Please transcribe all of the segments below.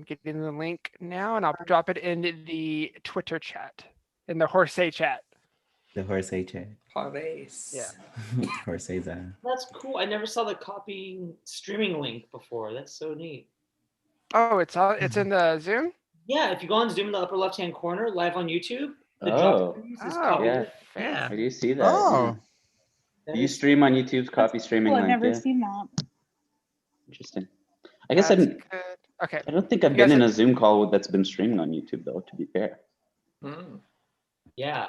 getting the link now, and I'll drop it in the Twitter chat, in the Horsey chat. The Horsey chat. Yeah. Horsey's on. That's cool. I never saw the copy streaming link before. That's so neat. Oh, it's in the Zoom? Yeah, if you go on Zoom in the upper left-hand corner, live on YouTube, the Oh. is Oh, copy. Yeah. Yeah. I do see that. Oh. Do you stream on YouTube's copy streaming I've link? never Yeah. seen that. Interesting. I guess that's I good. Okay. don't think I've You guys been in have- a Zoom call that's been streamed on YouTube though, to be fair. Yeah.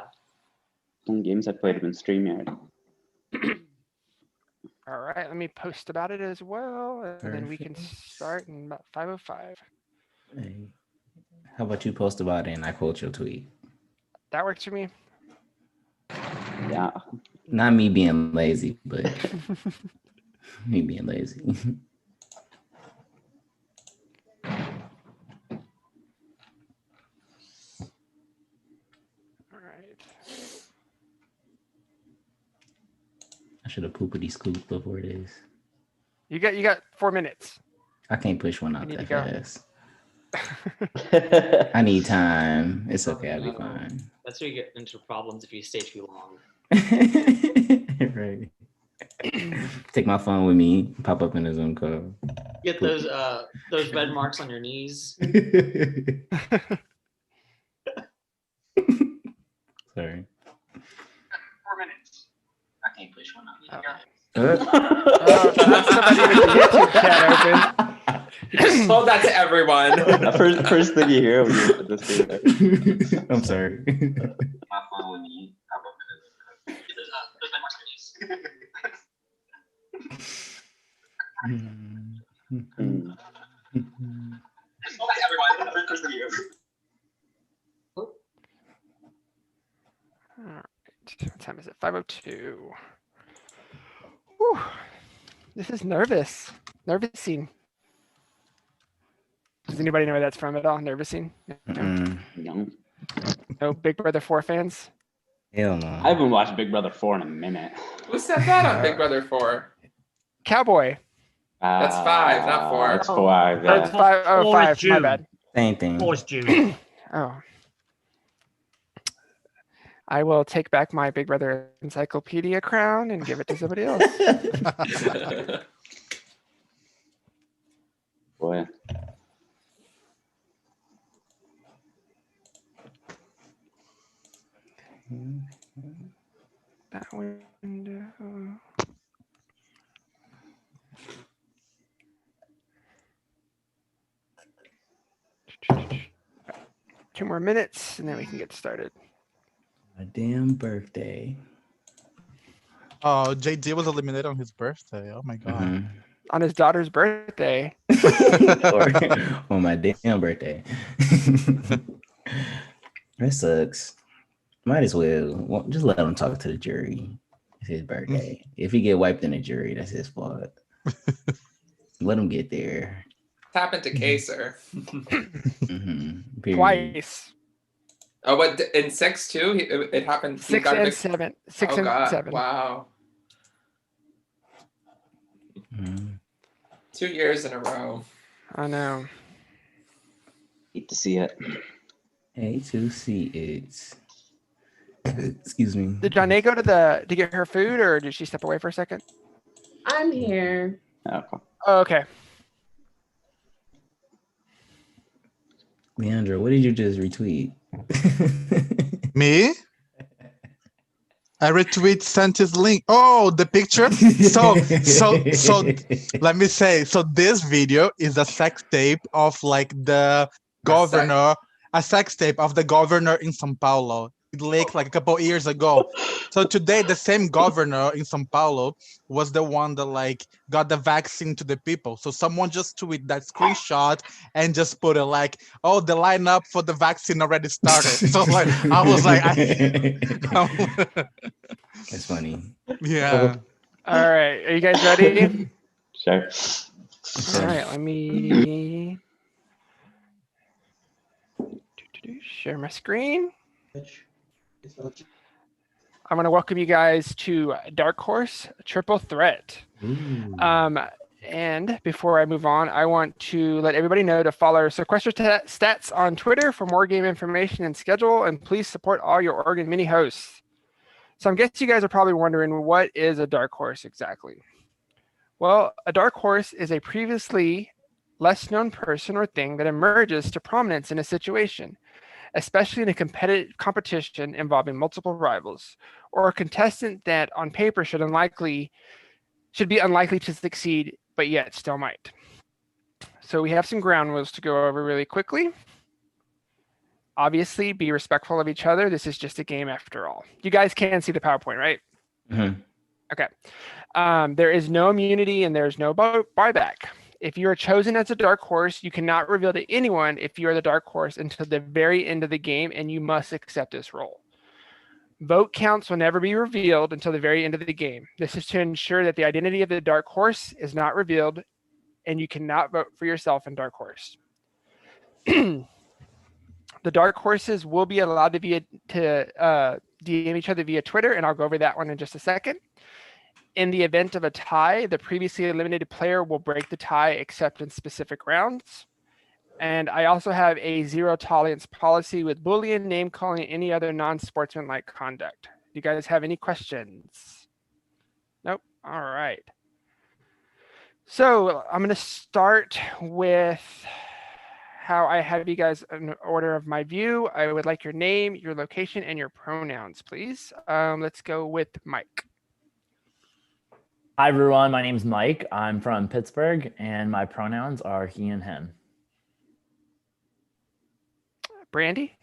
Some games I played have been StreamYard. All right, let me post about it as well, and then we can Perfect. start in about 5:05. Hey. How about you post about it and I quote your tweet? That works for me. Yeah. Not me being lazy, but me being lazy. All right. I should have poopity scooped before this. You got 4 minutes. I can't push one out need that to go. fast. I need time. It's okay. I'll be fine. That's where you get into problems if you stay too long. Right. Take my phone with me. Pop up in a Zoom call. Get those red marks on your knees. Sorry. 4 minutes. I can't push one out. Oh, that's somebody with the YouTube chat open. Just told that to everyone. First thing you hear when you put this thing. I'm sorry. My phone with me. Get those red marks on your knees. Just told that to everyone. First thing you hear. All right. What time is it? 5:02. Whew. This is nervous. Nervousing. Does anybody know where that's from at all? Nervousing? No? No. No Big Brother 4 fans? Hell no. I haven't watched Big Brother 4 in a minute. Who said that on Big Brother 4? Cowboy. That's 5, not 4. That's 5. Oh, it's Yeah. 5. Oh, Or 5. My June. bad. Same thing. Four's June. Oh. I will take back my Big Brother encyclopedia crown and give it to somebody else. Boy. That window. Two more minutes and then we can get started. My damn birthday. Oh, JD was eliminated on his birthday. Oh my god. Mhm. On his daughter's birthday. or on my damn birthday. That sucks. Might as well just let him talk to the jury. It's his birthday. If he get wiped in the jury, that's his fault. Let him get there. It's happened to Kaser. Mhm. Twice. Oh, what in 6 too? It happened. he 6 got and evic- 7. 6 oh, and God. 7. Wow. Mhm. 2 years in a row. I know. Hate to see it. Hate to see it. Excuse me. Did Janae go to get her food or did she step away for a second? I'm here. Oh, cool. Oh, okay. Leandro, what did you just retweet? Me? I retweet sent his link. Oh, the picture. So let me say. So this video is a sex tape of like the governor, a sex tape of the governor in São Paulo. It leaked like a couple years ago. So today, the same governor in São Paulo was the one that like got the vaccine to the people. So someone just tweeted that screenshot and just put it like, "Oh, the lineup for the vaccine already started." So like, I was like, That's funny. yeah. All right. Are you guys ready? Sure. All right. Let me share my screen. I'm going to welcome you guys to Dark Horse Triple Threat. Ooh. And before I move on, I want to let everybody know to follow Sequester Stats on Twitter for more game information and schedule, and please support all your Oregon mini hosts. So I guess you guys are probably wondering, what is a dark horse exactly? Well, a dark horse is a previously less known person or thing that emerges to prominence in a situation, especially in a competitive competition involving multiple rivals, or a contestant that on paper should be unlikely to succeed, but yet still might. So we have some ground rules to go over really quickly. Obviously, be respectful of each other. This is just a game after all. You guys can see the PowerPoint, right? Mhm. Okay. There is no immunity and there's no buyback. If you are chosen as a dark horse, you cannot reveal to anyone if you are the dark horse until the very end of the game, and you must accept this role. Vote counts will never be revealed until the very end of the game. This is to ensure that the identity of the dark horse is not revealed, and you cannot vote for yourself in dark horse. The dark horses will be allowed to DM each other via Twitter, and I'll go over that one in just a second. In the event of a tie, the previously eliminated player will break the tie except in specific rounds. And I also have a zero tolerance policy with bullying, name calling, and any other non-sportsmanlike conduct. Do you guys have any questions? Nope. All right. So I'm going to start with how I have you guys in order of my view. I would like your name, your location, and your pronouns, please. Let's go with Mike. Hi, everyone. My name is Mike. I'm from Pittsburgh, and my pronouns are he and him. Brandy.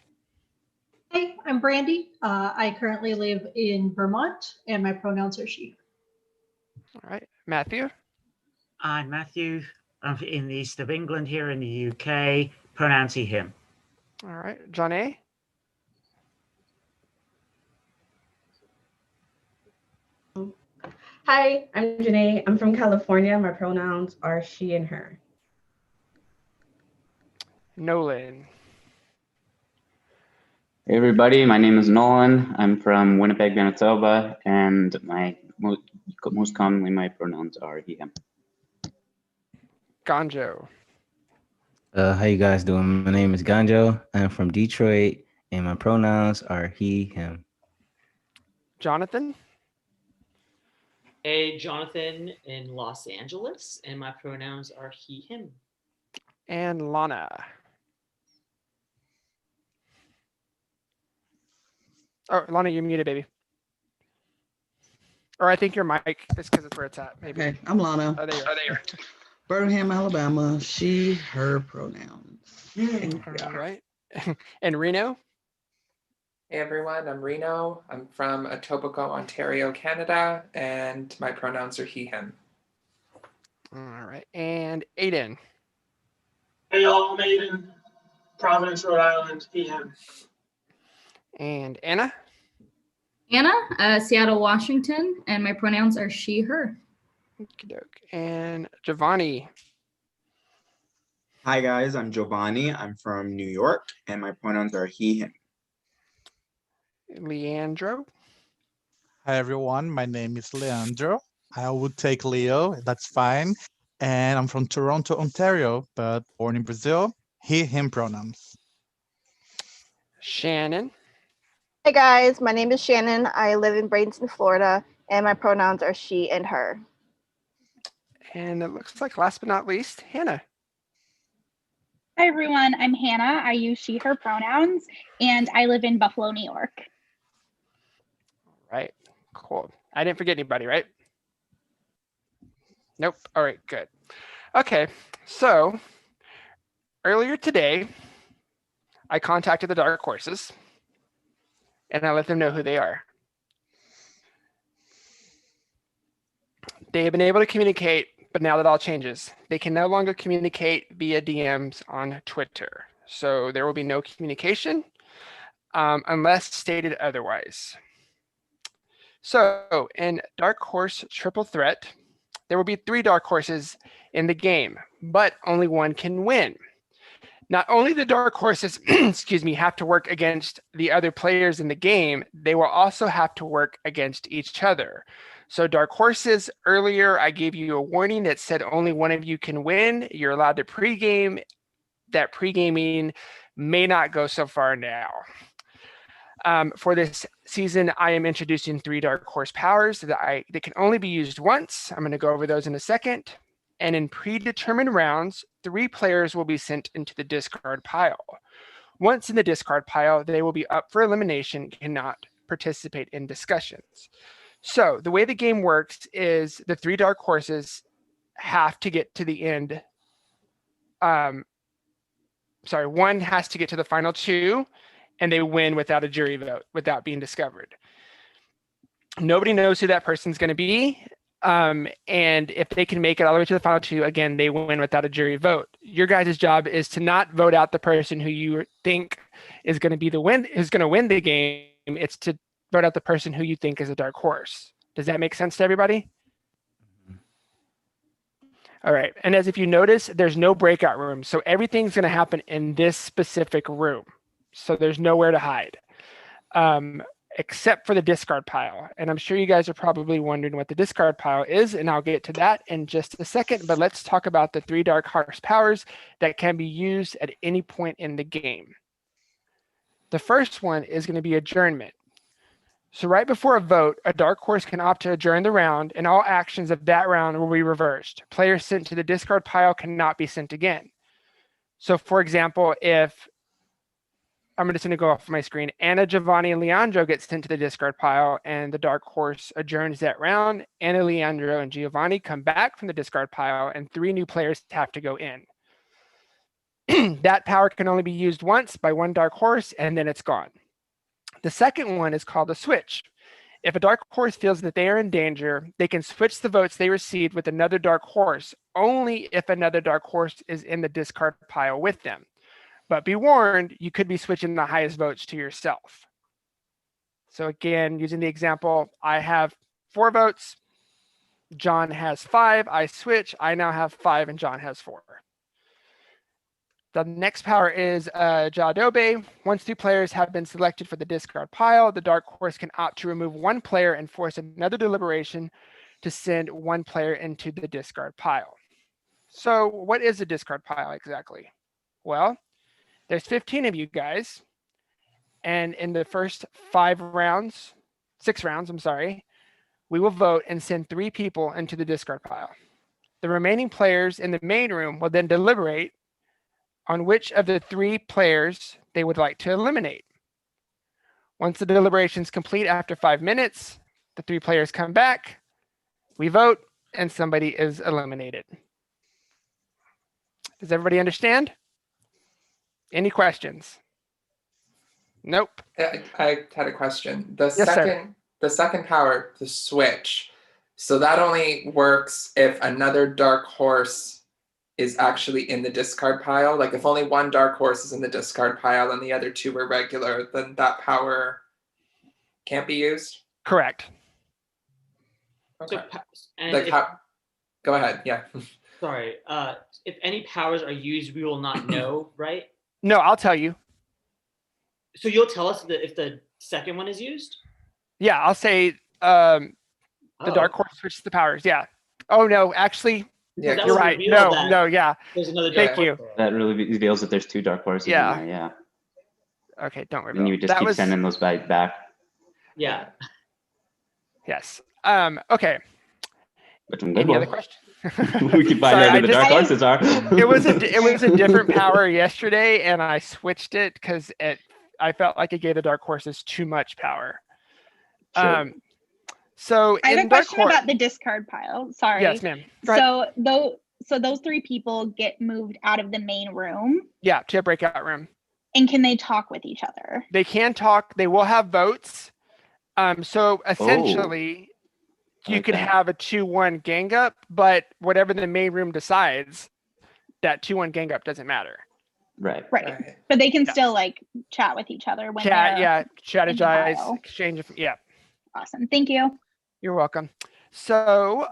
Hey, I'm Brandy. I currently live in Vermont, and my pronouns are she. All right. Matthew. I'm Matthew. I'm in the east of England here in the UK. Pronouns he, him. All right. John A. Hi, I'm Janae. I'm from California. My pronouns are she and her. Nolan. Hey everybody, my name is Nolan. I'm from Winnipeg, Manitoba, and most commonly my pronouns are he, him. Ganjo. How you guys doing? My name is Ganjo. I'm from Detroit, and my pronouns are he, him. Jonathan. Hey, Jonathan in Los Angeles, and my pronouns are he, him. And Lana. Oh, Lana, you're muted, baby. Or I think your mic, just because it's where it's at. Maybe. Okay, I'm Lana. Oh, there you are. Birmingham, Alabama. She, her pronouns. All right. And Reno. Hey everyone, I'm Reno. I'm from Etobicoke, Ontario, Canada, and my pronouns are he, him. All right. And Aiden. Hey y'all, I'm Aiden. Providence, Rhode Island, he, him. And Anna. Anna, Seattle, Washington, and my pronouns are she, her. Okey-doke. And Giovanni. Hi guys, I'm Giovanni. I'm from New York, and my pronouns are he, him. Leandro. Hi, everyone. My name is Leandro. I would take Leo. That's fine. And I'm from Toronto, Ontario, but born in Brazil. He, him pronouns. Shannon. Hey guys, my name is Shannon. I live in Bradenton, Florida, and my pronouns are she and her. And it looks like last but not least, Hannah. Hi everyone, I'm Hannah. I use she, her pronouns, and I live in Buffalo, New York. Right, cool. I didn't forget anybody, right? Nope. All right, good. Okay, so earlier today, I contacted the dark horses and I let them know who they are. They have been able to communicate, but now that all changes. They can no longer communicate via DMs on Twitter. So there will be no communication unless stated otherwise. So in Dark Horse Triple Threat, there will be 3 dark horses in the game, but only one can win. Not only the dark horses, excuse me, have to work against the other players in the game, they will also have to work against each other. So dark horses, earlier I gave you a warning that said only one of you can win. You're allowed to pregame. That pre-gaming may not go so far now. For this season, I am introducing 3 dark horse powers that can only be used once. I'm going to go over those in a second. And in predetermined rounds, 3 players will be sent into the discard pile. Once in the discard pile, they will be up for elimination, cannot participate in discussions. So the way the game works is the 3 dark horses have to get to the end. One has to get to the final 2, and they win without a jury vote, without being discovered. Nobody knows who that person's going to be. And if they can make it all the way to the final 2, again, they win without a jury vote. Your guys' job is to not vote out the person who you think is going to win the game. It's to vote out the person who you think is a dark horse. Does that make sense to everybody? All right. And as if you notice, there's no breakout room. So everything's going to happen in this specific room. So there's nowhere to hide. Except for the discard pile. And I'm sure you guys are probably wondering what the discard pile is, and I'll get to that in just a second, but let's talk about the 3 dark horse powers that can be used at any point in the game. The first one is going to be adjournment. So right before a vote, a dark horse can opt to adjourn the round, and all actions of that round will be reversed. Players sent to the discard pile cannot be sent again. So for example, if I'm just going to go off my screen. Anna, Giovanni, and Leandro get sent to the discard pile, and the dark horse adjourns that round. Anna, Leandro, and Giovanni come back from the discard pile, and 3 new players have to go in. That power can only be used once by 1 dark horse, and then it's gone. The second one is called a switch. If a dark horse feels that they are in danger, they can switch the votes they received with another dark horse, only if another dark horse is in the discard pile with them. But be warned, you could be switching the highest votes to yourself. So again, using the example, I have 4 votes. John has 5. I switch. I now have 5 and John has 4. The next power is Jadobe. Once 2 players have been selected for the discard pile, the dark horse can opt to remove 1 player and force another deliberation to send 1 player into the discard pile. So what is a discard pile exactly? Well, there's 15 of you guys, and in the first 6 rounds, we will vote and send 3 people into the discard pile. The remaining players in the main room will then deliberate on which of the 3 players they would like to eliminate. Once the deliberation is complete after 5 minutes, the 3 players come back, we vote, and somebody is eliminated. Does everybody understand? Any questions? Nope. I had a question. The Yes, second power, the switch. So that only works if another dark horse is actually in the discard pile. Like if only 1 dark horse is in the discard pile and the other 2 were regular, then that power can't be used? Correct. Okay. So, go ahead. Yeah. Sorry. If any powers are used, we will not know, right? No, I'll tell you. So you'll tell us if the second one is used? Yeah, I'll say the dark horse switches the powers. Yeah. Oh no, actually, yeah, you're right. No, yeah. There's another Thank you. That really reveals that there's 2 dark horses in there, yeah. Okay, don't worry. And you just keep sending those back. Yeah. Yes. Okay. But some good Any other ones. questions? We can find out who the dark horses are. It was a different power yesterday, and I switched it because I felt like it gave the dark horses too much power. Sure. So I have in a dark question about the discard pile. Sorry. Yes, ma'am. So those 3 people get moved out of the main room. Yeah, to a breakout room. And can they talk with each other? They can talk. They will have votes. So essentially, you could have a 2-1 gang up, but whatever the main room decides, that 2-1 gang up doesn't matter. Right. But they can still like chat with each other when strategize, exchange. Yeah. Awesome. Thank you. You're welcome. So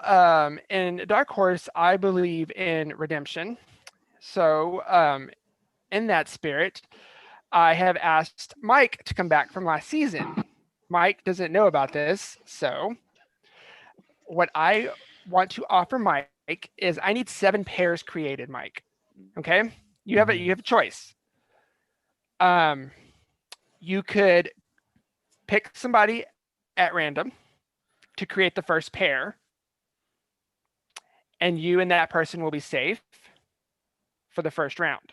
in Dark Horse, I believe in redemption. So in that spirit, I have asked Mike to come back from last season. Mike doesn't know about this, so what I want to offer Mike is I need 7 pairs created, Mike. Okay, you have a choice. You could pick somebody at random to create the first pair, and you and that person will be safe for the first round.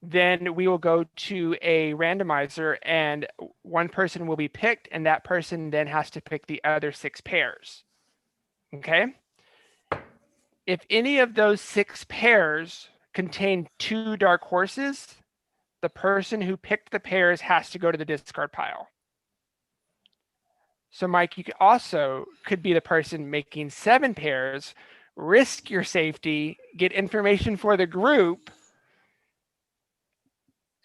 Then we will go to a randomizer, and one person will be picked, and that person then has to pick the other 6 pairs. Okay? If any of those 6 pairs contain 2 dark horses, the person who picked the pairs has to go to the discard pile. So Mike, you could be the person making 7 pairs, risk your safety, get information for the group,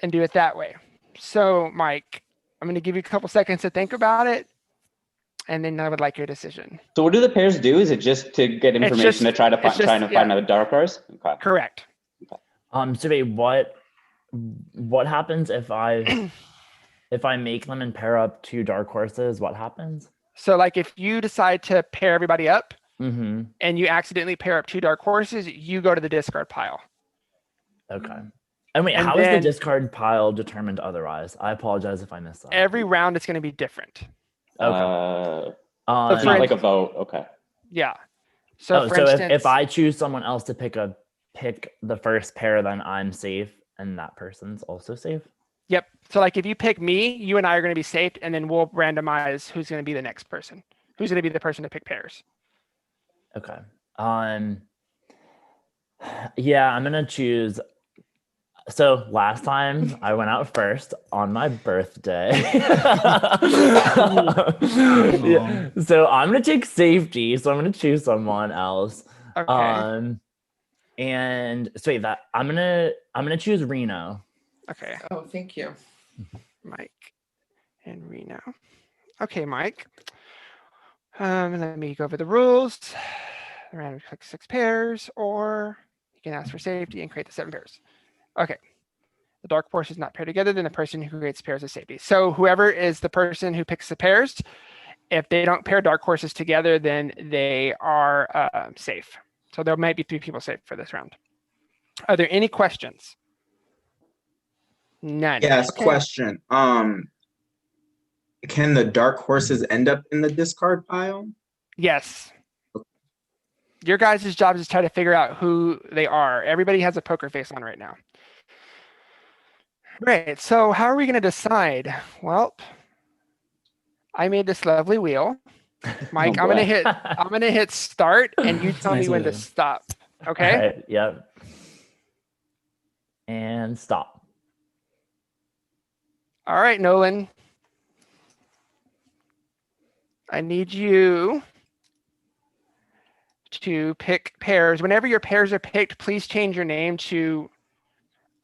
and do it that way. So Mike, I'm going to give you a couple seconds to think about it, and then I would like your decision. So what do the pairs do? Is it just to get information to try to find a dark horse? Okay. Correct. So wait, what happens if I make them and pair up 2 dark horses? What happens? So like if you decide to pair everybody up Mm-hmm. and you accidentally pair up 2 dark horses, you go to the discard pile. Okay. And wait, how is the discard pile determined otherwise? I apologize if I missed that. Every round it's going to be different. Okay. It's not like a vote. Okay. Yeah. So so if I choose someone else to pick the first pair, then I'm safe and that person's also safe? Yep. So like if you pick me, you and I are going to be safe, and then we'll randomize who's going to be the next person. Who's going to be the person to pick pairs. Okay. Yeah, I'm going to choose. So last time I went out first on my birthday. Yeah. So I'm going to take safety. So I'm going to choose someone else. Okay. And so wait, I'm gonna choose Reno. Okay. Oh, thank you. Mike and Reno. Okay, Mike. Let me go over the rules. Random click 6 pairs, or you can ask for safety and create the 7 pairs. Okay. The dark horse is not paired together, then the person who creates pairs is safety. So whoever is the person who picks the pairs, if they don't pair dark horses together, then they are safe. So there might be 3 people safe for this round. Are there any questions? None. Yes, Okay. question. Can the dark horses end up in the discard pile? Yes. Your guys' job is to try to figure out who they are. Everybody has a poker face on right now. Right. So how are we going to decide? Well, I made this lovely wheel. Mike, Oh, I'm boy. gonna hit start, and you tell me Nice when to wheel. stop. Okay. All right, yep. And stop. All right, Nolan. I need you to pick pairs. Whenever your pairs are picked, please change your name to,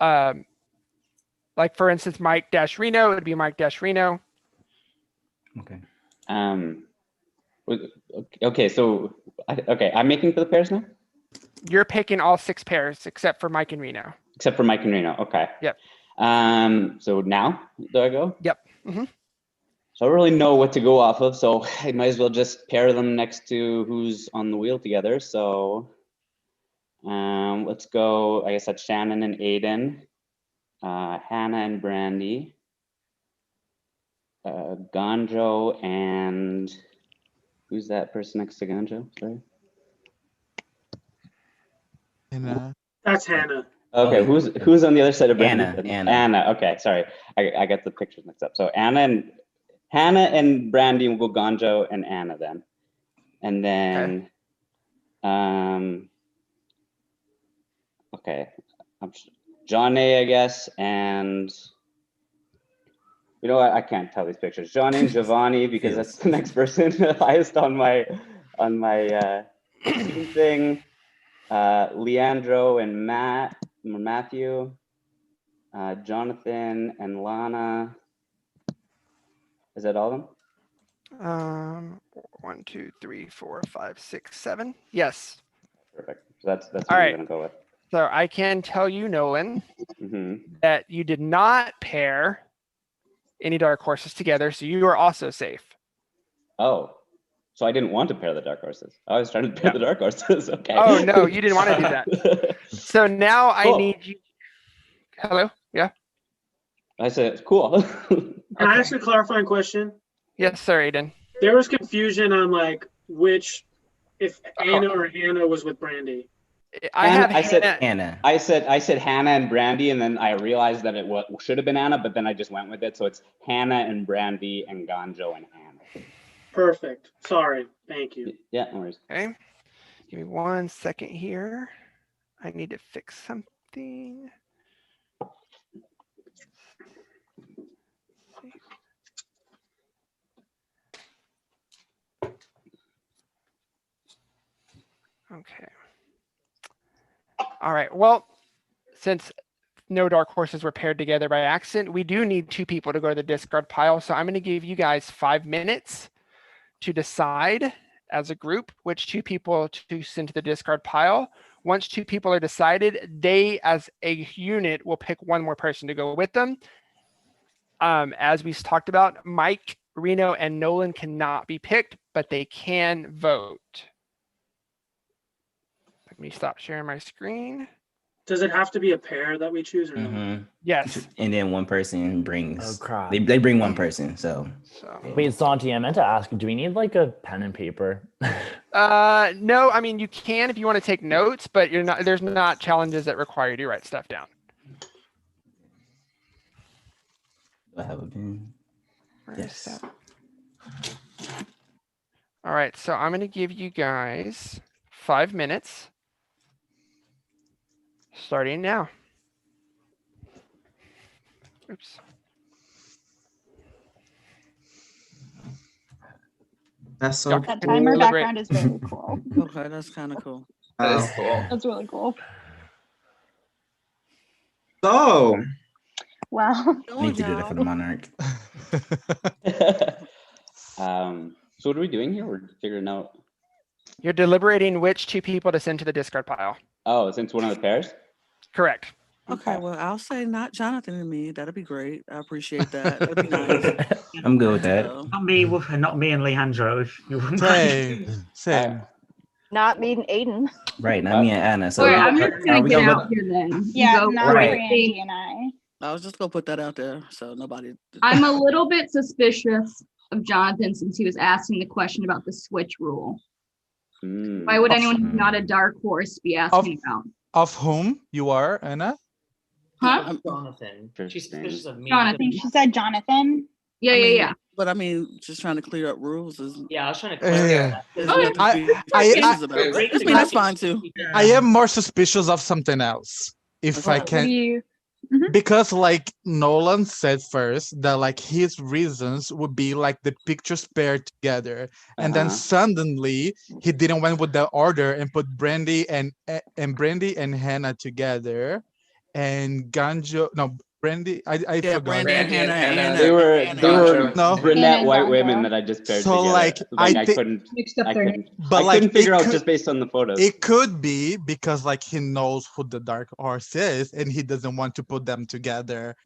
like for instance, Mike-Reno. It would be Mike-Reno. Okay. Okay, so I'm making for the pairs now? You're picking all 6 pairs except for Mike and Reno. Except for Mike and Reno. Okay. Yep. So now do I go? Yep. Mm-hmm. So I don't really know what to go off of, so I might as well just pair them next to who's on the wheel together. So let's go, I guess that's Shannon and Aiden, Hannah and Brandy, Ganjo and who's that person next to Ganjo? Sorry. That's Hannah. Okay, who's on the other side of Brandy? Anna. Okay, sorry, I got the pictures mixed up. So Hannah and Brandy will go Ganjo and Anna then, and then okay, John A, I guess, and you know what? I can't tell these pictures. John and Giovanni, because that's the next person highest on my team thing. Leandro and Matthew, Jonathan and Lana. Is that all of them? 1, 2, 3, 4, 5, 6, 7. Yes. Perfect. So that's what all I'm right. gonna go with. So I can tell you, Nolan, Mm-hmm. that you did not pair any dark horses together, so you are also safe. Oh. So I didn't want to pair the dark horses. I was trying to pair the dark horses. Okay. Oh no, you didn't want to do that. So now I Cool. need you. Hello. Yeah. I said, cool. Can I ask a clarifying question? Yes, sir, Aiden. There was confusion on like if Anna or Hannah was with Brandy. I said Hannah. I said Hannah and Brandy, and then I realized that it should have been Anna, but then I just went with it. So it's Hannah and Brandy and Ganjo and Anna. Perfect. Sorry. Thank you. Yeah, no worries. Okay. Give me 1 second here. I need to fix something. Okay. All right. Well, since no dark horses were paired together by accident, we do need 2 people to go to the discard pile. So I'm going to give you guys 5 minutes to decide as a group which 2 people to send to the discard pile. Once 2 people are decided, they as a unit will pick 1 more person to go with them. As we talked about, Mike, Reno, and Nolan cannot be picked, but they can vote. Let me stop sharing my screen. Does it have to be a pair that we choose or no? Yes. And then one person brings. Oh, crap. They bring one person. So. Wait, Santi, I meant to ask, do we need like a pen and paper? No, I mean, you can if you want to take notes, but there's not challenges that require you to write stuff down. Do I have a pen? Yes. All right, so I'm going to give you guys 5 minutes. Starting now. Oops. That's so That cool. timer background is very cool. Okay, that's kind of cool. That is cool. That's really cool. So, Wow. I need to do that for the monarch. So what are we doing here? We're figuring out. You're deliberating which 2 people to send to the discard pile. Oh, since one of the pairs? Correct. Okay, well, I'll say not Jonathan and me. That'd be great. I appreciate that. That'd be nice. I'm good with that. Not me and Leandro. If you wouldn't Same. Not me and Aiden. Right, not me and Anna. So Alright, I'm just are gonna we get gonna out vote? here then. Yeah, Go not for it. Brandy and I. I was just gonna put that out there so nobody. I'm a little bit suspicious of Jonathan since he was asking the question about the switch rule. Why would anyone who's not a dark horse be asking about? Of whom you are, Anna? Huh? Jonathan. She's suspicious of me. I think she said Jonathan. Yeah. But I mean, just trying to clear up rules is. Yeah, I was trying to clear I mean, that's fine too. I am more suspicious of something else, if I can. Because like Nolan said first that like his reasons would be like the pictures paired together, and then suddenly he didn't went with the order and put Brandy and Hannah together, and Brandy. I forgot. Brandy and Hannah. They were no brunette white women that I just paired So, together. like, I couldn't figure out just based on the photos. It could be because like he knows who the dark horse is and he doesn't want to put them together.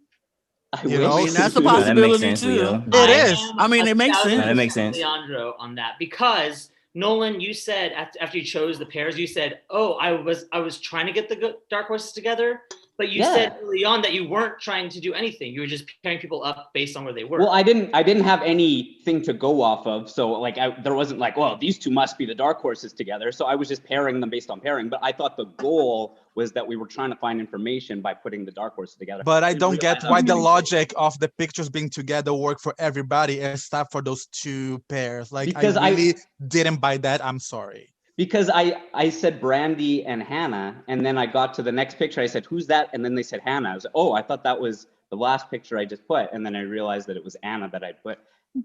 You know, I mean, that's a possibility too. It is. I mean, it makes sense. That makes sense. Leandro on that because Nolan, you said after you chose the pairs, you said, "Oh, I was trying to get the dark horses together." But you said early on that you weren't trying to do anything. You were just pairing people up based on where they were. Well, I didn't have anything to go off of. So like there wasn't like, well, these 2 must be the dark horses together. So I was just pairing them based on pairing. But I thought the goal was that we were trying to find information by putting the dark horses together. But I don't get why the logic of the pictures being together work for everybody except for those 2 pairs. Like Because I really didn't buy that. I'm sorry. Because I said Brandy and Hannah, and then I got to the next picture. I said, "Who's that?" And then they said Hannah. I was like, "Oh, I thought that was the last picture I just put." And then I realized that it was Anna that I put,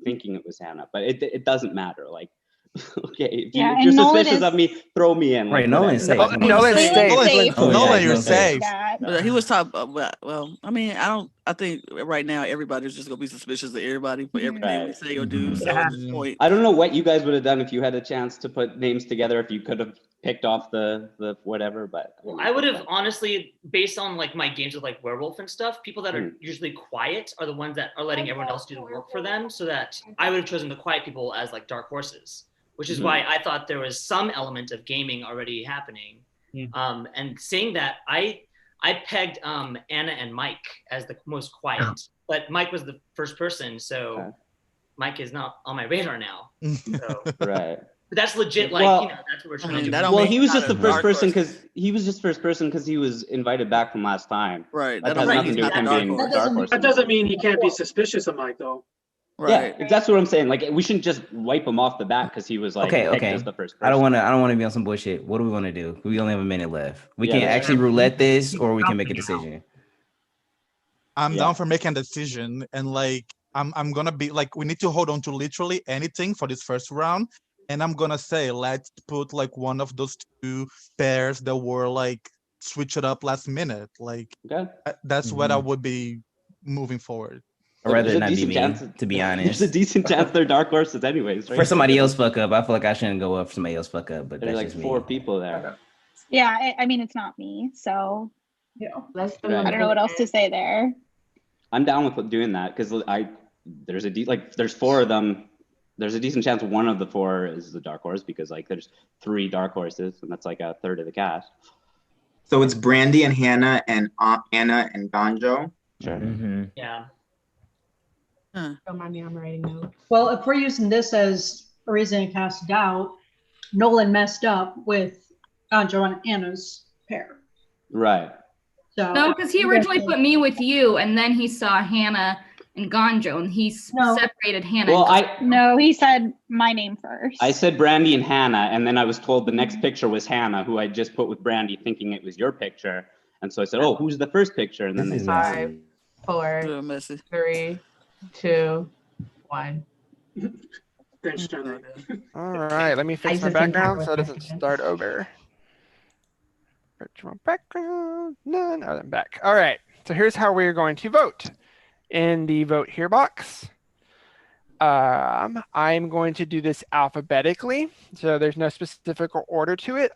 thinking it was Hannah. But it doesn't matter. Like, okay, if you're suspicious of me, throw me in. Right, Nolan's safe. Nolan, you're safe. He was top. Well, I mean, I think right now everybody's just gonna be suspicious of everybody for everything we say or do. So at this point, I don't know what you guys would have done if you had a chance to put names together. If you could have picked off the whatever, but I would have honestly, based on like my games with like werewolf and stuff, people that are usually quiet are the ones that are letting everyone else do the work for them. So that I would have chosen the quiet people as like dark horses. which is why I thought there was some element of gaming already happening. Yeah. And saying that, I pegged Anna and Mike as the most quiet, but Mike was the first person, so Mike is not on my radar now. So. Right. But that's legit. Like, Well, you know, that's what we're trying I mean, to that do. don't Well, mean he was he's just not the a first dark person horse. because he was invited back from last time. Right. That That has don't mean nothing he's to do with not him a dark being horse. the dark horse. That doesn't mean he can't be suspicious of Mike, though. Right. Yeah, that's what I'm saying. Like, we shouldn't just wipe him off the bat because he was like picked as the first person. I don't want to be on some bullshit. What do we want to do? We only have a minute left. We Yeah, can that's actually true. roulette this, or we can make a decision. I'm Yeah. down for making a decision, and like I'm gonna be like, we need to hold on to literally anything for this first round, and I'm gonna say let's put like one of those two pairs that were like switch it up last minute. Like that's what I would be moving forward. I'd rather There's a not be decent me, chance- to be There's honest. a decent chance they're dark horses anyways, right? For somebody else fuck up, I feel like I shouldn't go up for somebody else fuck up, but There's that's like just 4 me. people there. Yeah, I mean, it's not me, so Less than Right. I don't know what else to say there. I'm down with doing that because there's 4 of them. There's a decent chance one of the 4 is the dark horse because like there's 3 dark horses and that's like a third of the cast. So it's Brandy and Hannah and Anna and Gonjo. Sure. Yeah. Don't mind me, I'm writing notes. Well, if we're using this as a reason to cast doubt, Nolan messed up with Gonjo and Anna's pair. Right. So No, because he originally put me with you, and then he saw Hannah and Gonjo, and he separated Hannah. Well, No, he said my name first. I said Brandy and Hannah, and then I was told the next picture was Hannah, who I just put with Brandy, thinking it was your picture. And so I said, "Oh, who's the first picture?" And then they said, 5, 4, Real messy. 3, 2, 1. Thanks, Johnny. All right, let me fix my background so it doesn't start over. Virtual background, none. Oh, I'm back. All right, so here's how we're going to vote. In the vote here box, I'm going to do this alphabetically, so there's no specific order to it.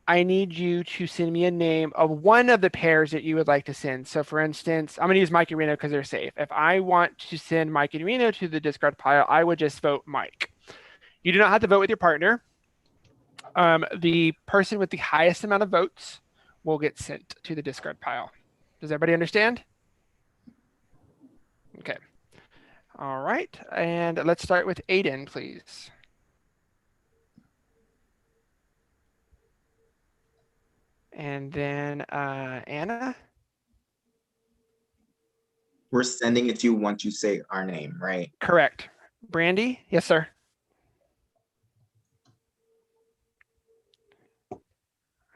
I need you to send me a name of one of the pairs that you would like to send. So for instance, I'm going to use Mike and Reno because they're safe. If I want to send Mike and Reno to the discard pile, I would just vote Mike. You do not have to vote with your partner. The person with the highest amount of votes will get sent to the discard pile. Does everybody understand? Okay. All right. And let's start with Aiden, please. And then Anna. We're sending it to you once you say our name, right? Correct. Brandy? Yes, sir.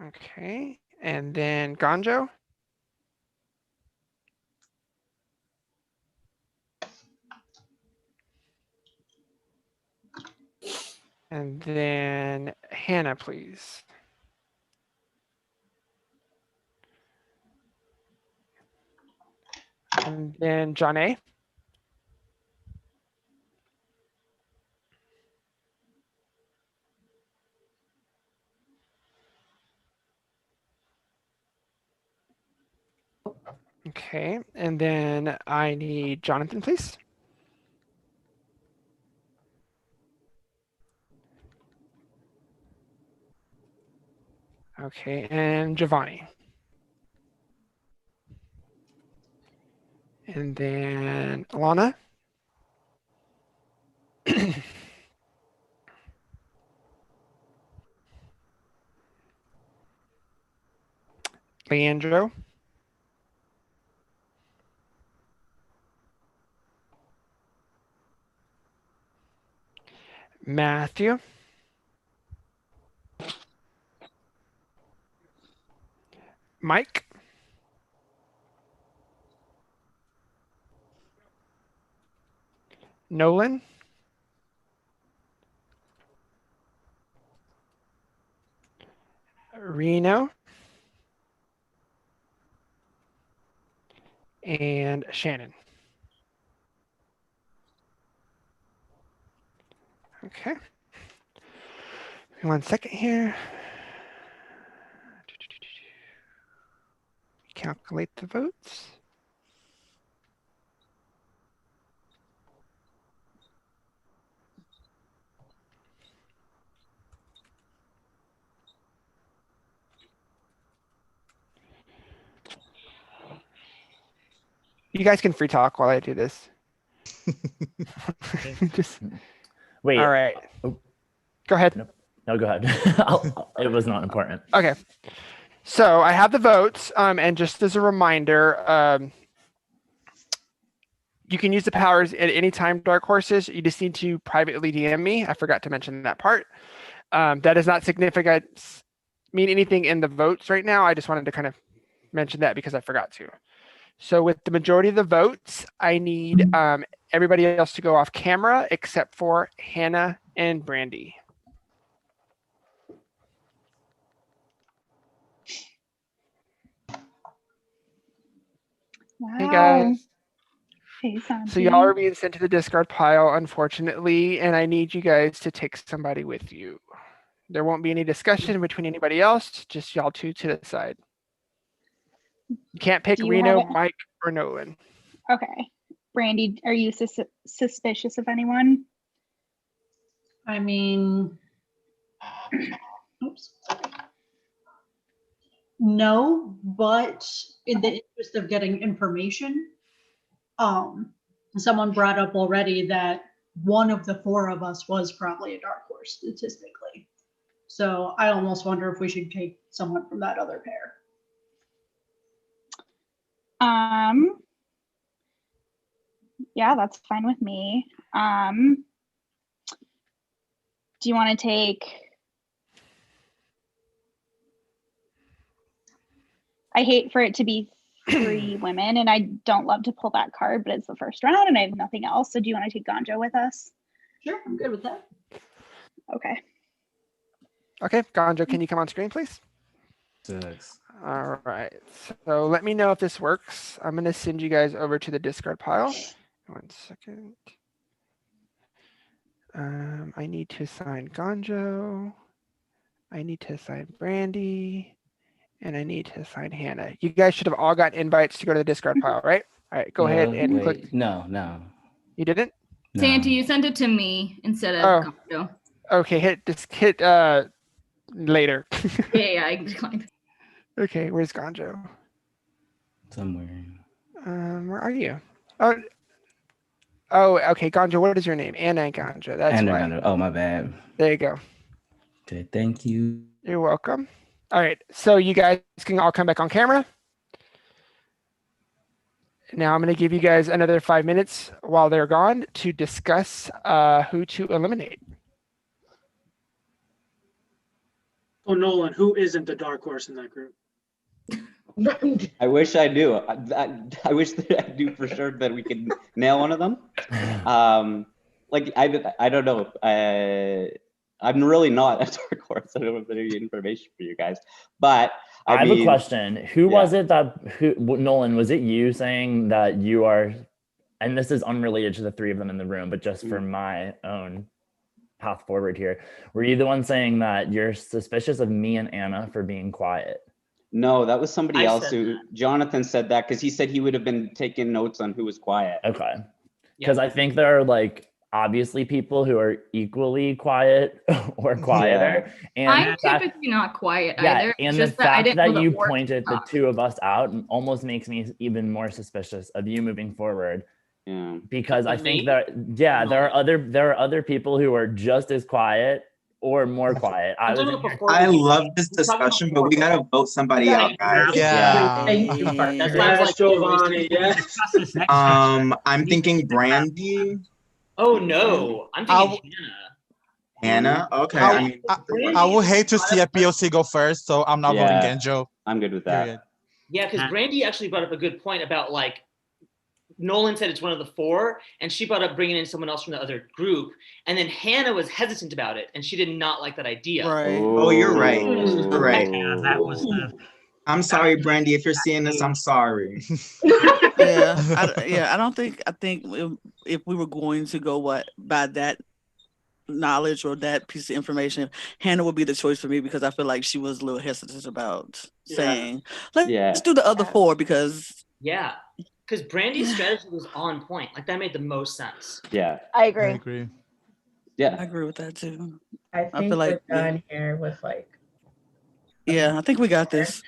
Okay. And then Gonjo? And then Hannah, please. And then John A. Okay, and then I need Jonathan, please. Okay, and Giovanni. And then Alana. Leandro. Matthew. Mike. Nolan. Reno. And Shannon. Okay. 1 second here. Calculate the votes. You guys can free talk while I do this. Just Wait. all right. Oh. Go ahead. No, go ahead. It was not important. Okay. So I have the votes, and just as a reminder, you can use the powers at any time, Dark Horses. You just need to privately DM me. I forgot to mention that part. That does not mean anything in the votes right now. I just wanted to kind of mention that because I forgot to. So with the majority of the votes, I need everybody else to go off camera except for Hannah and Brandy. Wow. Hey guys. Hey, So y'all are being sent to the discard pile, unfortunately, and I need you guys to take somebody with you. There won't be any discussion between anybody else, just y'all two to the side. You can't pick Do you Reno, have it? Mike, or Nolan. Okay. Brandy, are you suspicious of anyone? I mean, oops. No, but in the interest of getting information, someone brought up already that one of the four of us was probably a dark horse statistically. So I almost wonder if we should take someone from that other pair. Yeah, that's fine with me. Do you want to take? I hate for it to be 3 women, and I don't love to pull that card, but it's the first round and I have nothing else. So do you want to take Ganjo with us? Sure, I'm good with that. Okay. Okay, Ganjo, can you come on screen, please? All right, so let me know if this works. I'm going to send you guys over to the discard pile. 1 second. I need to assign Ganjo. I need to assign Brandy. And I need to assign Hannah. You guys should have all got invites to go to the discard pile, right? All right, go ahead and click. No. You didn't? No. Santi, you sent it to me instead of Ganjo. Okay, hit later. Yeah, I declined. Okay, where's Ganjo? Somewhere. Where are you? Oh, okay, Ganjo, what is your name? Anna Ganjo. That's why. Ganjo. Oh, my bad. There you go. Okay, thank you. You're welcome. All right, so you guys can all come back on camera. Now I'm going to give you guys another 5 minutes while they're gone to discuss who to eliminate. Oh, Nolan, who isn't the dark horse in that group? I wish I knew. I wish that I knew for sure that we could nail one of them. Like I don't know. I'm really not a dark horse. I don't have any information for you guys, but I have mean, a question. Who was it Nolan, was it you saying that you are, and this is unrelated to the 3 of them in the room, but just for my own path forward here, were you the one saying that you're suspicious of me and Anna for being quiet? No, that was somebody else Jonathan said that because he said he would have been taking notes on who was quiet. Okay. Because I think there are like obviously people who are equally quiet or quieter. And I'm typically not quiet either. And the fact that you pointed the 2 of us out almost makes me even more suspicious of you moving forward. Yeah. Because I think there are other people who are just as quiet or more quiet. I love this discussion, but we gotta vote somebody out, guys. Yeah. That's like Giovanni. Yes. I'm thinking Brandy. Oh no, I'm thinking Hannah. Okay. I would hate to see a POC go first, so I'm not voting Ganjo. I'm good with that. Yeah, because Brandy actually brought up a good point about like Nolan said it's one of the 4, and she brought up bringing in someone else from the other group, and then Hannah was hesitant about it, and she did not like that idea. Right. Oh, you're right. You're right. Yeah, that was the. I'm sorry, Brandy. If you're seeing this, I'm sorry. I don't think. I think if we were going to go by that knowledge or that piece of information, Hannah would be the choice for me because I feel like she was a little hesitant about saying, "Let's do the other 4," because because Brandy's strategy was on point. Like that made the most sense. Yeah, I agree. Yeah, I agree with that too. I think feel like we're done here with like. Yeah, I think we got this.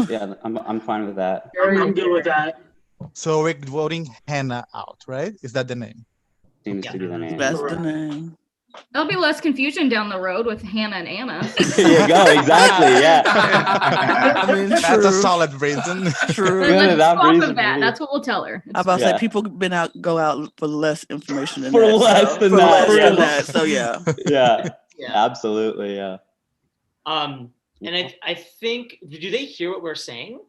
Yeah, I'm fine with that. I'm good with that. So we're voting Hannah out, right? Is that the name? Seems to be the name. That's the name. There'll be less confusion down the road with Hannah and Anna. There you go. Exactly. Yeah. I mean, That's a solid reason. True. Let's that go off reason of that. for me. That's what we'll tell her. I'm about to Yeah. say people go out for less information than For that. less so, than for that, less yeah. than that. So yeah. Yeah. Absolutely. Yeah. And I think, do they hear what we're saying?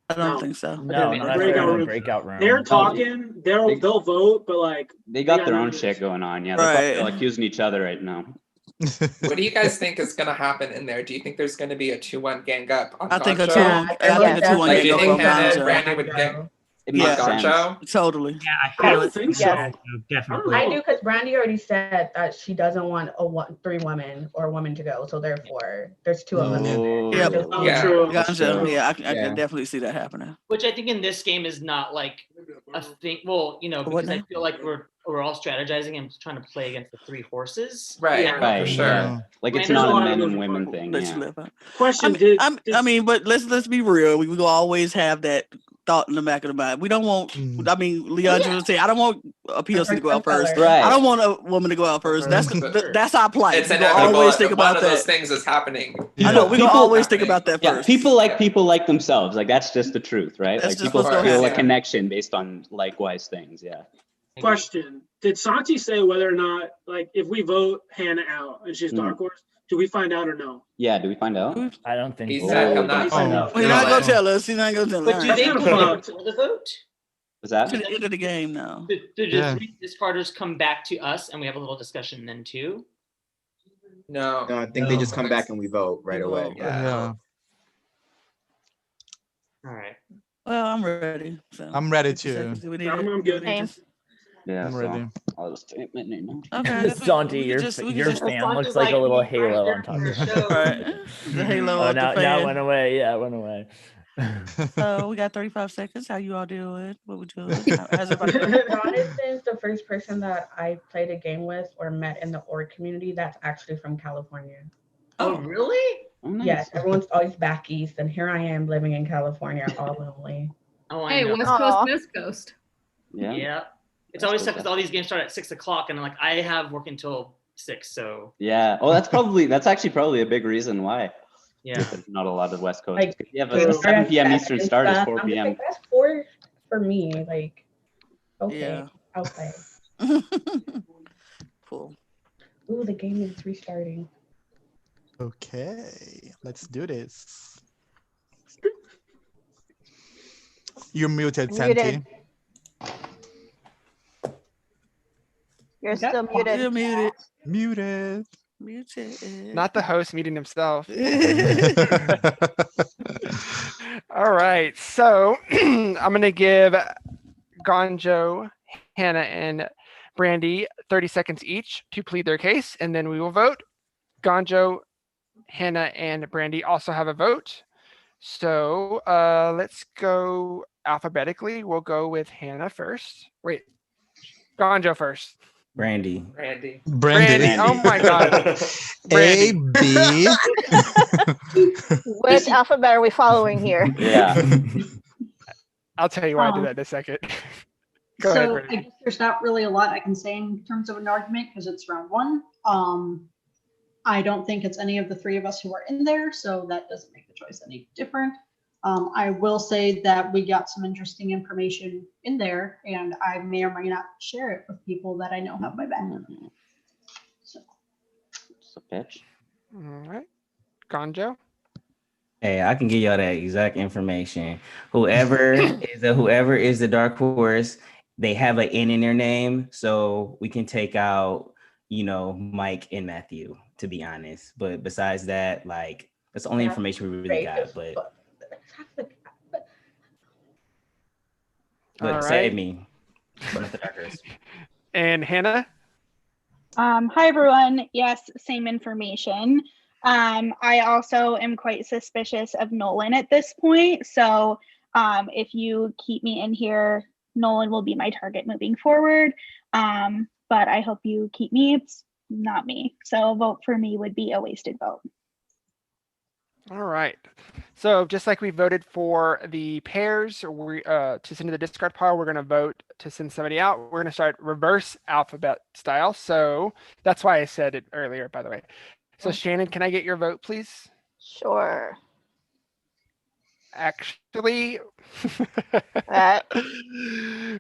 I don't think so. No, Okay, not breakout in the room. breakout room. They're talking. They'll vote, but like They got their own numbers. shit going on. Yeah. They're Right. probably all accusing each other right now. What do you guys think is going to happen in there? Do you think there's going to be a 2-1 gang up on I think a Goncho? 2-1. I think a 2-1 Like, do you gang think up on Hannah and Gonzo. Brandy would get It on makes Goncho? sense. Totally. Yeah, I I feel don't it. think so. Yeah, definitely. I do because Brandy already said that she doesn't want 3 women or a woman to go. So therefore, there's 2 of them in there. Yep. Just- Yeah. True. Gonzo. Yeah, I Yeah. can definitely see that happening. Which I think in this game is not like a thing. Well, you know, What because I now? feel like we're all strategizing and trying to play against the 3 horses. Right, Yeah. right, for sure. Yeah. Like it's There's not a a lot of men and moving women parts. thing. Let you Yeah. live out. Question: I mean, but let's be real. We will always have that thought in the back of the mind. We don't want. I mean, Leandro would say, I don't want a POC to go out first. Right. I don't want a woman to go out first. That's our plight. It's We gonna inevitable. always think One about of those that. things is happening. I know we gonna always think about that Yeah, first. people like themselves. Like that's just the truth, right? That's Like just people what's gonna feel a happen. connection based on likewise things. Yeah. Question: did Santi say whether or not, like, if we vote Hannah out and she's dark horse, do we find out or no? Yeah. Do we find out? I don't think He so. said he'll not Oh. find out. He's not gonna tell us. He's not gonna tell us. But do they That's come kinda back for the vote? Was that? To the end of the game now. Do the Yeah. 3 discarders come back to us and we have a little discussion then too? No. No, I think they just come back and we vote right away. Yeah. All right. Well, I'm ready. So. I'm ready 50 too. seconds. Do we need I'm it? good. Same. Yeah. I'm so ready. I'll just take my name now. Okay. I guess Santi, we your could just- your fan looks like a little halo on top of it. Right. The halo Oh, of the now it fan. went away. Yeah, it went away. So we got 35 seconds. How you all doing? What would you? How's everybody? Jonathan's the first person that I played a game with or met in the org community that's actually from California. Oh, really? Oh, nice. Yes, everyone's always back east, and here I am living in California all lonely. Oh, I Hey, know. West Aw. Coast, West Coast. Yeah. Yeah. It's always tough because all these games start at 6 o'clock and like I have work until 6. So Yeah. Oh, that's actually probably a big reason why. yeah. There's not a lot of West Coast. Like, You have they a start 7 at p.m. 7 Eastern and start is stuff. 4 I'm just p.m. like, that's 4 for me. Like, okay, Yeah. I'll play. Cool. Ooh, the game is restarting. Okay, let's do this. You're muted, Santi. Muted. You're still muted. You're muted. Muted. Muted. Not the host meeting himself. All right. So I'm going to give Gonjo, Hannah, and Brandy 30 seconds each to plead their case, and then we will vote. Gonjo, Hannah, and Brandy also have a vote. So let's go alphabetically. We'll go with Hannah first. Wait, Gonjo first. Brandy. Brandy. Brandy. Oh my God. A, B. Which alphabet are we following here? Yeah. I'll tell you why I did that in a second. Go ahead, So Brandy. I guess there's not really a lot I can say in terms of an argument because it's round 1. I don't think it's any of the 3 of us who are in there, so that doesn't make the choice any different. I will say that we got some interesting information in there, and I may or may not share it with people that I know have my back. So. It's a pitch. All right. Gonjo. Hey, I can give y'all that exact information. Whoever is the dark horse, they have an N in their name, so we can take out, Mike and Matthew, to be honest. But besides that, like, that's the only information we really got. But All right. save me. One of the dark horse. And Hannah. Hi everyone. Yes, same information. I also am quite suspicious of Nolan at this point. So if you keep me in here, Nolan will be my target moving forward. But I hope you keep me. It's not me. So a vote for me would be a wasted vote. All right. So just like we voted for the pairs to send to the discard pile, we're going to vote to send somebody out. We're going to start reverse alphabet style. So that's why I said it earlier, by the way. So Shannon, can I get your vote, please? Sure. Actually,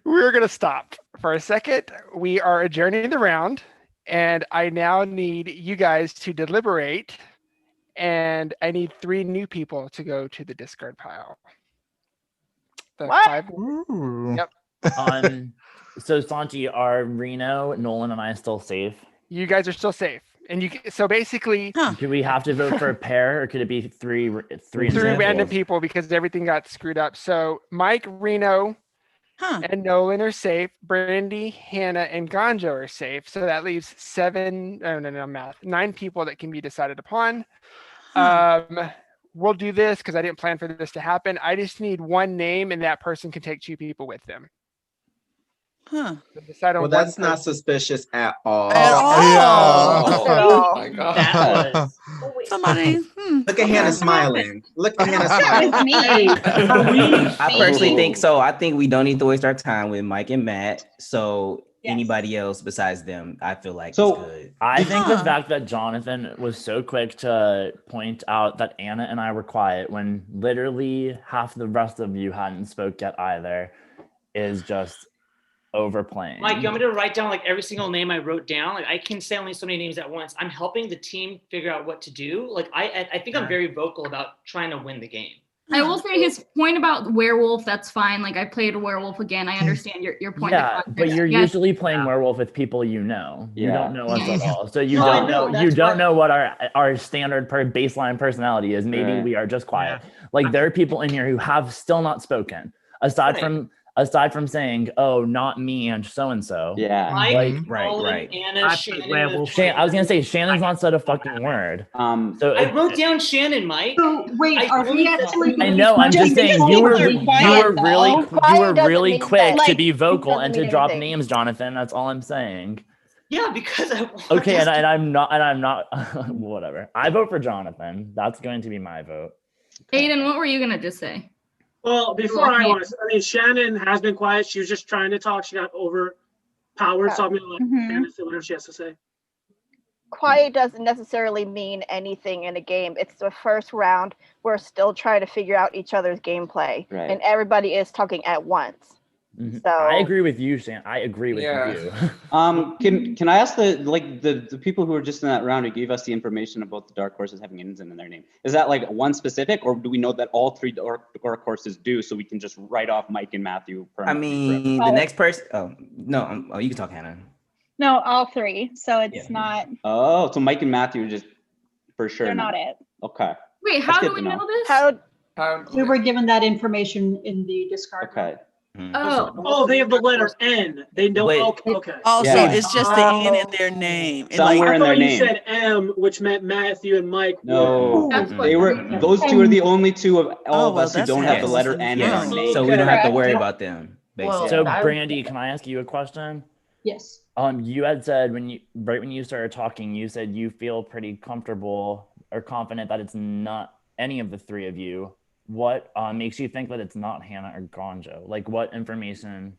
we're going to stop for a second. We are adjourning the round, and I now need you guys to deliberate, and I need 3 new people to go to the discard pile. The What? 5. Yep. So Santi, are Reno, Nolan, and I still safe? You guys are still safe, and so basically, do we have to vote for a pair, or could it be three random people because everything got screwed up? So Mike, Reno, and Nolan are safe. Brandy, Hannah, and Ganjo are safe. So that leaves 9 people that can be decided upon. We'll do this because I didn't plan for this to happen. I just need 1 name, and that person can take 2 people with them. So well, that's not suspicious at all. Oh my God. That was somebody. Look at Hannah smiling. Look at Hannah smiling. I personally think so. I think we don't need to waste our time with Mike and Matt. So anybody else besides them, I feel like is good. I think the fact that Jonathan was so quick to point out that Anna and I were quiet when literally half the rest of you hadn't spoke yet either is just overplaying. Mike, you want me to write down like every single name I wrote down? Like I can say only so many names at once. I'm helping the team figure out what to do. Like I think I'm very vocal about trying to win the game. I will say his point about werewolf, that's fine. Like I played a werewolf again. I understand your point. Yeah, but you're usually playing werewolf with people you know. You don't know us at all. So you don't know what our standard baseline personality is. Maybe we are just quiet. Like there are people in here who have still not spoken. Aside from saying, "Oh, not me," and so and so. Yeah. Right. Anna, Shannon. I was gonna say Shannon's not said a fucking word. So I wrote down Shannon, Mike. So wait, are we actually? I know. I'm just saying you were really quick to be vocal and to drop names, Jonathan. That's all I'm saying. Yeah, because I want okay, and I'm not. Whatever. I vote for Jonathan. That's going to be my vote. Aiden, what were you gonna just say? Well, before I mean, Shannon has been quiet. She was just trying to talk. She got overpowered. So I'm gonna let Shannon say whatever she has to say. Quiet doesn't necessarily mean anything in a game. It's the first round. We're still trying to figure out each other's gameplay, and everybody is talking at once. So I agree with you, Shan. I agree with you. Can I ask the people who were just in that round who gave us the information about the dark horses having ins in their name? Is that like one specific, or do we know that all 3 dark horses do? So we can just write off Mike and Matthew. I mean, the next person. Oh no. You can talk, Hannah. No, all 3. So it's not. Oh, so Mike and Matthew are just for sure. They're not it. Okay. Wait, how do we know this? How we were given that information in the discard. Okay. Oh, they have the letter N. They don't. Okay. Also, it's just the N in their name. Somewhere in their name. You said M, which meant Matthew and Mike. No, those 2 are the only 2 of all of us who don't have the letter N in our name. So we don't have to worry about them. Basically. So Brandy, can I ask you a question? Yes. You had said right when you started talking, you said you feel pretty comfortable or confident that it's not any of the 3 of you. What makes you think that it's not Hannah or Ganjo? Like what information?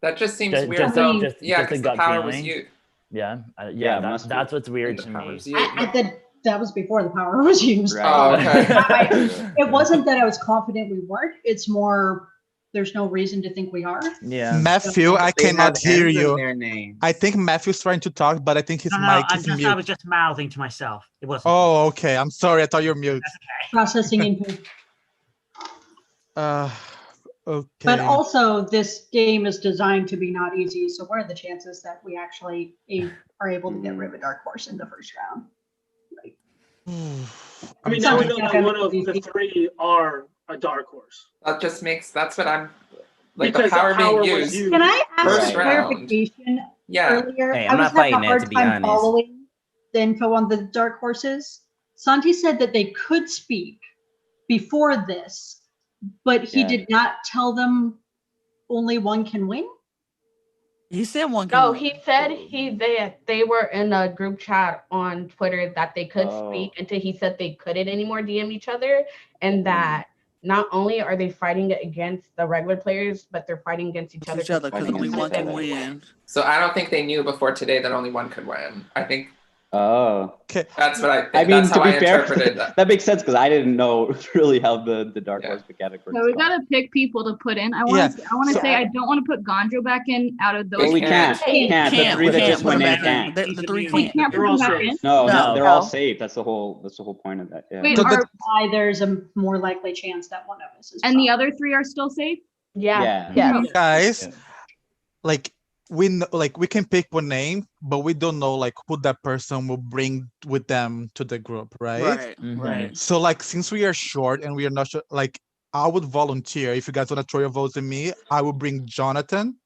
That just seems weird. Because the power was you. That's what's weird to me. That was before the power was used. Right. Oh, okay. It wasn't that I was confident we weren't. It's more there's no reason to think we are. Yeah. Matthew, I cannot hear you. I think Matthew's trying to talk, but I think his mic is mute. I was just mouthing to myself. It wasn't. Oh, okay. I'm sorry. I thought you were mute. That's okay. Processing input. Okay. But also, this game is designed to be not easy. So what are the chances that we actually are able to get rid of a dark horse in the first round? I mean, now we know that one of the 3 are a dark horse. That's what I'm like. Because the power being used. Can I ask first clarification? Earlier, Hey, I I'm was not having fighting a that, hard to be time honest. following the info on the dark horses. Santi said that they could speak before this, but he did not tell them only one can win. He said one. No, he said they were in a group chat on Twitter that they could speak until he said they couldn't anymore DM each other, and that not only are they fighting against the regular players, but they're fighting against each other because only one can win. So I don't think they knew before today that only one could win. I think. Oh, okay. That's what I think. I mean, That's to how be I fair, interpreted that. that makes sense because I didn't know really how the Dark Horse mechanic works. So we gotta pick people to put in. I want to say I don't want to put Gonjo back in out of those. Well, we can't. three. The three that just went in can't. The three We can't put them back in. No, they're all safe. That's the whole point of that. Yeah. Wait, Why there's a more likely chance that one of us is. And the other three are still safe? Yeah. Guys, like we can pick one name, but we don't know like who that person will bring with them to the group, right? Right. So like since we are short and we are not sure, like I would volunteer if you guys want to throw your votes in me. I would bring Jonathan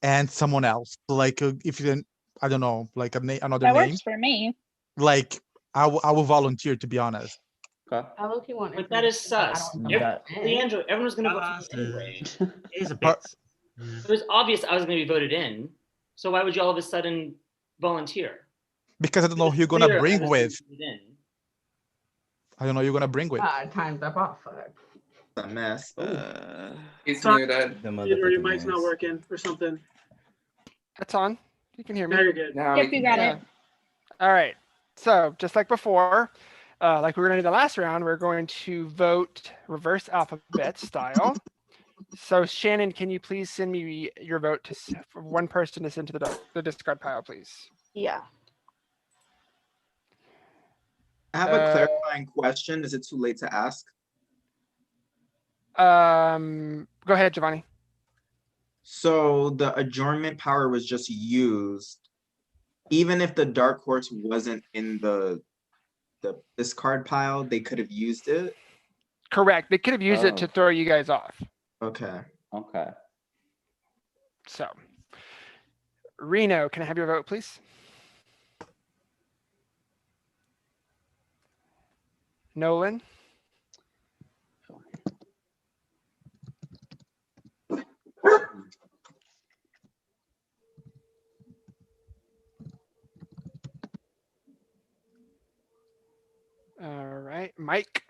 and someone else. Like if you didn't, I don't know, like another That name. works for me. Like I will volunteer, to be honest. Okay. But that is sus. Leandro, everyone's gonna vote for you anyway. It is a bit. It was obvious I was gonna be voted in. So why would you all of a sudden volunteer? Because I don't know who you're gonna Clear I bring was with. voted in. I don't know who you're gonna bring with. Time's up off. A mess. He's Sorry. muted. Or your mic's not working or something. That's on. You can hear me. Now you're good. Now Yep, you got it. All right. So just like before, like we were going to do the last round, we're going to vote reverse alphabet style. So Shannon, can you please send me your vote for one person to send to the discard pile, please? Yeah. I have a clarifying question. Is it too late to ask? Go ahead, Giovanni. So the adjournment power was just used, even if the Dark Horse wasn't in the discard pile, they could have used it. Correct. They could have used it to throw you guys off. Okay. Okay. So, Reno, can I have your vote, please? Nolan? All right, Mike.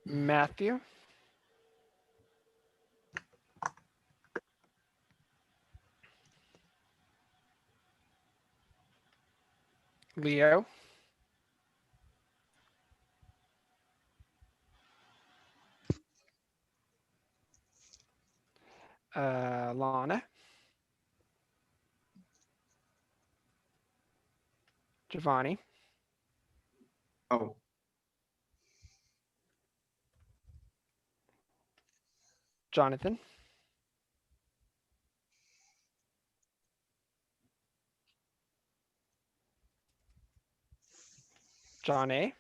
Matthew. Leo. Lana. Giovanni. Oh. Jonathan. John A.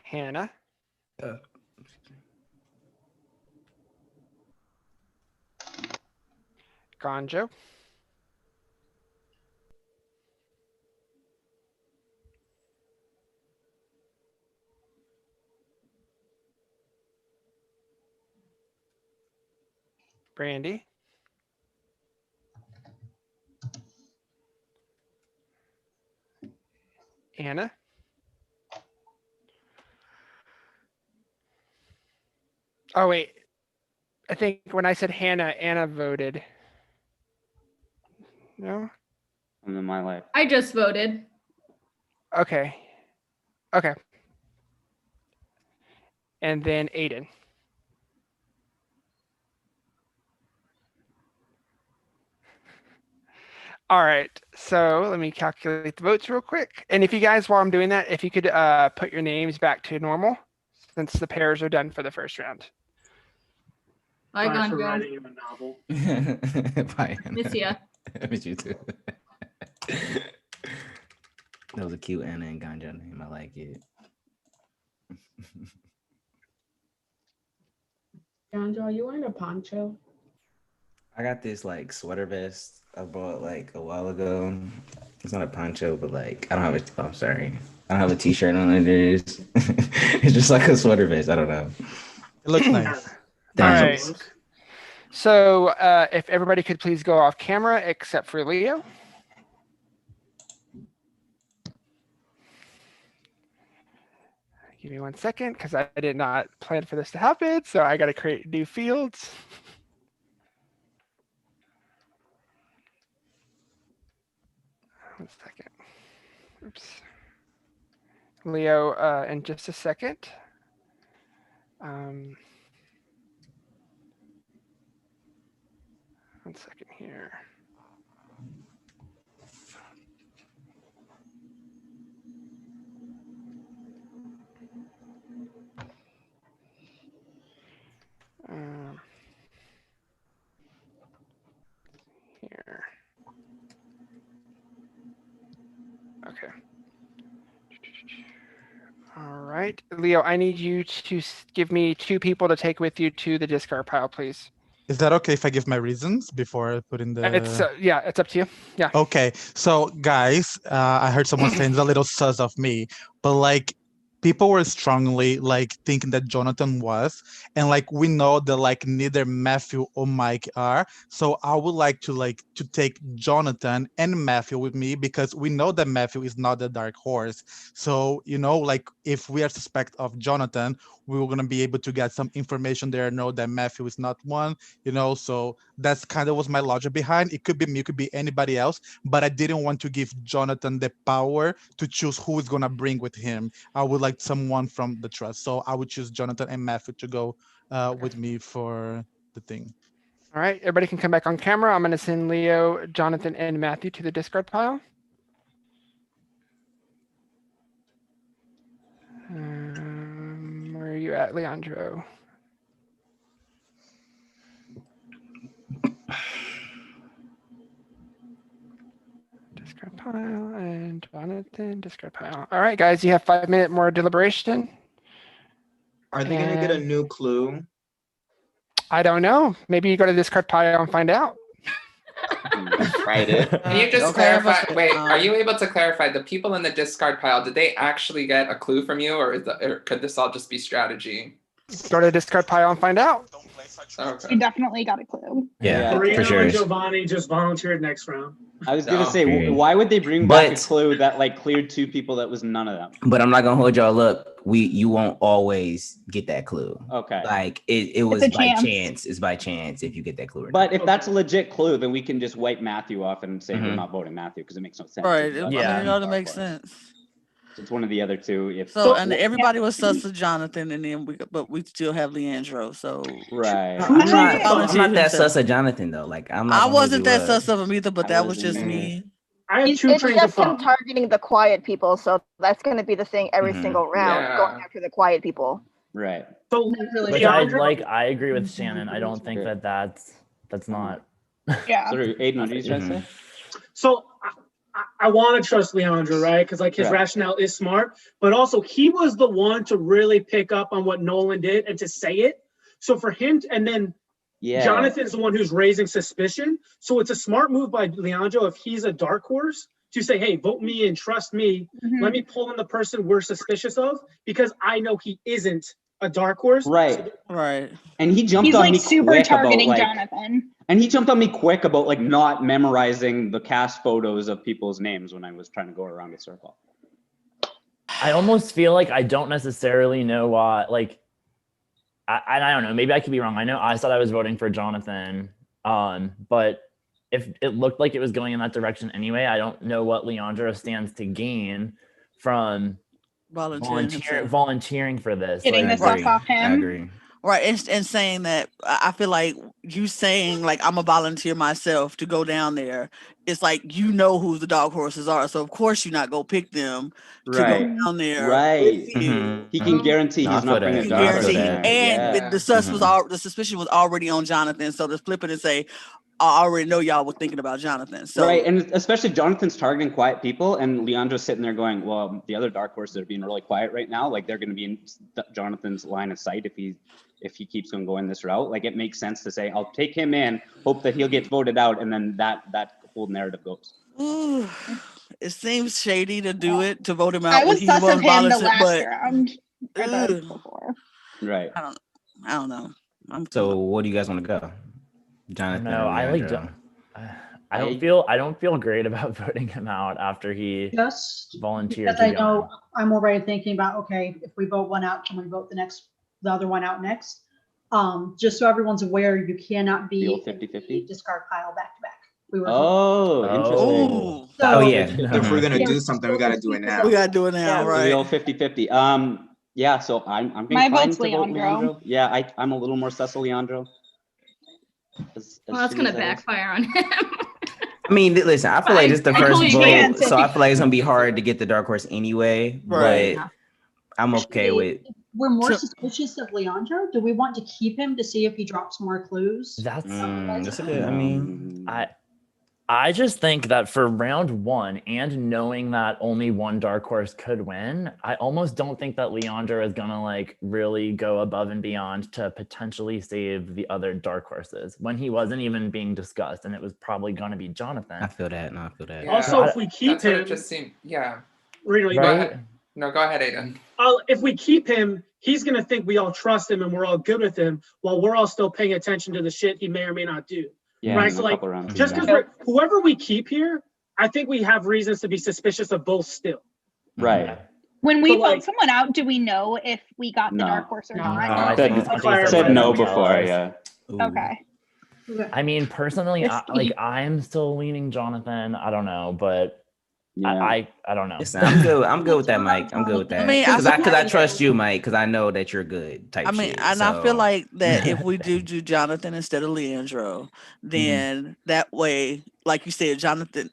Hannah. Gonjo. Brandy. Anna. Oh, wait. I think when I said Hannah, Anna voted. No? And then my life. I just voted. Okay. Okay. And then Aiden. All right, so let me calculate the votes real quick. And if you guys, while I'm doing that, if you could put your names back to normal, since the pairs are done for the first round. Bye, Sorry for Gonjo. writing him a novel. Bye. Miss ya. Miss you too. That was a cute Anna and Ganja name. I like it. Gonjo, are you wearing a poncho? I got this like sweater vest I bought like a while ago. It's not a poncho, but like I don't have a. I'm sorry. I don't have a t-shirt on it. It's just like a sweater vest. I don't know. It looks nice. All right. Thanks. So if everybody could please go off camera except for Leo. Give me 1 second because I did not plan for this to happen. So I got to create new fields. One second. Oops. Leo, in just a second. One second here. Here. Okay. All right, Leo, I need you to give me 2 people to take with you to the discard pile, please. Is that okay if I give my reasons before I put in the? It's yeah, it's up to you. Yeah. Okay, so guys, I heard someone saying it's a little sus of me, but like people were strongly like thinking that Jonathan was, and like we know that like neither Matthew or Mike are. So I would like to take Jonathan and Matthew with me because we know that Matthew is not the dark horse. So you know, like if we are suspect of Jonathan, we were gonna be able to get some information there, know that Matthew is not one, you know. So that's kind of was my logic behind. It could be me, it could be anybody else, but I didn't want to give Jonathan the power to choose who is gonna bring with him. I would like someone from the trust, so I would choose Jonathan and Matthew to go with me for the thing. All right, everybody can come back on camera. I'm going to send Leo, Jonathan, and Matthew to the discard pile. Where are you at, Leandro? Discard pile and Jonathan, discard pile. All right, guys, you have 5 minutes more deliberation. Are they gonna get a new clue? I don't know. Maybe you go to the discard pile and find out. Right. Can you just clarify? Wait, are you able to clarify the people in the discard pile? Did they actually get a clue from you, or could this all just be strategy? Go to the discard pile and find out. Okay. You definitely got a clue. Yeah, Marino for sure. and Giovanni just volunteered next round. I was gonna No. say, why would they bring back a clue that like cleared 2 people that was none of them? But I'm not gonna hold y'all up. You won't always get that clue. Okay. Like it was by chance. It's by chance if you get that clue. But if that's a legit clue, then we can just wipe Matthew off and say we're not voting Matthew because it makes no sense. Right. That's Yeah. not It ought to dark make horse. sense. So it's one of the other 2. If So and everybody was sus to Jonathan, and then but we still have Leandro. So right. I'm not that sus of Jonathan though. Like I wasn't that sus of him either, but that was just me. I have It's 2 trains of just him thought. targeting the quiet people, so that's going to be the thing every single round, Yeah. going after the quiet people. Right. So Which I agree with Shannon. I don't think that's not. Yeah. Sorry, Aiden, what are you trying to say? So I want to trust Leandro, right? Because like his Right. rationale is smart, but also he was the one to really pick up on what Nolan did and to say it. So for him, and then Jonathan's the one who's raising suspicion. So it's a smart move by Leandro if he's a dark horse to say, hey, vote me and trust me. Let me pull in the person we're suspicious of because I know he isn't a dark horse. Right. Right. And he jumped He's on like me super quick targeting about like, Jonathan. and he jumped on me quick about like not memorizing the cast photos of people's names when I was trying to go around a circle. I almost feel like I don't necessarily know why. Like, I don't know. Maybe I could be wrong. I know I thought I was voting for Jonathan, but if it looked like it was going in that direction anyway, I don't know what Leandro stands to gain from volunteering for this. Getting this off him. I agree. Right, and saying that I feel like you saying like I'm a volunteer myself to go down there. It's like you know who the dog horses are, so of course you're not go pick them to go down there. Right. With you. He can guarantee he's not bringing dog horse in there. And the suspicion was already on Jonathan, so to flip it and say, I already know y'all were thinking about Jonathan. So right, and especially Jonathan's targeting quiet people, and Leandro's sitting there going, well, the other dark horses are being really quiet right now. Like they're going to be in Jonathan's line of sight if he keeps on going this route. Like it makes sense to say, I'll take him in, hope that he'll get voted out, and then that whole narrative goes. Ooh, it seems shady to do it, to vote him I out when was he sus of won't him the volunteer, last but round. Or the ugh, before. Right. I don't know. So what do you guys want to go? Jonathan No, or I like. Leandro? I don't feel great about voting him out after he Just volunteered because to I go. know I'm already thinking about, okay, if we vote one out, can we vote the other one out next? Just so everyone's aware, you cannot be The old in 50-50? the discard pile back to back. We were Interesting. Oh yeah. If we're gonna do something, we gotta do it now. We gotta do it now, So right? the old 50-50. Yeah, so I'm My inclined vote's to vote Leandro. Leandro. Yeah, I'm a little more sus of Leandro. Well, that's gonna backfire on him. I mean, listen, I feel like this is the I first totally agree. vote, so I feel like it's gonna be hard to get the dark horse anyway. Right. But I'm okay with. We're more suspicious of Leandro. Do we want to keep him to see if he drops more clues? That's That's a good. I mean, I just think that for round one, and knowing that only one dark horse could win, I almost don't think that Leandro is gonna like really go above and beyond to potentially save the other dark horses when he wasn't even being discussed, and it was probably gonna be Jonathan. I feel that. No, I feel that. Yeah, Also, if we keep that's what him, it just seemed. Yeah. Really, Go ahead. No, go ahead, Aiden. If we keep him, he's gonna think we all trust him and we're all good with him, while we're all still paying attention to the shit he may or may not do. Yeah, right. in So a like, couple rounds. just because whoever we keep here, I think we have reasons to be suspicious of both still. Right. When we So, vote like- someone out, do we know if we got the No. dark horse or not? I think Said no before, yeah. Okay. I mean, personally, Risky. I'm still leaning Jonathan. I don't know, but I don't know. Listen, I'm good. I'm good with that, Mike. I'm good with that. I mean, Because I I feel like- trust you, Mike. Because I know that you're good. Type I mean, shit. and I so. feel like that if we do Jonathan instead of Leandro, then that way, like you said,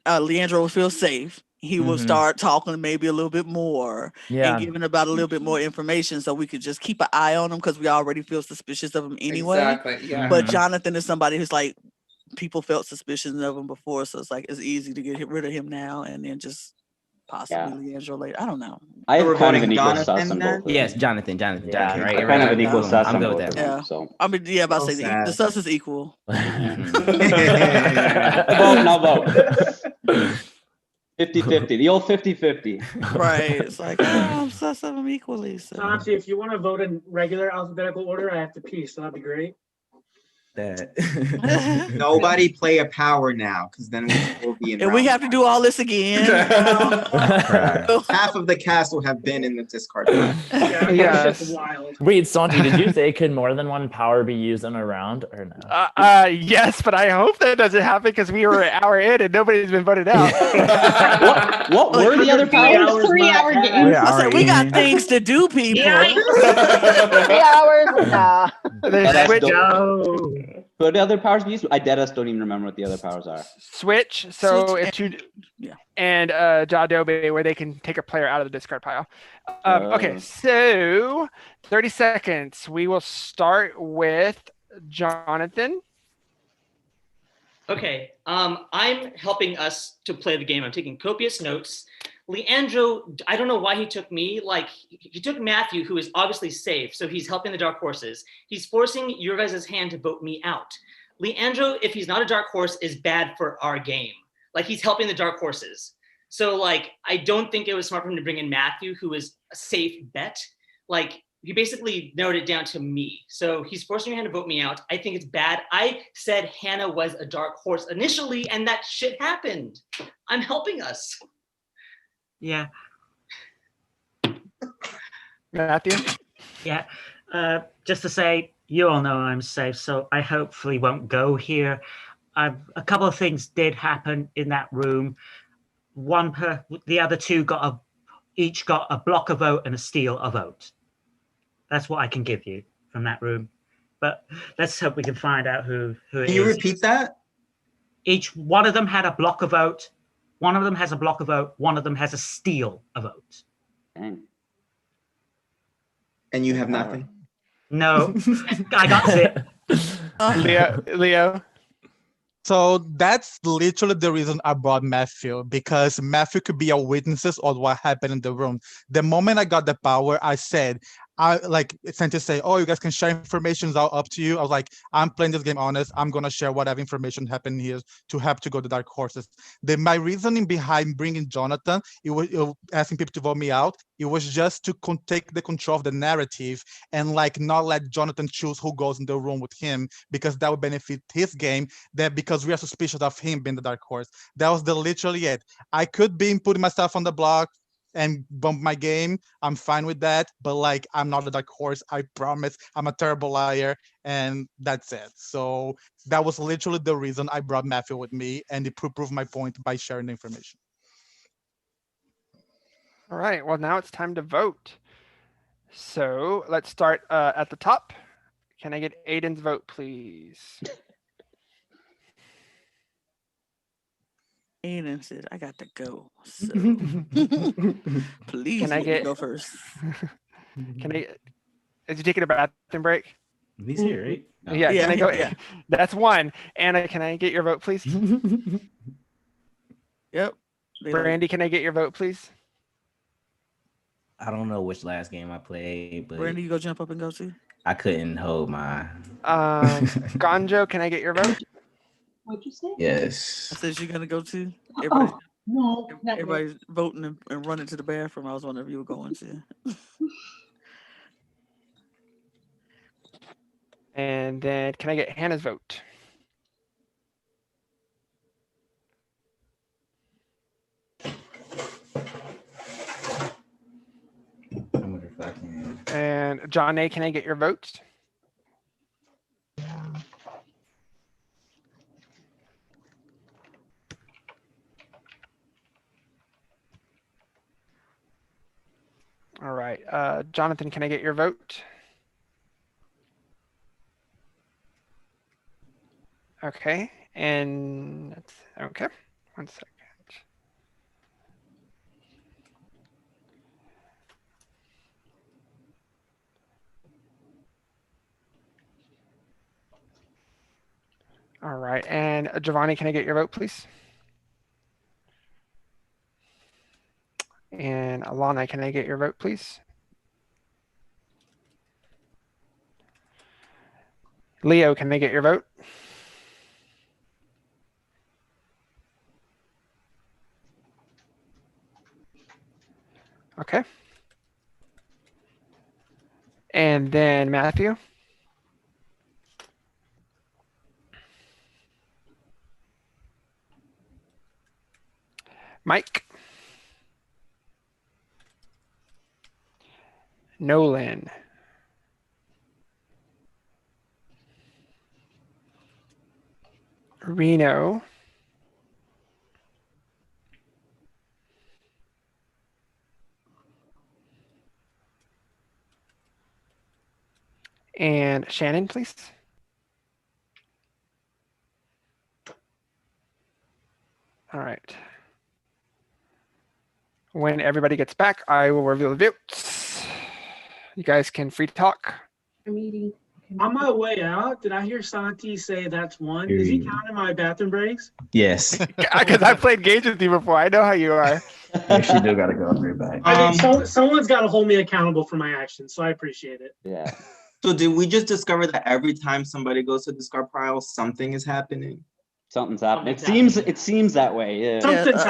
Leandro will feel safe. He will start talking maybe a little bit more Yeah. and giving about a little bit more information, so we could just keep an eye on him because we already feel suspicious of him anyway. Exactly. Yeah. But Jonathan is somebody who's like, people felt suspicious of him before, so it's like it's easy to get rid of him now and then just possibly Leandro later. I don't know. I have We're kind of voting an equal Jonathan sus on then? both. of Yes, them. Jonathan, I right? kind of an equal sus I'm on good both with of that. them. Yeah. So I mean, yeah, about to say the sad. sus is equal. vote, no vote. 50-50. The old 50-50. Right. It's like, oh, I'm sus of them equally. So. Honestly, if you want to vote in regular alphabetical order, I have to pee, so that'd be great. That. Nobody play a power now, because then we'll be in. And we round have to do all this again. Half of the cast will have been in the discard pile. Yes. Wild. Wait, Santi, did you say could more than one power be used in a round or no? Yes, but I hope that doesn't happen because we were an hour in and nobody's been voted out. What were the other powers? 3-hour game. I said, we got things to do, people. 3 hours? Nah. But the other powers be used? I dead don't even remember what the other powers are. Switch. So Switch if you yeah. and Jadobe, where they can take a player out of the discard pile. Okay, so 30 seconds. We will start with Jonathan. Okay, I'm helping us to play the game. I'm taking copious notes. Leandro, I don't know why he took me. Like, he took Matthew, who is obviously safe, so he's helping the dark horses. He's forcing your guys' hand to vote me out. Leandro, if he's not a dark horse, is bad for our game. Like, he's helping the dark horses. So, like, I don't think it was smart for him to bring in Matthew, who is a safe bet. Like, he basically narrowed it down to me. So he's forcing your hand to vote me out. I think it's bad. I said Hannah was a dark horse initially, and that shit happened. I'm helping us. Yeah. Matthew? Yeah. Just to say, you all know I'm safe, so I hopefully won't go here. A couple of things did happen in that room. The other two each got a block a vote and a steal a vote. That's what I can give you from that room. But let's hope we can find out who it is. Can you repeat that? Each one of them had a block a vote. One of them has a block a vote. One of them has a steal a vote. Dang. And you have nothing? No, I got it. Leo. So that's literally the reason I brought Matthew, because Matthew could be a witness of what happened in the room. The moment I got the power, I said, I like sent to say, oh, you guys can share information, it's all up to you. I was like, I'm playing this game honest. I'm gonna share whatever information happened here to help to go to dark horses. My reasoning behind bringing Jonathan, it was asking people to vote me out. It was just to take the control of the narrative and like not let Jonathan choose who goes in the room with him, because that would benefit his game. That because we are suspicious of him being the dark horse. That was literally it. I could be putting myself on the block and bump my game. I'm fine with that, but like I'm not the dark horse. I promise. I'm a terrible liar, and that's it. So that was literally the reason I brought Matthew with me, and it proved my point by sharing the information. All right. Well, now it's time to vote. So let's start at the top. Can I get Aiden's vote, please? Aiden said, I got to go. So please Can I get go first. Is he taking a bathroom break? He's here, right? No. Yeah, can I go? Yeah. That's one. Anna, can I get your vote, please? Yep. Brandy, can I get your vote, please? I don't know which last game I played, but Brandy, you go jump up and go too. I couldn't hold my. Gonjo, can I get your vote? What'd you say? Yes. I said you're gonna go too. Oh, no, not yet. Everybody's voting and running to the bathroom. I was wondering if you were going to. And then can I get Hannah's vote? I wonder if I can. And John A, can I get your vote? All right. Jonathan, can I get your vote? Okay. And that's okay. 1 second. All right. And Giovanni, can I get your vote, please? And Alana, can I get your vote, please? Leo, can I get your vote? Okay. And then Matthew. Mike. Nolan. Reno. And Shannon, please. All right. When everybody gets back, I will reveal the votes. You guys can free talk. I'm eating. On my way out, did I hear Santi say that's one? Is he counting my bathroom breaks? Yes. Because I played games with you before. I know how you are. Actually, do gotta go right back. I mean, someone's got to hold me accountable for my actions, so I appreciate it. Yeah. So did we just discover that every time somebody goes to discard pile, something is happening? Something's happening. It seems that way. Yeah.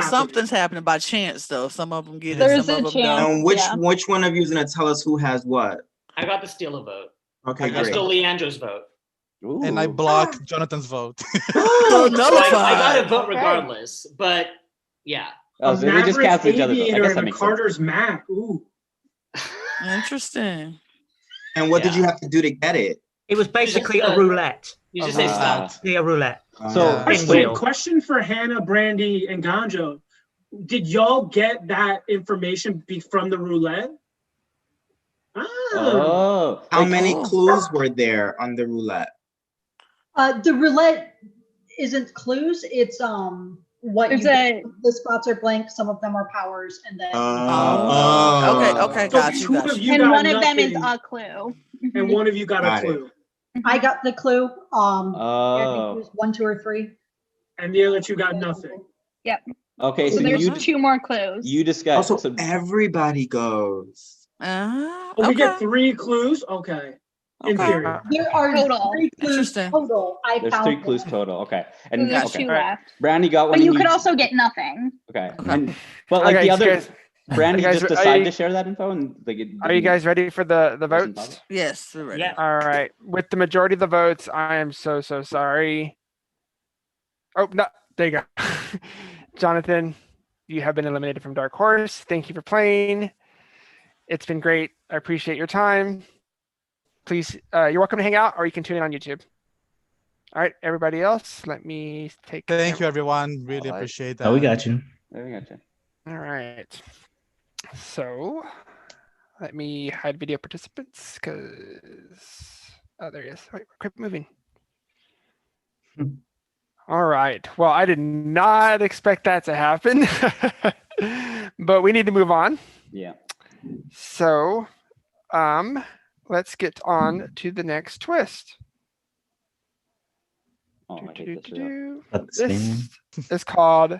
Something's happening by chance, though. Some of them get There's it, some a of them chance. don't. And which one of you is gonna tell us who has what? I got the steal a vote. Okay, I great. stole Leandro's vote. And I blocked Jonathan's vote. Oh, So I got to nullified. vote regardless, but yeah. Oh, so we just cancel each other's votes. I Aviator guess that and a makes sense. Carter's Mac. Ooh. Interesting. And what did you have to do to get it? It was basically a roulette. You just say stop. Yeah, a roulette. So, Wheel. question for Hannah, Brandy, and Ganjo. Did y'all get that information from the roulette? Oh. How many clues were there on the roulette? The roulette isn't clues. It's what There's the spots are blank. Some of them are powers, and then. Okay, got you. Got you. And one of them is a clue. And one of you got Got a it. clue. I got the clue. Oh. It was 1, 2, or 3. And the other two got nothing. Yep. Okay, So so there's you 2 more clues. discussed. Also, everybody goes. But we get 3 clues. Okay. In Okay. theory. There are Total. 3 clues Interesting. total. I There's found 3 one. clues total. Okay. And So there's okay. 2 left. Brandy got one. But you and could also get nothing. Okay. But like Okay, the so other, guys- Brandy guys- just are decided you- to share that info, and like it Are you didn't- guys ready for the wasn't votes? public? Yes, we're ready. Yeah. All right. With the majority of the votes, I am so sorry. Oh no, there you go. Jonathan, you have been eliminated from Dark Horse. Thank you for playing. It's been great. I appreciate your time. Please, you're welcome to hang out, or you can tune in on YouTube. All right, everybody else, let me take. Thank you, everyone. Really appreciate that. Oh, we got you. There we got you. All right. So let me hide video participants because there he is. Wait, quit moving. All right. Well, I did not expect that to happen, but we need to move on. Yeah. So, let's get on to the next twist. Oh, I hate this real. This is called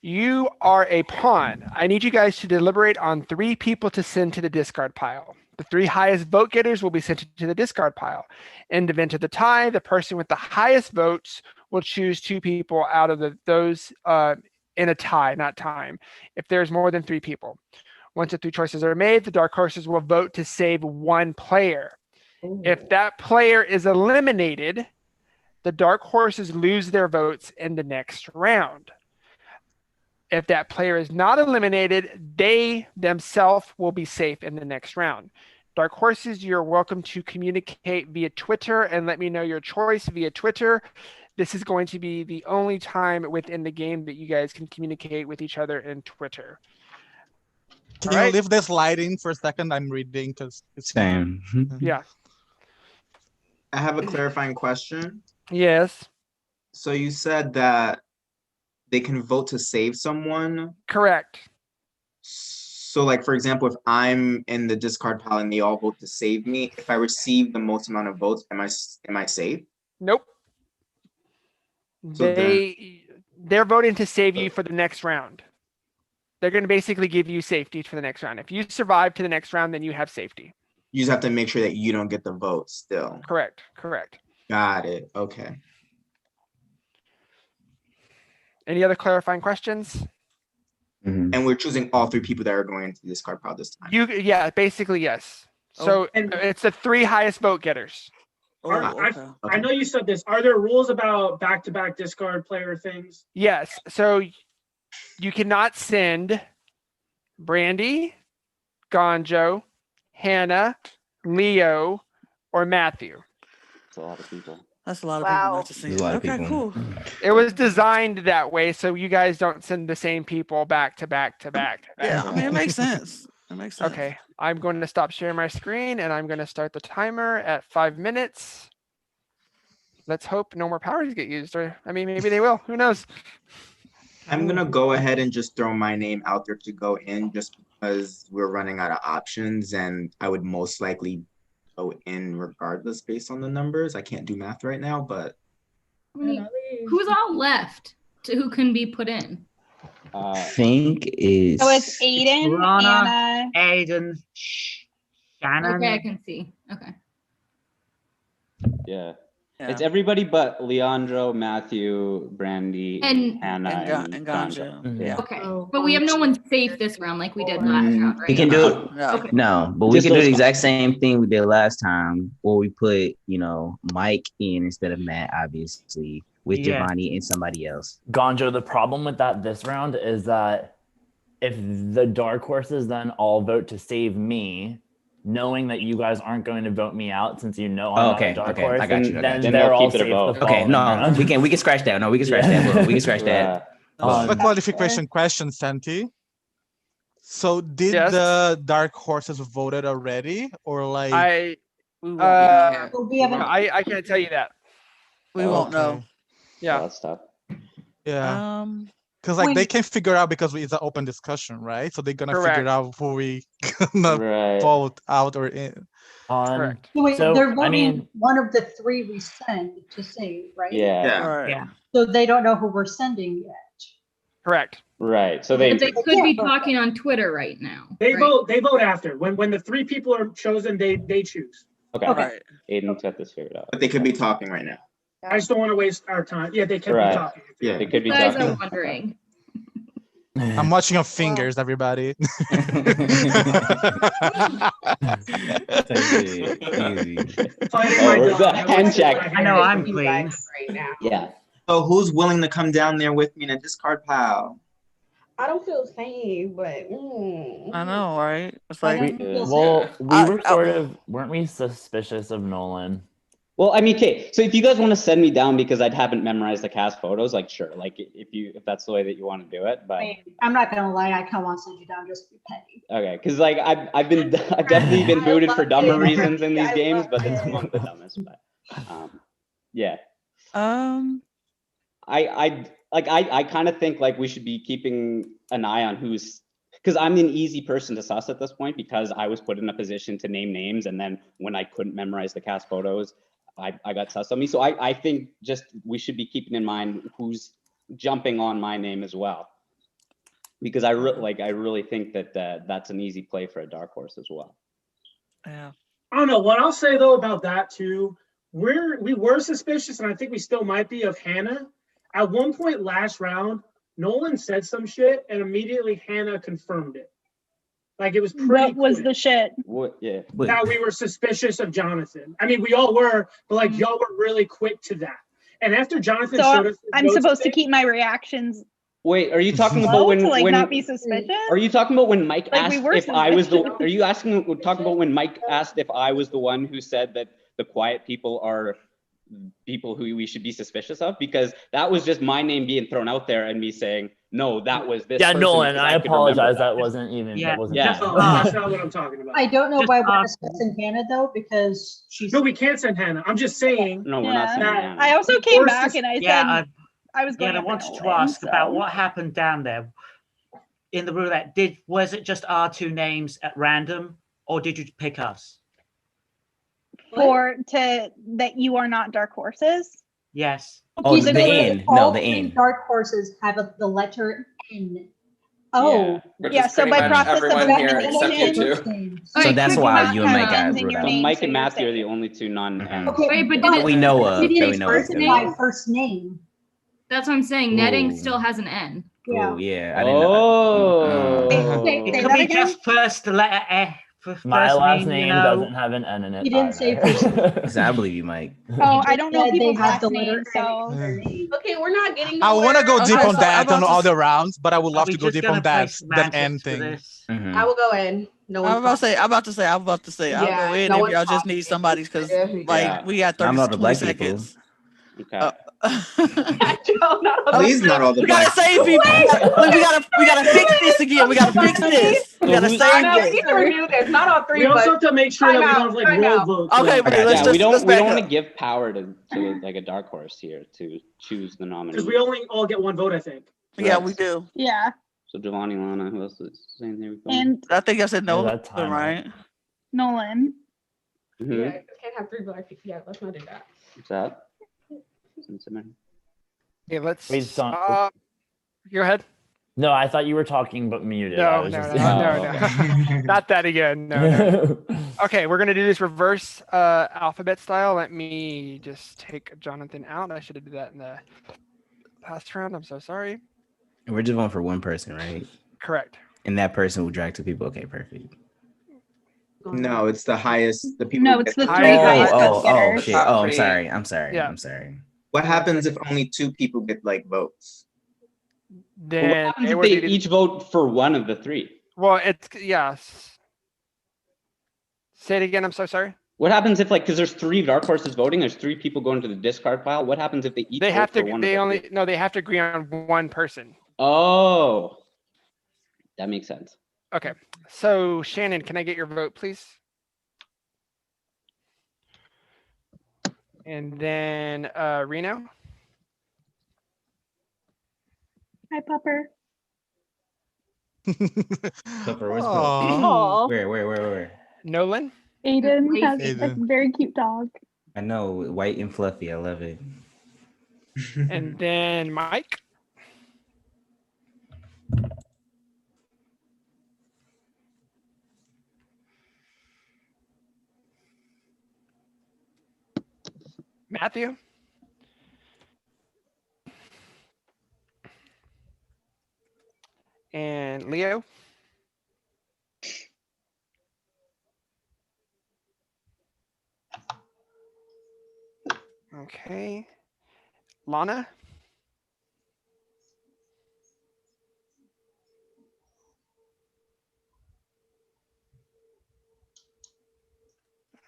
You Are a Pawn. I need you guys to deliberate on 3 people to send to the discard pile. The 3 highest vote getters will be sent to the discard pile. In the event of the tie, the person with the highest votes will choose 2 people out of those in a tie, not time, if there's more than 3 people. Once the 3 choices are made, the dark horses will vote to save 1 player. If that player is eliminated, the dark horses lose their votes in the next round. If that player is not eliminated, they themselves will be safe in the next round. Dark horses, you're welcome to communicate via Twitter and let me know your choice via Twitter. This is going to be the only time within the game that you guys can communicate with each other in Twitter. Can you leave this lighting for a second? I'm reading because it's same. Yeah. I have a clarifying question. Yes. So you said that they can vote to save someone. Correct. So like, for example, if I'm in the discard pile and they all vote to save me, if I receive the most amount of votes, am I safe? Nope. So They're voting to save you for the next round. They're going to basically give you safety for the next round. If you survive to the next round, then you have safety. You just have to make sure that you don't get the votes still. Correct. Correct. Got it. Okay. Any other clarifying questions? And we're choosing all 3 people that are going into the discard pile this time. Yeah, basically yes. So it's the 3 highest vote getters. I know you said this. Are there rules about back-to-back discard player things? Yes. So you cannot send Brandy, Gonjo, Hannah, Leo, or Matthew. That's a lot of people. That's a lot of people not to see. Okay, cool. It was designed that way so you guys don't send the same people back to back to back. Yeah, I mean, it makes sense. It makes sense. Okay, I'm going to stop sharing my screen and I'm going to start the timer at 5 minutes. Let's hope no more powers get used, or I mean, maybe they will. Who knows? I'm gonna go ahead and just throw my name out there to go in just because we're running out of options and I would most likely go in regardless based on the numbers. I can't do math right now, but Who's all left who can be put in? I think is So it's Aiden, Rana, Anna. Aiden, Shannon. Okay, I can see. Okay. Yeah. It's everybody but Leandro, Matthew, Brandy, And- Hannah, and Ganja. Ganja. Yeah. Okay. But we have no one safe this round like we did last round, right? We can do it. Okay. No, but we Just can do those the exact same thing we did last time, where we put, Mike in instead of Matt, obviously, with Yeah. Giovanni and somebody else. Gonjo, the problem with that this round is that if the dark horses then all vote to save me, knowing that you guys aren't going to vote me out since I'm not a dark horse, I got you. then Then they're they'll all keep it a safe. vote. the Okay, following no, round. we can scratch that. No, we can scratch that. We can scratch that. A qualification question, Santi. So did the dark horses voted already, or like I We haven't. I can't tell you that. We won't know. Yeah. That's tough. Yeah. Because like they can figure out because it's an open discussion, right? So they're gonna Correct. figure out who we gonna vote out or in. Correct. So wait, So, they're I voting mean- one of the 3 we send to save, right? Yeah. Right. Yeah. So they don't know who we're sending yet. Correct. Right. So But they could be talking on Twitter right now. They right? vote. They vote after. When the 3 people are chosen, they choose. Okay. Right. Aiden's got this figured out. But they could be talking right now. I just don't want to waste our time. Yeah, they can be Right. talking. Yeah. They could be Guys talking. are wondering. I'm watching your fingers, everybody. Hand check. I know I'm clean. Right now. Yeah. So who's willing to come down there with me in a discard pile? I don't feel the same, but I know, right? It's like we were sort of, weren't we suspicious of Nolan? Well, I mean, okay. So if you guys want to send me down because I haven't memorized the cast photos, like sure, like if that's the way that you want to do it, but I'm not gonna lie, I kind of want to send you down just to be petty. okay, because like I've definitely been booted for dumber reasons in these games, but it's one of the dumbest. But yeah. I kind of think like we should be keeping an eye on who's, because I'm an easy person to suss at this point because I was put in a position to name names, and then when I couldn't memorize the cast photos, I got sussed on me. So I think just we should be keeping in mind who's jumping on my name as well, because I really think that that's an easy play for a dark horse as well. Yeah. I don't know. What I'll say though about that too, we were suspicious, and I think we still might be, of Hannah. At one point last round, Nolan said some shit, and immediately Hannah confirmed it. Like it was pretty. What was the shit? What? Yeah. That we were suspicious of Jonathan. I mean, we all were, but like y'all were really quick to that. And after Jonathan showed us, I'm supposed to keep my reactions. Wait, are you talking low about when to, like, when not be suspicious? Are you talking about when Mike Like, asked we were if I was the? suspicious. Are you talking about when Mike asked if I was the one who said that the quiet people are people who we should be suspicious of? Because that was just my name being thrown out there and me saying no, that was this. Yeah, person, Nolan, because I could remember apologize. that. That wasn't even. Yeah, That wasn't. Yeah. That's not what I'm talking about. I don't know Just why we're ask- discussing Hannah though, because she's. No, we can't send Hannah. I'm just saying. No, we're not saying that. Hannah. I also came back and I Yeah, said I was going I after wanted to Nolan, ask about so. what happened down there in the roulette. Was it just our 2 names at random, or did you pick us? That you are not dark horses. Yes. Okay, the N. all No, the three N. dark horses have the letter N. Oh, Which Yeah, is so pretty by much process of everyone here except you elimination. two. So that's why you and Mike got in ruled your out. So name, Mike so and you're Matthew are safe. the only 2 non. okay. Wait, but but did we know of. we That did we know first of. by first name. That's what I'm saying. Netting Ooh. still has an N. Yeah. Oh yeah, I didn't know. Say It that could be again? just first letter F. My first last name, you name know. doesn't have an N in it. You didn't say first name. So I believe you, Mike. Oh, I don't know Said they people's have last the letter names, so. Okay, we're not getting. I want to go deep Okay, on so that I'm on about to other rounds, but I would love we to go just deep gonna on play that end semantics for thing. this? I will go in. No I'm one's about to say. I'll go in no if one's y'all just talking. need somebody because Yeah. we got I'm not 30 the 20 black people. seconds. Okay. Please, not all the We gotta black save people. Look, we gotta fix this again. We gotta fix this. We gotta who's- save No, this. we can renew this. Not all 3, We also but have to make sure that we don't have like time roll out. votes. Okay, though. wait, let's Yeah, we just don't back want to up. give power to like a dark horse here to choose the nominee. Because we only all get 1 vote, I think. Yeah, we do. Yeah. So Giovanni, Lana, who else is saying there? And I think I said no, that time, right? Nolan. Mm-hmm. yeah, can't have 3 black people. Yeah, let's not do that. What's that? Okay, let's. Wait, so- Go ahead. No, I thought you were talking, but muted. I No, was no, just- no. Not that again. No. Okay, we're gonna do this reverse alphabet style. Let me just take Jonathan out. I should have did that in the past round. I'm so sorry. We're just voting for one person, right? Correct. And that person will drag 2 people. Okay, perfect. No, it's the highest. The people. No, who it's get the 3 highest vote getters. Shit. Oh, I'm sorry. I'm sorry. Yeah. I'm sorry. What happens if only 2 people get like votes? Then What happens it if would they be- each vote for one of the 3? Well, it's yes. Say it again. I'm so sorry. What happens if because there's 3 dark horses voting, there's 3 people going to the discard pile? What happens if they each They vote have to. for one They of the only 3? no. They have to agree on one person. Oh, that makes sense. Okay. So Shannon, can I get your vote, please? And then Reno. Hi, Pupper. Pupper, where's Aw. Where? Nolan. Aiden has a Aiden. very cute dog. I know, white and fluffy. I love it. And then Mike. Matthew? And Leo? Okay. Lana?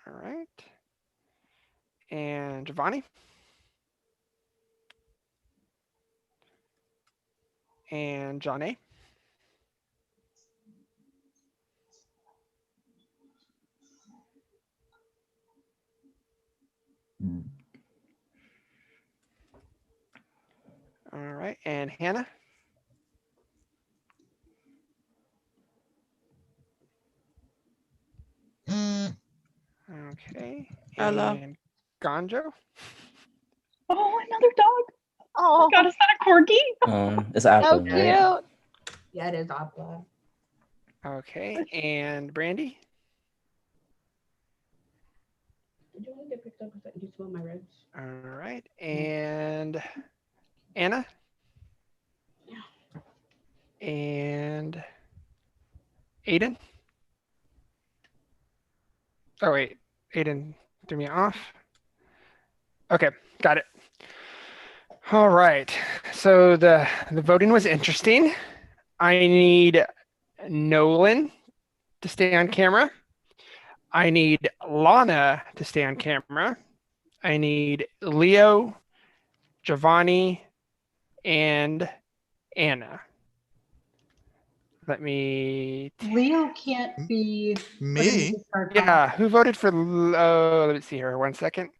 All right. And Giovanni? And John A? All right. And Hannah? Okay. Hello. And Ganjo? Oh, another dog. Oh, God, is that a corgi? It's so Apple, cute. right? Yeah, it is Opera. Okay. And Brandy? Did you want to get picked up because you smell my ribs? All right. And Anna? And Aiden? Oh, wait. Aiden threw me off. Okay, got it. All right. So the voting was interesting. I need Nolan to stay on camera. I need Lana to stay on camera. I need Leo, Giovanni, and Anna. Let me. Leo can't be put in the Me? discard pile. Yeah, who voted for? Let me see here. 1 second.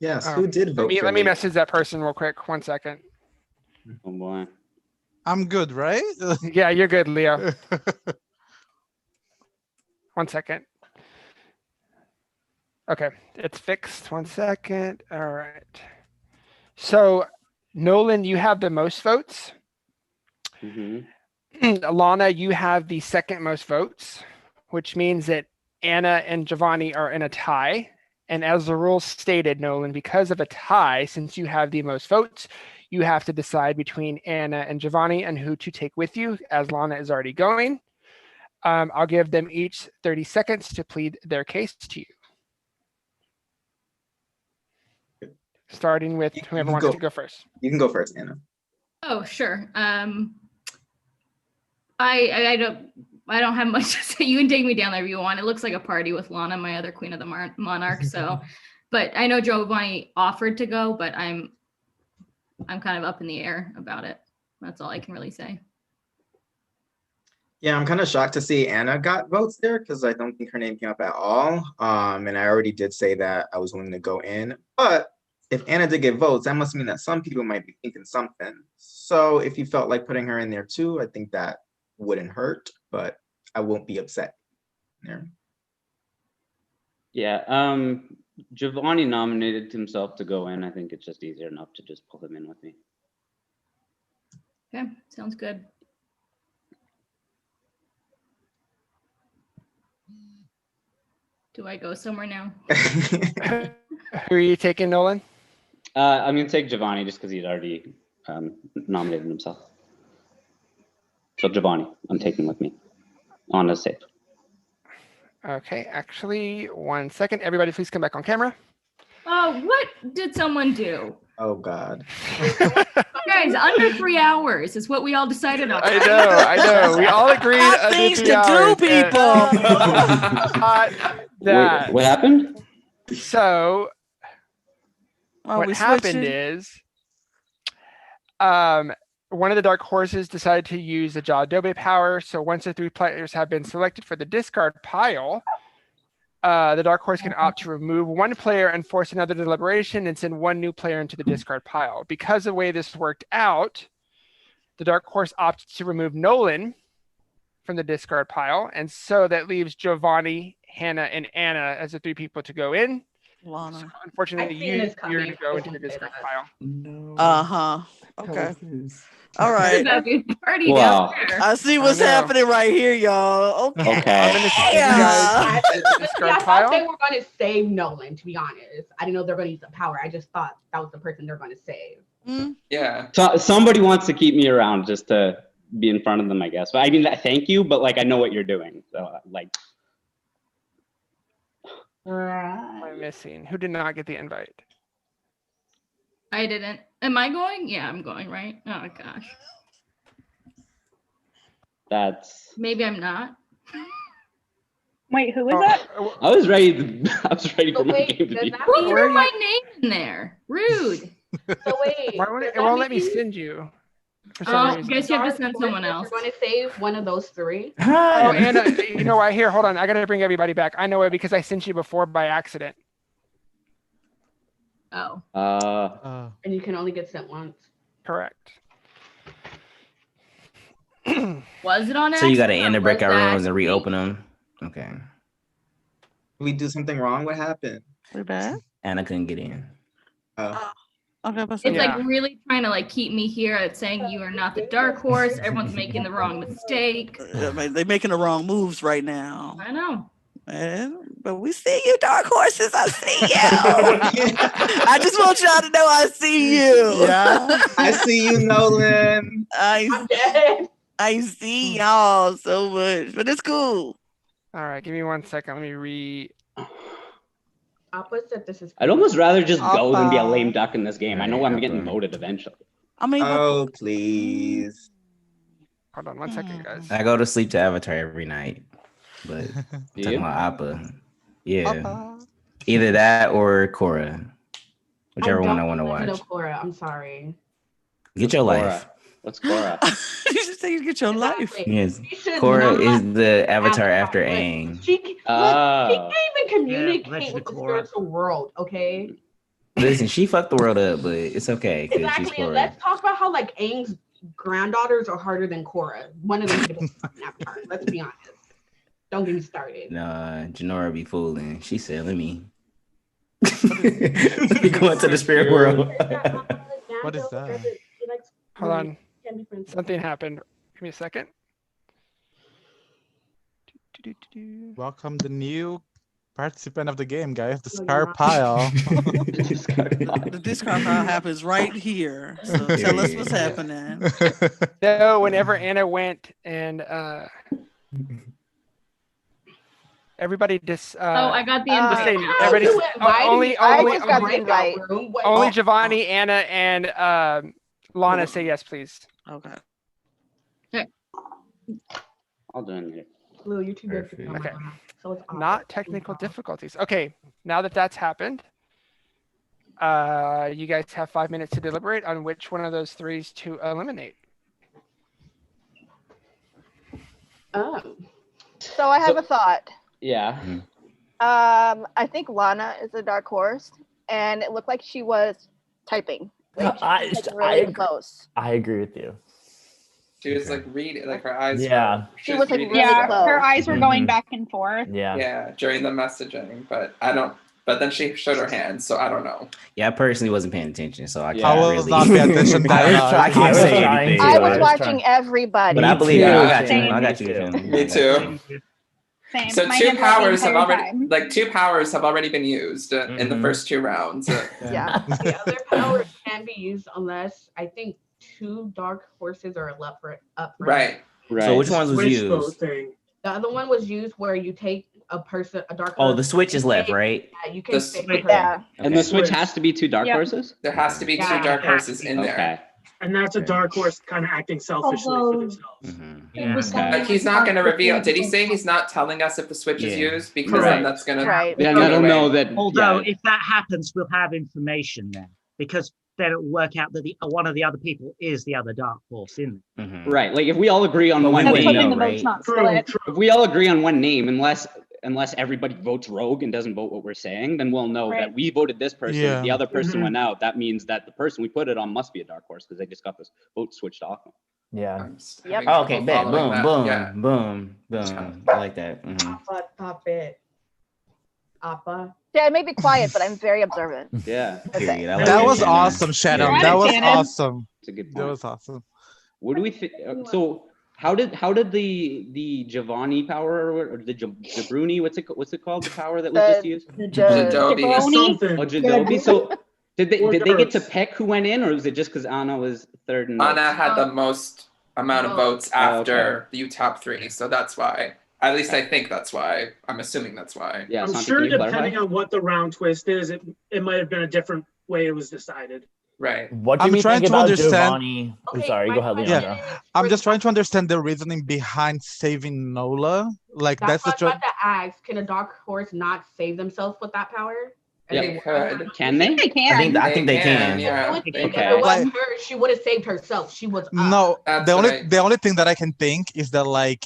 Yes, Oh, who did vote for let me Leo? message that person real quick. 1 second. Oh boy. I'm good, right? Yeah, you're good, Leo. 1 second. Okay, it's fixed. 1 second. All right. So, Nolan, you have the most votes. Alana, you have the second most votes, which means that Anna and Giovanni are in a tie. And as the rules stated, Nolan, because of a tie, since you have the most votes, you have to decide between Anna and Giovanni and who to take with you, as Lana is already going. I'll give them each 30 seconds to plead their case to you. Starting with whoever wants to go first. You can go first, Anna. Oh, sure. I don't have much to say. You can take me down there if you want. It looks like a party with Lana, my other queen of the monarch. So, but I know Giovanni offered to go, but I'm kind of up in the air about it. That's all I can really say. Yeah, I'm kind of shocked to see Anna got votes there because I don't think her name came up at all. And I already did say that I was willing to go in. But if Anna did get votes, that must mean that some people might be thinking something. So if you felt like putting her in there too, I think that wouldn't hurt, but I won't be upset there. Yeah, Giovanni nominated himself to go in. I think it's just easier enough to just pull him in with me. Okay, sounds good. Do I go somewhere now? Who are you taking, Nolan? I'm gonna take Giovanni just because he's already nominated himself. So Giovanni, I'm taking with me on a safe. Okay, actually, 1 second. Everybody, please come back on camera. Oh, what did someone do? Oh God. Guys, under 3 hours is what we all decided on. I know. We all agreed. Got things to do, people. Wait, what happened? So, what we happened switching? is, one of the dark horses decided to use the Jadobe power. So once the 3 players have been selected for the discard pile, the dark horse can opt to remove 1 player and force another deliberation and send 1 new player into the discard pile. Because of the way this worked out, the dark horse opted to remove Nolan from the discard pile. And so that leaves Giovanni, Hannah, and Anna as the 3 people to go in. Lana. So unfortunately, you're to go into the discard pile. Uh-huh. Okay. All right. That'd be a party Wow. down there. I see what's happening right here, y'all. Okay. Okay. I'm gonna send you guys to the See, discard I thought pile. they were going to save Nolan, to be honest. I didn't know they were going to use the power. I just thought that was the person they're going to save. Yeah. So somebody wants to keep me around just to be in front of them, I guess. But I mean, thank you, but like I know what you're doing. So like, What am I missing? Who did not get the invite? I didn't. Am I going? Yeah, I'm going, right? Oh gosh. that's. Maybe I'm not. Wait, who was that? I was ready. I was ready for my game to be. Who threw my name in there? Rude. So wait, Why won't it won't let me send you? For some Oh, I reason. guess you have to send someone else. You're going to save one of those three. Oh, Anna, you know what? Here, hold on. I gotta bring everybody back. I know it because I sent you before by accident. Oh. And you can only get sent once. Correct. Was it on So you got to accident, end the or was breakout that rooms and reopen them. Okay. Did we do something wrong? What happened? We bad? Anna couldn't get in. Oh. Okay, but It's like really trying to like keep me here at saying you are not the dark horse. Everyone's making the wrong mistake. They're making the wrong moves right now. I know. Man, but we see you, dark horses. I see you. I just want y'all to know I see you. Yeah, I see you, Nolan. I'm dead. I see y'all so much, but it's cool. All right, give me 1 second. Let me re. Appa said this is. I'd almost rather just go than be a lame duck in this game. I know I'm getting voted eventually. I mean, oh please. Hold on 1 second, guys. I go to sleep to Avatar every night, but I'm You? talking about Appa. Yeah, either that or Korra, whichever one I want to watch. Korra, I'm sorry. Get your life. What's Korra? You just say you get your life. Yes, Korra is the Avatar after Aang. She can't even communicate with the spiritual world, okay? Listen, she fucked the world up, but it's okay because she's Exactly. And Korra. let's talk about how like Aang's granddaughters are harder than Korra. One of them could have fucking Avatar. Let's be honest. Don't get me started. Nah, Janora be fooling. She selling me. We going to the spirit world. What is that? Hold on. Something happened. Give me a second. Welcome the new participant of the game, guys. The Scar Pile. The discard pile happens right here. So tell us what's happening. So whenever Anna went and everybody just Oh, I got the just invite. say everybody only Oh. Giovanni, Anna, and Lana say yes, please. Okay. I'll do it. Lou, you're too good for Okay. okay. So it's Not technical difficulties. Okay, now that that's happened, you guys have 5 minutes to deliberate on which one of those threes to eliminate. Oh. So I have a thought. Yeah. I think Lana is a dark horse, and it looked like she was typing. Like, she was, like, really close. I agree with you. She was like reading, like her eyes. Yeah. Were, She was like reading really stuff. close. Her eyes were going back and forth. Yeah. Yeah, during the messaging, but I don't. But then she showed her hand, so I don't know. Yeah, I personally wasn't paying attention, so I can't I was really. not paying attention that much. I can't say anything. I was watching everybody. But I believe you. I got you. Same. I got you. Me too. Same. So My two hand held the powers have entire already, time. like two powers have already been used in the first 2 rounds. Yeah. The other power can be used unless I think 2 dark horses are up for Right. So which ones was Switch used? those things. The other one was used where you take a person, a dark Oh, horse. the switch is left, right? Yeah, you The can pick switch- the person. And the switch has to be 2 dark Yep. horses? There has to be 2 Yeah. dark horses in there. Okay. And that's a dark horse kind of acting selfishly for themselves. Like he's not going to reveal. Did he say he's not telling us if the switch is used? Because then Correct. that's going to. Right. Then that'll know that. Although yeah. if that happens, we'll have information then, because then it'll work out that one of the other people is the other dark horse in there. Right. Like if we all agree on But one we That's wouldn't name, hoping know, the vote's right? not split. if we all agree on one name, unless everybody votes rogue and doesn't vote what we're saying, then we'll know that Right. we voted this person. Yeah. If the other person Mhm. went out, that means that the person we put it on must be a dark horse because they just got this vote switched off. Yeah. Yep. Oh, okay, bet. Following Boom, that, boom, yeah. boom, boom. I like that. Appa, stop it. Appa. Yeah, I may be quiet, but I'm very observant. Yeah. Period. I like That was Shannon. awesome, Shadow. You're That right, was Shannon. awesome. It's a good That point. was awesome. What do we think? So how did the Giovanni power or the Jabruni? What's it called? The power that was just used? Jabroni? Oh, Jadobi. So did they get to pick who went in, or was it just because Anna was third? And Anna had the most amount of votes after okay. the top 3, so that's why. At least I think that's why. I'm assuming that's why. Yeah, I'm sure depending on what the round twist is, it might have been a different way it was decided. Right. What do I'm we trying think to about understand. Giovanni? I'm sorry, go ahead, Leandro. Yeah, I'm just trying to understand the reasoning behind saving Nola. Like That's that's what I the was about to ask. Can a dark horse not save themselves with that power? Yeah, And could. Can they? They can. I think they can. Yeah. If it wasn't her, she would have saved herself. She was up. No, That's the only thing that I can think is that like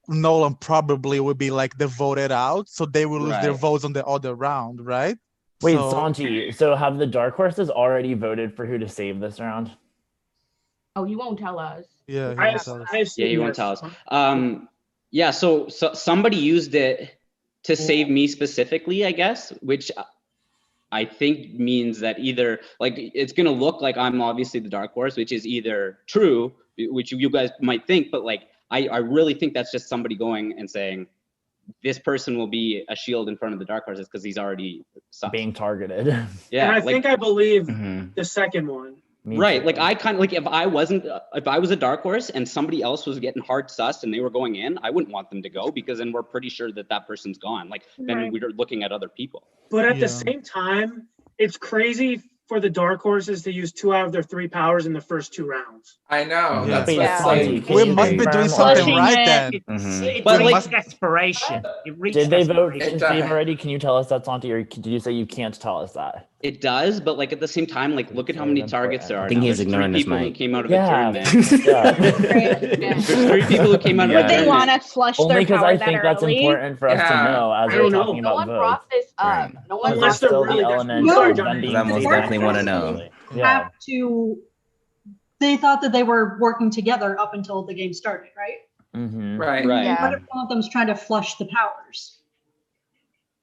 Nolan probably would be like the voted out, so they will lose their Right. votes on the other round, right? Wait, So- Santi, so have the dark horses already voted for who to save this round? Oh, you won't tell us. Yeah, he won't tell us. Yeah, so somebody used it to save me specifically, I guess, which I think means that either like it's gonna look like I'm obviously the dark horse, which is either true, which you guys might think, but like I really think that's just somebody going and saying this person will be a shield in front of the dark horses because he's already being targeted. Yeah, And I think I believe Mhm. the second one. Right, like I kind of like if I was a dark horse and somebody else was getting hard sussed and they were going in, I wouldn't want them to go because then we're pretty sure that person's gone. Like then Right. we're looking at other people. But at the same time, it's crazy for the dark horses to use 2 out of their 3 powers in the first 2 rounds. I know. Yeah. That's what's like. We must be doing something right then. It But reached like- desperation. It reached Did they vote desperation. to save already? Can you tell us that, Santi, or did you say you can't tell us that? It does, but like at the same time, like look at how many targets there are. I think now. he's There's ignoring 3 this people who mic. came out of Yeah. a tournament. There's 3 people who came out of Would a they tournament. want to flush Only their because power I that think that's early? important for us to know as I we're don't know. talking No about one votes. brought this up. Right. No one Because Unless there's they're still really the desperate. element Sorry, of them Johnny. being I most saved definitely want to early. know. Yeah. Have to. They thought that they were working together up until the game started, right? Mm-hmm. Right. Right. What if one of them's trying to flush the powers?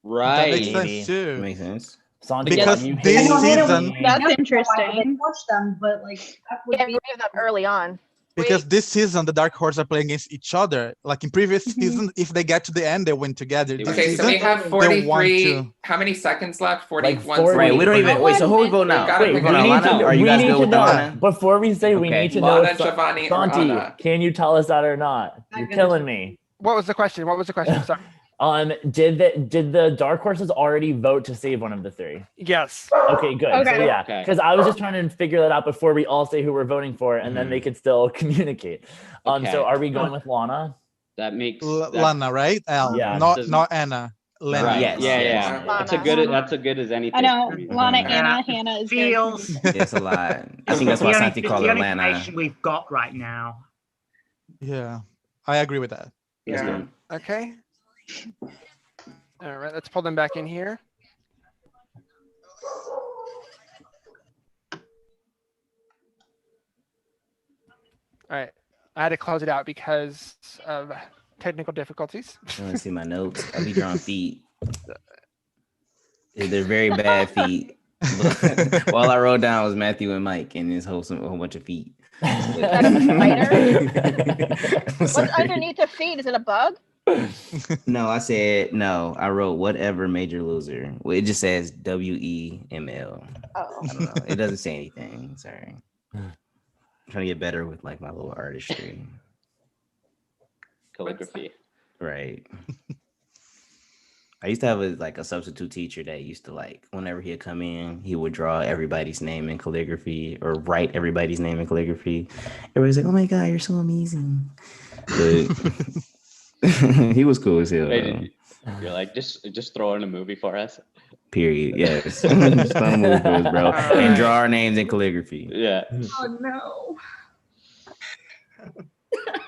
Right. That makes Maybe. sense too. Makes sense. Santi, Because are you this hitting season- me? That's Why would interesting. they flush them? But like that would Get be. rid of them early on. Because this season the dark horse are playing against each other. Like in previous season, if they get to the end, they win together. This Okay, so season, we have they want 43. to. How many seconds left? 41 40. Right, we don't even wait. So who we vote We've now? gotta We pick vote a on We need Lana? to, Are you we guys need good to with know. Lana? Before we say we Okay. need to know. Lana, Giovanni, or Santi, Anna? can you tell us that or not? You're killing me. What was the question? What was the question? Sorry. Did the dark horses already vote to save one of the 3? Yes. Okay, good. So Okay. yeah, Okay. because I was just trying to figure that out before we all say who we're voting for, and then they could still communicate. Okay. So are we going with Lana? That makes Lana, right? L. Yeah. Not Anna. Lana. Right. Yes, Yeah, yes. yeah. Lana. That's a good as anything. I know I mean, Lana, Mhm. Anna, Hannah is good. Feels. It's a lot. I think that's why Santi the called her only Lana. information we've got right now. Yeah, I agree with that. Yeah. Okay. All right, let's pull them back in here. All right, I had to close it out because of technical difficulties. You want to see my notes? I'll be drawing feet. They're very bad feet. All I wrote down was Matthew and Mike and this whole bunch of feet. Is that a spider? What's underneath the feet? Is it a bug? No, I said no. I wrote whatever major loser. Well, it just says WEML. Oh. I don't know. It doesn't say anything. Sorry. I'm trying to get better with like my little artistry. calligraphy. Right. I used to have a substitute teacher that used to like whenever he'd come in, he would draw everybody's name in calligraphy or write everybody's name in calligraphy. Everybody's like, "Oh my god, you're so amazing!" But he was cool as hell. Wait, you're like just throw in a movie for us. Period. Yes. Just don't move for us, bro, and draw our names in calligraphy. Yeah. Oh no.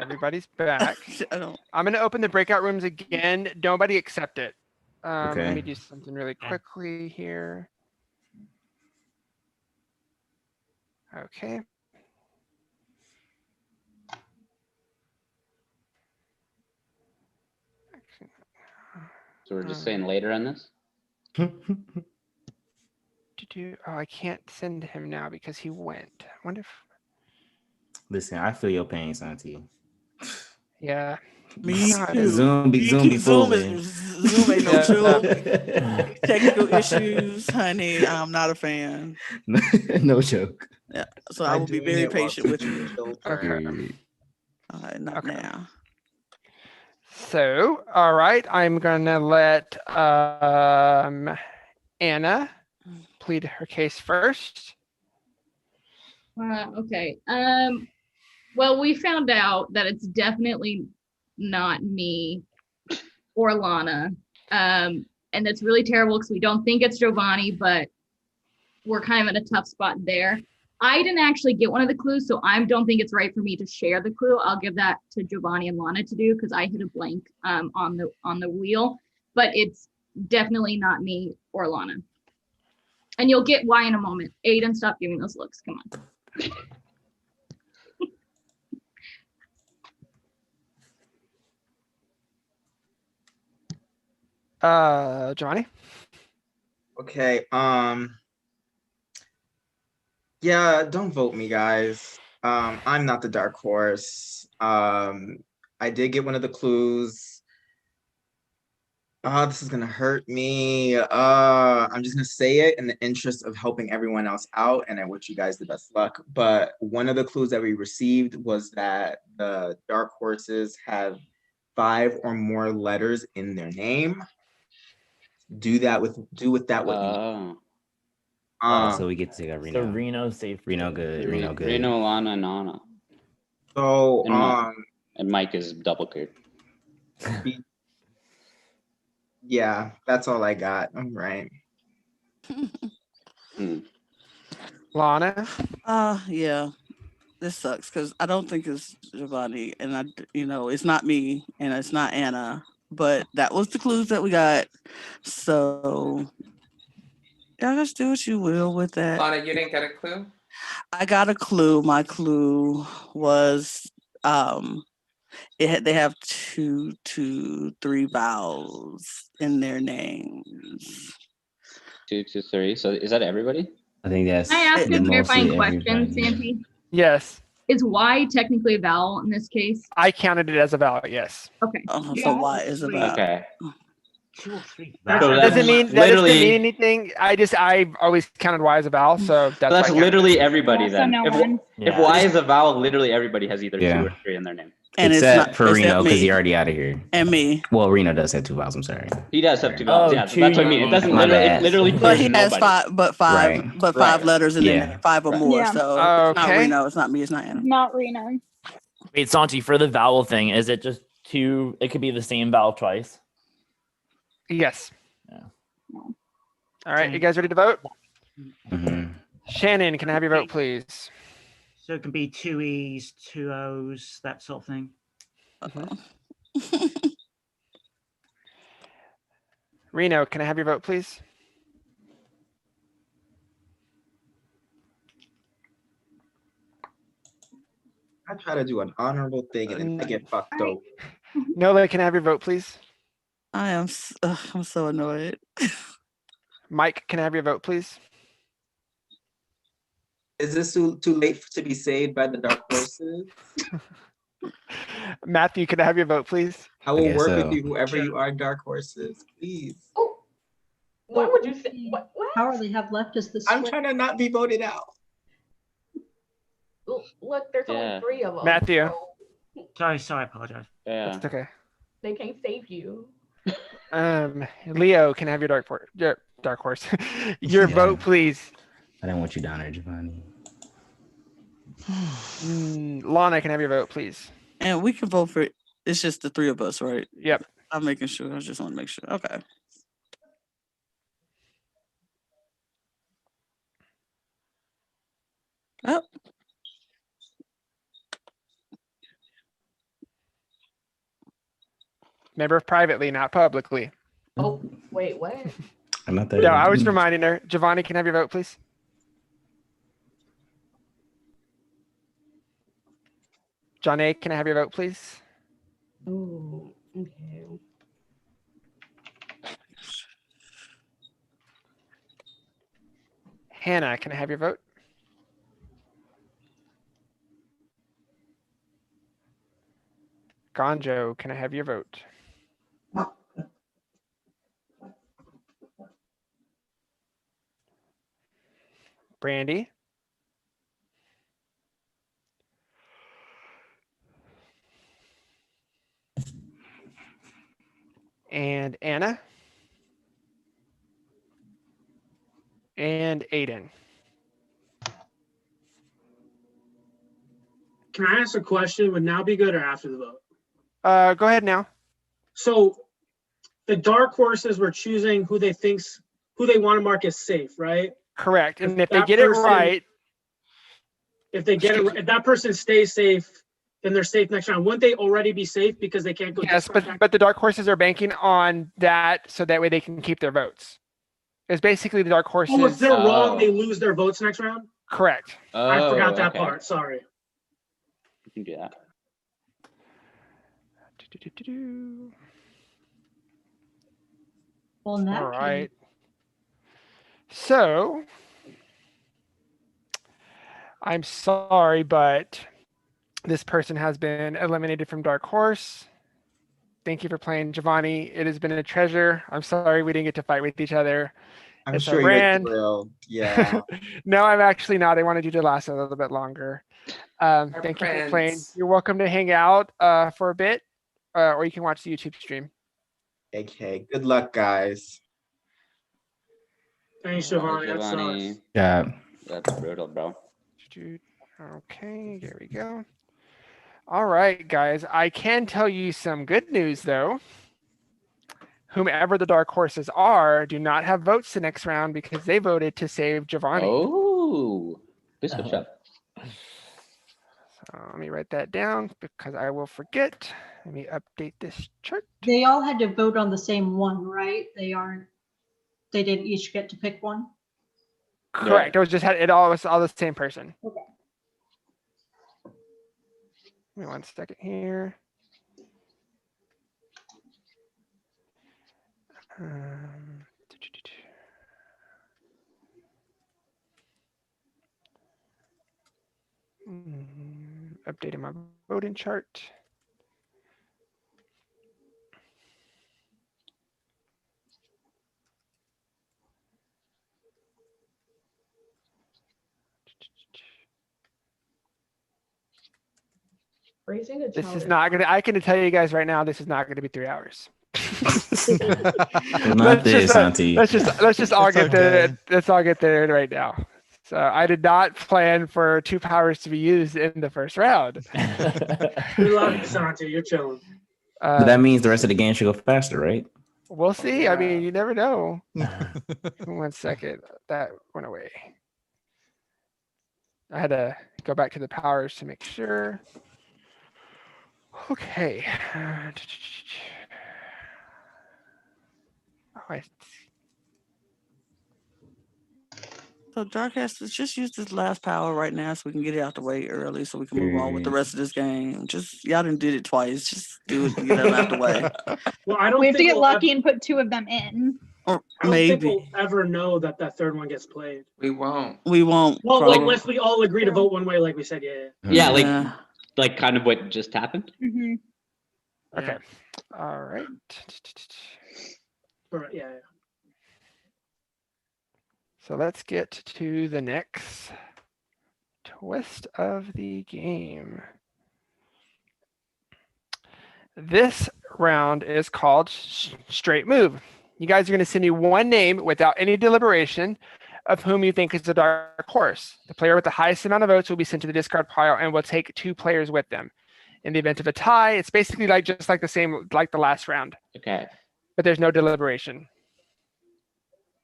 Everybody's back. I don't. I'm going to open the breakout rooms again. Nobody accept it. Okay. Let me do something really quickly here. Okay. So we're just saying later on this. Oh, I can't send him now because he went. I wonder if. Listen, I feel your pain, Santi. Yeah. Me God. too. Zoom be Zoom fooling. Zoom ain't no Yeah. joke. Technical issues, honey. I'm not a fan. No joke. Yeah, so I will be doing very it while patient with teaching you. children. Period. All right, not Okay. now. So, all right, I'm gonna let Anna plead her case first. Okay. Well, we found out that it's definitely not me or Lana. And that's really terrible because we don't think it's Giovanni, but we're kind of in a tough spot there. I didn't actually get one of the clues, so I don't think it's right for me to share the clue. I'll give that to Giovanni and Lana to do because I hit a blank on the wheel, but it's definitely not me or Lana. And you'll get why in a moment. Aiden, stop giving those looks. Come on. Giovanni? Okay. Yeah, don't vote me, guys. I'm not the dark horse. I did get one of the clues. This is gonna hurt me. I'm just gonna say it in the interest of helping everyone else out, and I wish you guys the best luck. But one of the clues that we received was that the dark horses have 5 or more letters in their name. Do with that what you. So we get to take out Reno. So Reno's safe. Reno good. Reno good. Reno, Lana, and Anna. So and Mike is double cleared. Yeah, that's all I got. All right. Lana? Yeah. This sucks because I don't think it's Giovanni, and it's not me, and it's not Anna. But that was the clues that we got. So y'all just do what you will with that. Lana, you didn't get a clue? I got a clue. My clue was they have 2 to 3 vowels in their names. 2 to 3. So is that everybody? I think that's Can I ask a clarifying mostly question, everybody. Santi? Yes. Is Y technically a vowel in this case? I counted it as a vowel, yes. Okay. So Y is a vowel. Okay. 2 or 3 That So doesn't that's mean anything. I've always counted Y as a vowel, so that's So that's why I counted literally it. everybody Also then. no If, one. if Y is a vowel, literally everybody has either 2 or 3 in their name. And Except it's for not, Reno, because me. he already out of here. And me. Well, Reno does have 2 vowels. I'm sorry. He does have 2 vowels. Yeah, two that's what I mean. It doesn't My literally. bad. It literally But clears he has nobody. five letters in their name, 5 or more. Yeah. So it's not Okay. Reno. It's not me. It's not Anna. Not Reno. Wait, Santi, for the vowel thing, is it just 2? It could be the same vowel twice. Yes. Yeah. All right, you guys ready to vote? Mm-hmm. Shannon, can I have your vote, please? So it can be 2 E's, 2 O's, that sort of thing. Reno, can I have your vote, please? I try to do an honorable thing and then I get fucked over. Nola, can I have your vote, please? I'm so annoyed. Mike, can I have your vote, please? Is this too late to be saved by the dark horses? Matthew, can I have your vote, please? I will guess work so. with you, whoever you are, dark horses. Please. What would you say? What? How are they have left is this? I'm trying to not be voted out. Look, there's Yeah. only 3 of them. Matthew. Sorry, I apologize. Yeah. That's okay. They can't save you. Leo, can I have your dark horse? Your vote, please. I didn't want you down there, Giovanni. Lana, can I have your vote, please? And we can vote for it. It's just the 3 of us, right? Yep. I'm making sure. I just want to make sure. Okay. Oh. Remember, privately, not publicly. Oh, wait, what? I'm not there. No, I was reminding her. Giovanni, can I have your vote, please? John A., can I have your vote, please? Ooh, okay. Hannah, can I have your vote? Gonjo, can I have your vote? Brandy? And Anna? And Aiden? Can I ask a question? Would now be good or after the vote? Go ahead now. So the dark horses were choosing who they want to mark as safe, right? Correct. And if they that get it person- right, If they get it, if that person stays safe, then they're safe next round. Wouldn't they already be safe because they can't go? yes, discard back? but the dark horses are banking on that so that way they can keep their votes. It's basically the dark horses. Oh, if they're wrong, they lose their votes next round. Correct. I forgot that okay. part. Sorry. You can do that. Well, in that All case, right. So I'm sorry, but this person has been eliminated from Dark Horse. Thank you for playing, Giovanni. It has been a treasure. I'm sorry we didn't get to fight with each other. I'm It's sure our you're brand. thrilled. Yeah. No, I'm actually not. I wanted you to last a little bit longer. Thank you for playing. friends. You're welcome to hang out for a bit, or you can watch the YouTube stream. Okay. Good luck, guys. Thanks, Giovanni. That Giovanni. sucks. Yeah. That's brutal, bro. Okay, there we go. All right, guys. I can tell you some good news, though. Whomever the dark horses are do not have votes the next round because they voted to save Giovanni. Oh, this switch up. So let me write that down because I will forget. Let me update this chart. they all had to vote on the same one, right? They didn't each get to pick one. Correct. It was just it all was all the same person. Okay. Give me 1 second here. Updating my voting chart. Raising a This child is not gonna. I can tell you guys right now, this is not gonna be 3 hours. Not this, Auntie. Let's just all It's get there. okay. Let's all get there right now. So I did not plan for 2 powers to be used in the first round. We love you, Santi. You're chilling. But that means the rest of the game should go faster, right? We'll see. I mean, you never know. 1 second. That went away. I had to go back to the powers to make sure. Okay. Oh, So Dark has to just use this last power right now so we can get it out the way early so we can move on with the rest of this game. Just y'all done did it twice. Just do it and get it out the way. Well, I don't We have to think get we'll lucky and put 2 of them in. Or I don't think maybe. we'll ever know that that third one gets played. We won't. We won't. Well, probably. unless we all agree to vote one way, like we said, yeah. Yeah, Yeah. like kind of what just happened. Mm-hmm. okay. All right. Or, yeah. So let's get to the next twist of the game. This round is called Straight Move. You guys are going to send me one name without any deliberation of whom you think is the dark horse. The player with the highest amount of votes will be sent to the discard pile and will take 2 players with them. In the event of a tie, it's basically just like the same like the last round. Okay. But there's no deliberation.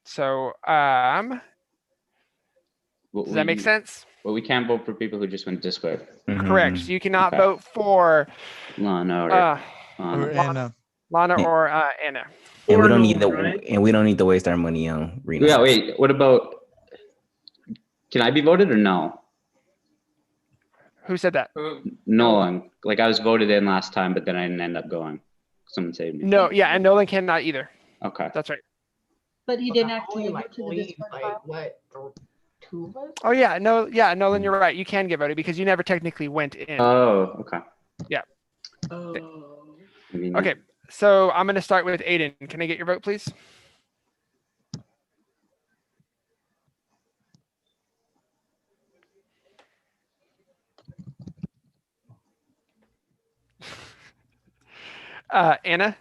So, does that make sense? Well, we can't vote for people who just went Discord. Correct. So you cannot Okay. vote for Lana or Lana or Anna. And we Or don't need Nolan, right? and we don't need to waste our money on Reno. Yeah, wait. What about? Can I be voted or no? Who said that? No, like I was voted in last time, but then I didn't end up going. Someone saved me. No, yeah, and Nolan cannot either. Okay. That's right. But he didn't actually Only go to the leave, Discord like, file. what, 2 of us? Oh yeah, Nolan, you're right. You can get voted because you never technically went in. Oh, okay. Yeah. Okay, so I'm going to start with Aiden. Can I get your vote, please? Anna?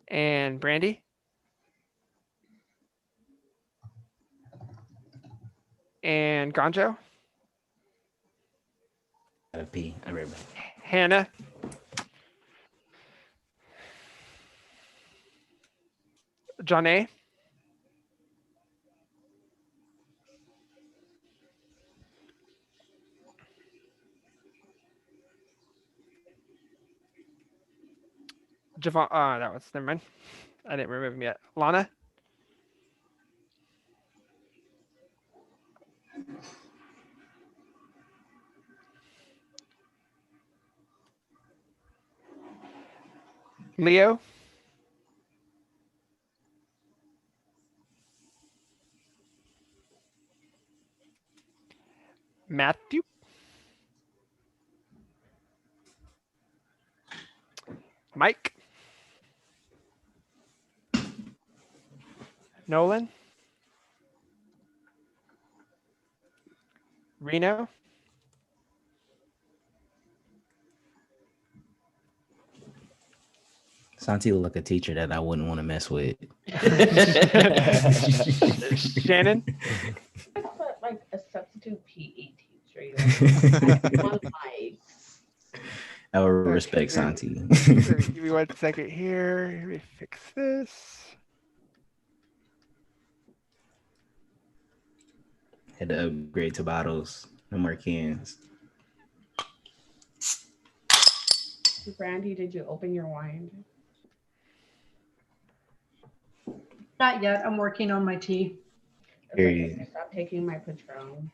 And Brandy? And Gonjo? P. Everybody. Hannah? Johnny? Javon, that was, never mind. I didn't remove him yet. Lana? Leo? Matthew? Mike? Nolan? Reno? Santi look like a teacher that I wouldn't want to mess with. Shannon? I put like a substitute PE teacher. One mic. I would respect Santi. Give me 1 second here. Let me fix this. Had to upgrade to bottles. No more cans. Brandy, did you open your wine? Not yet. I'm working on my tea. Period. Stop taking my Patron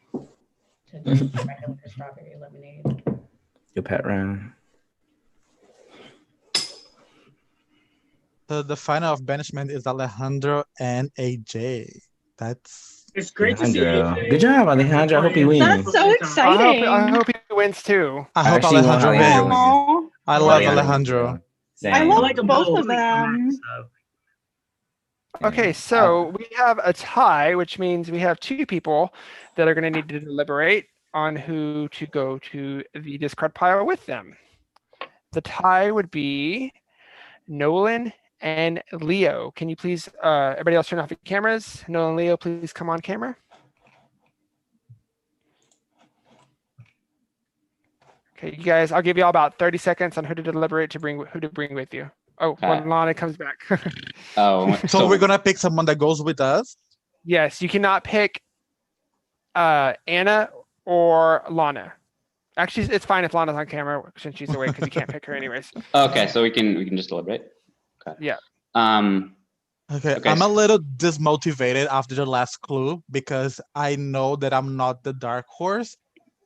to just regular strawberry lemonade. Your pet round. So the final of banishment is Alejandro and AJ. It's great to see AJ. Good job, Alejandro. I hope he wins. That's so exciting. I hope he wins too. I hope actually want Alejandro Alejandro wins. Aw. I love Alejandro. I love like them both both. of them. Okay, so we have a tie, which means we have 2 people that are going to need to deliberate on who to go to the discard pile with them. The tie would be Nolan and Leo. Can you please, everybody else turn off your cameras? Nolan and Leo, please come on camera. Okay, you guys, I'll give you all about 30 seconds on who to deliberate to bring, who to bring with you. Oh, when Lana comes back. So we're gonna pick someone that goes with us. Yes, you cannot pick Anna or Lana. Actually, it's fine if Lana's on camera since she's away because you can't pick her anyways. Okay, so we can just deliberate. Okay. Yeah. Okay, I'm a little dismotivated after the last clue because I know that I'm not the dark horse.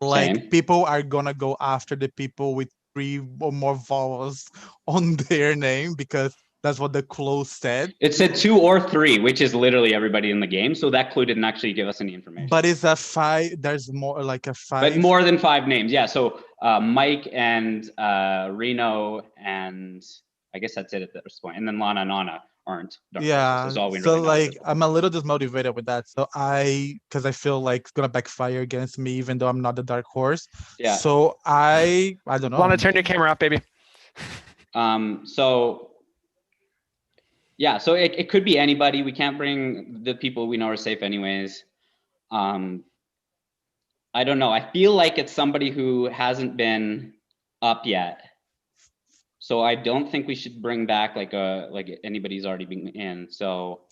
Like Same. people are gonna go after the people with 3 or more vowels on their name because that's what the clue said. It said 2 or 3, which is literally everybody in the game. So that clue didn't actually give us any information. But it's a 5. There's more like a 5. But more than 5 names, yeah. So Mike and Reno, and I guess that's it at this point. And then Lana and Anna aren't dark horses. Yeah. That's all we So really know. like I'm a little dismotivated with that. So because I feel like it's gonna backfire against me, even though I'm not the dark horse. Yeah. So I don't know. Lana, turn your camera up, baby. So yeah, so it could be anybody. We can't bring the people we know are safe anyways. I don't know. I feel like it's somebody who hasn't been up yet. So I don't think we should bring back like anybody's already been in. So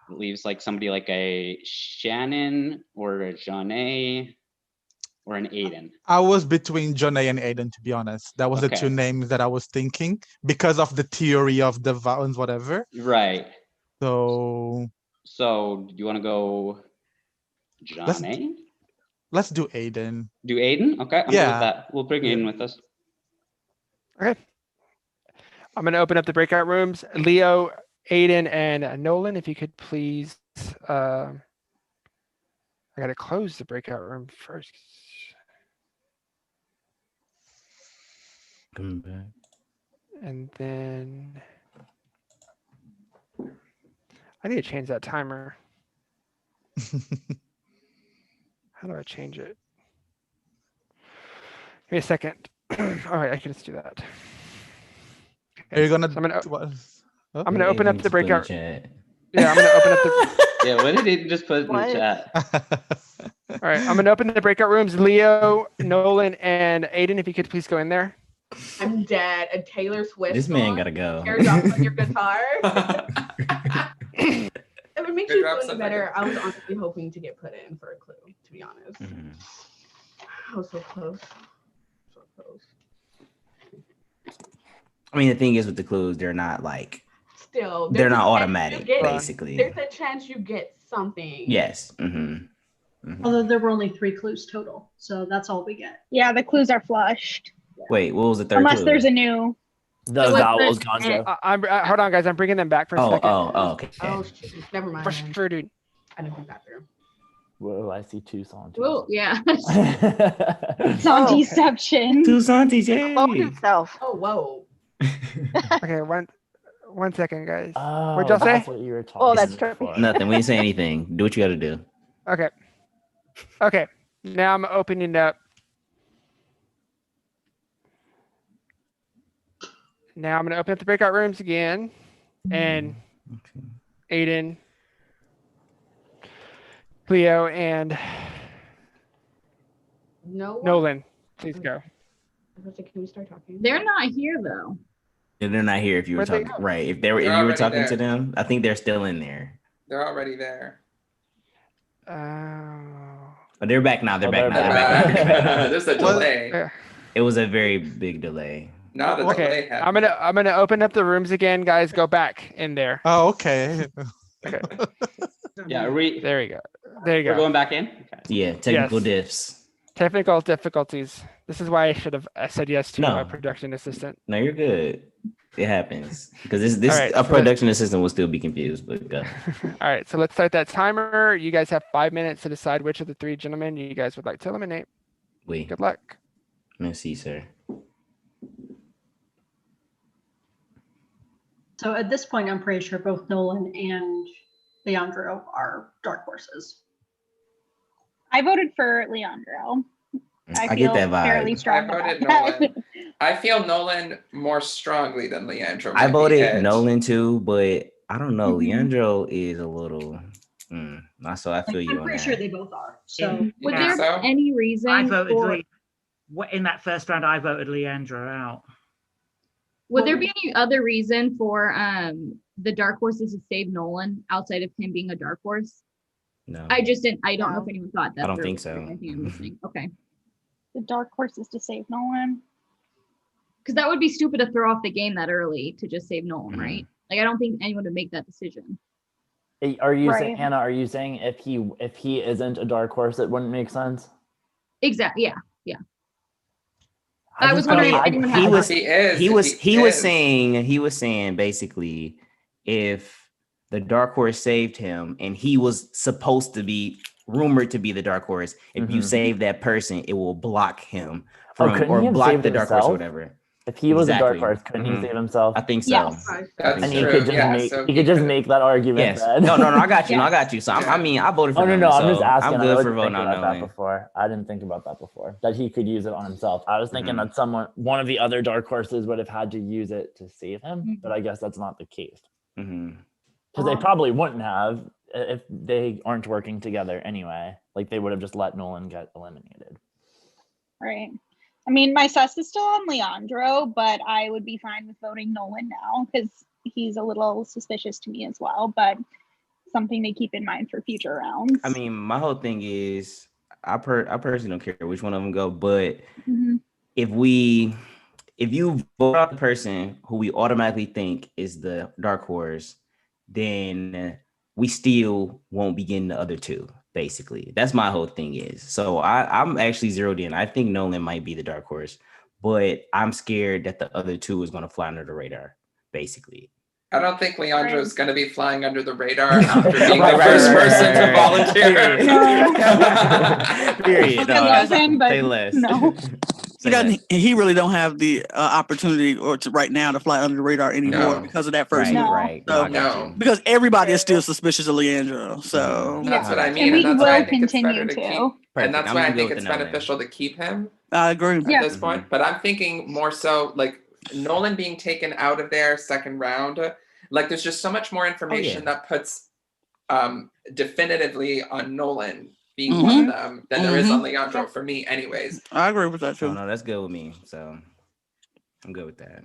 it leaves like somebody like a Shannon or a Janae or an Aiden. I was between Johnny and Aiden, to be honest. That was the Okay. 2 names that I was thinking because of the theory of the vowels, whatever. Right. So do you want to go Janae? let's do Aiden. Do Aiden? Okay, I'm good Yeah. with that. We'll bring Aiden with us. Okay. I'm going to open up the breakout rooms. Leo, Aiden, and Nolan, if you could please. I got to close the breakout room first. Coming back. And then I need to change that timer. How do I change it? Give me a second. All right, I can just do that. Are you gonna? So I'm gonna Huh? open up the breakout. Chat. Yeah, I'm gonna open up the. Yeah, what did he just put in the chat? All right, I'm gonna open the breakout rooms. Leo, Nolan, and Aiden, if you could please go in there. I'm dead. A Taylor Swift. This man song, gotta go. Airdrop on your guitar. It would make you Airdrop feel something. better. I was honestly hoping to get put in for a clue, to be honest. Mhm. I was so close. So close. I mean, the thing is with the clues, they're not like Still, they're there's a not chance automatic, you get- basically. There's a chance you get something. Yes. Mm-hmm. Although there were only 3 clues total, so that's all we get. Yeah, the clues are flushed. Wait, what was the third Unless clue? there's a new. The vowels gone, Joe. Hold on, guys. I'm bringing them back for a second. Okay. Oh, shit. Never mind. Frustrated. I didn't think that through. Whoa, I see two songs. Well, yeah. It's on deception. Two Santis, yay. Clone himself. Oh, whoa. Okay, one second, guys. Oh, What'd y'all say? that's what you were talking Oh, that's about trippy. before. Nothing. We didn't say anything. Do what you got to do. Okay. Okay. Now I'm opening up. Now I'm gonna open up the breakout rooms again, and Aiden, Leo, and No. Nolan, please go. Can we start talking? They're not here though. Yeah, they're not here if you were Where'd they talking. go? Right. If they were, if They're you were already talking there. to them, I think they're still in there. They're already there. But they're back now. They're Oh, back they're now. They're back. They're back now. There's a delay. Yeah. It was a very big delay. Not a Okay, delay. I'm gonna open up the rooms again, guys. Go back in there. Oh, okay. Okay. Yeah, There we go. There you we're go. going back in? Okay. Yeah, technical diffs. Technical difficulties. This is why I should have said yes to No. a production assistant. No, you're good. It happens because this All right, a so production assistant will still be confused. But go. All right, so let's start that timer. You guys have 5 minutes to decide which of the 3 gentlemen you guys would like to eliminate. Wait. Good luck. Merci, sir. So at this point, I'm pretty sure both Nolan and Leandro are dark horses. I voted for Leandro. I get that vibe. fairly strong I voted about that. Nolan. I feel Nolan more strongly than Leandro. I might be voted edged. Nolan too, but I don't know. Mhm. Leandro is a little. So I feel you I'm on pretty that. sure they both are. So Would Yeah. there be So? any reason I voted for, in that first round. I voted Leandro out. would there be any other reason for the dark horses to save Nolan outside of him being a dark horse? No. I don't know if anyone thought that. I don't through. think so. I think I'm listening. Okay. The dark horses to save Nolan. Because that would be stupid to throw off the game that early to just save Nolan, Mhm. right? Like I don't think anyone would make that decision. Are you Right. saying, Hannah? Are you saying if he isn't a dark horse, it wouldn't make sense? Exactly. Yeah. I I was just- wondering if I- anyone he had was that. he was saying basically if the dark horse saved him and he was supposed to be rumored to be the dark horse, if you Mhm. save that person, it will block him Oh, from couldn't or he have block saved the dark horse or himself? whatever. If he was a dark Exactly. horse, couldn't Mhm. he save himself? I think so. Yes. That's And he true. could just Yeah, make so he could just could- make that argument. Yes. Then. No, I got you. No, I Yeah. got you. So Yeah. I mean, I voted for Oh no, Nolan, I'm just so asking. I'm I good wasn't for voting thinking on about that Nolan. before. I didn't think about that before. That he could use it on himself. I was thinking Mhm. that one of the other dark horses would have had to use it to save him, Mhm. but I guess that's not the case Mhm. because they probably wouldn't have if they aren't working together anyway. Like they would have just let Nolan get eliminated. Right. I mean, my sus is still on Leandro, but I would be fine with voting Nolan now because he's a little suspicious to me as well, but something to keep in mind for future rounds. I mean, my whole thing is I personally don't care which one of them go, but Mhm. if you vote out the person who we automatically think is the dark horse, then we still won't be getting the other two. Basically, that's my whole thing is. So I'm actually zeroed in. I think Nolan might be the dark horse, but I'm scared that the other two is going to fly under the radar. Basically, I don't think Leandro's going to be flying under the radar after being the first person to volunteer. Period. I love him, but Say less. no. He really don't have the opportunity or to right now to fly under the radar anymore because of that first Right, move. right. So, No. because everybody is still suspicious of Leandro. So That's what I And mean, we and that's why I will think it's better continue to keep. to. Perfect. And that's I'm why I gonna go think with it's the Nolan. beneficial to keep him I agree. at this point. But I'm thinking more so like Nolan being taken out of there second round. Like there's just so much more information that puts definitively on Nolan being one of them than there is on Leandro for me, anyways. I agree with that too. Oh, no, that's good with me. So I'm good with that.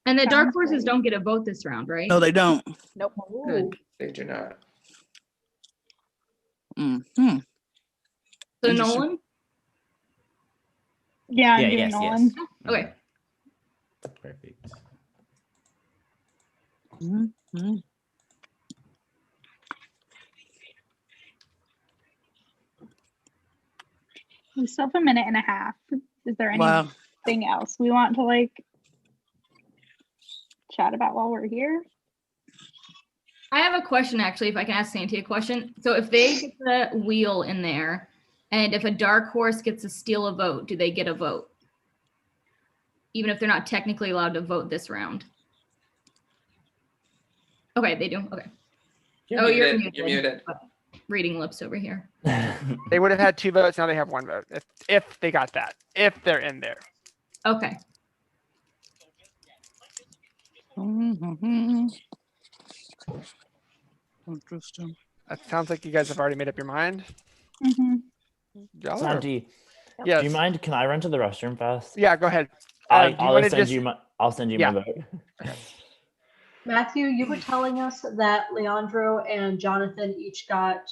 And the dark horses don't get a vote this round, right? No, they don't. Nope. Good. They do not. So Nolan? Yeah, I'm Yeah, doing yes, Nolan. yes. Okay. Perfect. We still have a minute and a half. Is there Wow. anything else we want to like chat about while we're here? I have a question actually, if I can ask Santi a question. So if they get the wheel in there, and if a dark horse gets to steal a vote, do they get a vote? Even if they're not technically allowed to vote this round. Okay, they do. Okay. You're muted. You're muted. Reading lips over here. They would have had 2 votes. Now they have 1 vote. If they got that, if they're in there. Okay. Interesting. That sounds like you guys have already made up your mind. Y'all are- Santi, Yes. do you mind? Can I run to the restroom fast? Yeah, go ahead. I'll wanna send you my. I'll send you my vote. Matthew, you were telling us that Leandro and Jonathan each got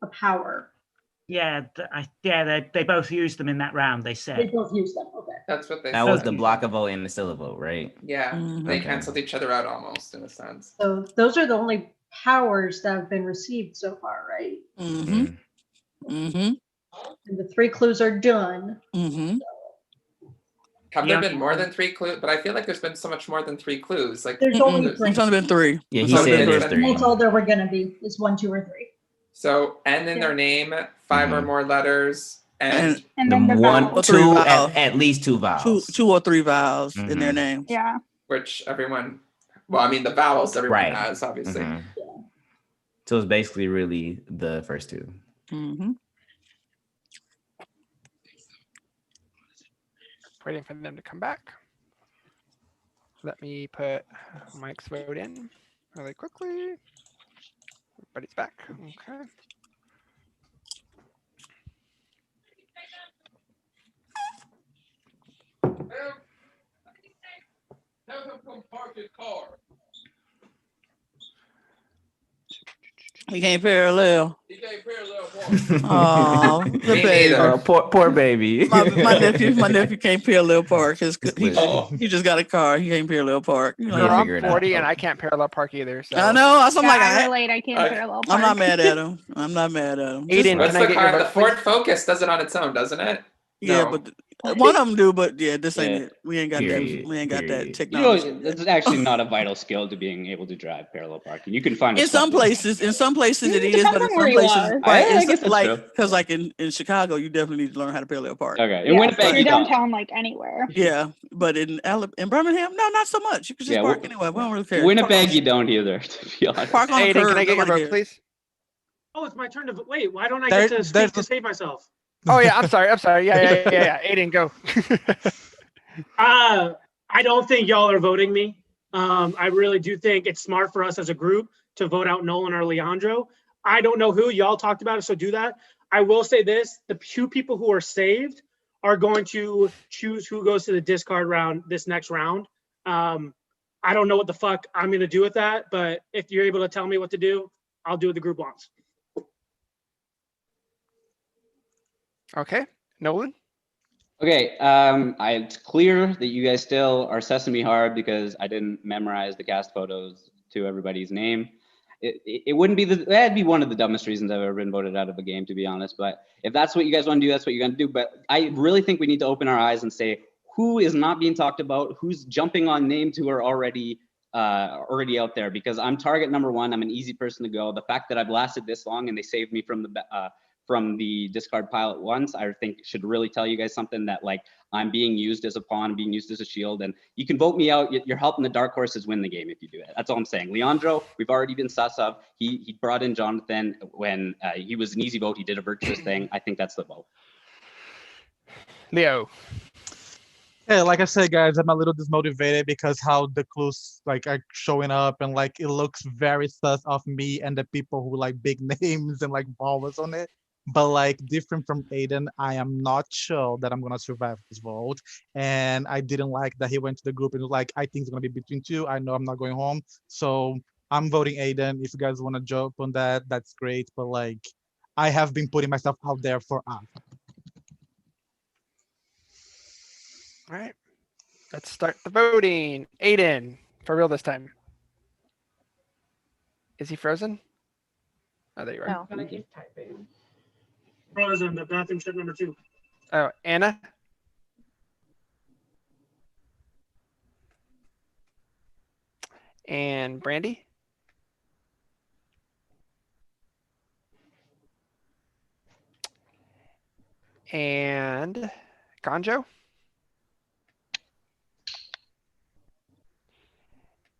a power. Yeah, they both used them in that round. They They said. both used them. Okay. That's what they That said. was the block a vote and the still a vote, right? Yeah, they Okay. canceled each other out almost in a sense. So those are the only powers that have been received so far, right? Mm-hmm. And the 3 clues are done. Have there been more than 3 clues? But I feel like there's been so much more than 3 clues. Like There's only 3. It's only been 3. Yeah, It's he only said been there's 3. 3. That's all there were gonna be is 1, 2, or 3. So N in their name, 5 or more letters, and And then the vowels. 2 at least 2 vowels. 2 or 3 vowels in their name. Yeah. which everyone. Well, I mean the vowels everyone Right. has, obviously. So it's basically really the first 2. Waiting for them to come back. Let me put Mike's vote in really quickly. Everybody's back. Okay. Have him come park his car. He can't parallel. He can't parallel. Oh, the Me baby. neither. Poor baby. My nephew can't parallel park. He just got a car. He can't parallel park. You know, Girl, I'm 40 and I can't parallel park either. So. I know. I'm like, I relate. I can't parallel park. I'm not mad at him. I'm not mad at him. Aiden, What's can I the get your car? The vote, Ford Focus does it on its own, doesn't it? Yeah, No. but one of them do. But yeah, this ain't it. We ain't got Period. that. We ain't got that You know, technology. it's actually not a vital skill to being able to drive parallel parking. You can find a In some places it is, Depends but in on some where you places, are. I guess that's true. because like in Chicago, you definitely need to learn how to parallel park. Okay, in Yeah, Winnipeg, so you don't. downtown, like anywhere. Yeah, but in Birmingham, no, not so much. You can just Yeah, park anywhere. We don't really care. Winnipeg, you don't either. To be honest. Park on the Aiden, curb. can I get your Nobody vote, cares. please? Oh, it's my turn to wait. Why don't I get to speak to save myself? Oh yeah, I'm sorry. Yeah. Aiden, go. I don't think y'all are voting me. I really do think it's smart for us as a group to vote out Nolan or Leandro. I don't know who y'all talked about it, so do that. I will say this: the 2 people who are saved are going to choose who goes to the discard round this next round. I don't know what the fuck I'm gonna do with that, but if you're able to tell me what to do, I'll do what the group wants. Okay, Nolan. Okay, it's clear that you guys still are Sesame hard because I didn't memorize the cast photos to everybody's name. It wouldn't be that'd be one of the dumbest reasons I've ever been voted out of a game, to be honest. But if that's what you guys want to do, that's what you're going to do. But I really think we need to open our eyes and say who is not being talked about, who's jumping on names who are already out there. Because I'm target number 1. I'm an easy person to go. The fact that I've lasted this long and they saved me from from the discard pile at once, I think should really tell you guys something that like I'm being used as a pawn, being used as a shield, and you can vote me out. You're helping the dark horses win the game if you do that. That's all I'm saying. Leandro, we've already been sus of. He brought in Jonathan when he was an easy vote. He did a virtuous thing. I think that's the vote. Leo. Yeah, like I said, guys, I'm a little dismotivated because how the clues like are showing up and like it looks very sus of me and the people who like big names and like vowels on it. But like different from Aiden, I am not sure that I'm gonna survive this vote. And I didn't like that he went to the group and was like, I think it's gonna be between two. I know I'm not going home. So I'm voting Aiden. If you guys wanna jump on that, that's great. But like I have been putting myself out there for us. All right, let's start the voting. Aiden, for real this time. Is he frozen? Oh, there you are. No. He's typing. Frozen, the bathroom shit number 2. Oh, Anna? And Brandy? And Ganjo?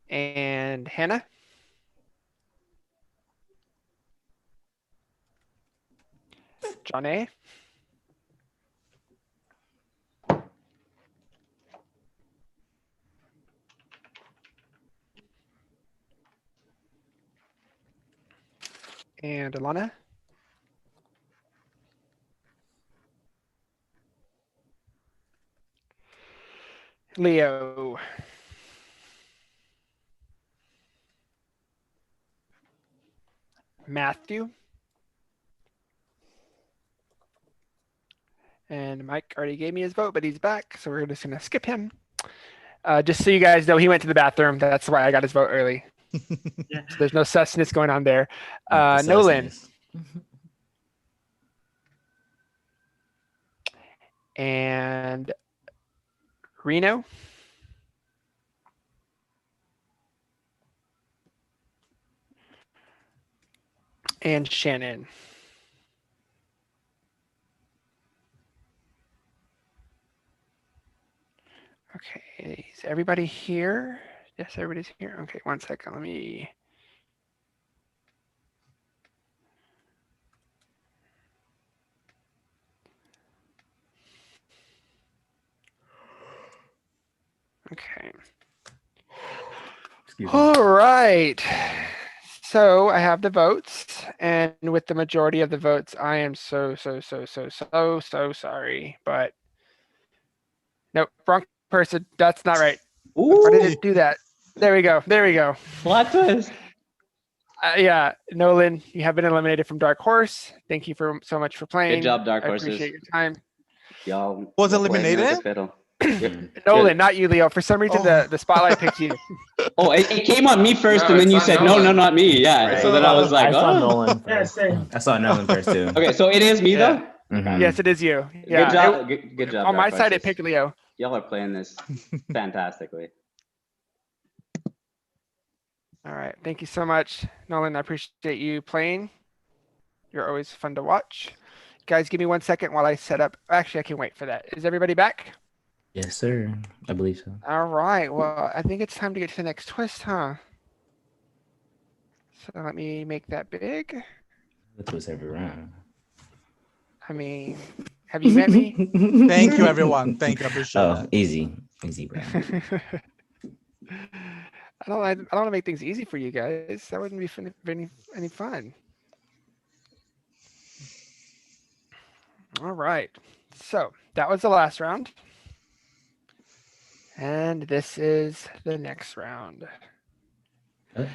And Hannah? John A? And Alana? Leo? Matthew? And Mike already gave me his vote, but he's back, so we're just gonna skip him. Just so you guys know, he went to the bathroom. That's why I got his vote early. Yeah. So there's no susness going on there. Not the Nolan. susness. And Reno. And Shannon. Okay, is everybody here? Yes, everybody's here. Okay, one second. Let me. Okay. Excuse me. All right. So I have the votes, and with the majority of the votes, I am so sorry. But nope, wrong person. That's not right. Why did it do that? There we go. There we go. Plot twist. Yeah, Nolan, you have been eliminated from Dark Horse. Thank you so much for playing. Good job, Dark I Horses. appreciate your time. Y'all Was were playing eliminated? music fiddle. Nolan, not you, Leo. For some reason, the spotlight picked you. Oh, it came on me first, No, and then it's you on said, Nolan. no, not me. Yeah. Right. So then I was like, I saw oh. Nolan Yeah, first. same. I saw Nolan first too. Okay, so it is me Yeah. though? Mhm. Yes, it is you. Yeah. Good job. Good job. On my Dark side, it Horses. picked Leo. Y'all are playing this fantastically. All right. Thank you so much, Nolan. I appreciate you playing. You're always fun to watch. Guys, give me 1 second while I set up. Actually, I can wait for that. Is everybody back? Yes, sir. I believe so. All right. Well, I think it's time to get to the next twist, huh? So let me make that big. That was every round. I mean, have you met me? Thank you, everyone. Thank you. I appreciate Oh, that. easy, bro. I don't want to make things easy for you guys. That wouldn't be any fun. All right. So that was the last round. And this is the next round. Okay.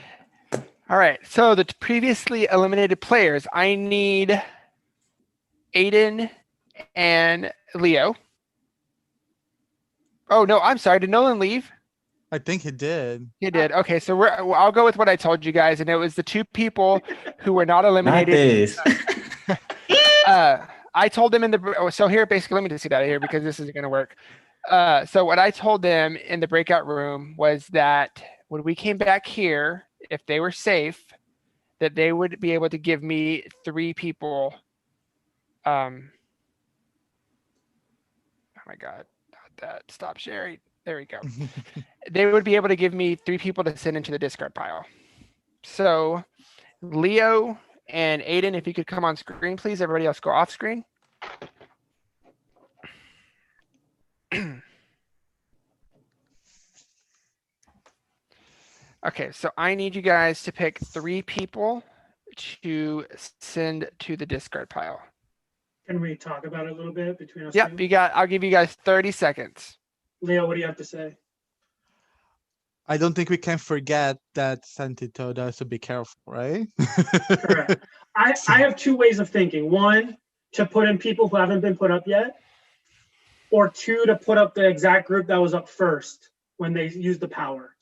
All right. So the previously eliminated players, I need Aiden and Leo. Oh, no, I'm sorry. Did Nolan leave? I think he did. He did. Okay, so I'll go with what I told you guys, and it was the two people who were not Not eliminated. this. I told them so here, basically, let me just get out of here because this isn't going to work. So what I told them in the breakout room was that when we came back here, if they were safe, that they would be able to give me 3 people Oh my God, not that. Stop sharing. There we go. They would be able to give me 3 people to send into the discard pile. So Leo and Aiden, if you could come on screen, please. Everybody else go off screen. Okay, so I need you guys to pick 3 people to send to the discard pile. Can we talk about it a little bit between us? Yep, two? I'll give you guys 30 seconds. Leo, what do you have to say? I don't think we can forget that Santi told us to be careful, right? Correct. I have 2 ways of thinking. 1, to put in people who haven't been put up yet, or 2, to put up the exact group that was up first when they used the power.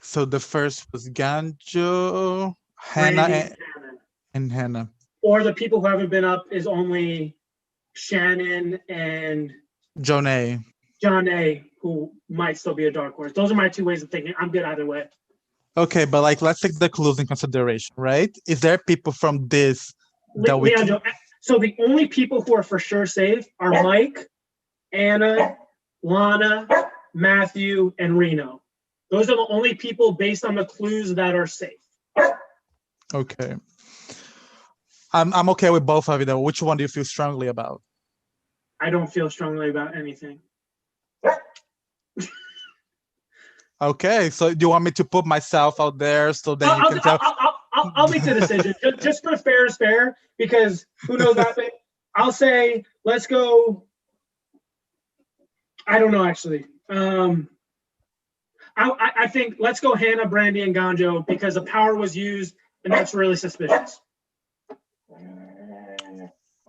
So the first was Ganjo, Brandy, Hannah, Shannon. and Hannah. Or the people who haven't been up is only Shannon and John A. Who might still be a dark horse. Those are my 2 ways of thinking. I'm good either way. Okay, but like let's take the clues in consideration, right? Is there people from this that we can... Leandro, so the only people who are for sure safe are Mike, Anna, Lana, Matthew, and Reno. Those are the only people based on the clues that are safe. Okay. I'm okay with both of you though. Which one do you feel strongly about? I don't feel strongly about anything. Okay, so do you want me to put myself out there so then you can tell? I'll make the decision just for fair is fair, because who knows that thing. I'll say let's go. I don't know actually. I think let's go Hannah, Brandy, and Ganjo because the power was used and that's really suspicious.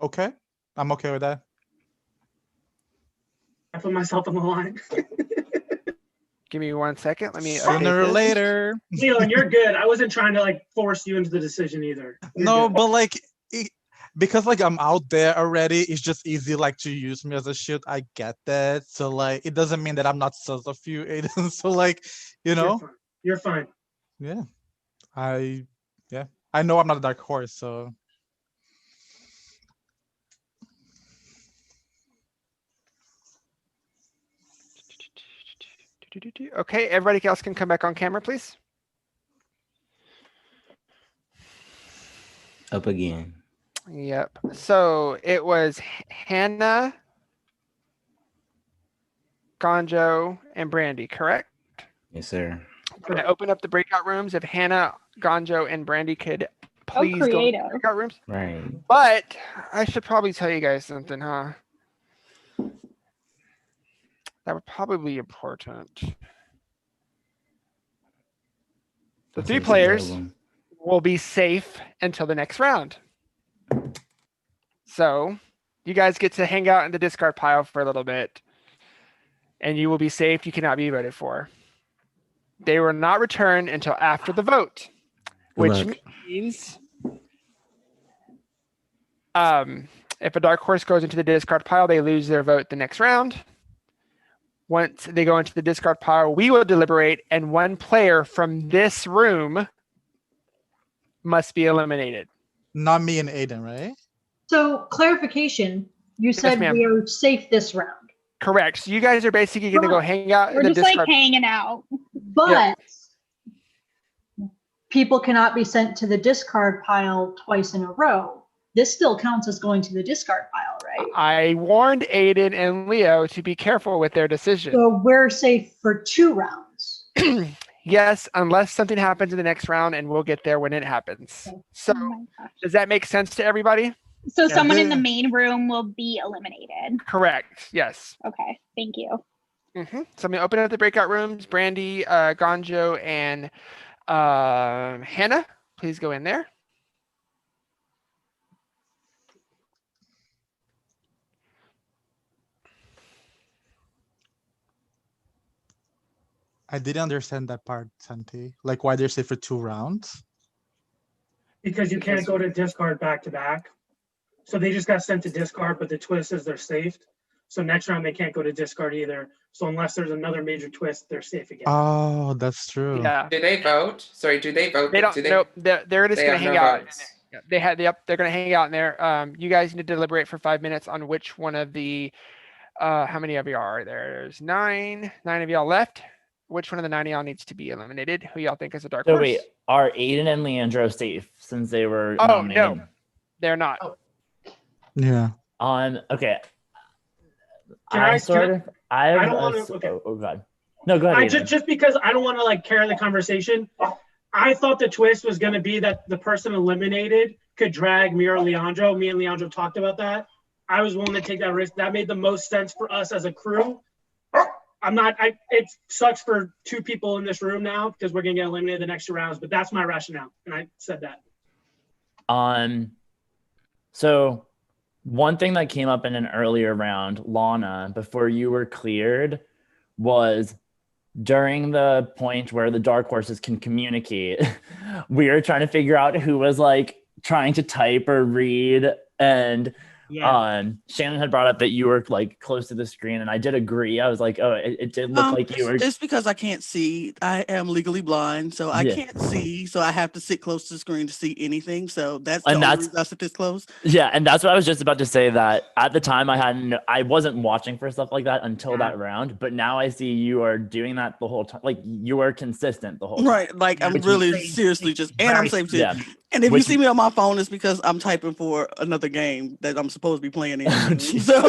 Okay, I'm okay with that. I put myself on the line. Give me 1 second. Let me. Sooner or later. Leland, you're good. I wasn't trying to like force you into the decision either. No, but like because like I'm out there already, it's just easy like to use me as a shield. I get that. So like it doesn't mean that I'm not sus of you, Aiden. So like, you know. You're fine. Yeah. I know I'm not a dark horse, so. Okay, everybody else can come back on camera, please. Up again. Yep. So it was Hannah, Ganjo, and Brandy, correct? Yes, sir. I'm going to open up the breakout rooms. If Hannah, Ganjo, and Brandy could please go to the breakout rooms. Right. But I should probably tell you guys something, huh? That would probably be important. The 3 players will be safe until the next round. So you guys get to hang out in the discard pile for a little bit. And you will be safe. You cannot be voted for. They will not return until after the vote. Which means if a dark horse goes into the discard pile, they lose their vote the next round. Once they go into the discard pile, we will deliberate, and 1 player from this room must be eliminated. Not me and Aiden, right? So clarification, you said we are safe this round. Correct. So you guys are basically going to go hang out. We're just like hanging out. But people cannot be sent to the discard pile twice in a row. This still counts as going to the discard pile, right? I warned Aiden and Leo to be careful with their decision. So we're safe for 2 rounds. Yes, unless something happens in the next round, and we'll get there when it happens. So does that make sense to everybody? So someone in the main room will be eliminated. Correct. Yes. Okay. Thank you. So I'm going to open up the breakout rooms. Brandy, Ganjo, and Hannah, please go in there. I didn't understand that part, Santi. Like why they're safe for 2 rounds? Because you can't go to discard back to back. So they just got sent to discard, but the twist is they're saved. So next round they can't go to discard either. So unless there's another major twist, they're safe again. Oh, that's true. Yeah. Do they vote? Sorry, do they vote? They don't. Nope. They're just going to hang out. Yeah, they're going to hang out in there. You guys need to deliberate for 5 minutes on which one of the, how many of you are there? There's nine of y'all left. Which one of the 9 of y'all needs to be eliminated? Who y'all think is a dark So horse? wait, are Aiden and Leandro safe since they were Oh, nominated? no, they're not. Yeah. Okay. I don't want to. Okay. Oh god. No, go ahead. Just because I don't want to like carry the conversation. I thought the twist was going to be that the person eliminated could drag me or Leandro. Me and Leandro talked about that. I was willing to take that risk. That made the most sense for us as a crew. It sucks for 2 people in this room now because we're going to get eliminated the next 2 rounds, but that's my rationale. And I said that. So one thing that came up in an earlier round, Lana, before you were cleared, was during the point where the dark horses can communicate, we were trying to figure out who was like trying to type or read, and Shannon had brought up that you were like close to the screen, and I did agree. I was like, oh, it did look like you were. It's because I can't see. I am legally blind, so I can't see. So I have to sit close to the screen to see anything. So that's the only reason I sit this close. Yeah, and that's what I was just about to say, that at the time I wasn't watching for stuff like that until that round, but now I see you are doing that the whole time. Like you are consistent the whole time. Right, like I'm really seriously just, and I'm safe too. Yeah. And if you see me on my phone, it's because I'm typing for another game that I'm supposed to be playing in. So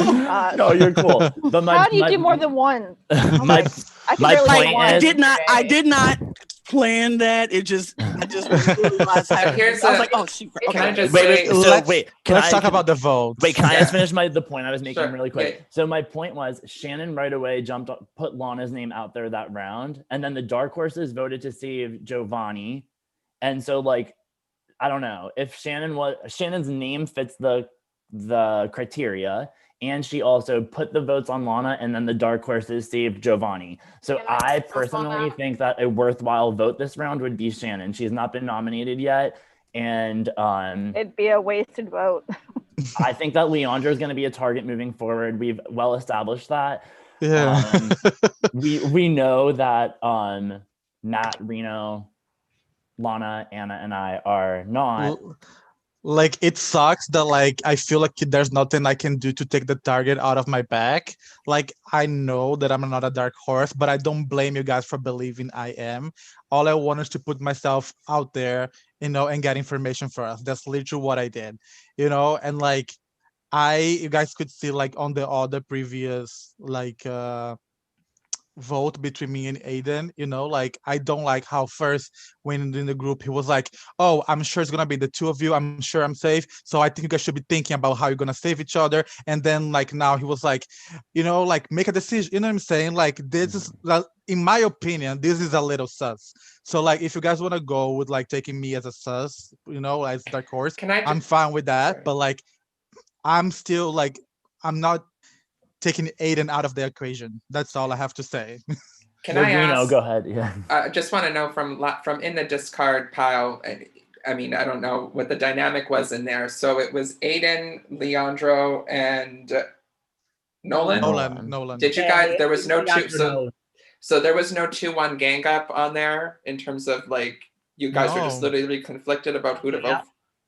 no, you're cool. But how do you do more than one? My point I did not plan that. I just realized I was like, oh shoot. Okay. Let's talk about the vote. Wait, can I just finish the point I was making really quick? Yeah. So my point was Shannon right away put Lana's name out there that round, and then the dark horses voted to save Giovanni, and so like, I don't know if Shannon's name fits the criteria, and she also put the votes on Lana, and then the dark horses saved Giovanni. So I personally think that a worthwhile vote this round would be Shannon. She's not been nominated yet, and it'd be a wasted vote. I think that Leandro is going to be a target moving forward. We've well established that. Yeah. We know that Matt, Reno, Lana, Anna, and I are not. Like, it sucks that like I feel like there's nothing I can do to take the target out of my back. Like, I know that I'm not a dark horse, but I don't blame you guys for believing I am. All I want is to put myself out there, and get information for us. That's literally what I did, and like you guys could see like on the other previous like vote between me and Aiden, like I don't like how first when in the group he was like, oh, I'm sure it's gonna be the 2 of you, I'm sure I'm safe, so I think you guys should be thinking about how you're gonna save each other. And then like now he was like, like make a decision, what I'm saying? Like, this is in my opinion, this is a little sus. So like if you guys want to go with like taking me as a sus, as dark horse, I'm fine with that. But like I'm still like, I'm not taking Aiden out of the equation. That's all I have to say. Can I ask? Go ahead. Yeah. I just want to know from in the discard pile. I mean, I don't know what the dynamic was in there. So it was Aiden, Leandro, and Nolan. Nolan. Did you guys? There was no two. So there was no 2-1 gang up on there in terms of like you guys were just literally conflicted about who to vote.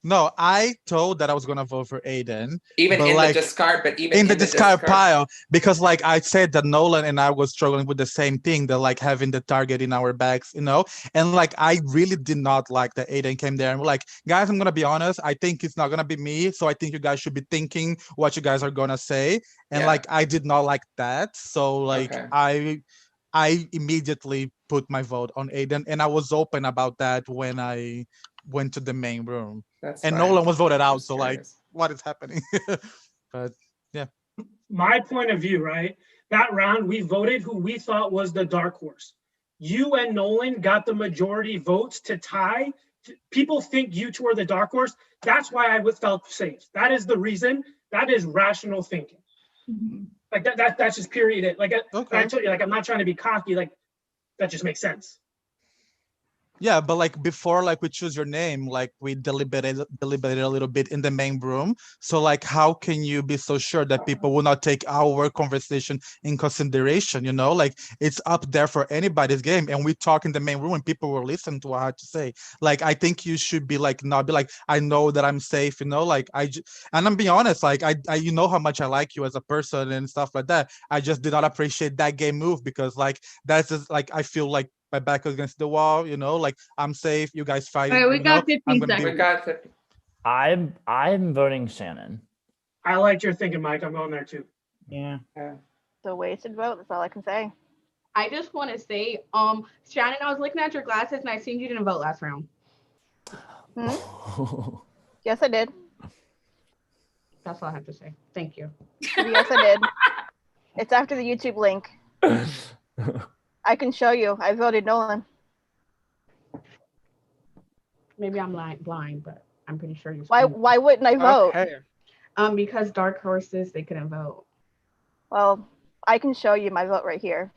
No, I told that I was gonna vote for Aiden. Even in the discard, but even in the discard pile, because like I said that Nolan and I was struggling with the same thing, that like having the target in our backs, and like I really did not like that Aiden came there and we're like, guys, I'm gonna be honest, I think it's not gonna be me, so I think you guys should be thinking what you guys are gonna say, and like I did not like that, so like I immediately put my vote on Aiden, and I was open about that when I went to the main room. And Nolan was voted out, so like, what is happening? But yeah. My point of view, right? That round, we voted who we thought was the dark horse. You and Nolan got the majority votes to tie. People think you two are the dark horse. That's why I felt safe. That is the reason. That is rational thinking. Mm-hmm. Like that's just period. Like I told you, like I'm not trying to be cocky. Like that just makes sense. Yeah, but like before, like we choose your name, like we deliberated a little bit in the main room. So like, how can you be so sure that people will not take our conversation in consideration? You know, like it's up there for anybody's game, and we talk in the main room, and people will listen to what I have to say. Like, I think you should be like, not be like, I know that I'm safe. You know, like and I'm being honest, like I, you know how much I like you as a person and stuff like that. I just did not appreciate that game move because like that's just like I feel like my back against the wall, you know, like I'm safe. You guys fight. All right, we you got know, 15 I'm gonna be. seconds. We got 50. I'm voting Shannon. I liked your thinking, Mike. I'm going there too. Yeah. The wasted vote. That's all I can say. I just want to say, Shannon, I was looking at your glasses and I seen you didn't vote last round. Yes, I did. That's all I have to say. Thank you. Yes, I did. It's after the YouTube link. I can show you. I voted Nolan. Maybe I'm blind, but I'm pretty sure you. Why wouldn't I vote? Okay. Because dark horses, they couldn't vote. Well, I can show you my vote right here.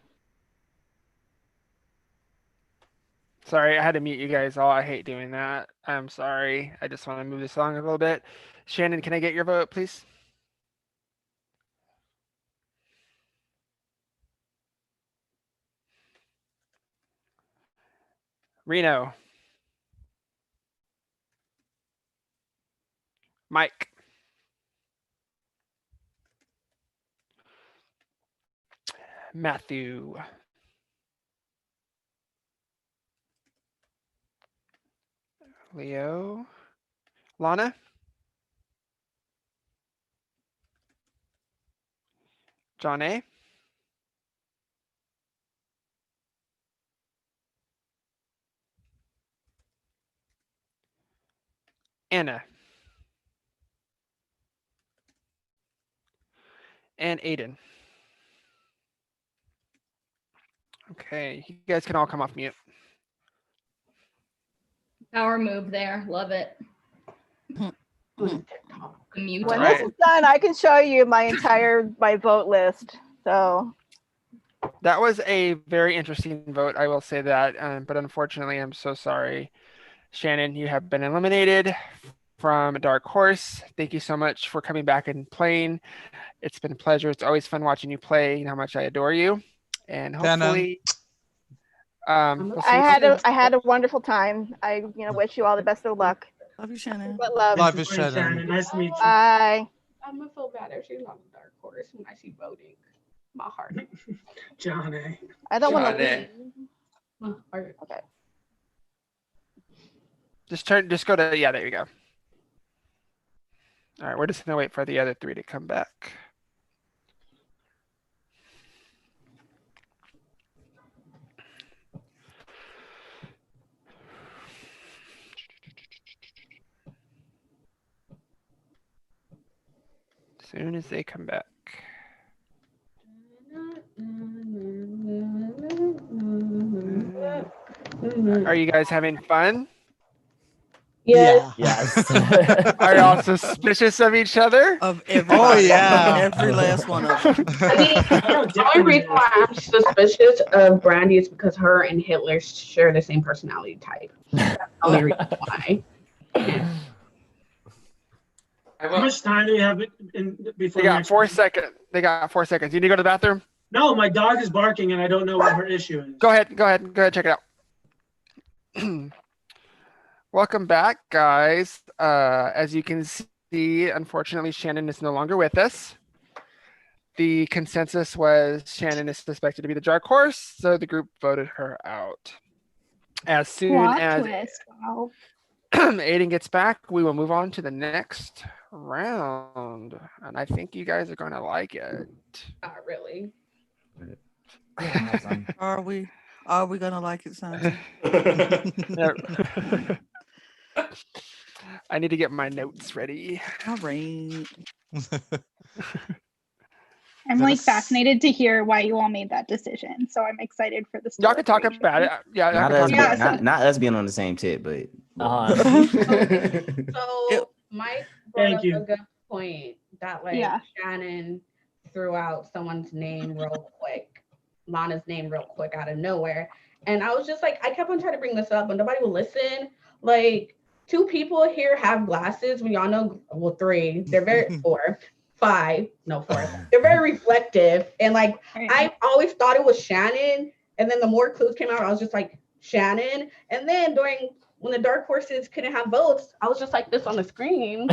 Sorry, I had to mute you guys all. I hate doing that. I'm sorry. I just want to move this along a little bit. Shannon, can I get your vote, please? Reno. Mike. Matthew. Leo. Lana. John A. Anna. And Aiden. Okay, you guys can all come off mute. Power move there. Love it. Mute. When this is done, I can show you my vote list. So That was a very interesting vote. I will say that, but unfortunately, I'm so sorry. Shannon, you have been eliminated from Dark Horse. Thank you so much for coming back and playing. It's been a pleasure. It's always fun watching you play. You know how much I adore you. And hopefully, we'll see I had a wonderful time. I wish you all the best of luck. Love you, Shannon. But love. Love you, Shannon. Nice to meet you. Bye. I'm gonna feel bad if she's on the dark horse when I see voting. My heart. John A. I don't want to leave. Okay. Just go to, yeah, there you go. All right, we're just gonna wait for the other three to come back. As soon as they come back. Are you guys having fun? Yes. Yes. Are y'all suspicious of each other? Of every. Oh yeah. Every last one of them. I mean, the only reason why I'm suspicious of Brandy is because her and Hitler share the same personality type. That's the only reason why. How much time do we have before? They got 4 seconds. They got 4 seconds. You need to go to the bathroom? No, my dog is barking and I don't know what her issue is. Go ahead. Check it out. Welcome back, guys. As you can see, unfortunately, Shannon is no longer with us. The consensus was Shannon is suspected to be the dark horse, so the group voted her out. As soon Plot as twist. Wow. Aiden gets back, we will move on to the next round. And I think you guys are going to like it. Not really. Are we gonna like it, Santa? I need to get my notes ready. All right. I'm like fascinated to hear why you all made that decision. So I'm excited for the story. Y'all can talk about it. Yeah, not us being on the same tip, but So Mike brought up a good point that Shannon threw out someone's name real quick, Lana's name real quick out of nowhere. And I was just like, I kept on trying to bring this up, but nobody will listen. Like, 2 people here have glasses. We all know, well, 3. They're very 4, 5, no 4. They're very reflective. And like, I always thought it was Shannon. And then the more clues came out, I was just like, Shannon. And then when the dark horses couldn't have votes, I was just like this on the screen,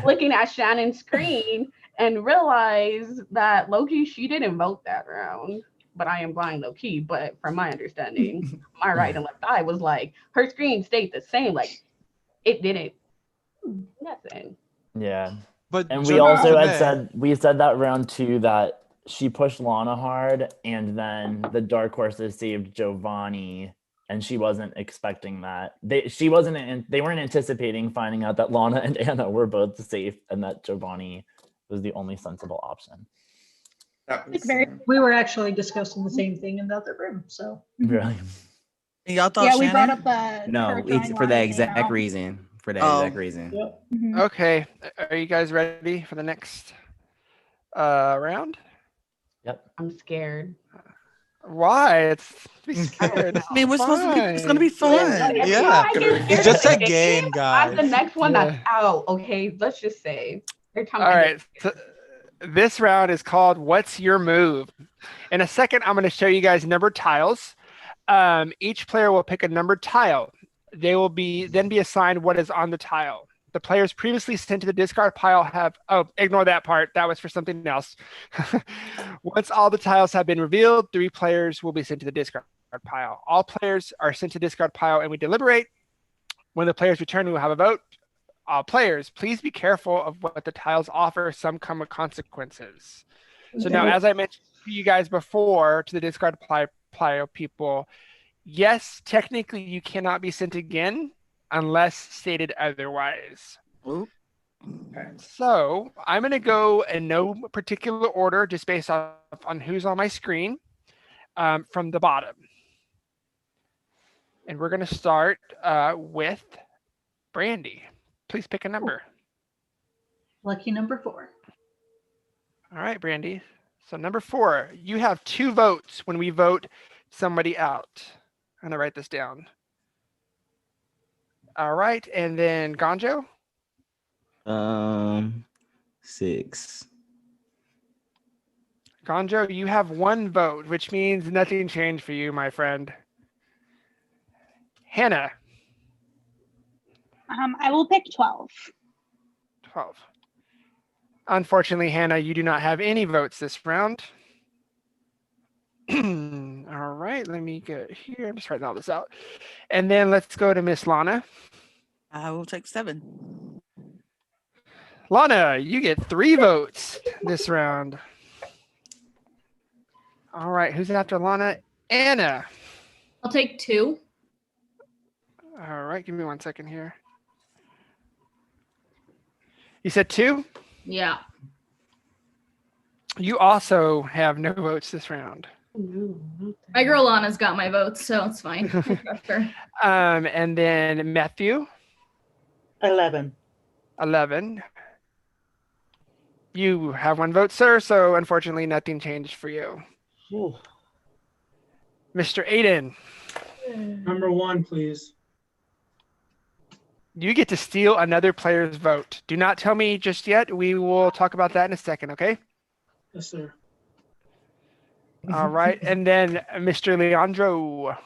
looking at Shannon's screen, and realized that Loki, she didn't vote that round. But I am blind low key. But from my understanding, my right and left eye was like, her screen stayed the same. Like, it didn't nothing. Yeah. But and we also had said that round 2 that she pushed Lana hard, and then the dark horses saved Giovanni, and she wasn't expecting that. They weren't anticipating finding out that Lana and Anna were both safe, and that Giovanni was the only sensible option. We were actually discussing the same thing in the other room. So really, y'all thought yeah, we brought up the No, it's for that exact reason. For that exact reason. Yep. Okay, are you guys ready for the next round? Yep. I'm scared. Why? Be scared. I mean, we're supposed to be. It's gonna be fun. Yeah, it's just a game, guys. I'm the next one that's out. Okay, let's just say. Every time All right. So this round is called "What's Your Move?" In a second, I'm going to show you guys numbered tiles. Each player will pick a numbered tile. They will then be assigned what is on the tile. The players previously sent to the discard pile have, ignore that part. That was for something else. Once all the tiles have been revealed, 3 players will be sent to the discard pile. All players are sent to the discard pile and we deliberate. When the players return, we will have a vote. All players, please be careful of what the tiles offer. Some come with consequences. So now, as I mentioned to you guys before, to the discard pile people, yes, technically you cannot be sent again unless stated otherwise. Okay. So I'm going to go in no particular order, just based on who's on my screen from the bottom. And we're going to start with Brandy. Please pick a number. Lucky number 4. All right, Brandy. So number 4, you have 2 votes when we vote somebody out. I'm going to write this down. All right, and then Gonjo? 6. Gonjo, you have 1 vote, which means nothing changed for you, my friend. Hannah? I will pick 12. 12. Unfortunately, Hannah, you do not have any votes this round. All right, let me get here. I'm just writing all this out. And then let's go to Miss Lana. I will take 7. Lana, you get 3 votes this round. All right, who's after Lana? Anna. I'll take 2. All right, give me 1 second here. You said 2? Yeah. You also have no votes this round. My girl Lana's got my votes, so it's fine. And then Matthew. 11. 11. You have 1 vote, sir, so unfortunately nothing changed for you. Ooh. Mr. Aiden. Number 1, please. You get to steal another player's vote. Do not tell me just yet. We will talk about that in a second, okay? Yes, sir. All right. And then Mr. Leandro.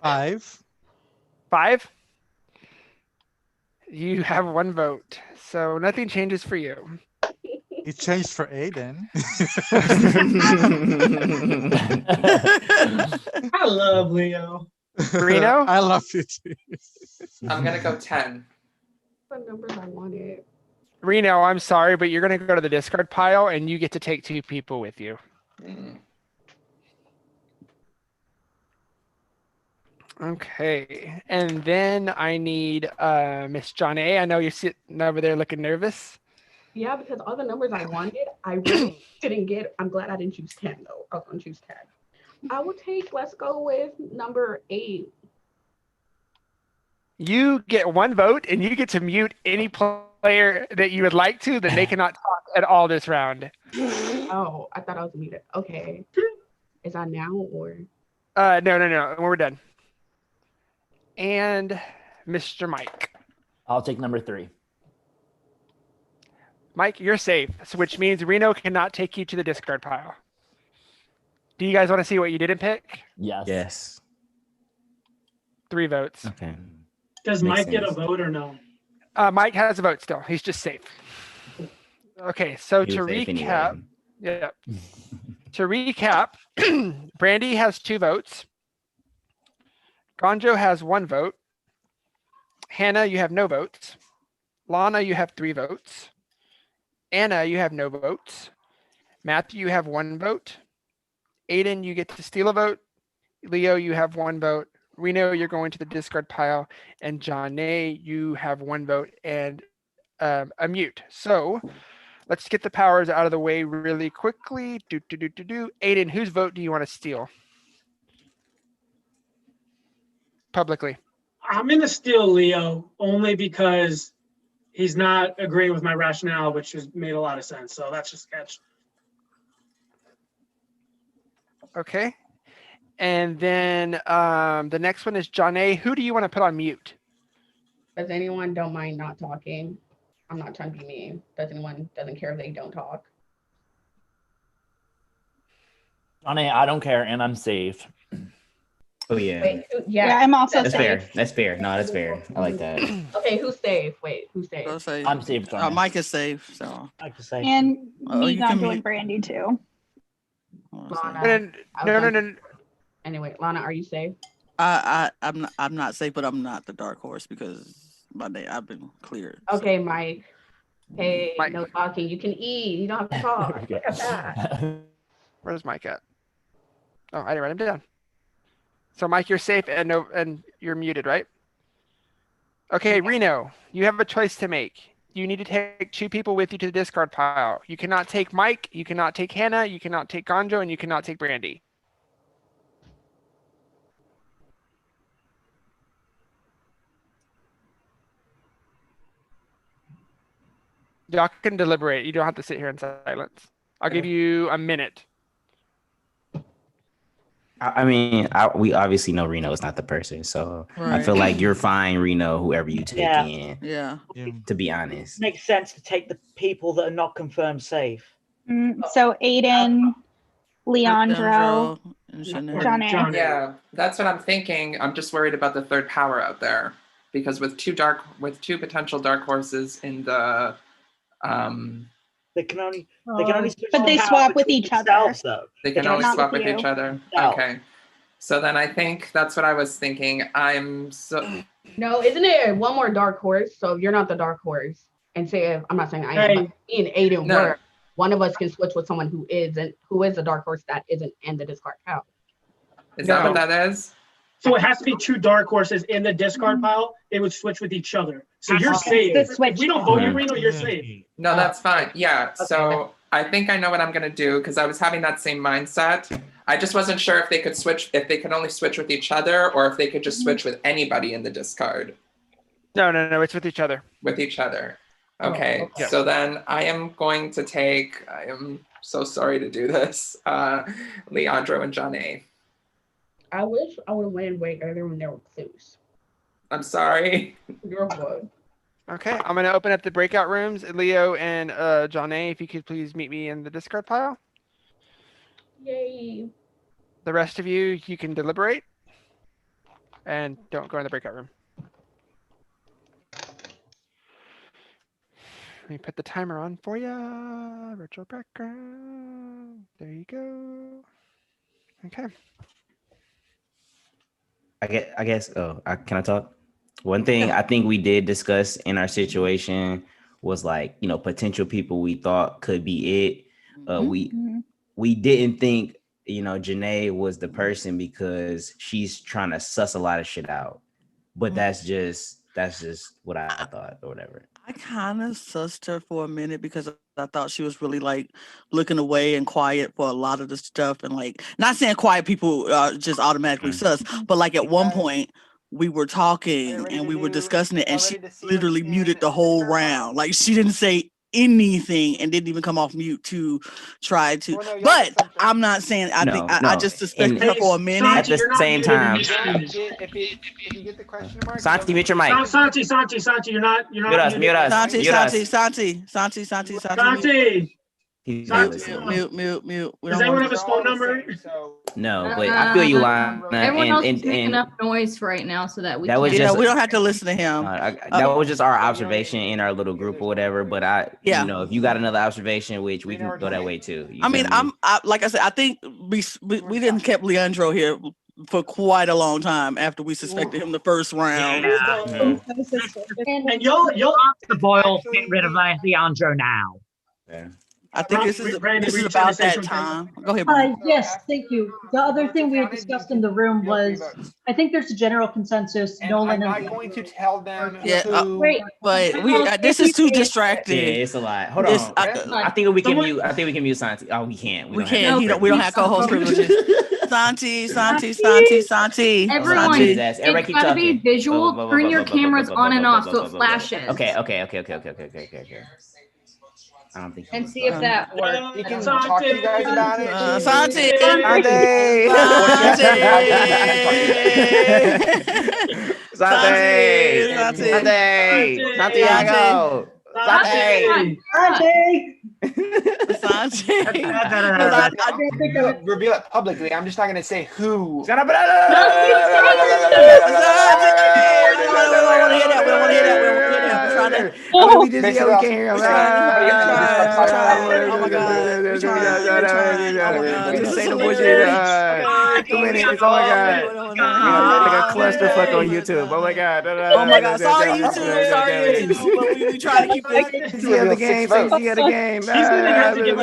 5. 5? You have 1 vote. So nothing changes for you. It changed for Aiden. I love Leo. Reno? I love you too. I'm going to go 10. What numbers I wanted. Reno, I'm sorry, but you're going to go to the discard pile and you get to take 2 people with you. Okay. And then I need Miss John A. I know you're sitting over there looking nervous. Yeah, because all the numbers I wanted, I really didn't get. I'm glad I didn't choose 10, though. I was going to choose 10. I will take, let's go with number 8. You get 1 vote and you get to mute any player that you would like to, that they cannot talk at all this round. Oh, I thought I was muted. Okay. Is that now or? No. We're done. And Mr. Mike. I'll take number 3. Mike, you're safe, so which means Reno cannot take you to the discard pile. Do you guys want to see what you didn't pick? Yes. Yes. 3 votes. Okay. Does Makes Mike get a sense. vote or no? Mike has a vote still. He's just safe. Okay, so He to was safe recap, anyway. yeah. To recap, Brandy has 2 votes. Gonjo has 1 vote. Hannah, you have no votes. Lana, you have 3 votes. Anna, you have no votes. Matthew, you have 1 vote. Aiden, you get to steal a vote. Leo, you have 1 vote. Reno, you're going to the discard pile. And Johnny, you have 1 vote and a mute. So let's get the powers out of the way really quickly. Aiden, whose vote do you want to steal? Publicly. I'm going to steal Leo only because he's not agreeing with my rationale, which has made a lot of sense. So that's just sketch. Okay. And then the next one is Johnny. Who do you want to put on mute? Does anyone don't mind not talking? I'm not trying to be mean. Does anyone doesn't care if they don't talk? Johnny, I don't care, and I'm safe. Oh yeah. Wait, Yeah, I'm also That's safe. fair. That's fair. No, that's fair. I like that. Okay, who's safe? Wait, who's safe? I'll say, I'm safe, Johnny. Mike is safe. So Mike is safe. And me, you can Gonjo, and mute. Brandy too. Lana, No. Anyway, Lana, are you safe? I'm not safe, but I'm not the dark horse because my day I've been cleared. Okay, Mike. Hey, no talking. You can eat. You don't have to talk. Look at that. Where's Mike at? Oh, I didn't write him down. So Mike, you're safe and you're muted, right? Okay, Reno, you have a choice to make. You need to take 2 people with you to the discard pile. You cannot take Mike, you cannot take Hannah, you cannot take Gonjo, and you cannot take Brandy. Y'all can deliberate. You don't have to sit here in silence. I'll give you a minute. I mean, we obviously know Reno is not the person, so I feel like you're fine, Reno, whoever you take in. Yeah. To be honest. Makes sense to take the people that are not confirmed safe. So Aiden, Leandro, Johnny. Yeah, that's what I'm thinking. I'm just worried about the 3rd power out there because with 2 potential dark horses in the They can only switch But they power swap with between each other. themselves, though. They can only Not swap with with you. each other. No. Okay. So then I think that's what I was thinking. No, isn't it one more dark horse? So if you're not the dark horse, and say if I'm not saying I am, but me and Aiden No. were, one of us can switch with someone who is the dark horse that isn't in the discard pile. Is that what that is? So it has to be 2 dark horses in the discard pile. They would switch with each other. So you're Okay. safe. The switch If we don't vote you, Reno, you're safe. No, that's fine. Yeah. So I think I know what I'm gonna do because I was having that same mindset. I just wasn't sure if they could only switch with each other or if they could just switch with anybody in the discard. No, it's with each other. With each other. Okay. okay. So then I am going to take, I am so sorry to do this, Leandro and Johnny. I wish I would have went way earlier when there were clues. I'm sorry. You're good. Okay, I'm going to open up the breakout rooms. Leo and Johnny, if you could please meet me in the discard pile. Yay. The rest of you, you can deliberate. And don't go in the breakout room. Let me put the timer on for you. Virtual background. There you go. Okay. I guess. Can I talk? One thing I think we did discuss in our situation was like, potential people we thought could be it. We didn't think, Janae was the person because she's trying to suss a lot of shit out. But that's just what I thought or whatever. I kind of sussed her for a minute because I thought she was really like looking away and quiet for a lot of the stuff. And like, not saying quiet people just automatically sus, but like at one point we were talking and we were discussing it and she literally muted the whole round. Like she didn't say anything and didn't even come off mute to try to. Well, no, y'all But said something. I'm not saying I think I just suspected And her for a minute. at the same time, If you get the question mark, Santi, mute your mic. Santi, you're not. Mute us. Mute us. Santi, Mute us. Santi. Santi. He's not listening. Mute. We Does don't anyone want have his phone number? No, but I feel you, Lana. Everyone else is And making enough noise for right now so that we that was can. just we don't have to listen to him. that was just our observation in our little group or whatever. But you know, if you got another observation, which we can go that way too. I mean, like I said, I think we didn't kept Leandro here for quite a long time after we suspected him the first round. Yeah. And y'all the boil, get rid of Leandro now. Yeah. I think this is about that time. Go ahead, Brian. Yes, thank you. The other thing we had discussed in the room was, I think there's a general consensus. Nolan I'm not going to tell them. Wait, but this is too distracted. Yeah, it's a lot. Hold on. I think we can mute. I think we can mute Santi. Oh, we can't. We can't. We don't have co-host privileges. Santi. Everyone, it's gotta be visual. Turn your cameras on and off so it flashes. Okay. I don't think. And see if that works. You can talk to you guys about it. Santi. Santiago. Santi. I don't think I would reveal it publicly. I'm just not going to say who. We don't want to hear that. We just we can't hear him. Oh my God. Just say the bullshit. 2 minutes. Oh my God. Like a clusterfuck on YouTube. Oh my God. Oh my God. Sorry, YouTube. But we try to keep this. See the game. See the game. We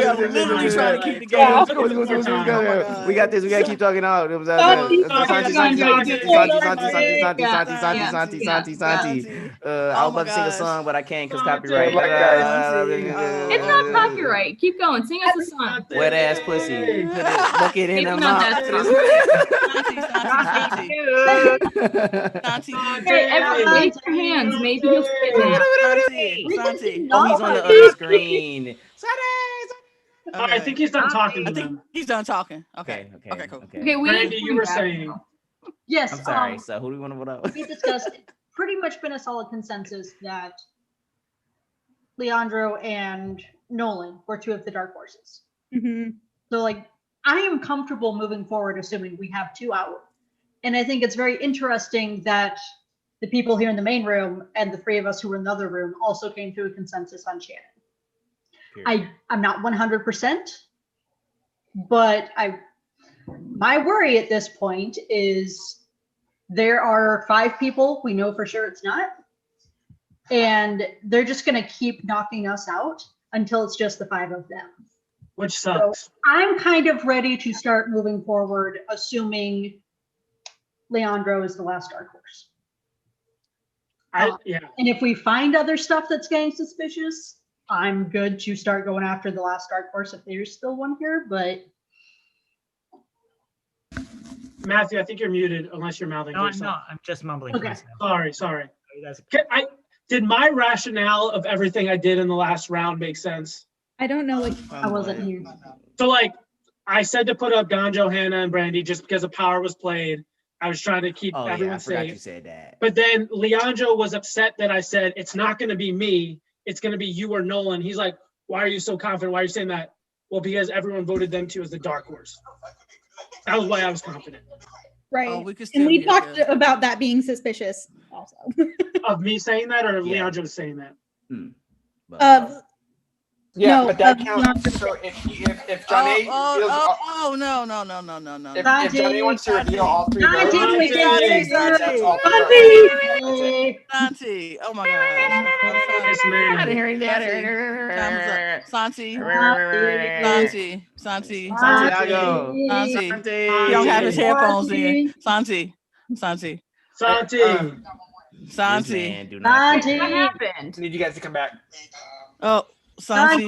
are literally trying to keep the game. We got this. We got to keep talking out. Santi. I was about to sing a song, but I can't because copyright. It's not copyright. Keep going. Sing us a song. Wet ass pussy. Look it in the mouth. Hey, everyone, raise your hands. Maybe you'll skip it. Santi. Oh, he's on the other screen. I think he's done talking to them. He's done talking. Okay, cool. Okay, Randy, you were saying. Yes. I'm sorry. So who do we want to vote out? We discussed pretty much been a solid consensus that Leandro and Nolan were two of the dark horses. So like, I am comfortable moving forward, assuming we have 2 out. And I think it's very interesting that the people here in the main room and the 3 of us who were in the other room also came to a consensus on Shannon. I'm not 100%, but my worry at this point is there are 5 people we know for sure it's not, and they're just going to keep knocking us out until it's just the 5 of them. Which sucks. So I'm kind of ready to start moving forward, assuming Leandro is the last dark horse. Yeah. And if we find other stuff that's getting suspicious, I'm good to start going after the last dark horse if there's still one here, but. Matthew, I think you're muted unless you're mouthing No, I'm yourself. not. I'm just mumbling. Okay. to myself. Sorry. Did my rationale of everything I did in the last round make sense? I don't know what I wasn't here. So like, I said to put up Don, Johanna, and Brandy just because the power was played. I was trying to keep everyone I forgot safe. you said that. But then Leandro was upset that I said, it's not going to be me. It's going to be you or Nolan. He's like, why are you so confident? Why are you saying that? Well, because everyone voted them 2 as the dark horse. That was why I was confident. Right. Oh, and we talked about that being suspicious also. Of me saying that or Leandro saying that? Yeah, No, but that counts. So if Johnny feels, no. if Johnny wants to reveal all 3 votes, Santi. Oh my God. Santi. He don't have his headphones in. Santi. What happened? Need you guys to come back. Oh, Santiago.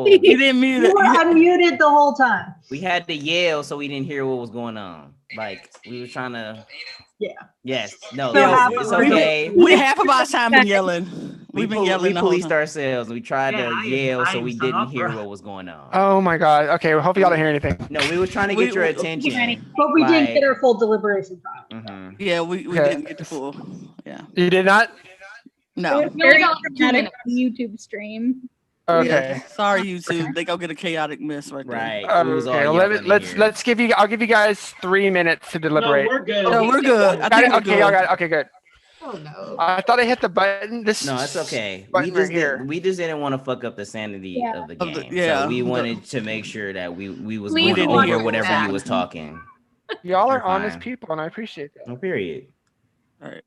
You didn't mute it. You were unmuted the whole time. We had to yell so we didn't hear what was going on. Like we were trying to Yeah. Yes. No, So listen, half it's of okay. We half of our time been yelling. We've been yelling We the whole policed time. ourselves. We tried Yeah, to I yell so am we an didn't hear opera. what was going on. Oh my god. Okay, well, hopefully y'all didn't hear anything. No, we was trying to get your attention. But we didn't Like, get our full deliberation time. mhm. Yeah, we Okay. didn't get the full. Yeah. You did not? No. We only got like 2 minutes on YouTube stream. Okay. Yeah. Sorry, YouTube. They go get a chaotic mess right there. Right. We was all Okay, well, yelling in here. let's give you. I'll give you guys 3 minutes to deliberate. we're good. No, we're good. I Got think it? we're Okay, y'all good. got it. Okay, good. Oh no. I thought I hit the button. This No, it's okay. button right here. We just didn't want to fuck up the sanity Yeah. of the game. yeah. So we wanted to make sure that we was Please going watch over it whatever back. you was talking. Y'all are You're honest fine. people, and I appreciate that. No, period. All right.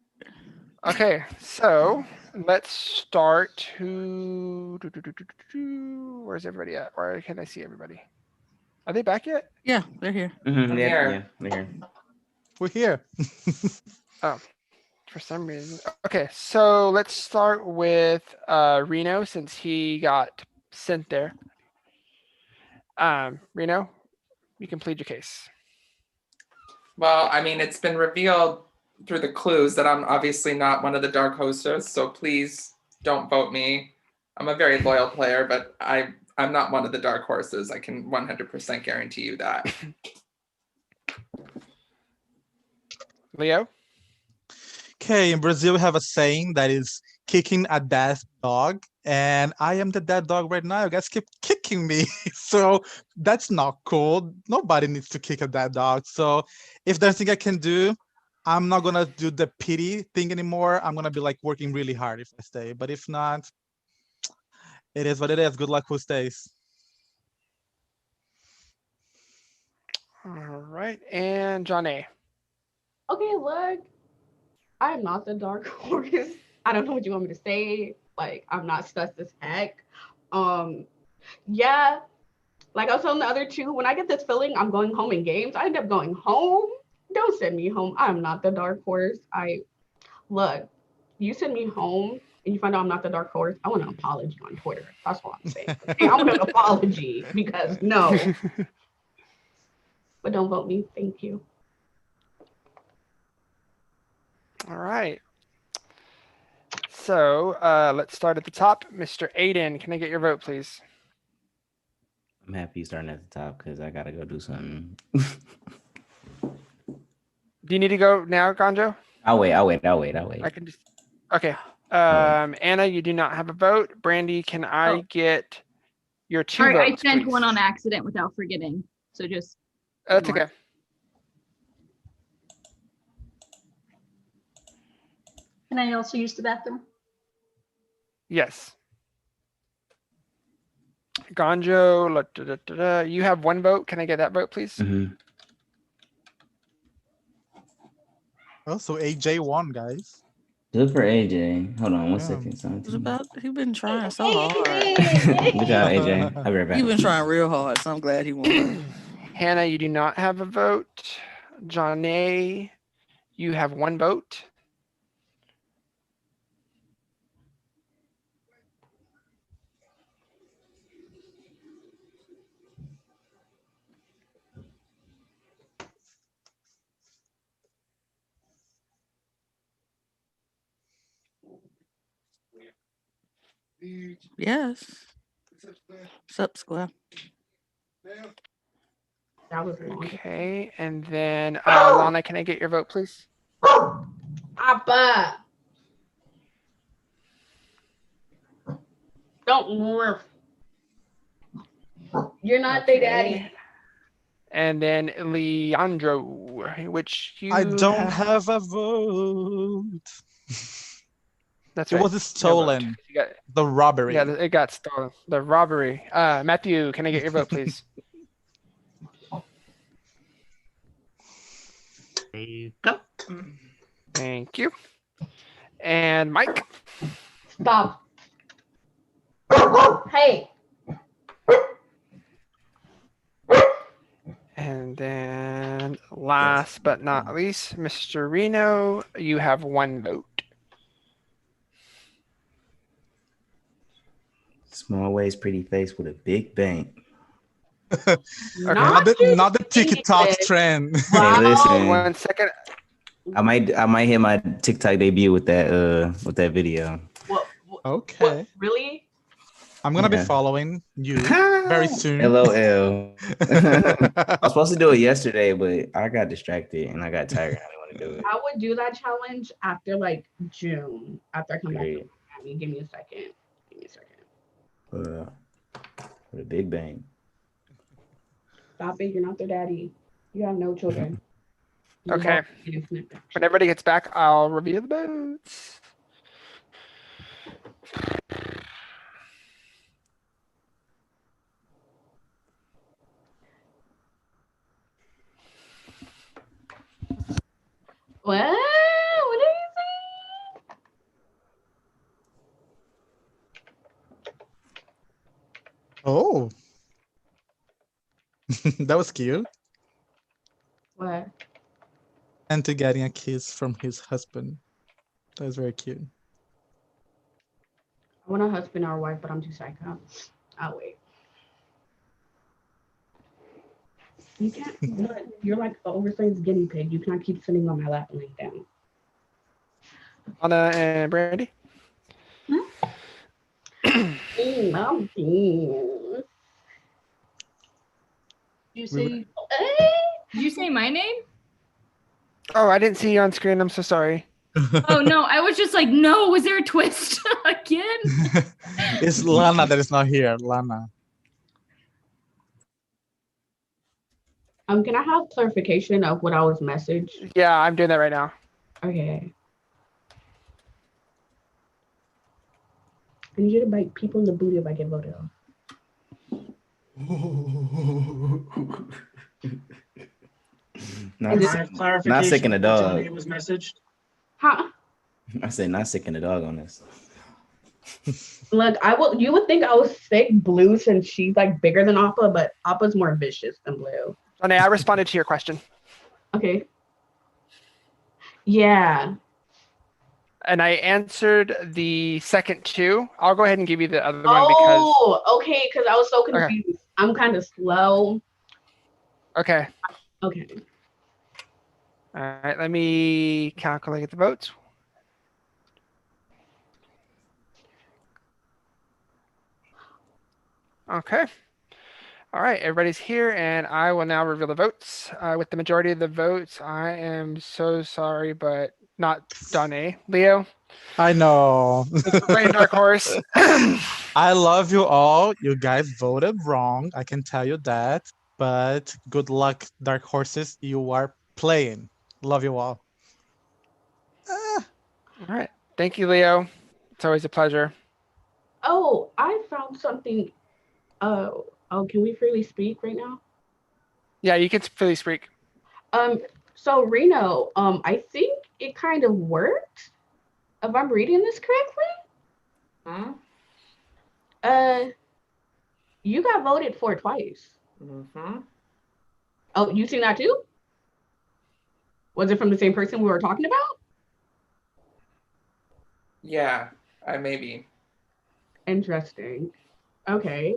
Okay, so let's start. Where's everybody at? Where can I see everybody? Are they back yet? Yeah, they're here. Mm-hmm, I'm yeah, here. yeah, they're here. We're here. Oh, for some reason. Okay, so let's start with Reno since he got sent there. Reno, you can plead your case. Well, I mean, it's been revealed through the clues that I'm obviously not one of the dark hostess, so please don't vote me. I'm a very loyal player, but I'm not one of the dark horses. I can 100% guarantee you that. Leo? Okay, in Brazil, we have a saying that is kicking a dead dog, and I am the dead dog right now. You guys keep kicking me, so that's not cool. Nobody needs to kick a dead dog. So if there's anything I can do, I'm not gonna do the pity thing anymore. I'm gonna be like working really hard if I stay. But if not, it is what it is. Good luck who stays. All right, and John A. Okay, look, I am not the dark horse. I don't know what you want me to say. Like, I'm not sus as heck. Yeah, like I was telling the other two, when I get this feeling I'm going home in games, I end up going home. Don't send me home. I'm not the dark horse. Look, you send me home and you find out I'm not the dark horse, I want an apology on Twitter. That's what I'm saying. Okay, I want an apology because no. But don't vote me. Thank you. All right. So let's start at the top. Mr. Aiden, can I get your vote, please? I'm happy starting at the top because I gotta go do something. Do you need to go now, Gonjo? I'll wait. I can just. Okay. Anna, you do not have a vote. Brandy, can I get your 2 Sorry, votes? I sent please? one on accident without forgetting. So just. That's ignore. okay. Can I also use the bathroom? Yes. Gonjo, you have 1 vote. Can I get that vote, please? Mm-hmm. Oh, so AJ won, guys. Good for AJ. Hold on 1 second. He's been trying so hard. Good job, AJ. I'll be right back. He's been trying real hard, so I'm glad he won. Hannah, you do not have a vote. John A, you have 1 vote. Yes. Sup, Square? That was Okay, and then Lana, can I get your vote, please? Papa. Don't morph. You're not their daddy. And then Leandro, which you I don't have a vote. That's It right. was No stolen. vote. You got, The robbery. yeah, it got stolen. The robbery. Matthew, can I get your vote, please? There you go. Thank you. And Mike. Stop. Hey. And then last but not least, Mr. Reno, you have 1 vote. Small waist, pretty face with a big bank. Not the TikTok trend. Hey, listen. 1 second. I might hit my TikTok debut with that video. Okay. Really? I'm gonna be Yeah. following you very soon. LOL. I was supposed to do it yesterday, but I got distracted and I got tired. I didn't want to do it. I would do that challenge after like June, after I come back Great. from Miami. Give me a second. For the Big Bang. Stop it. You're not their daddy. You have no children. You're Okay. both innocent. When everybody gets back, I'll reveal the votes. What? What did you say? Oh. That was cute. What? And to getting a kiss from his husband. That was very cute. I want a husband or a wife, but I'm too psycho. I'll wait. You can't. Look, you're like an oversized guinea pig. You can't keep sitting on my lap and laying down. Anna and Brandy. I'm dead. You say? Did you say my name? Oh, I didn't see you on screen. I'm so sorry. Oh no, I was just like, no. Was there a twist again? It's Lana that is not here. Lana. Can I have clarification of what I was messaged? Yeah, I'm doing that right now. Okay. I need you to bite people in the booty if I get voted off. Not sick in the dog. It was messaged. Huh? I said not sick in the dog on this. Look, you would think I was sick Blue since she's like bigger than Appa, but Appa's more vicious than Blue. Anna, I responded to your question. Okay. Yeah. And I answered the second two. I'll go ahead and give you the other one because. Oh, okay, because I was so confused. Okay. I'm kind of slow. Okay. Okay. All right, let me calculate the votes. Okay. All right, everybody's here, and I will now reveal the votes. With the majority of the votes, I am so sorry, but not Donnie. Leo? I know. Rain Dark Horse. I love you all. You guys voted wrong. I can tell you that. But good luck, Dark Horses. You are playing. Love you all. All right. Thank you, Leo. It's always a pleasure. Oh, I found something. Oh, can we freely speak right now? Yeah, you can freely speak. So Reno, I think it kind of worked. If I'm reading this correctly. You got voted for twice. Oh, you seen that too? Was it from the same person we were talking about? Yeah, maybe. Interesting. Okay.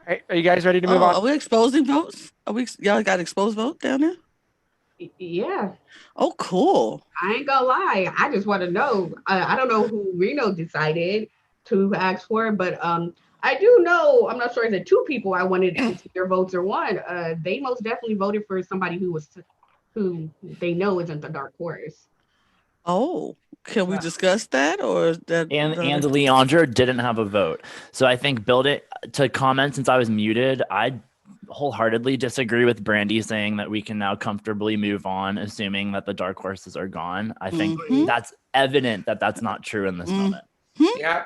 All right, are you guys ready to move on? Are we exposing votes? Y'all got exposed vote down there? Yeah. Oh, cool. I ain't gonna lie. I just want to know. I don't know who Reno decided to ask for, but I do know. I'm not sure. Is it two people I wanted to see their votes or one? They most definitely voted for somebody who they know isn't the dark horse. Oh, can we discuss that or is that? And Leandra didn't have a vote, so I think build it to comment since I was muted. I wholeheartedly disagree with Brandy saying that we can now comfortably move on, assuming that the dark horses are gone. I think that's evident that that's not true in this moment. Yeah.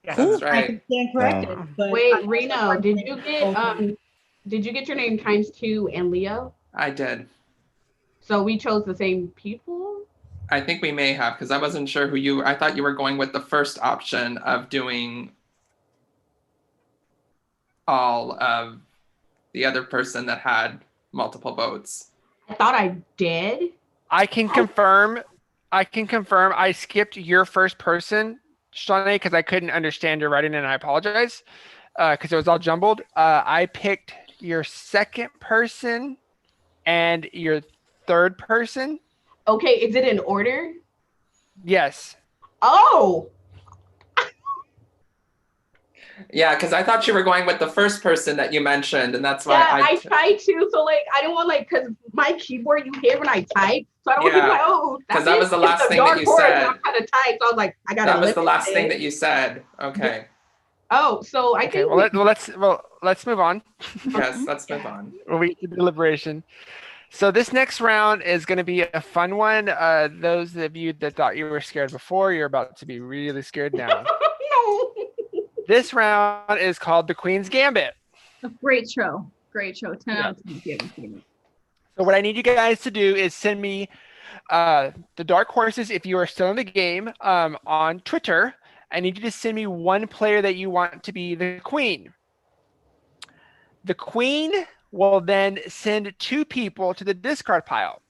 That's right. I can stand corrected. But Wait, Reno, did you get your name ×2 and Leo? I did. So we chose the same people? I think we may have, because I wasn't sure who I thought you were going with the first option of doing all of the other person that had multiple votes. I thought I did. I can confirm. I skipped your first person, Shawnee, because I couldn't understand your writing, and I apologize because it was all jumbled. I picked your second person and your third person. Okay, is it in order? Yes. Oh. Yeah, because I thought you were going with the first person that you mentioned, and that's why Yeah, I tried to. So like, I didn't want like, cause my keyboard you hear when I type, so I don't want to be like, oh, because that was the last thing that you horse, said. I'm trying to type, so I was like, I gotta. That was the limit last thing it. that you said. Okay. Oh, so I Okay. think. Let's move on. Yes, let's move on. We get to deliberation. So this next round is going to be a fun one. Those of you that thought you were scared before, you're about to be really scared now. No. This round is called the Queen's Gambit. A great show. Great show. 10 out of 10 if you haven't seen it. So what I need you guys to do is send me the dark horses if you are still in the game on Twitter. I need you to send me one player that you want to be the queen. The queen will then send 2 people to the discard pile.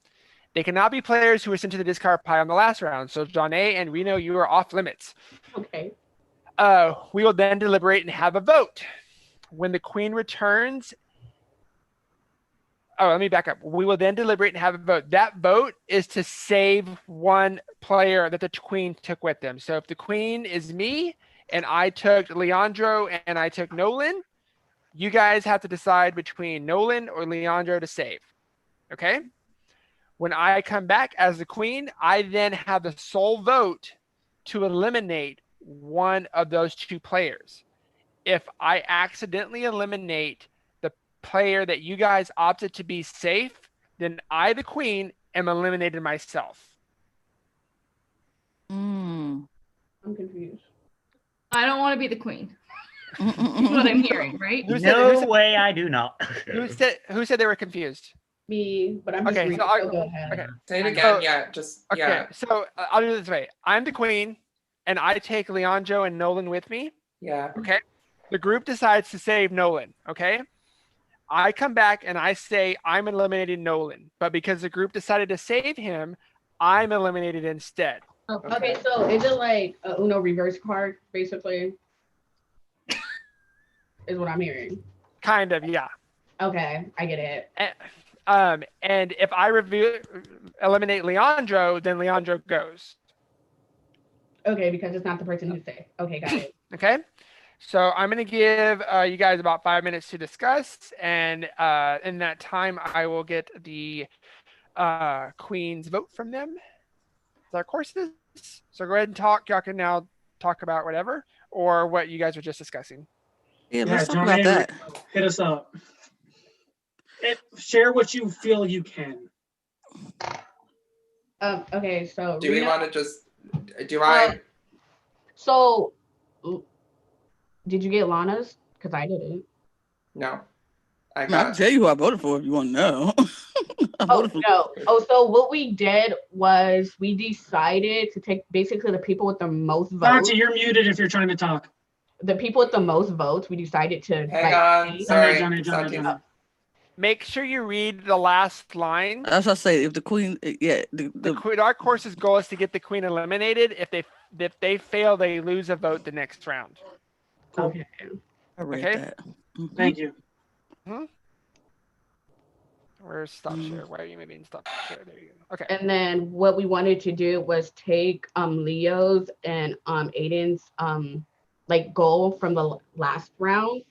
They cannot be players who were sent to the discard pile in the last round. So John A. and Reno, you are off limits. Okay. We will then deliberate and have a vote. When the queen returns, let me back up. We will then deliberate and have a vote. That vote is to save one player that the queen took with them. So if the queen is me and I took Leandro and I took Nolan, you guys have to decide between Nolan or Leandro to save. Okay? When I come back as the queen, I then have the sole vote to eliminate one of those 2 players. If I accidentally eliminate the player that you guys opted to be safe, then I, the queen, am eliminated myself. I'm confused. I don't want to be the queen. That's what I'm hearing, right? No way, I do not. Who said they were confused? Me, but I'm just okay. reading. So So go ahead. Okay. Say it again. Yeah, just okay. yeah. So I'll do it this way. I'm the queen, and I take Leandro and Nolan with me. Yeah. Okay. The group decides to save Nolan. Okay. I come back and I say I'm eliminating Nolan, but because the group decided to save him, I'm eliminated instead. Okay, so is it like a Uno reverse card, basically? Is what I'm hearing. Kind of, yeah. Okay, I get it. And if I eliminate Leandro, then Leandro goes. Okay, because it's not the person who say. Okay, got it. Okay. So I'm going to give you guys about 5 minutes to discuss, and in that time, I will get the Queen's vote from them. Dark horses. So go ahead and talk. Y'all can now talk about whatever or what you guys were just discussing. Yeah, let's talk John about A. that. Hit us up. Share what you feel you can. Okay, so Do we want to just? Do I? So, did you get Lana's? Because I didn't. No. I can tell you who I voted for if you want to know. Oh no! Oh, so what we did was we decided to take basically the people with the most votes. Monty, you're muted if you're trying to talk. The people with the most votes, we decided to. Hang on. Sorry. Johnny. Make sure you read the last line. As I say, if the queen, the Dark Horse's goal is to get the queen eliminated. If they fail, they lose a vote the next round. Okay. I read Okay. that. Thank you. Where's stop share? Why are you moving stop share? There you go. Okay. And then what we wanted to do was take Leo's and Aiden's like goal from the last round,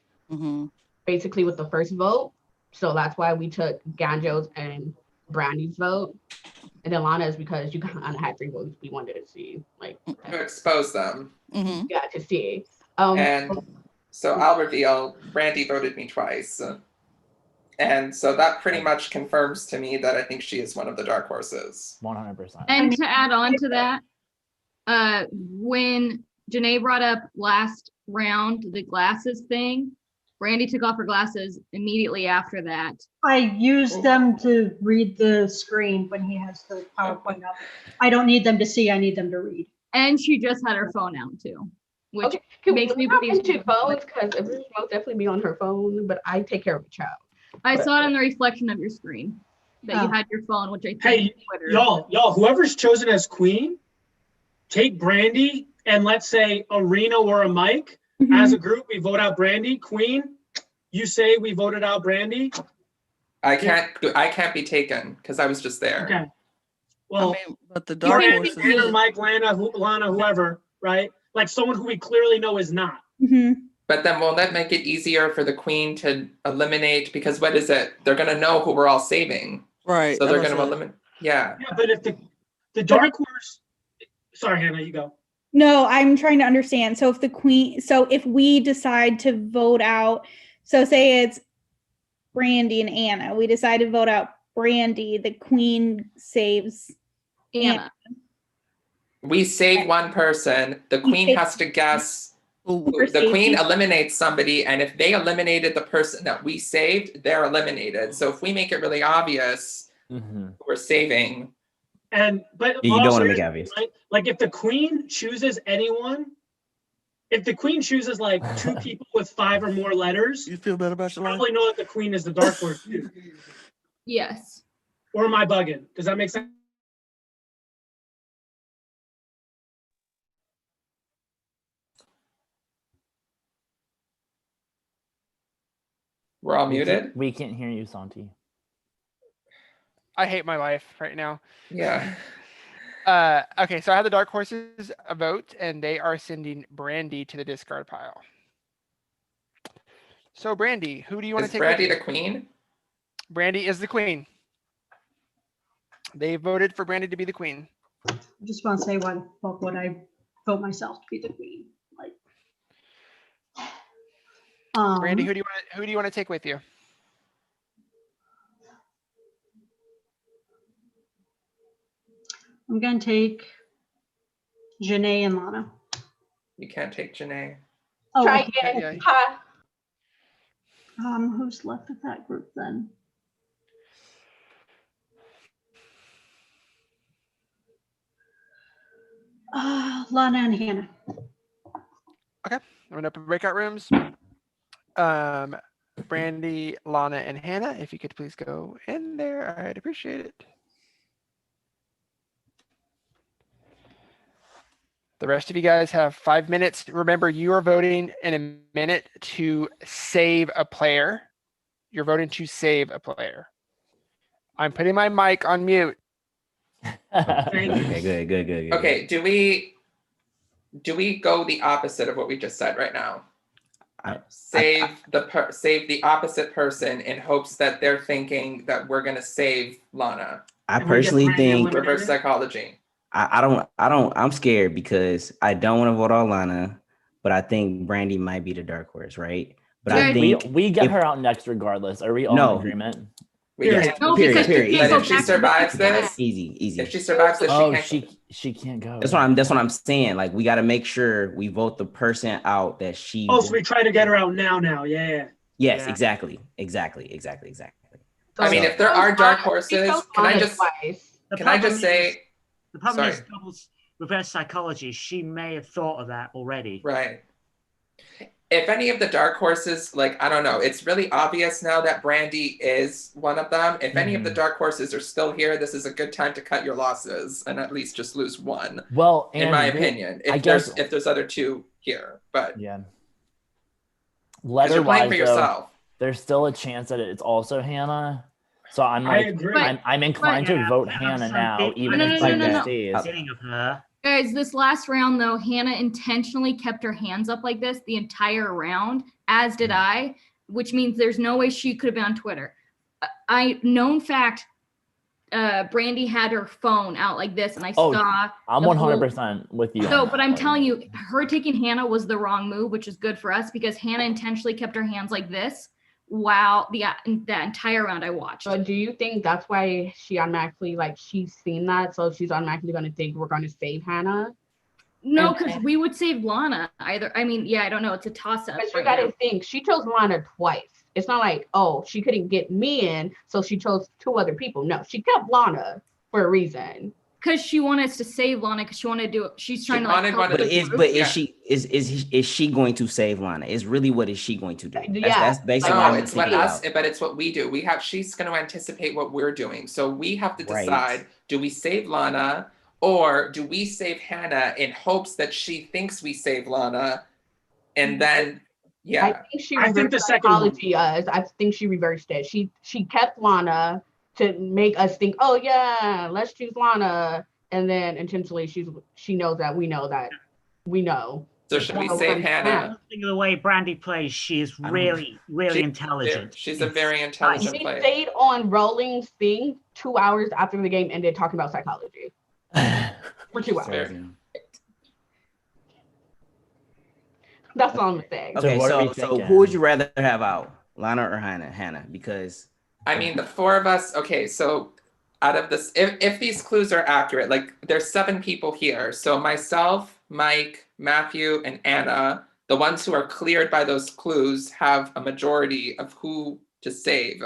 basically with the first vote. So that's why we took Ganjo's and Brandy's vote. And then Lana's because you kind of had 3 votes we wanted to see, like To expose them. yeah, to see. And so I'll reveal. Brandy voted me twice. And so that pretty much confirms to me that I think she is one of the dark horses. 100%. And to add on to that, when Janae brought up last round, the glasses thing, Brandy took off her glasses immediately after that. I use them to read the screen when he has the PowerPoint up. I don't need them to see, I need them to read. And she just had her phone out too, which makes me believe believe. into phones because it would most definitely be on her phone, but I take care of the child. I saw it in the reflection of your screen that you had your phone, which I think Hey, is Twitter. y'all, whoever's chosen as queen, take Brandy and let's say a Reno or a Mike. As a group, we vote out Brandy. Queen, you say we voted out Brandy. I can't be taken because I was just there. Okay. Well, but the you dark can't horse be Tanner, Mike, Lana, whoever, right? Like someone who we clearly know is not. But then won't that make it easier for the queen to eliminate? Because what is it? They're gonna know who we're all saving. Right. So they're gonna eliminate. Yeah. Yeah, but if the dark horse, sorry, Hannah, you go. No, I'm trying to understand. So if we decide to vote out, so say it's Brandy and Anna, we decide to vote out Brandy, the queen saves Anna. We save one person. The queen has to guess. The queen eliminates somebody, and if they eliminated the person that we saved, they're eliminated. So if we make it really obvious, we're saving. Yeah, But you don't also, want to make it obvious. right? Like if the queen chooses anyone, if the queen chooses like 2 people with 5 or more letters, you feel better about your life. Probably know that the queen is the dark horse too. Yes. Or am I bugging? Does that make sense? We're all muted. We can't hear you, Santi. I hate my life right now. Yeah. Okay, so I have the dark horses a vote, and they are sending Brandy to the discard pile. So Brandy, who do you want to take? Is Brandy the queen? Brandy is the queen. They voted for Brandy to be the queen. I just want to say why would I vote myself to be the queen? Like, Brandy, who do you want to take with you? I'm gonna take Janae and Lana. You can't take Janae. Oh, Try okay. again. Ha. Who's left of that group then? Lana and Hannah. Okay, I'm gonna open breakout rooms. Brandy, Lana, and Hannah, if you could please go in there, I'd appreciate it. The rest of you guys have 5 minutes. Remember, you are voting in a minute to save a player. You're voting to save a player. I'm putting my mic on mute. Okay, good. Okay, do we go the opposite of what we just said right now? Save the opposite person in hopes that they're thinking that we're gonna save Lana. I personally think reverse psychology. I'm scared because I don't want to vote on Lana, but I think Brandy might be the dark horse, right? But I think we get her out next regardless. Are we all in agreement? Yes, No, period. But if she survives this, easy. If she survives this, she can't go. That's what I'm saying. Like we got to make sure we vote the person out that she. Oh, so we try to get her out now. Yeah. Yes, Yeah. exactly. I mean, if there are dark horses, can I just say? The problem is Sorry. doubles reverse psychology. She may have thought of that already. Right. If any of the dark horses, like, I don't know, it's really obvious now that Brandy is one of them. If any of the dark horses are still here, this is a good time to cut your losses and at least just lose one. Well, in my opinion, if there's other 2 here, but yeah, you're playing for yourself. There's still a chance that it's also Hannah. So I'm I like, agree. I'm inclined to vote Hannah now, even if No. stays. Of her. Guys, this last round though, Hannah intentionally kept her hands up like this the entire round, as did I, which means there's no way she could have been on Twitter. Known fact, Brandy had her phone out like this, and I saw. I'm 100% with you. So, but I'm telling you, her taking Hannah was the wrong move, which is good for us because Hannah intentionally kept her hands like this while the entire round I watched. So do you think that's why she automatically, like, she's seen that, so she's automatically going to think we're going to save Hannah? No, because we would save Lana either. I mean, yeah, I don't know. It's a toss-up. But you got to think, she chose Lana twice. It's not like, oh, she couldn't get me in, so she chose 2 other people. No, she kept Lana for a reason. Because she wanted us to save Lana, because she wanted to do it. She's trying to like help is she going to save Lana? Is really what is she going to do? That's basically no, it's what us, but it's what we do. She's going to anticipate what we're doing. So we have to decide, do we save Lana or do we save Hannah in hopes that she thinks we save Lana and then Yeah. I think she I think reversed the second one. psychology us. I think she reversed it. She kept Lana to make us think, oh yeah, let's choose Lana. And then intentionally she knows that we know that we know. So should we save Hannah? The way Brandy plays, she is really, really intelligent. She's a very intelligent We player. stayed on Rolling's thing 2 hours after the game ended talking about psychology. For 2 hours. That's all I'm saying. Okay, so who would you rather have out, Lana or Hannah? Because I mean, the four of us. Okay, so out of this, if these clues are accurate, like there's 7 people here. So myself, Mike, Matthew, and Anna, the ones who are cleared by those clues, have a majority of who to save.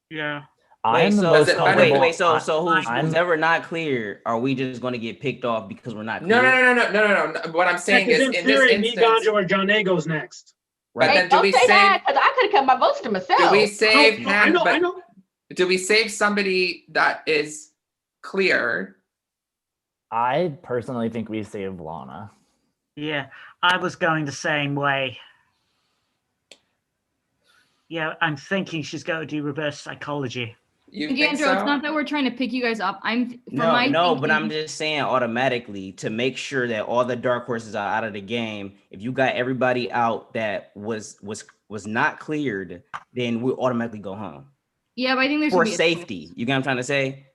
Yeah. Wait, most so comfortable- who's ever not clear, are we just going to get picked off because we're not No, clear? no. What I'm saying is, in in theory, this me, instance, Ganjo, or John A goes next. but Hey, then do don't we say save? that because I could have kept my votes to myself. Do we save No, Hannah? I know. Do we save somebody that is clear? I personally think we save Lana. Yeah, I was going the same way. Yeah, I'm thinking she's going to do reverse psychology. You Gandro, it's not that we're trying to pick you guys up. But I'm just saying automatically to make sure that all the dark horses are out of the game. If you got everybody out that was not cleared, then we automatically go home. Yeah, but I think there's For gonna be safety. You get what I'm trying to say?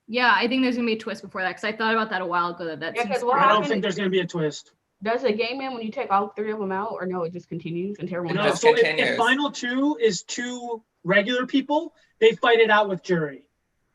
Yeah, I think there's gonna be a twist before that because I thought about that a while ago. I don't think there's going to be a twist. Does the game end when you take all 3 of them out, or no? It just continues until everyone. No, so if final 2 is 2 regular people, they fight it out with jury.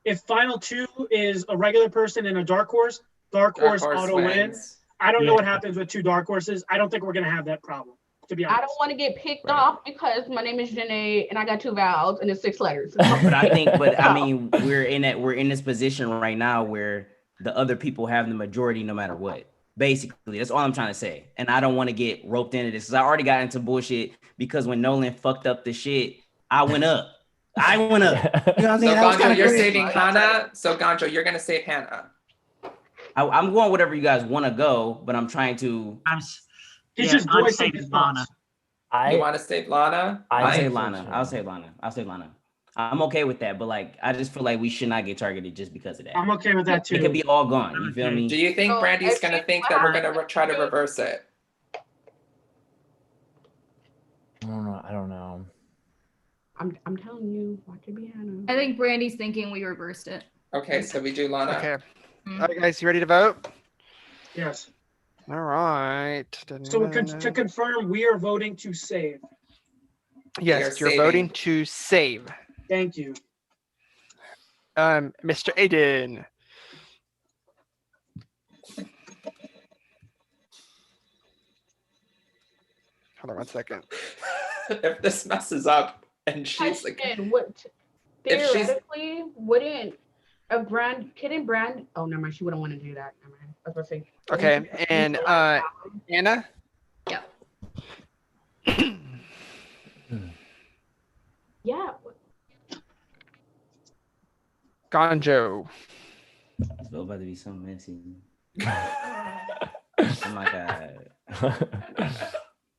If final 2 is a regular person and a dark horse horse auto wins. wins. I don't know what happens with 2 dark horses. I don't think we're going to have that problem, to be honest. I don't want to get picked off because my name is Janae and I got 2 vowels and it's 6 letters. But I mean, we're in this position right now where the other people have the majority no matter what. Basically, that's all I'm trying to say. And I don't want to get roped into this because I already got into bullshit because when Nolan fucked up the shit, I went up. You know what I'm saying? So Ganjo, you're saving Hannah. So Ganjo, you're gonna save Hannah. I'm going whatever you guys want to go, but I'm trying to. He's just voicing his thoughts. You want to save Lana? I'll save Lana. I'm okay with that, but like I just feel like we should not get targeted just because of that. I'm okay with that too. It could be all gone. You feel me? Do you think Brandy's gonna think that we're gonna try to reverse it? I don't know. I'm telling you, watch it be Hannah. I think Brandy's thinking we reversed it. Okay, so we do Lana. Okay. All right, guys, you ready to vote? Yes. All right. So to confirm, we are voting to save. Yes, you're voting to save. Thank you. Mr. Aiden. Hold on 1 second. If this messes up and she's like, what if she's theoretically wouldn't a couldn't Brand? Oh, never mind. She wouldn't want to do that. Never mind. I was about to say. Okay, and Anna. Yep. Yeah. Oh Ganjo. about to be so messy. Oh my god.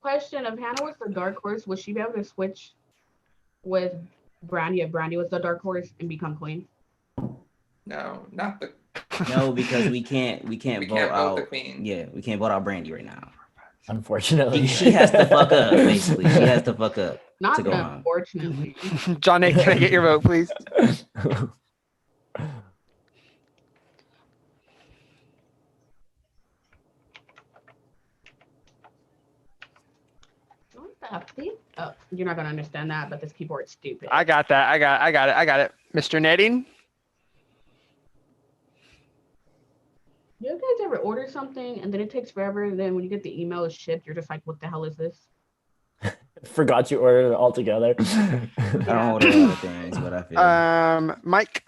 Question: if Hannah was the dark horse, would she be able to switch with Brandy if Brandy was the dark horse and become queen? No, not the. No, because we can't vote out the queen. Yeah, we can't vote out Brandy right now. Unfortunately, she has to fuck up. Basically, she has to fuck up. Not to go on. unfortunately. John A, can I get your vote, please? Oh, you're not gonna understand that, but this keyboard's stupid. I got that. I got it. Mr. Netting. You guys ever order something and then it takes forever, and then when you get the email is shipped, you're just like, what the hell is this? Forgot you ordered it all together. I don't order a lot of things, but I feel. Mike.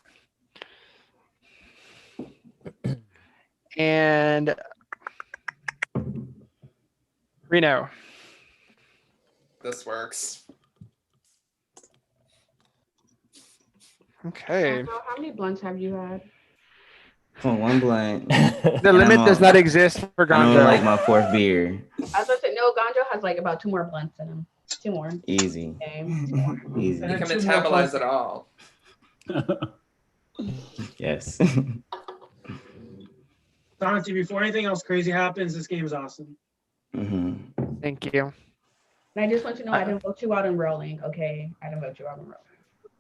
And Reno. This works. Okay. So how many blunts have you had? For one blunt. The limit does not exist for I Gonjo. don't like my fourth beer. As I said, no, Ganjo has like about 2 more blunts in him. 2 more. Easy. Okay. Easy. You can metabolize it all. Yes. Honestly, before anything else crazy happens, this game is awesome. Thank you. And I just want you to know I didn't vote you out in rolling. Okay, I didn't vote you out in rolling.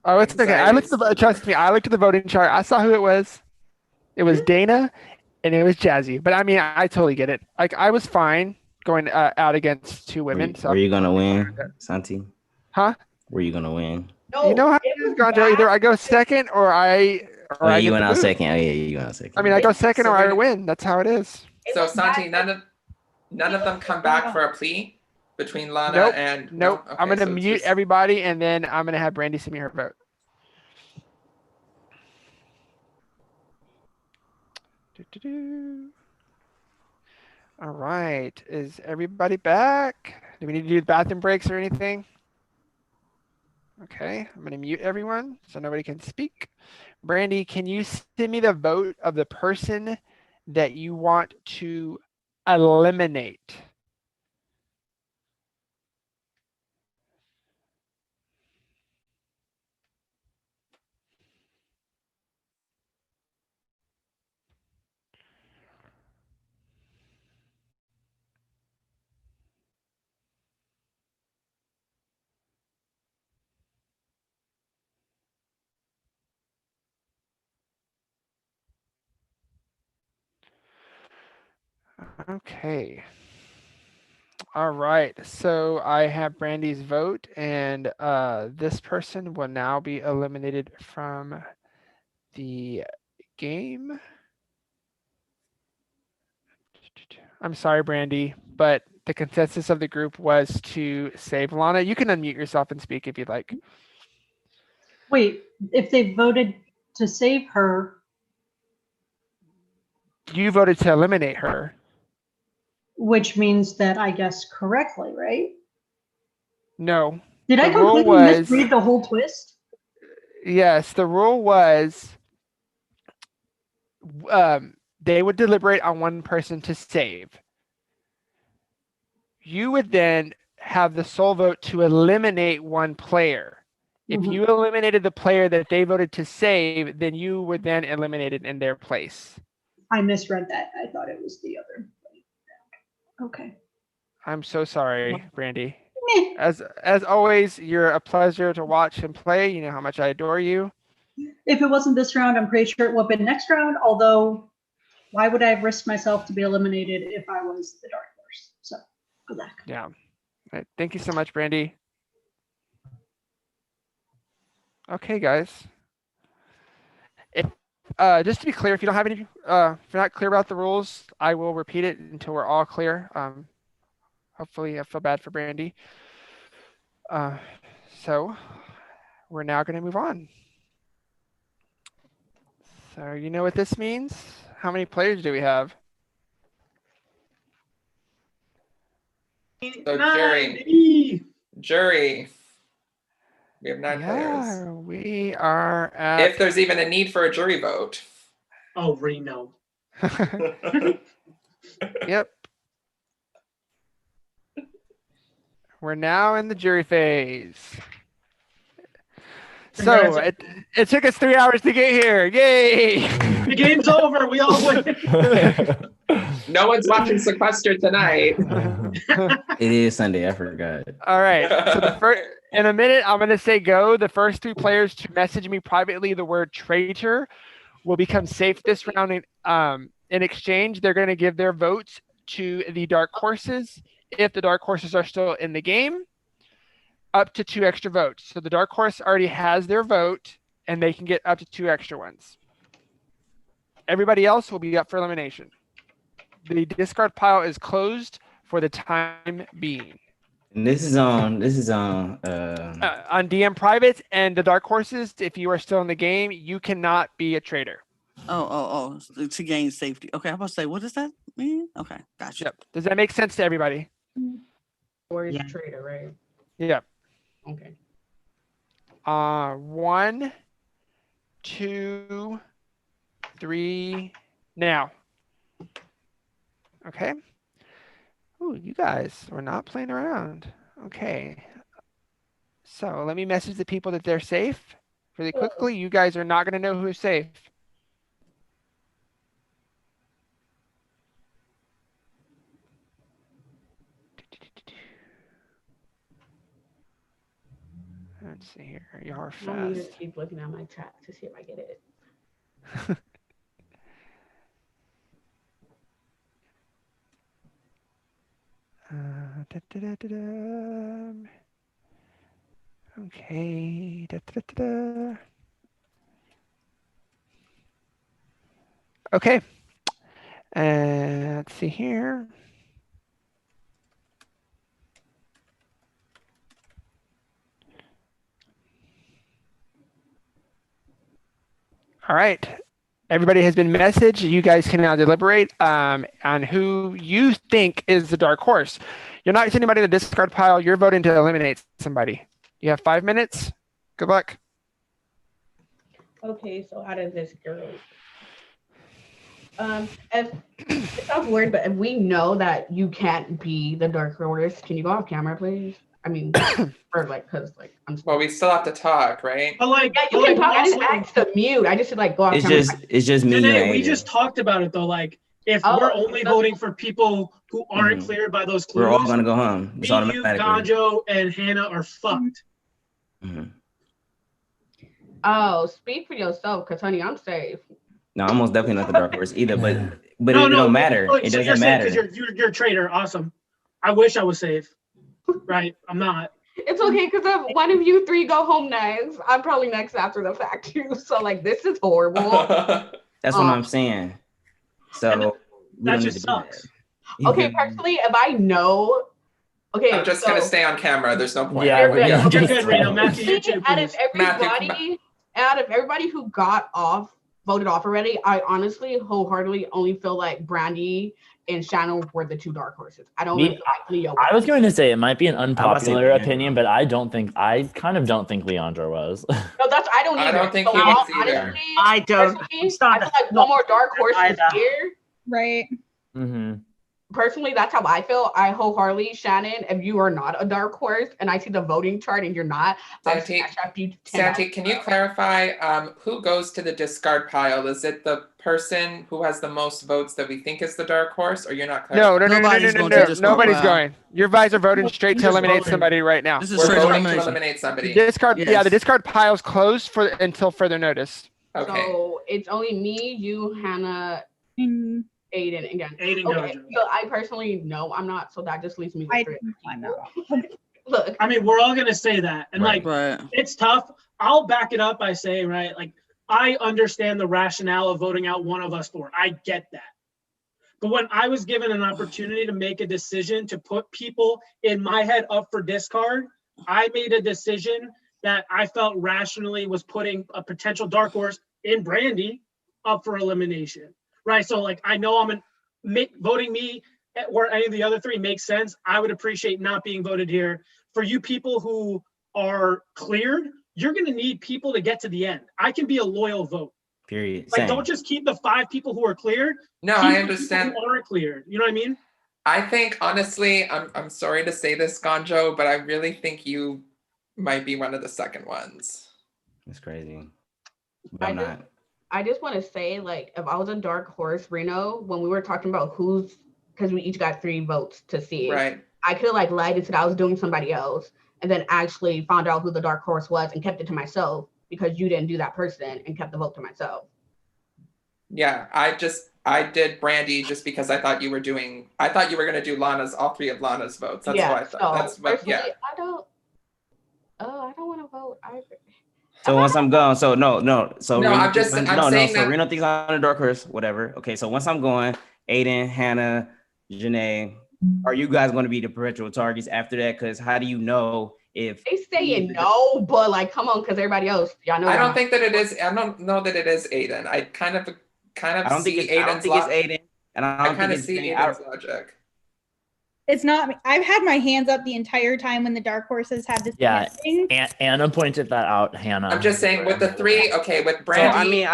Oh, it's okay. I looked at the, trust me, I looked at the voting chart. I saw who it was. It was Dana, and it was Jazzy. But I mean, I totally get it. Like I was fine going out against 2 women. Were you gonna win, Santi? Huh? Were you gonna win? You know how it is, Gonjo. Either I go second or I Oh, yeah, I you get went the out boot. second. Oh yeah, you went out second. I mean, I go second or I win. That's how it is. So Santi, none of them come back for a plea between Lana Nope. and Nope. No? I'm Okay, gonna so it's mute just- everybody, and then I'm gonna have Brandy send me her vote. All right. Is everybody back? Do we need to do bathroom breaks or anything? Okay. I'm gonna mute everyone so nobody can speak. Brandy, can you send me the vote of the person that you want to eliminate? Okay. All right. So I have Brandy's vote, and this person will now be eliminated from the game. I'm sorry, Brandy, but the consensus of the group was to save Lana. You can unmute yourself and speak if you'd like. Wait, if they voted to save her, You voted to eliminate her. which means that I guessed correctly, right? No. Did I The rule completely was, misread the whole twist? yes, the rule was they would deliberate on one person to save. You would then have the sole vote to eliminate one player. If Mhm. you eliminated the player that they voted to save, then you would then eliminate it in their place. I misread that. I thought it was the other. Okay. I'm so sorry, Brandy. Meh. As always, you're a pleasure to watch and play. You know how much I adore you. If it wasn't this round, I'm pretty sure it would have been next round, although why would I have risked myself to be eliminated if I was the dark horse? So good luck. Yeah. All right. Thank you so much, Brandy. Okay, guys. If, just to be clear, if you don't have any, if you're not clear about the rules, I will repeat it until we're all clear. Hopefully I feel bad for Brandy. So we're now going to move on. So you know what this means? How many players do we have? So jury. We have 9 players. We are at. If there's even a need for a jury vote. Oh, Reno. Yep. We're now in the jury phase. So it took us 3 hours to get here. Yay! The game's over. We all win. No one's watching Sequester tonight. It is Sunday. I forgot. All right. So in a minute, I'm going to say go. The first 3 players to message me privately the word traitor will become safe this round. In exchange, they're going to give their votes to the dark horses. If the dark horses are still in the game, up to 2 extra votes. So the dark horse already has their vote, and they can get up to 2 extra ones. Everybody else will be up for elimination. The discard pile is closed for the time being. And this is on On DM privates and the dark horses, if you are still in the game, you cannot be a traitor. Oh, to gain safety. Okay, I'm about to say, what does that mean? Okay, gotcha. Yep. Does that make sense to everybody? Or is trader, right? Yep. Okay. 1, 2, 3, Now. Okay. Ooh, you guys were not playing around. Okay. So let me message the people that they're safe really quickly. You guys are not going to know who's safe. Let's see here. You are I'm gonna fast. keep looking at my chat to see if I get it. Okay. Okay. Let's see here. All right. Everybody has been messaged. You guys can now deliberate on who you think is the dark horse. You're not sending anybody in the discard pile. You're voting to eliminate somebody. You have 5 minutes. Good luck. Okay, so out of this group, if it sounds weird, but if we know that you can't be the dark horse, can you go off camera, please? I mean, or like, cause like I'm. Well, we still have to talk, right? But like, Yeah, you can talk. I didn't ask to mute. I just said like go off camera. It's just me. Janae, and we Aiden. just talked about it though. Like, if we're only voting for people who aren't cleared by those clues, We're all gonna go home. It's me, you, automatically. Ganjo, and Hannah are fucked. Oh, speak for yourself, cause honey, I'm safe. No, I'm most definitely not the dark horse either. But No, it don't matter. Oh, It so doesn't you're matter. because you're a traitor. Awesome. I wish I was safe. Right, I'm not. It's okay, because if one of you three go home next, I'm probably next after the fact too. So like, this is horrible. That's what I'm saying. So we don't need to do that. Okay, personally, if I know, okay, I'm just gonna stay on camera. There's no point. Yeah, You're good, Reno. Matthew, you too, out of please. everybody who got voted off already, I honestly wholeheartedly only feel like Brandy and Shannon were the two dark horses. I don't really feel like Leo. I was going to say it might be an about to say unpopular Leandro. opinion, but I kind of don't think Leandro was. No, I don't either. I don't think so he was honestly, either. I don't. personally, I feel like one more dark horse is here. Right. Mm-hmm. Personally, that's how I feel. I wholeheartedly, Shannon, if you are not a dark horse and I see the voting chart and you're not, Santi, can you clarify who goes to the discard pile? Is it the person who has the most votes that we think is the dark horse, or you're not No, clarifying? nobody's going. Your guys are voting straight to eliminate somebody right now. We're voting to eliminate somebody. Yeah, the discard pile's closed until further notice. Okay. So it's only me, you, Hannah, Aiden again. Aiden, okay, Ganjo. so I personally know I'm not, so that just leaves me with three. Look, I mean, we're all gonna say that, and it's tough. I'll back it up by saying, right, like I understand the rationale of voting out one of us four. I get that. But when I was given an opportunity to make a decision to put people in my head up for discard, I made a decision that I felt rationally was putting a potential dark horse in Brandy up for elimination. Right, so like I know voting me or any of the other three makes sense. I would appreciate not being voted here. For you people who are cleared, you're going to need people to get to the end. I can be a loyal vote. Period. Like, don't just keep the 5 people who are cleared. No, keep I the understand. people who aren't cleared. You know what I mean? I think honestly, I'm sorry to say this, Ganjo, but I really think you might be one of the second ones. It's crazy. But I'm not. I just want to say, like, if I was a dark horse, Reno, when we were talking about because we each got 3 votes to see, right? I could like lied and said I was doing somebody else, and then actually found out who the dark horse was and kept it to myself because you didn't do that person and kept the vote to myself. Yeah, I did Brandy just because I thought you were going to do all 3 of Lana's votes. That's why I thought. That's what. Yeah. I don't want to vote either. So once I'm gone, so no. So No, Reno I'm thinks saying So that- Reno thinks I'm the dark horse, whatever. Okay, so once I'm going, Aiden, Hannah, Janae, are you guys going to be the perpetual targets after that? Because how do you know if they saying no, but like, come on, because everybody else, y'all know. I don't think that it is. I don't know that it is Aiden. I kind of I don't think see it's Aiden, and I don't kind of think see it's Aiden's logic. It's not me. I've had my hands up the entire time when the dark horses had this. Yeah, Anna pointed that out, Hannah. I'm just saying with the 3. Okay, with Brandy. So, I mean,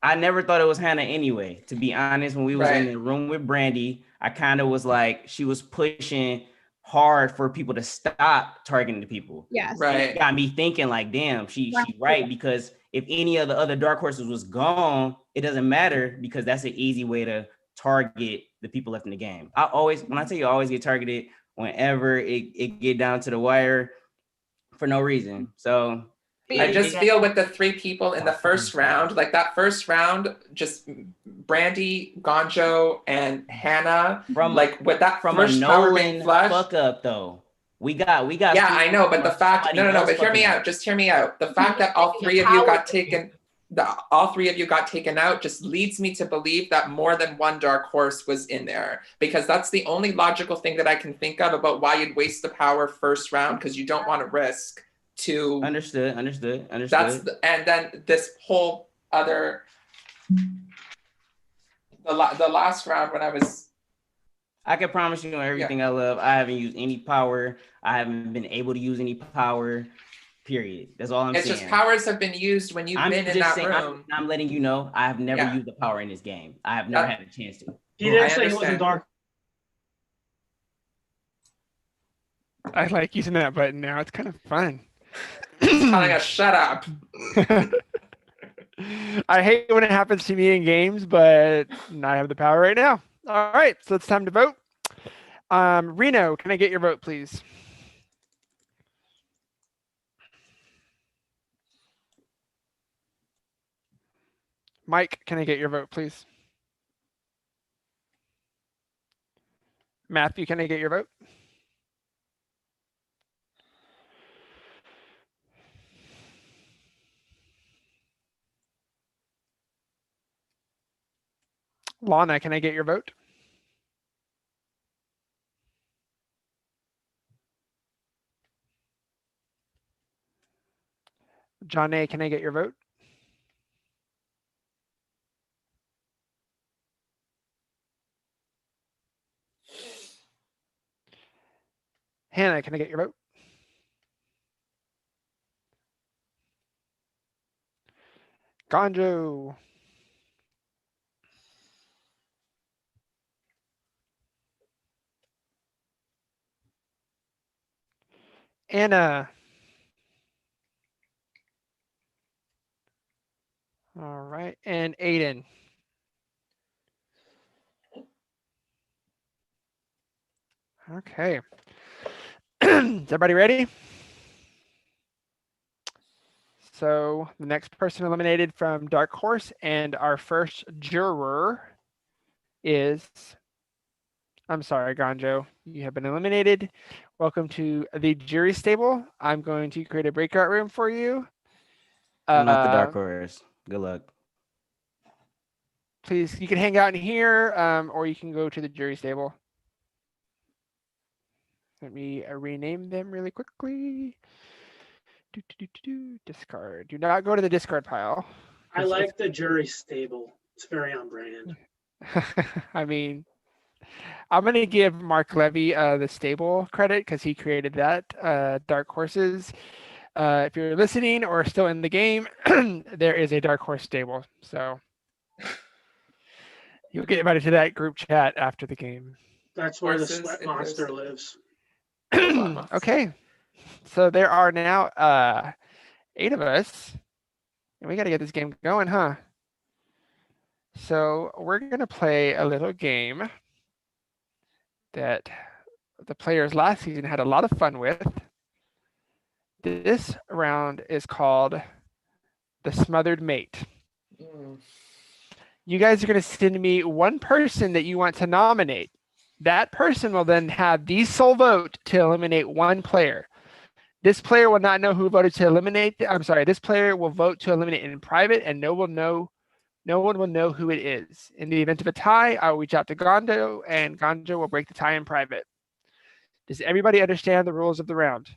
I never thought it was Hannah anyway. To be honest, when we was in Right. the room with Brandy, I kind of was like, she was pushing hard for people to stop targeting the people. Yes. Right. And it got me thinking like, damn, she right, because if any of the other dark horses was gone, it doesn't matter because that's an easy way to target the people left in the game. When I tell you I always get targeted whenever it get down to the wire for no reason. So I just feel with the 3 people in the first round, like that first round, just Brandy, Gonjo, and Hannah, like with that from first a power being Nolan flushed. fuck up though. We got. Yeah, I know, but the fact, somebody no, else but hear me fucking out. Just hear me out. The fact that all 3 of you got taken, all 3 of you got taken out, just leads me to believe that more than one dark horse was in there, because that's the only logical thing that I can think of about why you'd waste the power first round, because you don't want to risk to. Understood. That's and then this whole other the last round when I can promise you on everything I love. I haven't used any power. I haven't been able to use any power. Period. That's all I'm saying. It's just powers have been used when you've been in that room. I'm letting you know I have never used the power in this game. I have never had a chance to. He didn't say he wasn't dark. I like using that button now. It's kind of fun. Telling us shut up. I hate when it happens to me in games, but I have the power right now. All right, so it's time to vote. Reno, can I get your vote, please? Mike, can I get your vote, please? Matthew, can I get your vote? Lana, can I get your vote? John A., can I get your vote? Hannah, can I get your vote? Gonjo. Anna. All right, and Aiden. Okay. Is everybody ready? So the next person eliminated from Dark Horse and our first juror is, I'm sorry, Gonjo, you have been eliminated. Welcome to the jury stable. I'm going to create a breakout room for you. I'm not the Dark Horse. Good luck. Please, you can hang out in here, or you can go to the jury stable. Let me rename them really quickly. Discard. Do not go to the discard pile. I like the jury stable. It's very on brand. I mean, I'm going to give Mark Levy the stable credit because he created that. Dark Horses. If you're listening or still in the game, there is a Dark Horse stable. So you'll get invited to that group chat after the game. That's where the sweat monster lives. Okay. So there are now 8 of us. And we got to get this game going, huh? So we're going to play a little game that the players last season had a lot of fun with. This round is called the Smothered Mate. You guys are going to send me one person that you want to nominate. That person will then have the sole vote to eliminate one player. This player will not know who voted to eliminate. This player will vote to eliminate in private, and no one will know who it is. In the event of a tie, I will reach out to Gonjo, and Gonjo will break the tie in private. Does everybody understand the rules of the round?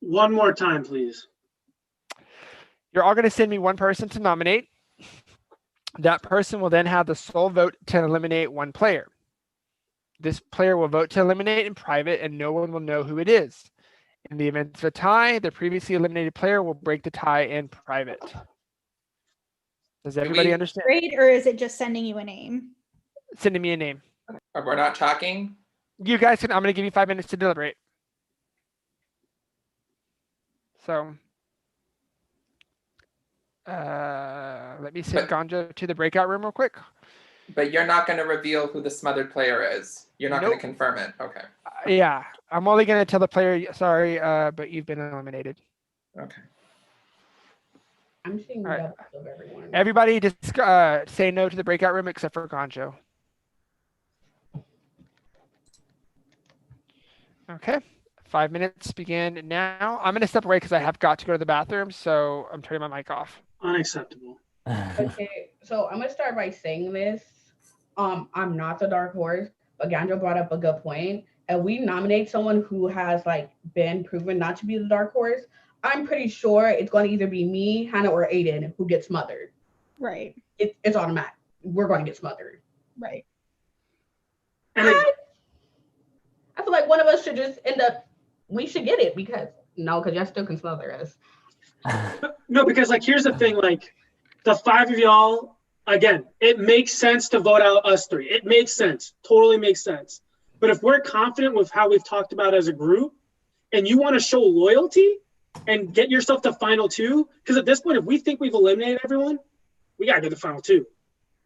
One more time, please. You're all going to send me one person to nominate. That person will then have the sole vote to eliminate one player. This player will vote to eliminate in private, and no one will know who it is. In the event of a tie, the previously eliminated player will break the tie in private. Does everybody understand? Great, or is it just sending you a name? Sending me a name. We're not talking? You guys can, I'm going to give you 5 minutes to deliberate. So, let me send Ganja to the breakout room real quick. But you're not going to reveal who the smothered player is. You're not going to confirm it. Okay. Yeah, I'm only going to tell the player, sorry, but you've been eliminated. Okay. I'm seeing All right. doubles of everyone. Everybody just say no to the breakout room except for Gonjo. Okay. 5 minutes begin now. I'm going to step away because I have got to go to the bathroom, so I'm turning my mic off. Unacceptable. Okay, so I'm gonna start by saying this. I'm not the dark horse, but Gandra brought up a good point. And we nominate someone who has like been proven not to be the dark horse, I'm pretty sure it's going to either be me, Hannah, or Aiden who gets smothered. Right. It's automatic. We're going to get smothered. Right. I feel like one of us should just end up. We should get it because y'all still can smother us. No, because like here's the thing, like the 5 of y'all, again, it makes sense to vote out us 3. It makes sense. Totally makes sense. But if we're confident with how we've talked about as a group and you want to show loyalty and get yourself to final 2, because at this point, if we think we've eliminated everyone, we got to get the final 2.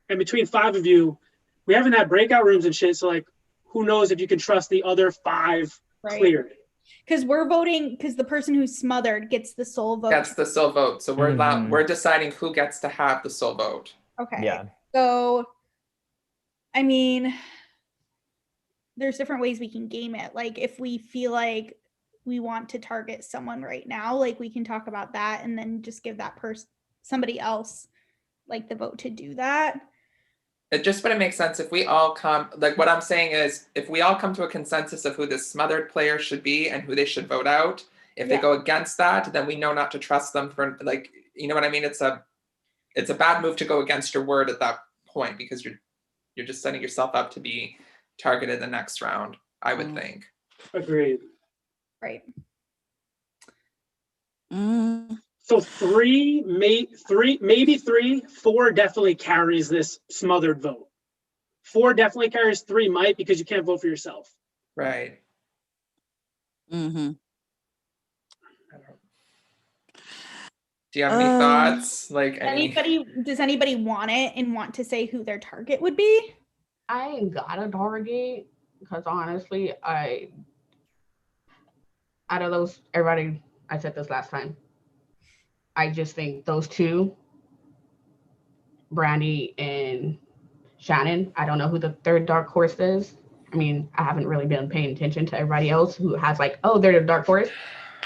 And between 5 of you, we haven't had breakout rooms and shit. So like, who knows if you can trust the other 5 cleared. Because we're voting, because the person who's smothered gets the sole vote. Gets the sole vote. So we're deciding who gets to have the sole vote. Okay. Yeah. So, I mean, there's different ways we can game it. Like if we feel like we want to target someone right now, like we can talk about that and then just give that person, somebody else, like the vote to do that. It just wouldn't make sense if we all come, like what I'm saying is if we all come to a consensus of who this smothered player should be and who they should vote out, if they go against that, then we know not to trust them for, like, you know what I mean? It's a bad move to go against your word at that point because you're just setting yourself up to be targeted the next round, I would think. Agreed. Right. So 3, maybe 3, 4 definitely carries this smothered vote. 4 definitely carries, 3 might because you can't vote for yourself. Right. Mm-hmm. Do you have any thoughts? Like does anybody want it and want to say who their target would be? I ain't got a target because honestly, out of those, everybody, I said this last time. I just think those 2, Brandy and Shannon, I don't know who the third dark horse is. I mean, I haven't really been paying attention to everybody else who has like, oh, they're the dark horse.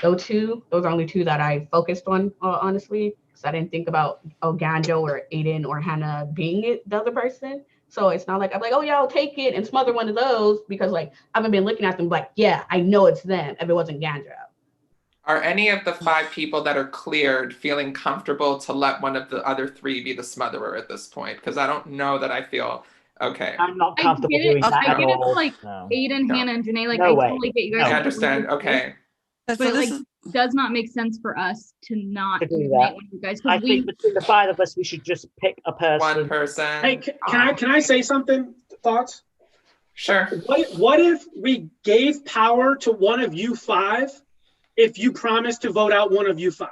Those are only 2 that I focused on, honestly, because I didn't think about Ganjo or Aiden or Hannah being the other person. So it's not like I'm like, oh yeah, I'll take it and smother one of those because like I haven't been looking at them like, yeah, I know it's them if it wasn't Ganjo. Are any of the 5 people that are cleared feeling comfortable to let one of the other 3 be the smotherer at this point? Because I don't know that I feel okay. I'm not comfortable doing that I at get it all. for like Aiden, Hannah, and Janae. Like No I way. totally get you guys. I understand. Okay. But it like does not make sense for us to not To do eliminate that. one of you guys I because think between the 5 of us, we should just pick a person. One person. Hey, can I say something? Thoughts? Sure. What if we gave power to one of you 5 if you promise to vote out one of you 5?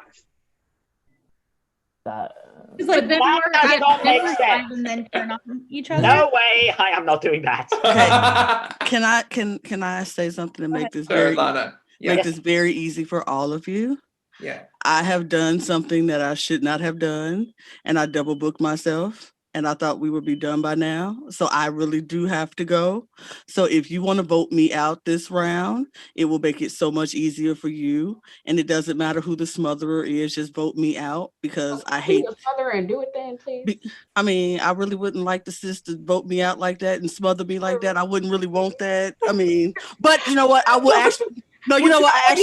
It's like then That we're does not make at sense. and then turn on each other. No way! I am not doing that. Can I say something to make this Sure, very Lana. make Yes. this very easy for all of you? Yeah. I have done something that I should not have done, and I double booked myself. And I thought we would be done by now. So I really do have to go. So if you want to vote me out this round, it will make it so much easier for you. And it doesn't matter who the smotherer is, just vote me out because I hate. Smother and do it then, please. I mean, I really wouldn't like the sis to vote me out like that and smother me like that. I wouldn't really want that. I mean, but you know what? I will actually. No, you know what? I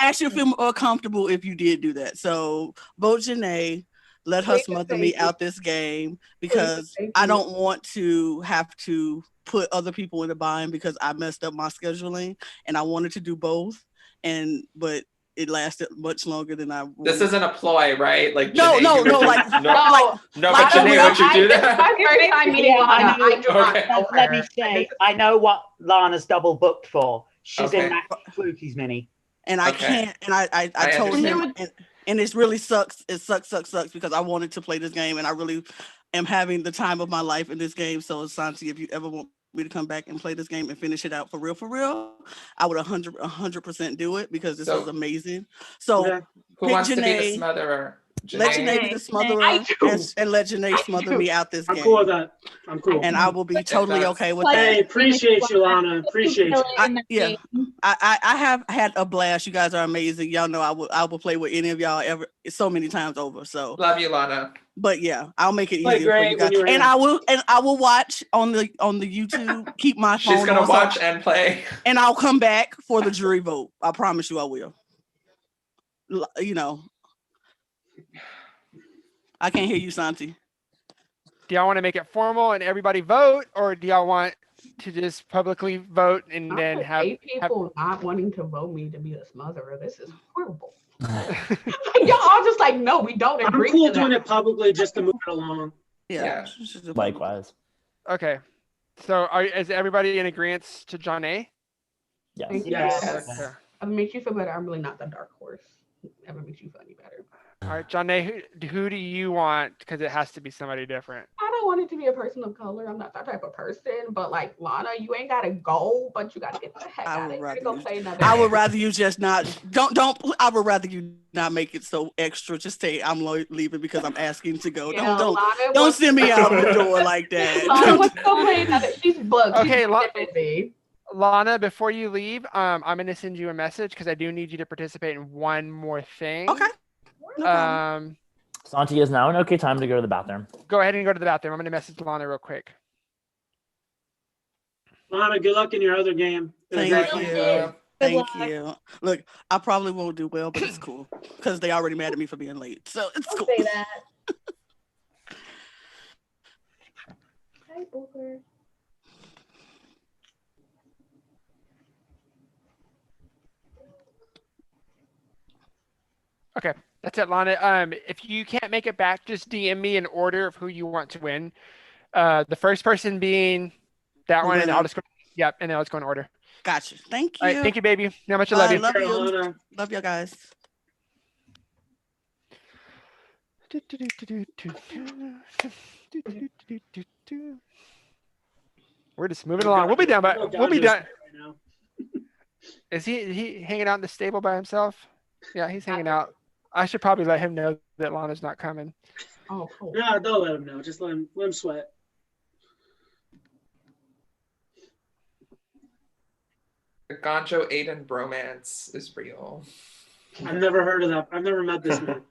actually feel more comfortable if you did do that. So vote Janae. Let her smother me out this game because I don't want to have to put other people in the bind because I messed up my scheduling and I wanted to do both. But it lasted much longer than I. This isn't a ploy, right? Like No, Janae, no, you would no, do- like no, but Janae, would you do This is that? my first time meeting Yeah, Lana. I do not Okay. know Let me her. say, I know what Lana's double booked for. She's Okay. in that Flukies mini. And I Okay. can't, and I I told him, understand. and it really sucks. It sucks because I wanted to play this game, and I really am having the time of my life in this game. So, Santi, if you ever want me to come back and play this game and finish it out for real, I would 100% do it because this So- was amazing. So, Who pick wants to be the Janae. smotherer? Let Janae be the smotherer and let Janae smother me out this game. I'm cool with that. I'm cool. And I will be totally okay with Hey, that. appreciate you, Lana. Appreciate you. I have had a blast. You guys are amazing. Y'all know I will play with any of y'all ever so many times over. So Love you, Lana. But yeah, I'll make it Play easier for great you when guys. you're And in. I will watch on the YouTube. Keep my phone. She's gonna on, so- watch and play. and I'll come back for the jury vote. I promise you I will. You know. I can't hear you, Santi. Do y'all want to make it formal and everybody vote, or do y'all want to just publicly vote and then have 8 people not wanting to vote me to be the smotherer. This is horrible. Y'all all just like, no, we don't agree. I'm cool to that. doing it publicly just to move it along. Yeah. Likewise. Okay. So is everybody in agreement to John A? Yes. Yes. Okay. If it makes you feel better, I'm really not the dark horse. Ever makes you feel any better. All right, John A, who do you want? Because it has to be somebody different. I don't want it to be a person of color. I'm not that type of person. But like Lana, you ain't gotta go, but you gotta get the heck out of here. Go play another I would game. rather you just not don't I would rather you not make it so extra. Just say I'm leaving because I'm asking to go. Yeah, Lana Don't wants send me to out go. the door like that. Lana wants to go play another. She's booked. Okay, She's busy. Lana, before you leave, I'm going to send you a message because I do need you to participate in one more thing. Okay. Santi, is now an okay time to go to the bathroom? Go ahead and go to the bathroom. I'm going to message Lana real quick. Lana, good luck in your other game. Thank you. Thank you. Look, I probably won't do well, but it's cool because they already mad at me for being late. So it's cool. Say that. Hi, Booker. Okay, that's it, Lana. If you can't make it back, just DM me an order of who you want to win. The first person being that one, and I'll just go. Yep, and then let's go in order. Gotcha. Thank you. All right, thank you, baby. How much I love you. Love you. Love you guys. We're just moving along. We'll be done, but we'll be done. Right now. Is he hanging out in the stable by himself? Yeah, he's hanging out. I should probably let him know that Lana's not coming. Oh, cool. No, don't let him know. Just let him sweat. The Gonjo Aiden bromance is real. I've never heard of that. I've never met this man.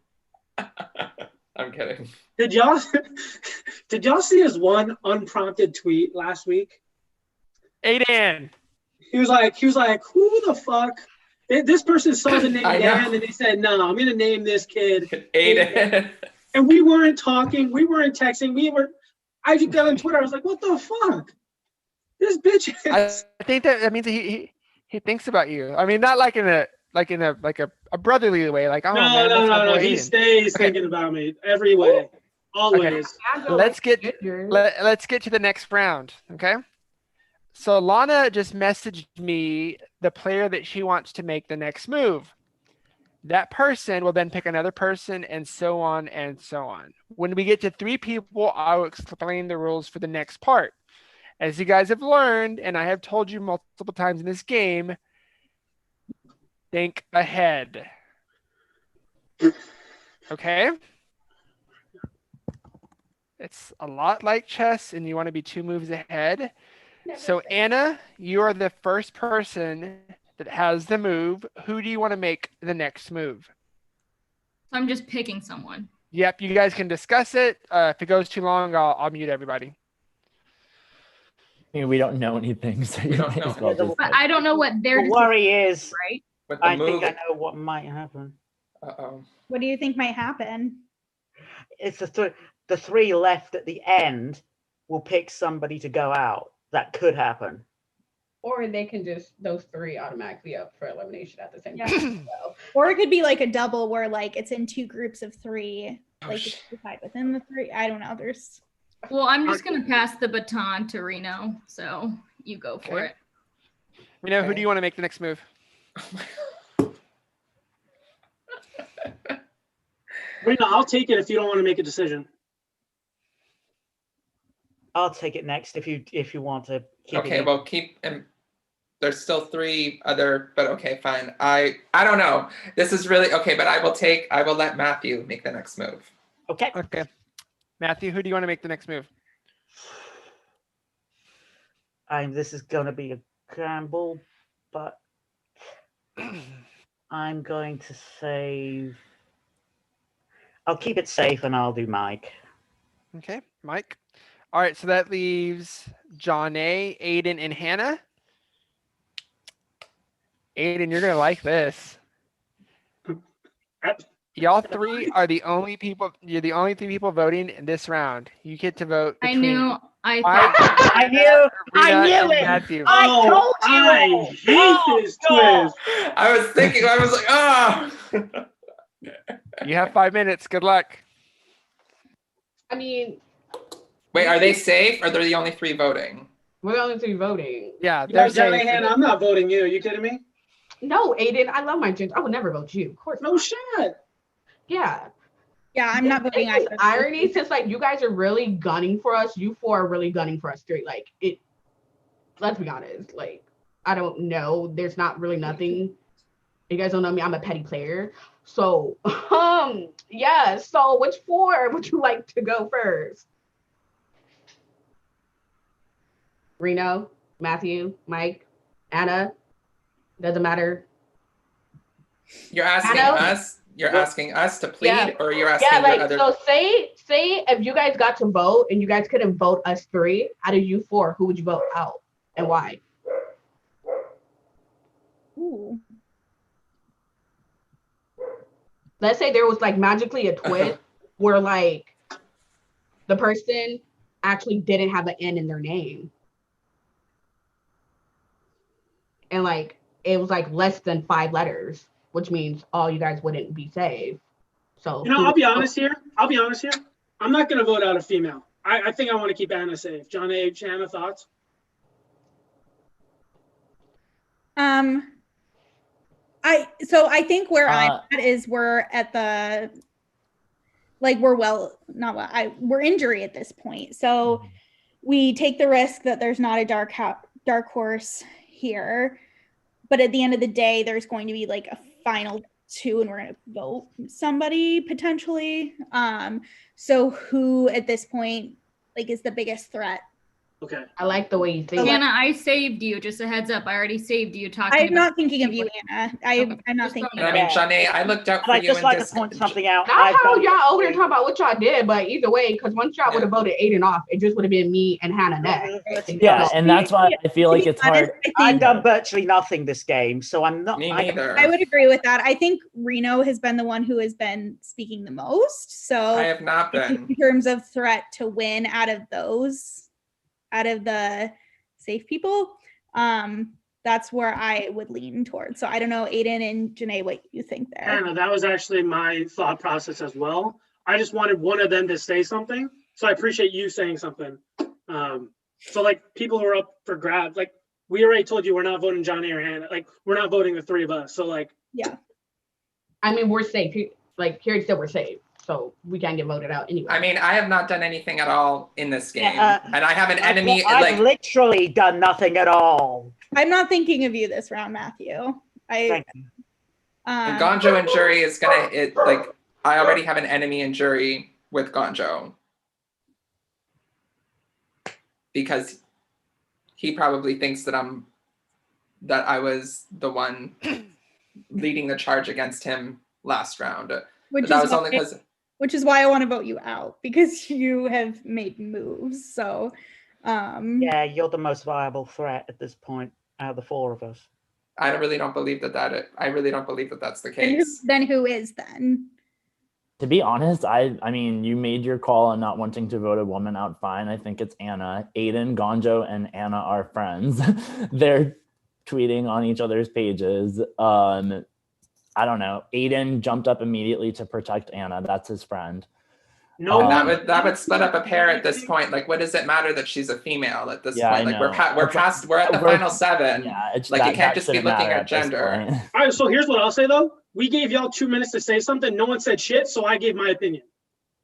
I'm kidding. Did y'all see his one unprompted tweet last week? Aiden. He was like, who the fuck? This person saw the name I know. Dan and they said, no, I'm gonna name this kid Aiden. And we weren't talking, we weren't texting, I just got on Twitter, I was like, what the fuck? This bitch is... I think that means he thinks about you. I mean, not like in a brotherly way, like, oh man, that's my No. boy He Aiden. stays thinking about me every way, always. Okay. Let's get to the next round. Okay. So Lana just messaged me the player that she wants to make the next move. That person will then pick another person, and so on and so on. When we get to 3 people, I will explain the rules for the next part. As you guys have learned, and I have told you multiple times in this game, think ahead. Okay? It's a lot like chess, and you want to be 2 moves ahead. So Anna, you are the first person that has the move. Who do you want to make the next move? I'm just picking someone. Yep, you guys can discuss it. If it goes too long, I'll mute everybody. I mean, we don't know anything, so you might as well just... But I don't know what their The worry is, right? I think I know what might happen. Uh-oh. What do you think might happen? It's the 3 left at the end will pick somebody to go out. That could happen. Or they can just those three automatically up for elimination at the same time. So. Or it could be like a double where like it's in 2 groups of 3. Like you decide within the 3. I don't know. There's. Well, I'm just gonna pass the baton to Reno, so you go for it. Reno, who do you want to make the next move? Reno, I'll take it if you don't want to make a decision. I'll take it next if you want to keep Okay, it. well, keep and there's still 3 other, but okay, fine. I don't know. This is really okay, but I will let Matthew make the next move. Okay. Okay. Matthew, who do you want to make the next move? This is going to be a gamble, but I'm going to save. I'll keep it safe and I'll do Mike. Okay, Mike. All right, so that leaves John A, Aiden, and Hannah. Aiden, you're gonna like this. Y'all 3 are the only people. You're the only 3 people voting in this round. You get to vote. I between knew. Mike, I knew. I Rita, knew and it. Matthew. I told you. I hate this twist. I was thinking. I was like, oh. You have 5 minutes. Good luck. I mean, Wait, are they safe or they're the only 3 voting? we're the only 3 voting. Yeah, Yeah, they're Johnny safe. Hannah, I'm not voting you. Are you kidding me? No, Aiden, I love my gender. I would never vote you. Of course. No shit. Yeah. Yeah, I'm not voting It's either. irony since like you guys are really gunning for us. You 4 are really gunning for us straight. Like it. Let's be honest. Like I don't know. There's not really nothing. You guys don't know me. I'm a petty player. So yeah. So which 4 would you like to go first? Reno, Matthew, Mike, Anna. Doesn't matter. You're asking Anna? us. You're asking us to plead, Yeah. or you're asking Yeah, like the other. so. Say if you guys got to vote and you guys couldn't vote us 3 out of you 4, who would you vote out and why? Ooh. Let's say there was like magically a twist where like the person actually didn't have an N in their name. And like it was like less than 5 letters, which means all you guys wouldn't be saved. So I'll be honest here. I'm not gonna vote out a female. I think I want to keep Anna safe. John A, Hannah, thoughts? I think where I'm at is we're at the we're injury at this point. So we take the risk that there's not a dark horse here, but at the end of the day, there's going to be like a final 2 and we're going to vote somebody potentially. So who at this point like is the biggest threat? Okay. I like the way you think. Anna, I saved you. Just a heads up. I already saved you. I'm not thinking of you, Anna. I'm not thinking. I mean, Shanae, I looked out for I'd you. just and like to point something out. I know y'all over there talking about what y'all did, but either way, because once y'all would have voted Aiden off, it just would have been me and Hannah next. Yeah, and that's why I feel like it's hard. I've done virtually nothing this game, so I'm not. Me neither. I would agree with that. I think Reno has been the one who has been speaking the most. So I have not been. In terms of threat to win out of the safe people, that's where I would lean towards. So I don't know, Aiden and Janae, what you think there. Anna, that was actually my thought process as well. I just wanted one of them to say something. So I appreciate you saying something. So like people who are up for grabs, like we already told you we're not voting Johnny or Hannah. Like we're not voting the 3 of us. So like yeah. I mean, we're safe. Like Carrie said, we're safe. So we can't get voted out anyway. I mean, I have not done anything at all in this game, and I have an enemy. I've literally done nothing at all. I'm not thinking of you this round, Matthew. And Gonjo and Jury is gonna I already have an enemy in Jury with Gonjo because he probably thinks that I was the one leading the charge against him last round. Which is why I want to vote you out, because you have made moves. So yeah, you're the most viable threat at this point out of the 4 of us. I really don't believe that that's the case. Then who is then? To be honest, I mean, you made your call on not wanting to vote a woman out. Fine. I think it's Anna. Aiden, Gonjo, and Anna are friends. They're tweeting on each other's pages. I don't know. Aiden jumped up immediately to protect Anna. That's his friend. No, that would split up a pair at this point. Like, what does it matter that she's a female at this Yeah, point? I Like, we're know. we're at the final 7. Yeah, it's like, you that can't just be shouldn't looking matter at this gender. point. All right, so here's what I'll say though. We gave y'all 2 minutes to say something. No one said shit, so I gave my opinion.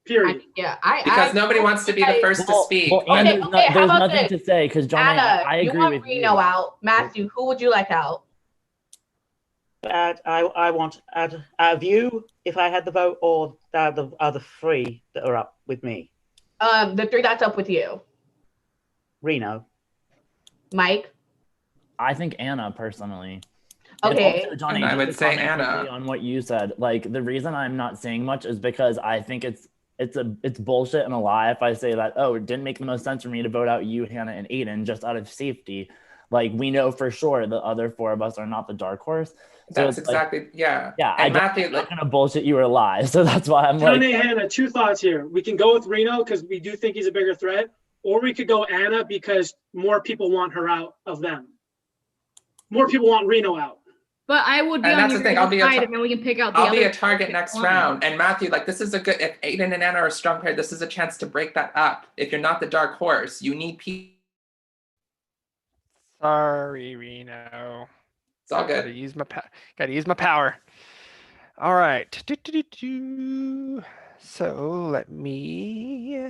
Period. Because nobody wants to be the first to speak. Well, and Okay, how there's about nothing this? to say because John, Anna, I you agree want with Reno you. out. Matthew, who would you like out? I want out of you if I had the vote, or the other 3 that are up with me. The 3 that's up with you. Reno. Mike. I think Anna personally. Okay. And also, Johnny, And I just would to say comment Anna. quickly on what you said. Like the reason I'm not saying much is because I think it's bullshit and a lie if I say that, oh, it didn't make the most sense for me to vote out you, Hannah, and Aiden just out of safety. Like we know for sure the other 4 of us are not the dark horse. So That's exactly, like, yeah. Yeah, And I'm Matthew, not gonna bullshit you or lie. So that's why I'm John like, and Hannah, 2 thoughts here. We can go with Reno because we do think he's a bigger threat, or we could go Anna because more people want her out of them. More people want Reno out. But I would be And on that's your the thing, I'll be a side, and then we can pick out the I'll other. be a target next round. And Matthew, like, this is a good, if Aiden and Anna are a strong pair, this is a chance to break that up. If you're not the dark horse, you need people. Sorry, Reno. It's all good. Gotta use my power. All right. So let me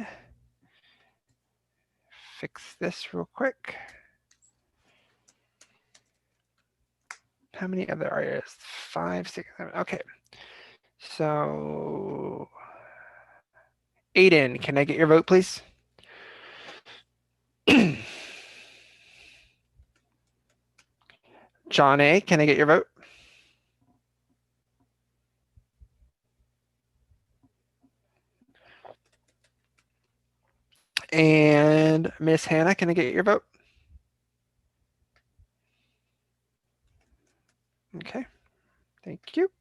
fix this real quick. How many other areas? 5, 6, 7. Okay. So Aiden, can I get your vote, please? John A., can I get your vote? And Miss Hannah, can I get your vote? Okay, thank you.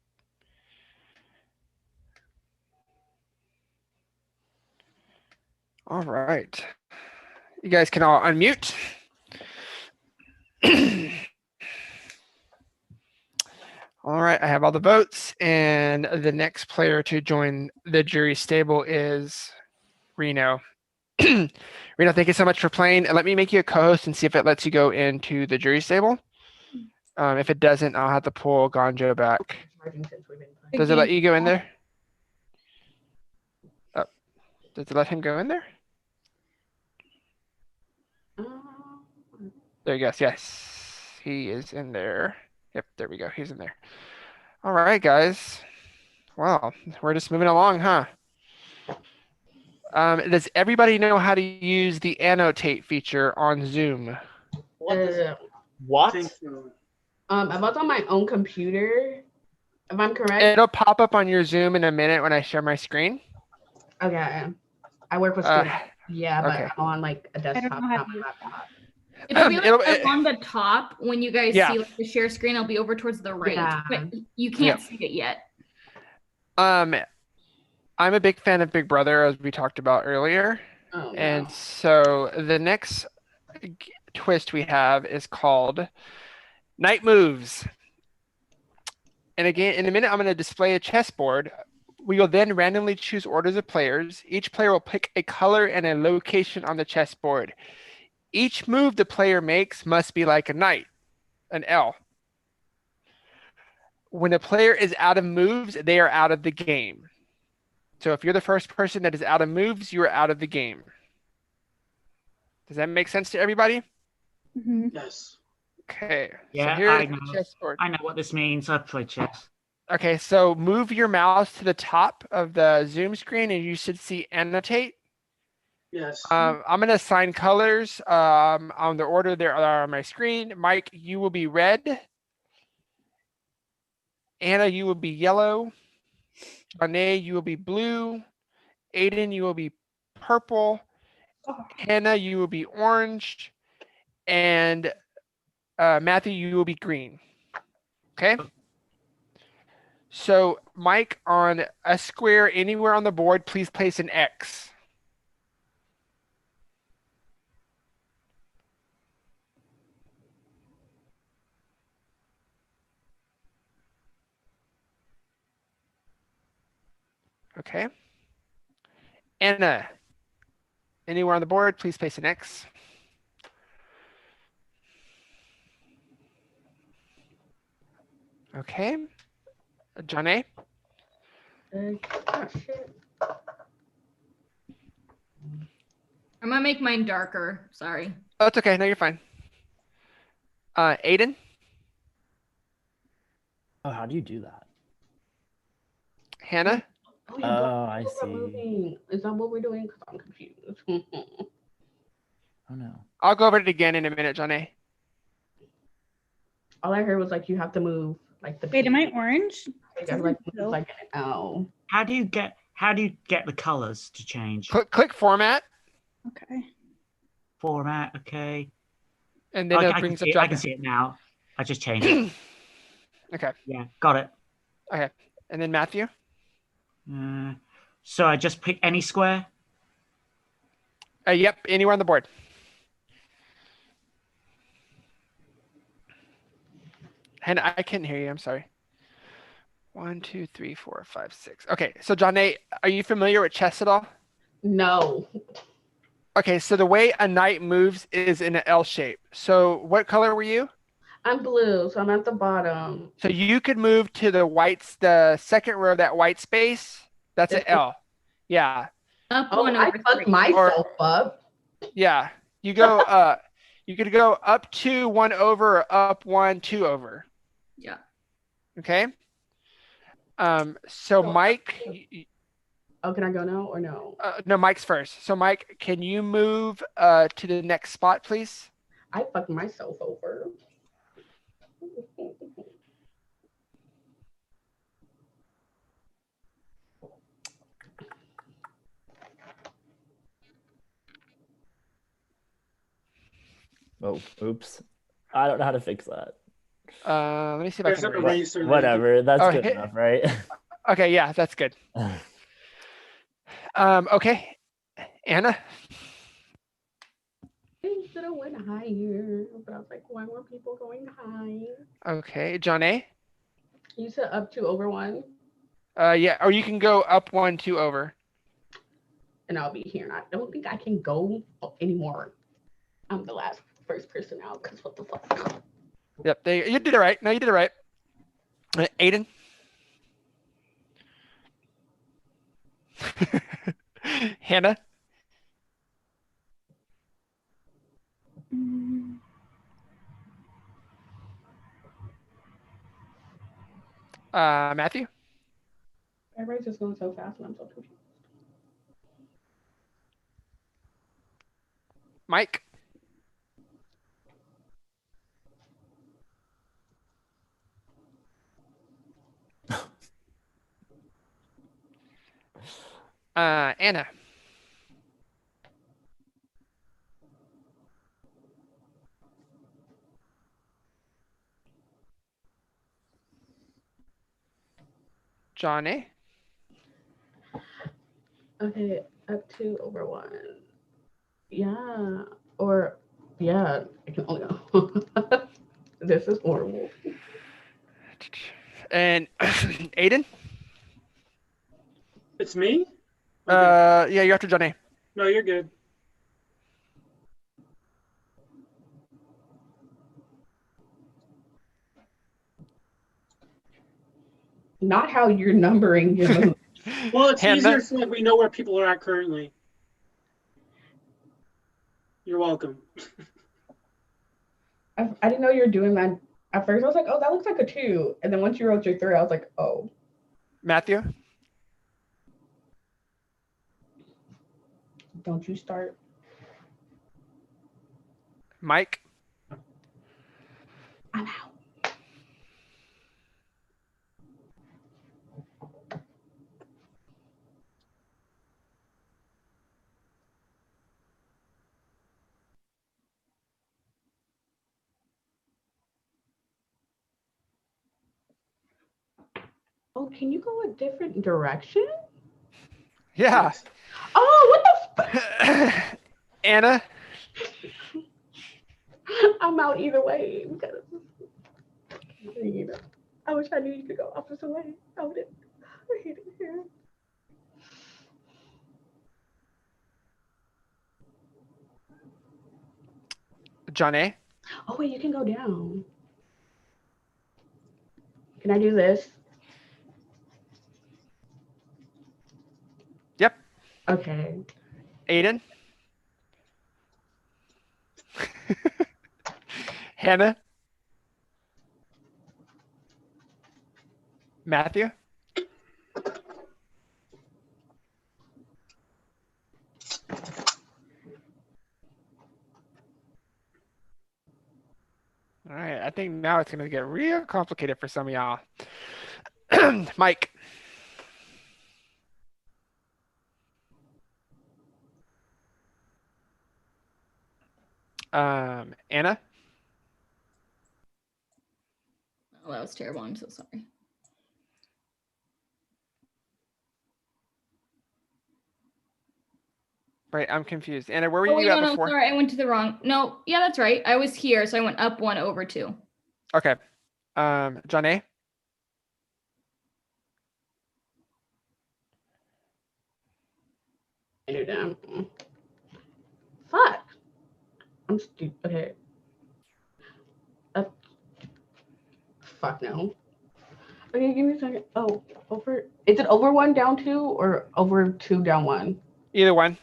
All right. You guys can all unmute. All right, I have all the votes, and the next player to join the jury stable is Reno. Reno, thank you so much for playing. Let me make you a co-host and see if it lets you go into the jury stable. If it doesn't, I'll have to pull Gonjo back. Does it let you go in there? Oh, does it let him go in there? There you go. Yes, he is in there. Yep, there we go. He's in there. All right, guys. Wow, we're just moving along, huh? Does everybody know how to use the annotate feature on Zoom? What? I was on my own computer, if I'm correct. It'll pop up on your Zoom in a minute when I share my screen. Okay. I work with students. Yeah, but okay. I'm on like a desktop, not my laptop. It'll be like on the top when you guys Yeah. see like the share screen. It'll be over towards the right, Yeah. but you can't see it yet. I'm a big fan of Big Brother, as we talked about earlier. Oh, And so the next twist we have is called Night Moves. And again, in a minute, I'm going to display a chessboard. We will then randomly choose orders of players. Each player will pick a color and a location on the chessboard. Each move the player makes must be like a knight, an L. When a player is out of moves, they are out of the game. So if you're the first person that is out of moves, you are out of the game. Does that make sense to everybody? Mm-hmm. Yes. Okay. Yeah, so here's I the know. chessboard. I know what this means. I've played chess. Okay, so move your mouse to the top of the Zoom screen and you should see annotate. Yes. I'm going to assign colors on the order there are on my screen. Mike, you will be red. Anna, you will be yellow. Janae, you will be blue. Aiden, you will be purple. Hannah, you will be orange. And Matthew, you will be green. Okay? So, Mike, on a square anywhere on the board, please place an X. Okay. Anna, anywhere on the board, please place an X. Okay. John A. Oh, shit. I'm gonna make mine darker. Sorry. Oh, it's okay. No, you're fine. Aiden. Oh, how do you do that? Hannah. Oh, I Is that see. moving? Is that what we're doing? Because I'm confused. Oh no. I'll go over it again in a minute, John A. All I heard was like you have to move like the. Wait, am I orange? You gotta, like, move, like an L. How do you get the colors to change? Click format. Okay. Format, okay. And then Okay, it brings up I can see it now. I just changed it. Okay. Yeah, got it. Okay. And then Matthew. So I just pick any square? Yep, anywhere on the board. And I can't hear you. I'm sorry. 1, 2, 3, 4, 5, 6. Okay, so John A, are you familiar with chess at all? No. Okay, so the way a knight moves is in an L shape. So what color were you? I'm blue, so I'm at the bottom. So you could move to the second row of that white space. That's an L. Yeah. Up Oh, one I over fucked three. myself up. Yeah. You go you could go up 2, 1 over, or up 1, 2 over. Yeah. Okay. So Mike. Oh, can I go now or no? No, Mike's first. So Mike, can you move to the next spot, please? I fucked myself over. Oh, oops. I don't know how to fix that. Let me see if I There's can an erase. eraser there. Whatever. That's Oh, good enough, right? Okay, yeah, that's good. Okay, Anna. Things should have went higher, but I was like, why were people going high? Okay, John A. You said up 2 over 1, Yeah, or you can go up 1, 2 over. and I'll be here. And I don't think I can go anymore. I'm the first person out because what the fuck? Yep, you did it right. No, you did it right. Aiden. Hannah. Matthew. Everybody's just going so fast, and I'm so confused. Mike. Anna. John A. Okay, up 2 over 1. Yeah, or yeah, I can only go. This is horrible. And Aiden. It's me? Yeah, you're after John A. No, you're good. Not how you're numbering your moves. Well, it's Hannah. easier so that we know where people are at currently. You're welcome. I didn't know you were doing that. At first, I was like, oh, that looks like a 2. And then once you wrote your 3, I was like, oh. Matthew. Don't you start. Mike. I'm out. Oh, can you go a different direction? Yeah. Oh, what the Anna? I'm out either way because I wish I knew you could go opposite way. I hate it here. John A? Oh wait, you can go down. Can I do this? Yep. Okay. Aiden? Hannah? Matthew? All right, I think now it's going to get real complicated for some of y'all. Mike. Anna? Oh, that was terrible. I'm so sorry. Right, I'm confused. Anna, where were Oh, you wait, at no, before? sorry. I went to the wrong. No, yeah, that's right. I was here, so I went up 1 over 2. Okay. John A? Fuck. I'm stupid. Okay. Fuck no. Okay, give me a second. Oh, over. Is it over 1 down 2 or over 2 down 1? Either one.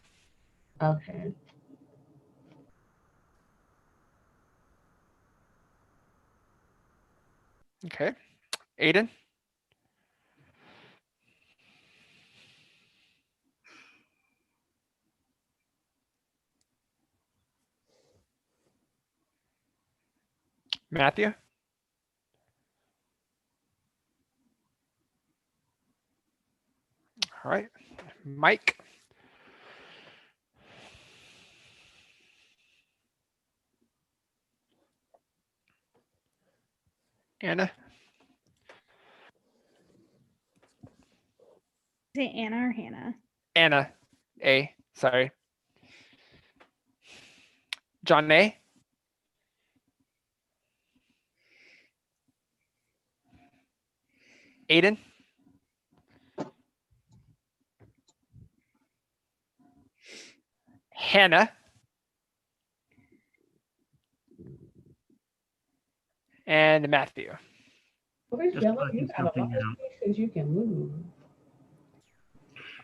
Okay. Okay. Aiden? Matthew? All right. Mike? Anna? Is it Anna or Hannah? Anna A. Sorry. John A? Aiden? Hannah? And Matthew. Just working something out. Since you can move.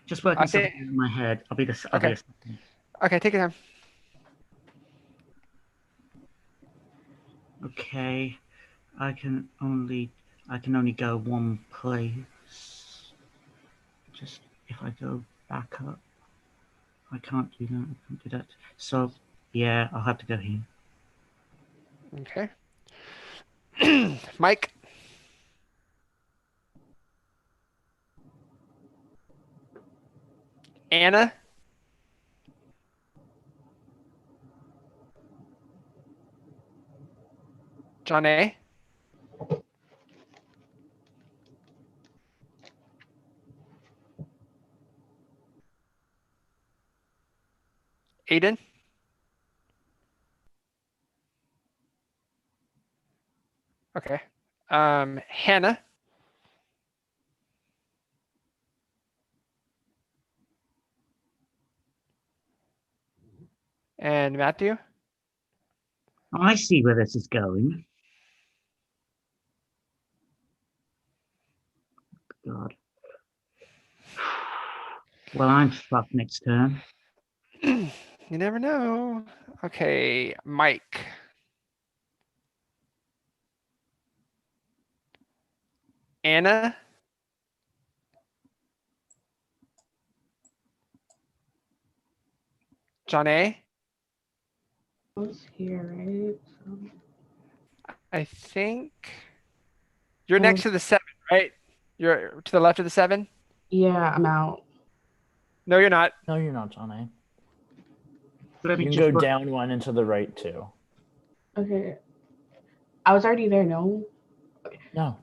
Just working I think- something in my head. I'll be a second. Okay, take your time. Okay. I can only go one place. Just if I go back up. I can't do that. I can't do that. So yeah, I'll have to go here. Okay. Mike? Anna? John A? Aiden? Okay. Hannah? And Matthew? I see where this is going. God. Well, I'm fucked next turn. You never know. Okay, Mike. Anna? John A? I was here, right? I think you're next to the 7, right? You're to the left of the 7? Yeah, I'm out. No, you're not. No, you're not, John A. Let me You can just go look. down 1 and to the right 2. Okay. I was already there, no? No.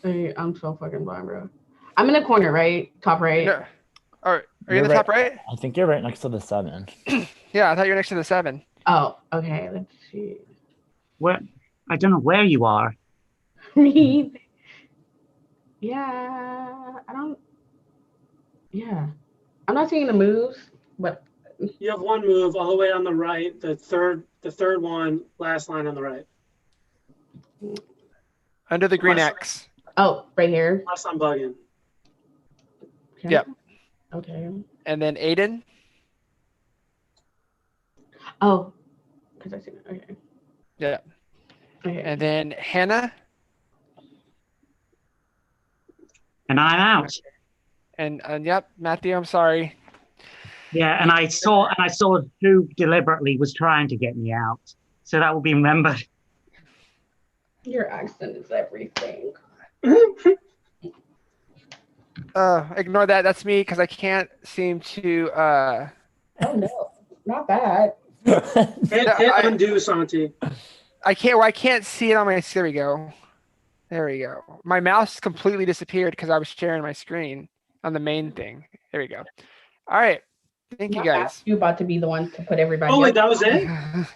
Hey, I'm so fucking blind, bro. I'm in the corner, right? Top right. No. Oh, are you in You're the top right? I think you're right next to the 7. Yeah, I thought you were next to the 7. Oh, okay. Let's see. Where? I don't know where you are. Me. Yeah, I don't. Yeah, I'm not seeing the moves, but You have one move all the way on the right. The third one, last line on the right. Under the green X. Oh, right here. Unless I'm bugging. Okay. Yep. Okay. And then Aiden. Oh, because I see it. Okay. Yeah. Okay. And then Hannah. And I'm out. And yep, Matthew, I'm sorry. Yeah, and I saw who deliberately was trying to get me out. So that will be remembered. Your accent is everything. Ignore that. That's me because I can't seem to. Oh no, not bad. Hit undo, Santi. I can't. Well, I can't see it on my. There we go. There we go. My mouse completely disappeared because I was sharing my screen on the main thing. There we go. All right. Thank you guys. You about to be the one to put everybody. Oh, wait, up. that was it?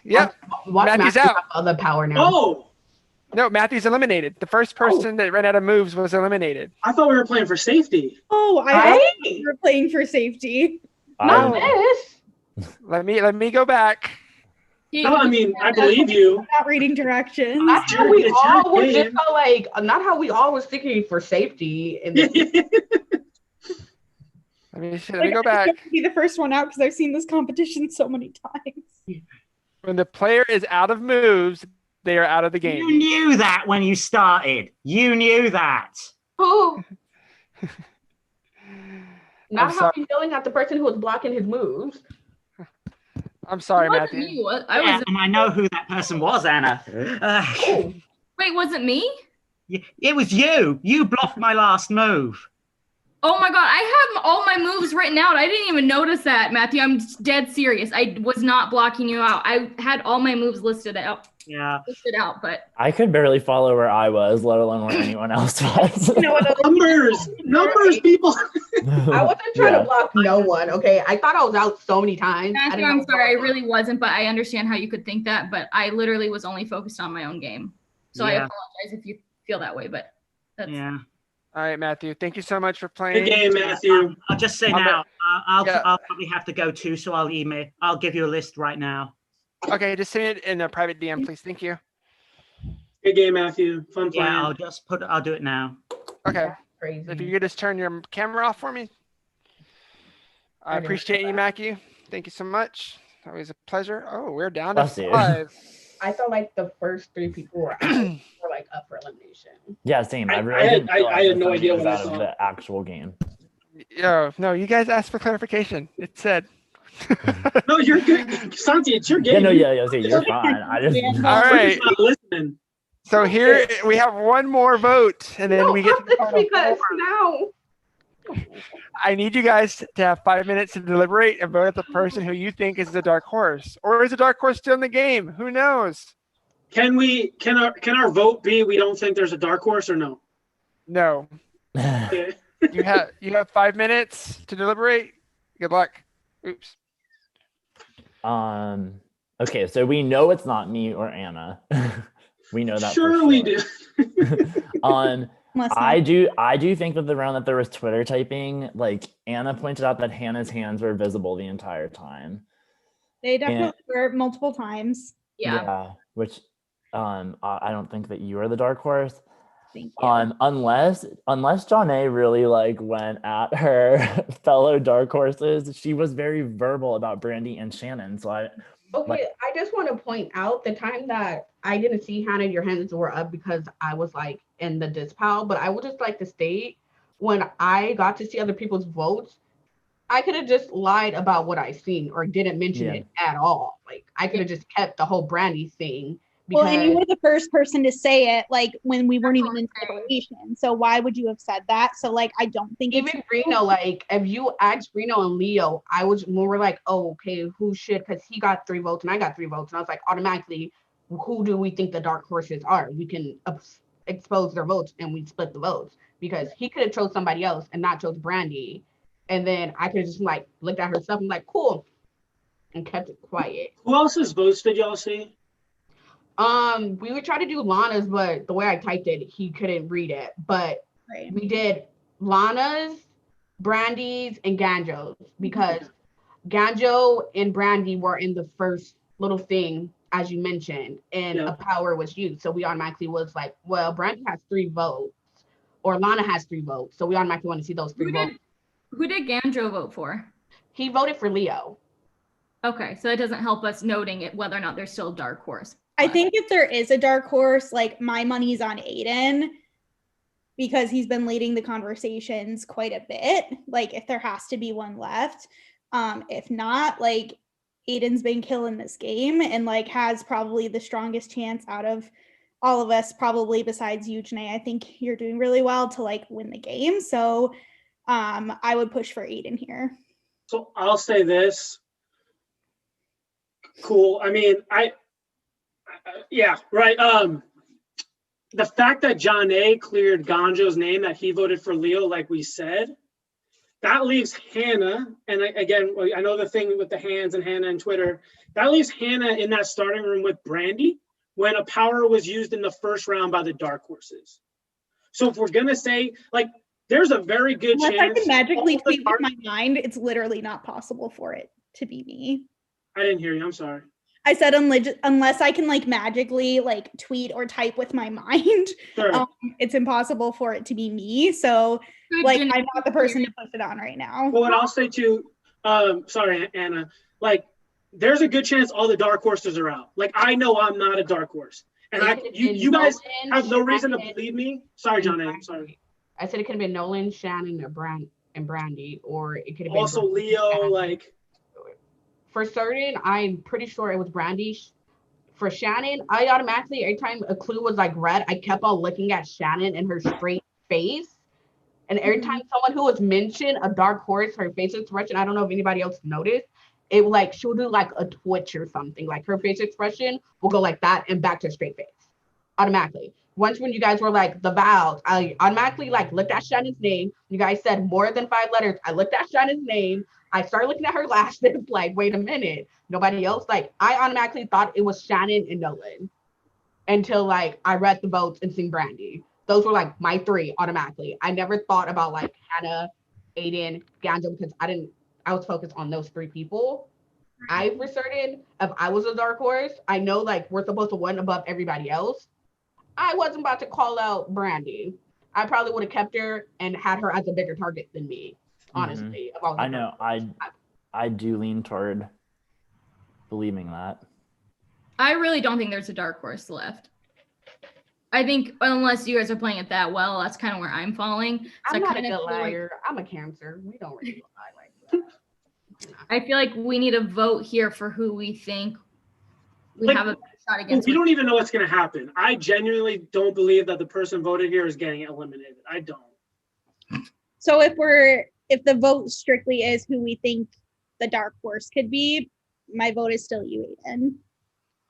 Yep. Watch Matthew's Matthew out. have all the power now. Oh, No, Matthew's eliminated. The first person that ran out of moves was eliminated. I thought we were playing for safety. Oh, I Right? thought we were playing for safety. Not this. Let me go back. No, I mean, I believe you. Not reading directions. Not how we all was just so like, not how we all was thinking for safety. And Let me go back. I don't be the first one out because I've seen this competition so many times. When the player is out of moves, they are out of the game. You knew that when you started. You knew that. who? Not I'm how sorry. we yelling at the person who was blocking his moves. I'm sorry, It wasn't Matthew. you. Yeah, and I know who that person was, Anna. Wait, was it me? It was you. You blocked my last move. Oh my god, I have all my moves written out. I didn't even notice that, Matthew. I'm dead serious. I was not blocking you out. I had all my moves listed out. Yeah. But I could barely follow where I was, let alone where anyone else was. Numbers, people. I wasn't trying to block no one. Okay, I thought I was out so many times. Matthew, I'm sorry, I really wasn't, but I understand how you could think that. But I literally was only focused on my own game, so I Yeah. apologize if you feel that way. But that's Yeah. All right, Matthew. Thank you so much for playing. Good game, Matthew. I'll just say I'm now, I'll Yeah. probably have to go too, so I'll give you a list right now. Okay, just send it in a private DM, please. Thank you. Good game, Matthew. Fun playing. Yeah, I'll do it now. Okay. Crazy. If you could just turn your camera off for me. I appreciate you, Matthew. Thank you so much. Always a pleasure. Oh, we're down to Bless you. 5. I felt like the first 3 people were like up for elimination. Yeah, same. I really I had- didn't I- feel I like had no somebody idea was what I out of saw. the actual game. Yo, no, you guys asked for clarification. It said. No, you're good. Santi, it's your game. Yeah, no, yeah, you're fine. I just All We're right. just not listening. So here we have one more vote, and then we get. Because now I need you guys to have 5 minutes to deliberate and vote at the person who you think is the dark horse, or is the dark horse still in the game? Who knows? Can our vote be we don't think there's a dark horse or no? No. Okay. You have 5 minutes to deliberate. Good luck. Oops. Okay, so we know it's not me or Anna. We know that. Sure, we do. I do think that the round that there was Twitter typing, like Anna pointed out that Hannah's hands were visible the entire time. They definitely were multiple times. Yeah, which I don't think that you are the dark horse. Thank you. Unless John A really like went at her fellow dark horses, she was very verbal about Brandy and Shannon. So I just want to point out the time that I didn't see Hannah, your hands were up because I was like in the dispal, but I would just like to state when I got to see other people's votes, I could have just lied about what I seen or didn't mention it at all. Like I could have just kept the whole Brandy thing. Well, and you were the first person to say it, like when we weren't even in celebration. So why would you have said that? So like, I don't think even Reno, like if you asked Reno and Leo, I was more like, oh, okay, who should? Because he got 3 votes and I got 3 votes, and I was like, automatically, who do we think the dark horses are? We can expose their votes and we split the votes because he could have chose somebody else and not chose Brandy. And then I could have just like looked at her stuff and like, cool, and kept it quiet. Who else's votes did y'all see? We would try to do Lana's, but the way I typed it, he couldn't read it. But we did Lana's, Brandy's, and Ganjo's because Ganjo and Brandy were in the first little thing, as you mentioned, and a power was used. So we automatically was like, well, Brandy has 3 votes, or Lana has 3 votes. So we automatically want to see those 3 votes. Who did Ganjo vote for? He voted for Leo. Okay, so that doesn't help us noting it whether or not there's still a dark horse. I think if there is a dark horse, like my money's on Aiden because he's been leading the conversations quite a bit. Like if there has to be one left. If not, like Aiden's been killing this game and like has probably the strongest chance out of all of us, probably besides you, Janae. I think you're doing really well to like win the game. So I would push for Aiden here. So I'll say this. Cool. I mean, yeah, right. The fact that John A cleared Ganjo's name, that he voted for Leo, like we said, that leaves Hannah, and again, I know the thing with the hands and Hannah and Twitter, that leaves Hannah in that starting room with Brandy when a power was used in the first round by the dark horses. So if we're gonna say, like, there's a very good chance. Unless I can magically tweet with my mind, it's literally not possible for it to be me. I didn't hear you, I'm sorry. I said unless I can like magically like tweet or type with my mind, Sure. It's impossible for it to be me. So like I'm not the person to put it on right now. Well, what I'll say too, sorry, Anna, like there's a good chance all the dark horses are out. Like I know I'm not a dark horse. And you guys have no reason to believe me. Sorry, John A. I'm sorry. I said it could have been Nolan, Shannon, or Brandy, or it could have been also Leo, like for certain, I'm pretty sure it was Brandy. For Shannon, I automatically, every time a clue was like red, I kept on looking at Shannon and her straight face. And every time someone who was mentioned, a dark horse, her face expression, I don't know if anybody else noticed, it would like, she'll do like a twitch or something. Like her face expression will go like that and back to a straight face. Automatically. Once when you guys were like the vows, I automatically like looked at Shannon's name. You guys said more than 5 letters. I looked at Shannon's name. I started looking at her lashes like, wait a minute. Nobody else. Like I automatically thought it was Shannon and Nolan until like I read the votes and seen Brandy. Those were like my 3 automatically. I never thought about like Hannah, Aiden, Ganjo because I was focused on those 3 people. I for certain, if I was a dark horse, I know like we're supposed to win above everybody else. I wasn't about to call out Brandy. I probably would have kept her and had her as a bigger target than me, honestly. I know. I do lean toward believing that. I really don't think there's a dark horse left. I think unless you guys are playing it that well, that's kind of where I'm falling. So I'm not a kinda good feel like- liar. I'm a Cancer. We don't really lie like that. I feel like we need a vote here for who we think we Like, have a better shot against. we don't even know what's going to happen. I genuinely don't believe that the person voted here is getting eliminated. I don't. So if the vote strictly is who we think the dark horse could be, my vote is still you, Aiden.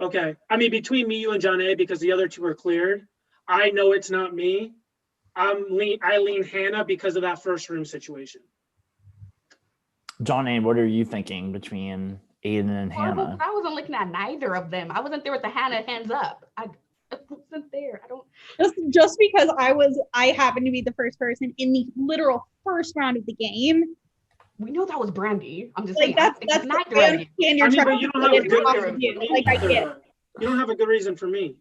Okay. I mean, between me, you, and John A, because the other 2 are cleared, I know it's not me. I lean Hannah because of that first room situation. John A, what are you thinking between Aiden and Hannah? I wasn't looking at neither of them. I wasn't there with the Hannah hands up. I wasn't there. I don't. Just because I happened to be the first person in the literal first round of the game. We know that was Brandy. I'm just like saying. that's not I understand you're trying but you don't have a good reason to for me. like I get it. You don't have a good reason for me.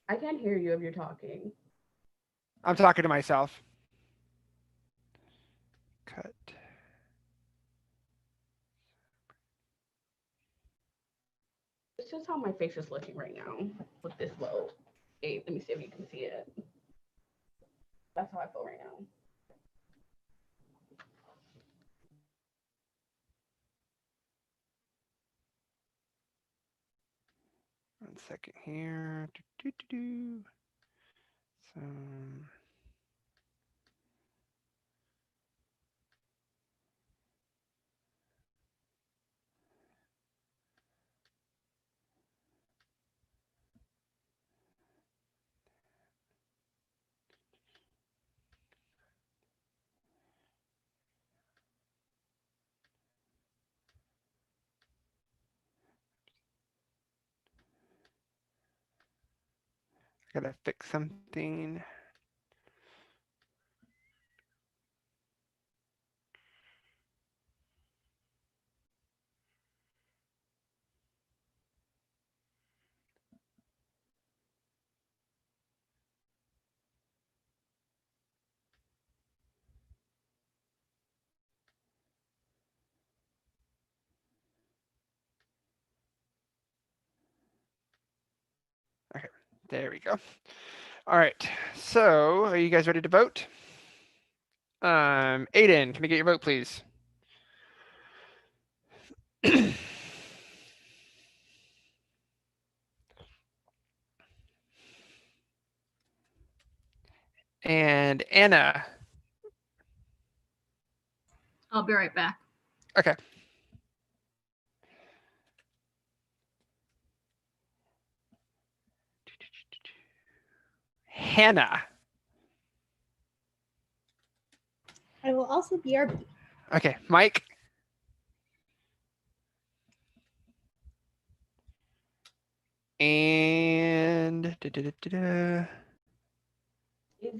I can't hear you if you're talking. I'm talking to myself. Cut. This is how my face is looking right now with this vote. Hey, let me see if you can see it. That's how I feel right now. second here. So, I gotta fix something. Okay, there we go. All right, so are you guys ready to vote? Aiden, can I get your vote, please? And Anna. I'll be right back. Okay. Hannah. I will also BRB. Okay, Mike. And Is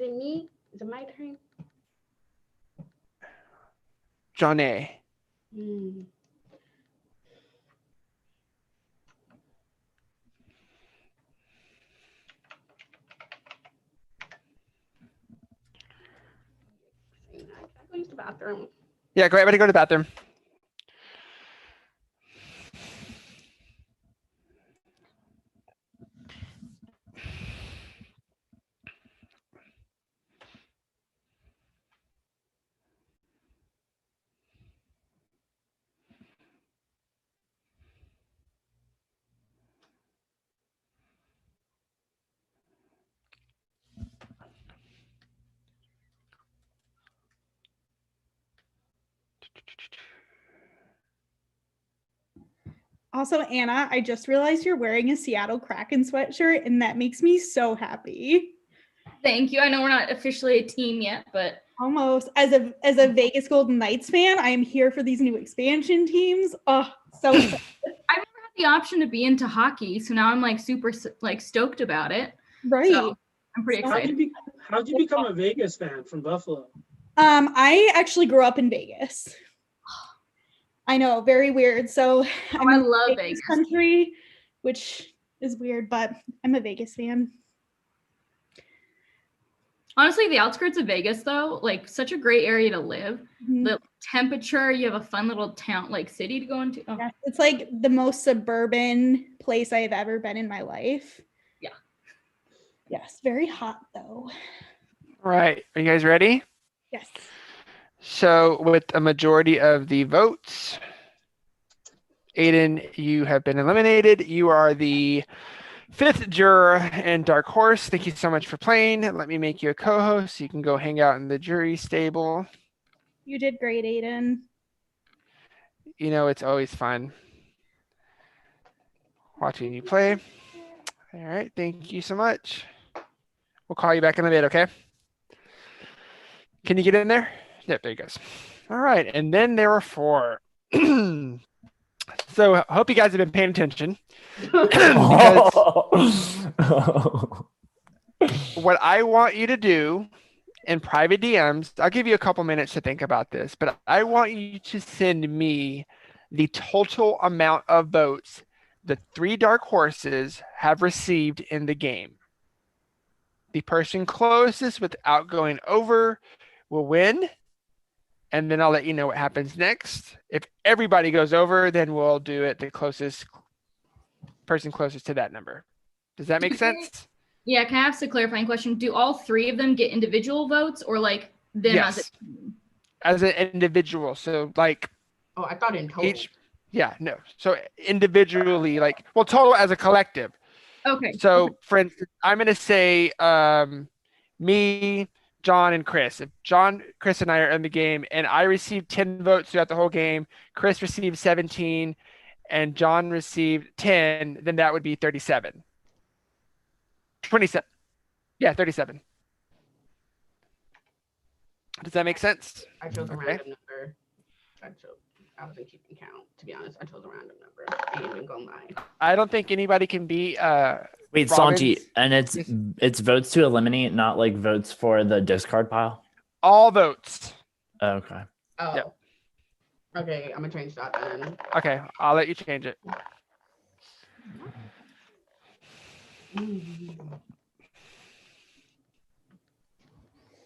it me? Is it my turn? Johnny. Hmm. I go use the bathroom. Yeah, go ahead, to go to the bathroom. Also, Anna, I just realized you're wearing a Seattle Kraken sweatshirt, and that makes me so happy. Thank you. I know we're not officially a team yet, but almost as a Vegas Golden Knights fan, I am here for these new expansion teams. Oh, so excited. I never had the option to be into hockey, so now I'm like super like stoked about it. Right. So I'm pretty excited. How'd you become a Vegas fan from Buffalo? I actually grew up in Vegas. I know, very weird. So I love Vegas country, which is weird, but I'm a Vegas fan. Honestly, the outskirts of Vegas, though, like such a great area to live. Mm-hmm. The temperature, you have a fun little town, like city to go into. Oh. Yeah, it's like the most suburban place I've ever been in my life. Yeah. Yes, very hot though. All right, are you guys ready? Yes. So with a majority of the votes, Aiden, you have been eliminated. You are the 5th juror in Dark Horse. Thank you so much for playing. Let me make you a co-host so you can go hang out in the jury stable. You did great, Aiden. You know, it's always fun watching you play. All right, thank you so much. We'll call you back in a bit, okay? Can you get in there? Yep, there you go. All right, and then there were 4. So I hope you guys have been paying attention. Because what I want you to do in private DMs, I'll give you a couple minutes to think about this, but I want you to send me the total amount of votes the 3 Dark Horses have received in the game. The person closest without going over will win. And then I'll let you know what happens next. If everybody goes over, then we'll do it the closest person closest to that number. Does that make sense? Yeah, can I ask a clarifying question? Do all 3 of them get individual votes or like them Yes. as a team? As an individual. So like Oh, I thought in total. no. So individually, like, well, total as a collective. Okay. So, for instance, I'm going to say me, John, and Chris. If John, Chris, and I are in the game, and I received 10 votes throughout the whole game, Chris received 17, and John received 10, then that would be 37. 27. Yeah, 37. Does that make sense? I chose a Okay. random number. I wasn't keeping count, to be honest. I chose a random number. I ain't even gonna lie. I don't think anybody can beat Wait, Robin's. Sanji, and it's votes to eliminate, not like votes for the discard pile. All votes. Okay. Oh. Yep. Okay, I'm gonna change that then. Okay, I'll let you change it.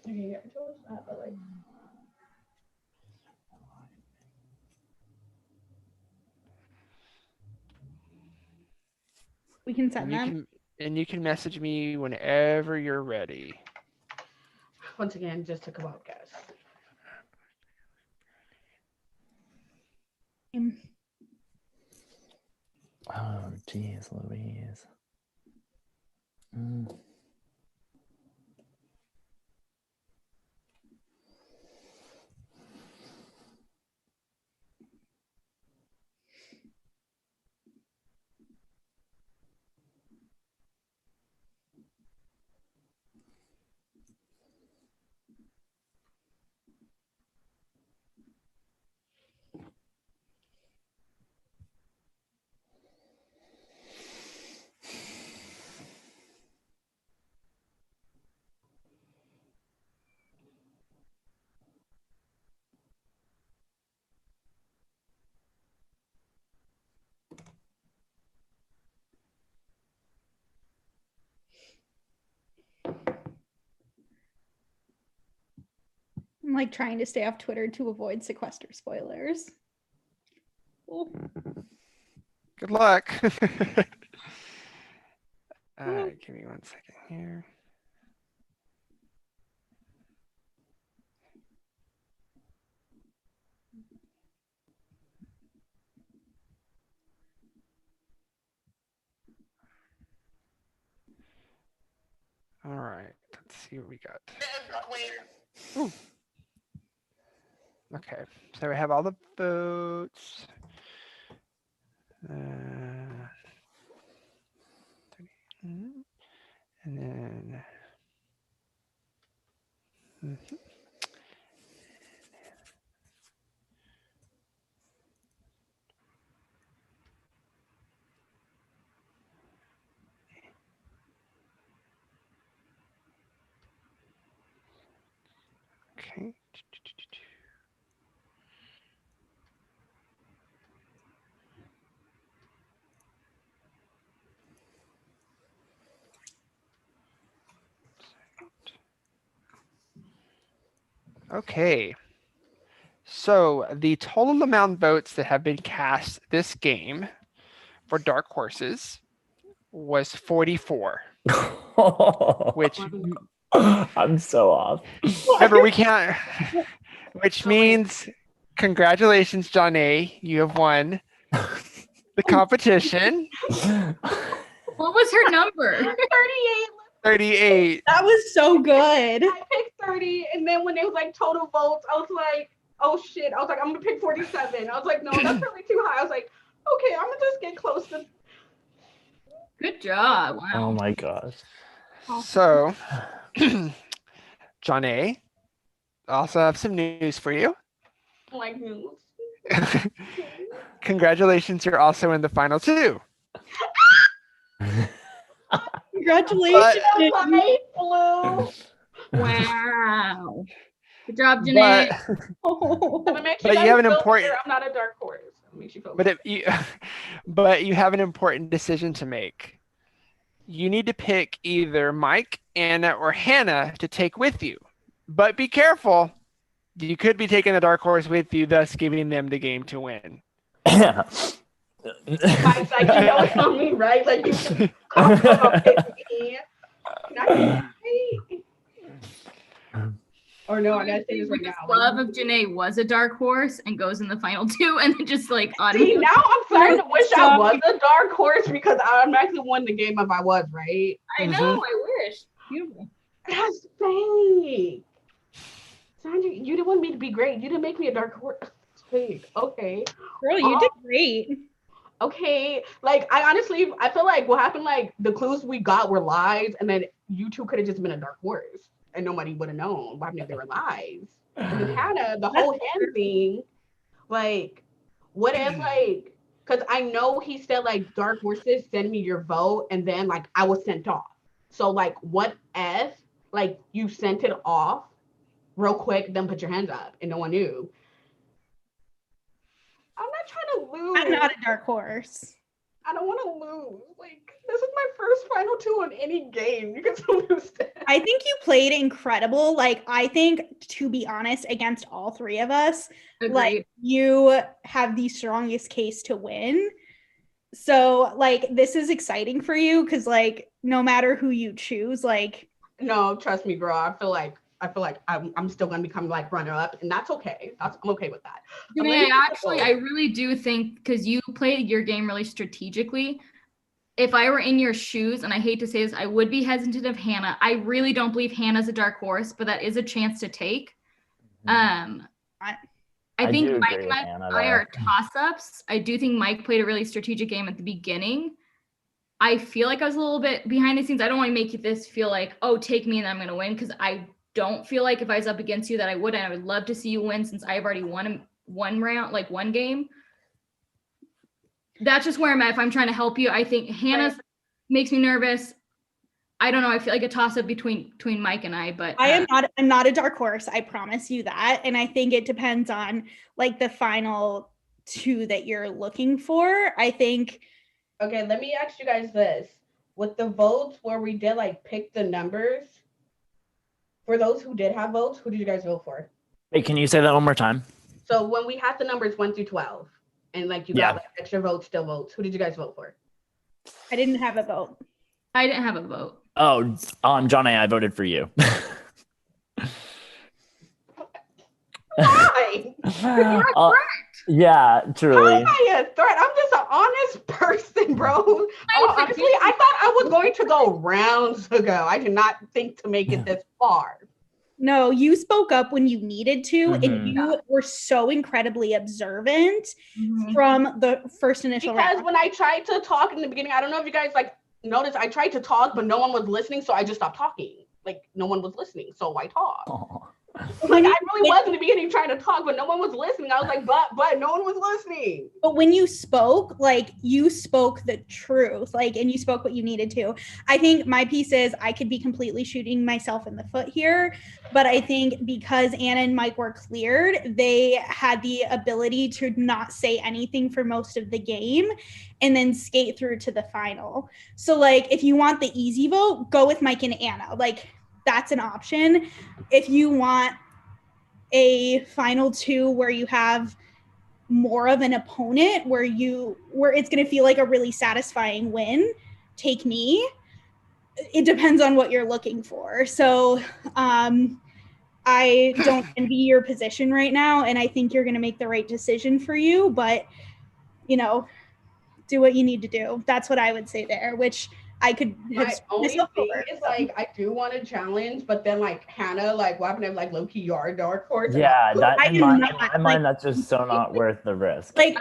Okay, I chose that, but like. We can send them. And you can message me whenever you're ready. Once again, just took a wild guess. Oh, geez, Louise. I'm like trying to stay off Twitter to avoid sequester spoilers. Oh. Good luck. All right, give me 1 second here. All right, let's see what we got. Ooh. Okay, so we have all the votes. And then. Okay. Okay. So the total amount of votes that have been cast this game for dark horses was 44. Which I'm so off. remember we can't, which means congratulations, John A. You have won the competition. What was her number? 38. 38. That was so good. I picked 30, and then when it was like total votes, I was like, oh shit. I was like, I'm gonna pick 47. I was like, no, that's really too high. I was like, okay, I'm gonna just get close to. Good job. Wow. Oh my gosh. So, John A. also have some news for you. Like news. Congratulations, you're also in the final two. Congratulations. Wow. Good job, Janae. But you have an important. I'm not a dark horse. It makes you feel but you have an important decision to make. You need to pick either Mike, Anna, or Hannah to take with you. But be careful. You could be taking the dark horse with you, thus giving them the game to win. Mike's like, you know it's on me, right? Like, you can come up with me. Or or no, I gotta say this right would now. just love if Janae was a dark horse and goes in the final 2 and then just like See, now I'm starting to wish I was a dark horse because I automatically won the game if I was, right? I know, I wish. Beautiful. That's fake. Sandra, you didn't want me to be great. You didn't make me a dark horse. Fake. Okay. Girl, you did great. Okay. Like, I feel like what happened, like, the clues we got were lies, and then you two could have just been a dark horse, and nobody would have known what happened if they were lies. And then Hannah, the whole hand thing, like, what if, like, because I know he said, like, dark horses, send me your vote, and then, like, I was sent off. So, like, what if, like, you sent it off real quick, then put your hands up, and no one knew? I'm not trying to lose. I'm not a dark horse. I don't want to lose. Like, this is my first final 2 on any game. You can still lose that. I think you played incredible. Like, I think, to be honest, against all 3 of us, like, you have the strongest case to win. So, like, this is exciting for you because, like, no matter who you choose, like. No, trust me, girl. I feel like I'm still gonna become like runner up, and that's okay. I'm okay with that. I really do think because you played your game really strategically. If I were in your shoes, and I hate to say this, I would be hesitant of Hannah. I really don't believe Hannah's a dark horse, but that is a chance to take. I think Mike and I are toss-ups. I do think Mike played a really strategic game at the beginning. I feel like I was a little bit behind the scenes. I don't want to make this feel like, oh, take me and I'm going to win, because I don't feel like if I was up against you that I would, and I would love to see you win since I've already won one round, like one game. That's just where I'm at. If I'm trying to help you, I think Hannah makes me nervous. I don't know. I feel like a toss-up between Mike and I, but I'm not a dark horse. I promise you that. And I think it depends on like the final 2 that you're looking for. I think. Okay, let me ask you guys this. With the votes where we did like pick the numbers, for those who did have votes, who did you guys vote for? Wait, can you say that one more time? So when we had the numbers 1 through 12, and like you got like extra votes, still votes, who did you guys vote for? I didn't have a vote. I didn't have a vote. Oh, John A, I voted for you. Why? You're a threat. Yeah, truly. How am I a threat? I'm just an honest person, bro. Honestly, I thought I was going to go rounds ago. I did not think to make it this far. No, you spoke up when you needed to, and you were so incredibly observant from the first initial round. Because when I tried to talk in the beginning, I don't know if you guys like noticed, I tried to talk, but no one was listening, so I just stopped talking. Like, no one was listening, so I talked. Like, I really was in the beginning trying to talk, but no one was listening. I was like, but no one was listening. But when you spoke, like, you spoke the truth, like, and you spoke what you needed to. I think my piece is I could be completely shooting myself in the foot here, but I think because Anna and Mike were cleared, they had the ability to not say anything for most of the game and then skate through to the final. So, like, if you want the easy vote, go with Mike and Anna. Like, that's an option. If you want a final 2 where you have more of an opponent, where it's going to feel like a really satisfying win, take me. It depends on what you're looking for. So I don't envy your position right now, and I think you're going to make the right decision for you, but do what you need to do. That's what I would say there, which I could have. My only thing is, like, I do want to challenge, but then, like, Hannah, like, what happened if, like, low-key yard dark horse? Yeah, that in my mind, that's just so not worth the risk. Like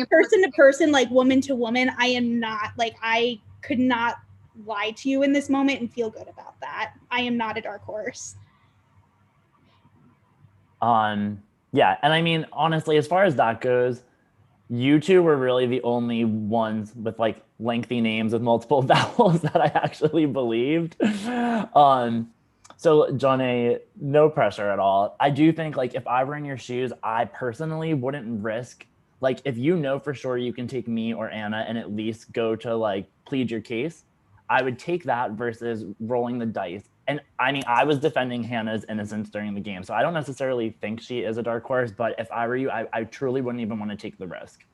person to person, like woman to woman, I am not, like, I could not lie to you in this moment and feel good about that. I am not a dark horse. Yeah, and I mean, honestly, as far as that goes, you two were really the only ones with like lengthy names with multiple vowels that I actually believed. So John A, no pressure at all. I do think, like, if I were in your shoes, I personally wouldn't risk, like, if you know for sure you can take me or Anna and at least go to like plead your case, I would take that versus rolling the dice. And I mean, I was defending Hannah's innocence during the game, so I don't necessarily think she is a dark horse, but if I were you, I truly wouldn't even want to take the risk.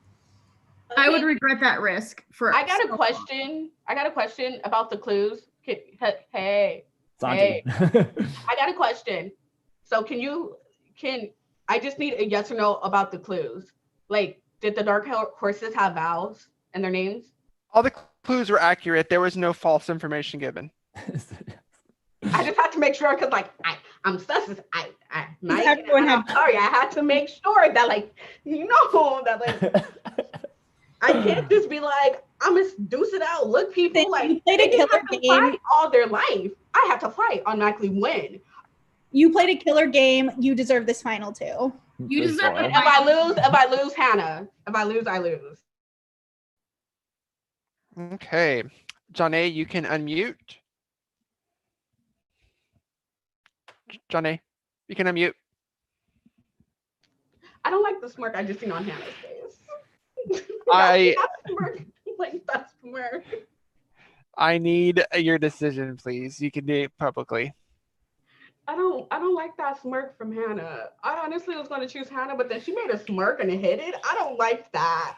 I would regret that risk. I got a question about the clues. Hey, I got a question. So I just need a yes or no about the clues. Like, did the dark horses have vowels in their names? All the clues were accurate. There was no false information given. I just had to make sure because, like, I'm sus. Mike, Everyone I'm sorry. I had to make sure that, like, that, like, I can't just be like, I'm gonna deuce it out. Look, people, like, played a killer game fight all their life. I have to fight, automatically win. You played a killer game. You deserve this final too. You deserve it. If I lose, Hannah. If I lose, I lose. Okay. Johnny, you can unmute. Johnny, you can unmute. I don't like the smirk I just seen on Hannah's face. I like that smirk. I need your decision, please. You can do it publicly. I don't like that smirk from Hannah. I honestly was going to choose Hannah, but then she made a smirk and hit it. I don't like that.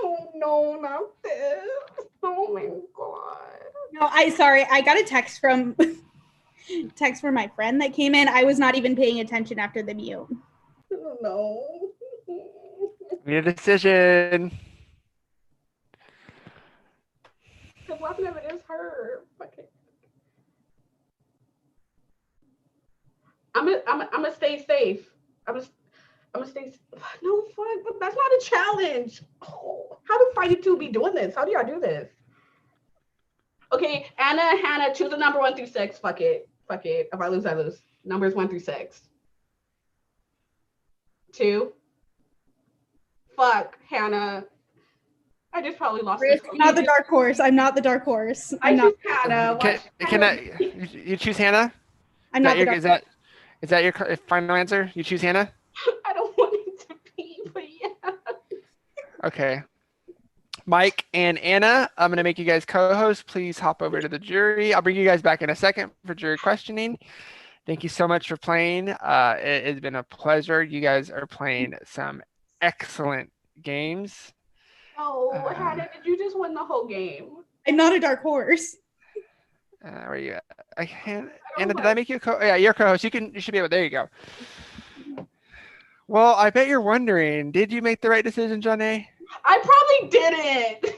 Oh no, not this. Oh my god. No, sorry. I got a text from my friend that came in. I was not even paying attention after the mute. No. Need a decision. Because laughing at it is her. Okay. I'm gonna stay safe. I'm gonna stay. No, fuck. But that's not a challenge. Oh, how do Fighting 2 be doing this? How do y'all do this? Okay, Hannah, choose a number 1 through 6. Fuck it. If I lose, I lose. Numbers 1 through 6. 2. Fuck, Hannah. I just probably lost. I'm not the dark horse. I'm not the dark horse. I choose Hannah. You choose Hannah? I'm not the dark Is that your final answer? You choose Hannah? I don't want it to be, but yeah. Okay. Mike and Anna, I'm going to make you guys co-hosts. Please hop over to the jury. I'll bring you guys back in a second for jury questioning. Thank you so much for playing. It has been a pleasure. You guys are playing some excellent games. Oh, Hannah, did you just win the whole game? I'm not a dark horse. Where are you at? I can't. Anna, did I make you a yeah, you're co-host. You should be able. There you go. Well, I bet you're wondering, did you make the right decision, Johnny? I probably didn't.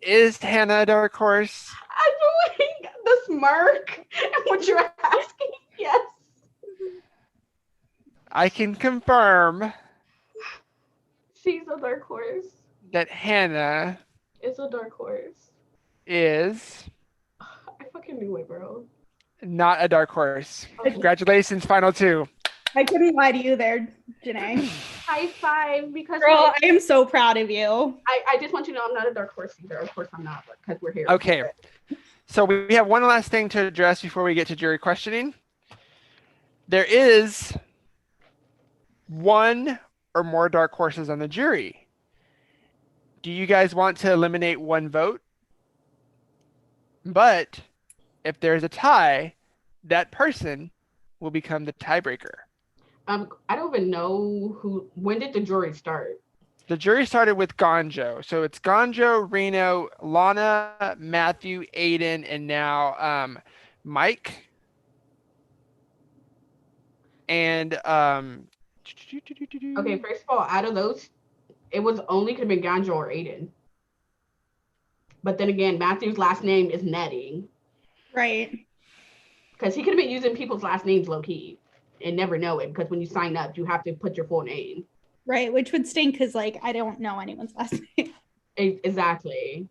Is Hannah a dark horse? I believe the smirk and what you're asking. Yes. I can confirm She's a dark horse. that Hannah It's a dark horse. is I fucking knew it, bro. not a dark horse. Congratulations, final 2. I couldn't lie to you there, Janae. High five, because Girl, like, I am so proud of you. I just want you to know I'm not a dark horse either. Of course I'm not, because we're here. Okay. So we have one last thing to address before we get to jury questioning. There is one or more dark horses on the jury. Do you guys want to eliminate one vote? But if there's a tie, that person will become the tiebreaker. I don't even know when did the jury start? The jury started with Gonjo. So it's Gonjo, Reno, Lana, Matthew, Aiden, and now Mike. And okay, first of all, out of those, it was only could have been Gonjo or Aiden. But then again, Matthew's last name is Netting. Right. Because he could have been using people's last names low key and never know it, because when you sign up, you have to put your full name. Right, which would stink because like I don't know anyone's last name. Exactly.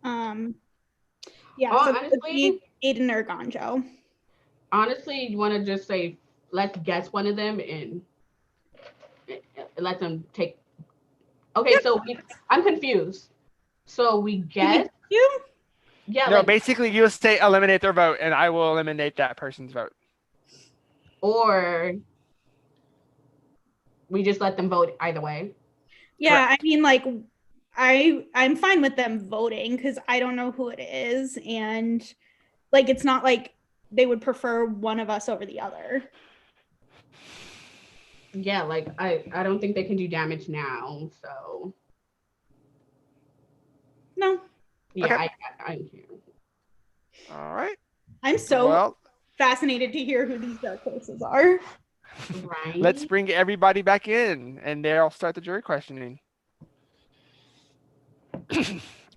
Yeah, Oh, so honestly, Aiden or Gonjo. Honestly, you want to just say, let's guess one of them and let them take. Okay, so I'm confused. So we guess. You? Yeah. No, like, basically you'll say eliminate their vote and I will eliminate that person's vote. Or we just let them vote either way. Yeah, I mean, like, I'm fine with them voting because I don't know who it is, and like, it's not like they would prefer one of us over the other. Yeah, like I don't think they can do damage now, so no. Yeah, Okay. I'm here. All right. I'm so Well, fascinated to hear who these dark horses are. Right. let's bring everybody back in, and they'll start the jury questioning.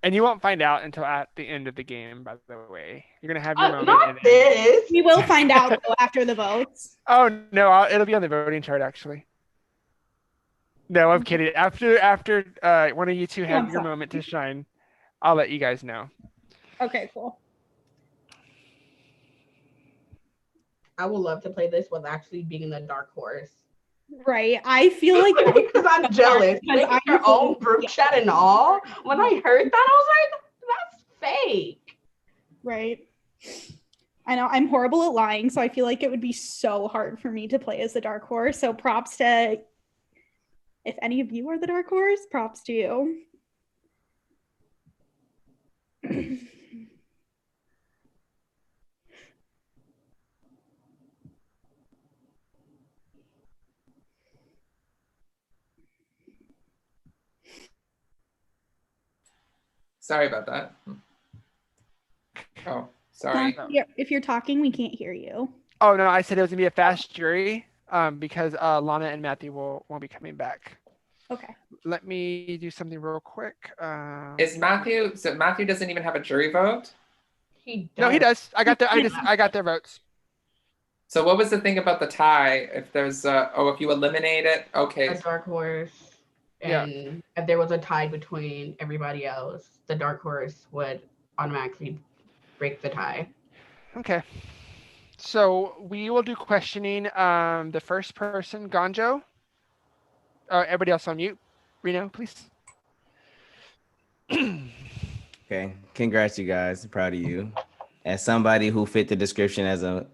And you won't find out until at the end of the game, by the way. You're going to have your moment. Not this. We will find out though, after the votes. Oh, no, it'll be on the voting chart, actually. No, I'm kidding. After one of you two have I'm your sorry. moment to shine, I'll let you guys know. Okay, cool. I would love to play this with actually being the dark horse. Right. I feel like because I'm jealous. Making your own group chat and all. When I heard that, I was like, that's fake. Right. I know I'm horrible at lying, so I feel like it would be so hard for me to play as the dark horse. So props to, if any of you are the dark horse, props to you. Sorry about that. Oh, sorry. If you're talking, we can't hear you. Oh, no, I said it was going to be a fast jury because Lana and Matthew won't be coming back. Okay. Let me do something real quick. Is Matthew, so Matthew doesn't even have a jury vote? No, he does. I got their votes. So what was the thing about the tie? If there's if you eliminate it, okay. A dark horse. And if there was a tie between everybody else, the dark horse would automatically break the tie. Okay. So we will do questioning. The first person, Ganjo. Everybody else on mute. Reno, please. Okay. Congrats, you guys. I'm proud of you. As somebody who fit the description as a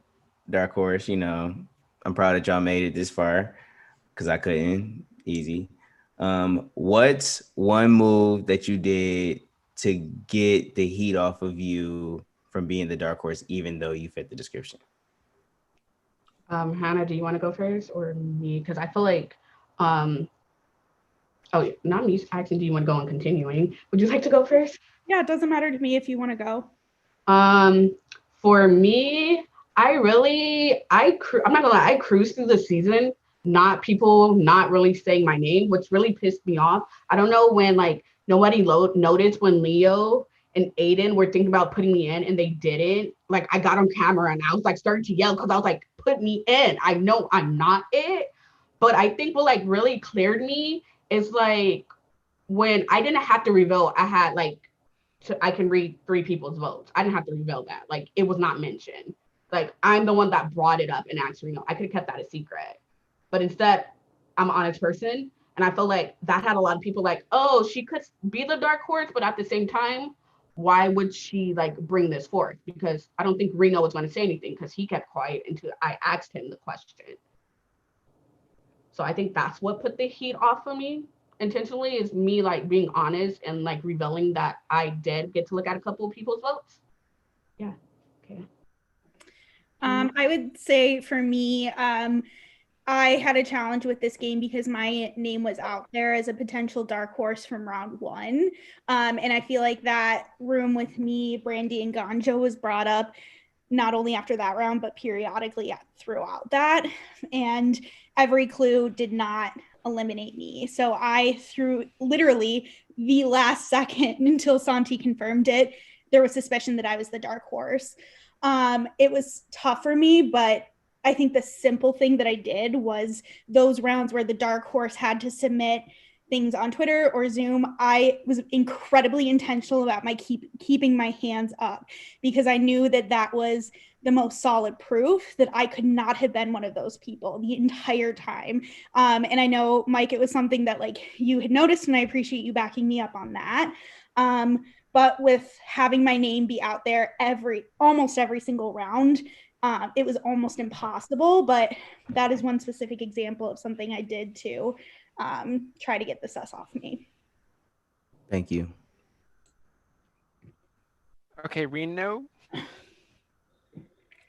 dark horse, I'm proud that y'all made it this far because I couldn't. Easy. What's one move that you did to get the heat off of you from being the dark horse, even though you fit the description? Hannah, do you want to go first or me? Because I feel like, not me asking, do you want to go on continuing? Would you like to go first? Yeah, it doesn't matter to me if you want to go. For me, I'm not gonna lie, I cruised through the season, not really saying my name, which really pissed me off. I don't know when nobody noticed when Leo and Aiden were thinking about putting me in and they didn't. Like I got on camera and I was starting to yell because I was like, put me in. I know I'm not it. But I think what really cleared me is when I didn't have to reveal, I had I can read 3 people's votes. I didn't have to reveal that. It was not mentioned. I'm the one that brought it up and actually, I could have kept that a secret. But instead, I'm an honest person. And I feel like that had a lot of people oh, she could be the dark horse, but at the same time, why would she bring this forth? Because I don't think Reno was going to say anything because he kept quiet until I asked him the question. So I think that's what put the heat off of me intentionally, is me being honest and revealing that I did get to look at a couple of people's votes. Yeah. Okay. I would say for me, I had a challenge with this game because my name was out there as a potential dark horse from round 1. And I feel like that room with me, Brandy, and Ganjo was brought up not only after that round, but periodically throughout that. And every clue did not eliminate me. So I, through literally the last second until Santi confirmed it, there was suspicion that I was the dark horse. It was tough for me, but I think the simple thing that I did was those rounds where the dark horse had to submit things on Twitter or Zoom, I was incredibly intentional about keeping my hands up because I knew that was the most solid proof that I could not have been one of those people the entire time. And I know, Mike, it was something that you had noticed, and I appreciate you backing me up on that. But with having my name be out there almost every single round, it was almost impossible, but that is one specific example of something I did to try to get the sus off me. Thank you. Okay, Reno.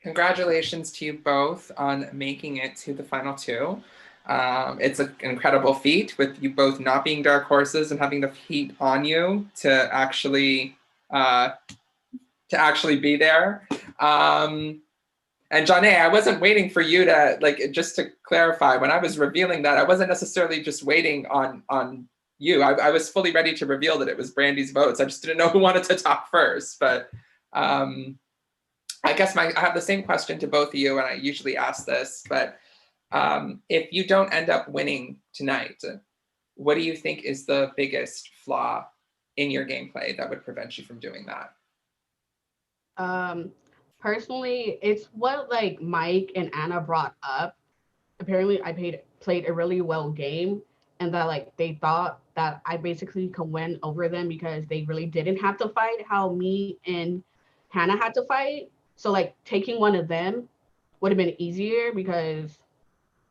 Congratulations to you both on making it to the final 2. It's an incredible feat with you both not being dark horses and having the heat on you to actually be there. And Johnny, I wasn't waiting for you to, like, just to clarify, when I was revealing that, I wasn't necessarily just waiting on you. I was fully ready to reveal that it was Brandy's votes. I just didn't know who wanted to talk first. But I guess I have the same question to both of you, and I usually ask this, but if you don't end up winning tonight, what do you think is the biggest flaw in your gameplay that would prevent you from doing that? Personally, it's what like Mike and Anna brought up. Apparently, I played a really well game, and that like they thought that I basically could win over them because they really didn't have to fight how me and Hannah had to fight. So like taking one of them would have been easier because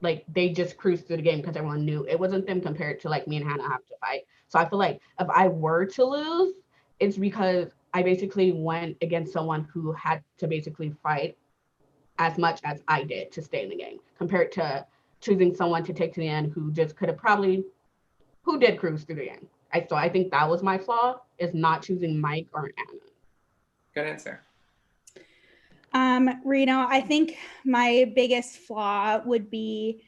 like they just cruised through the game because everyone knew it wasn't them compared to like me and Hannah have to fight. So I feel like if I were to lose, it's because I basically went against someone who had to basically fight as much as I did to stay in the game, compared to choosing someone to take to the end who just could have who did cruise through the game. So I think that was my flaw, is not choosing Mike or Anna. Good answer. Reno, I think my biggest flaw would be,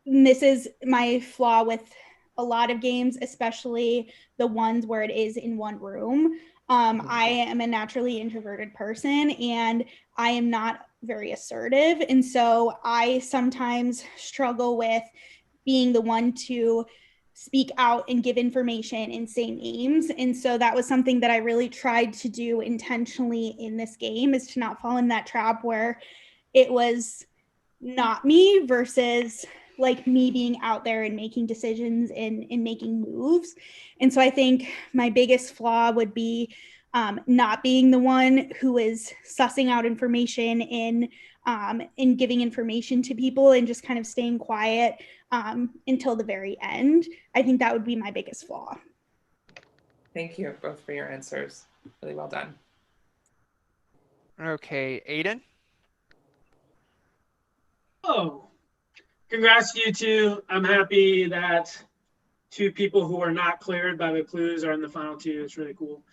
and this is my flaw with a lot of games, especially the ones where it is in one room. I am a naturally introverted person and I am not very assertive. And so I sometimes struggle with being the one to speak out and give information and say names. And so that was something that I really tried to do intentionally in this game, is to not fall in that trap where it was not me versus like me being out there and making decisions and making moves. And so I think my biggest flaw would be not being the one who is sussing out information and giving information to people and just kind of staying quiet until the very end. I think that would be my biggest flaw. Thank you both for your answers. Really well done. Okay, Aiden? Oh, congrats to you two. I'm happy that two people who are not cleared by the clues are in the final two. It's really cool.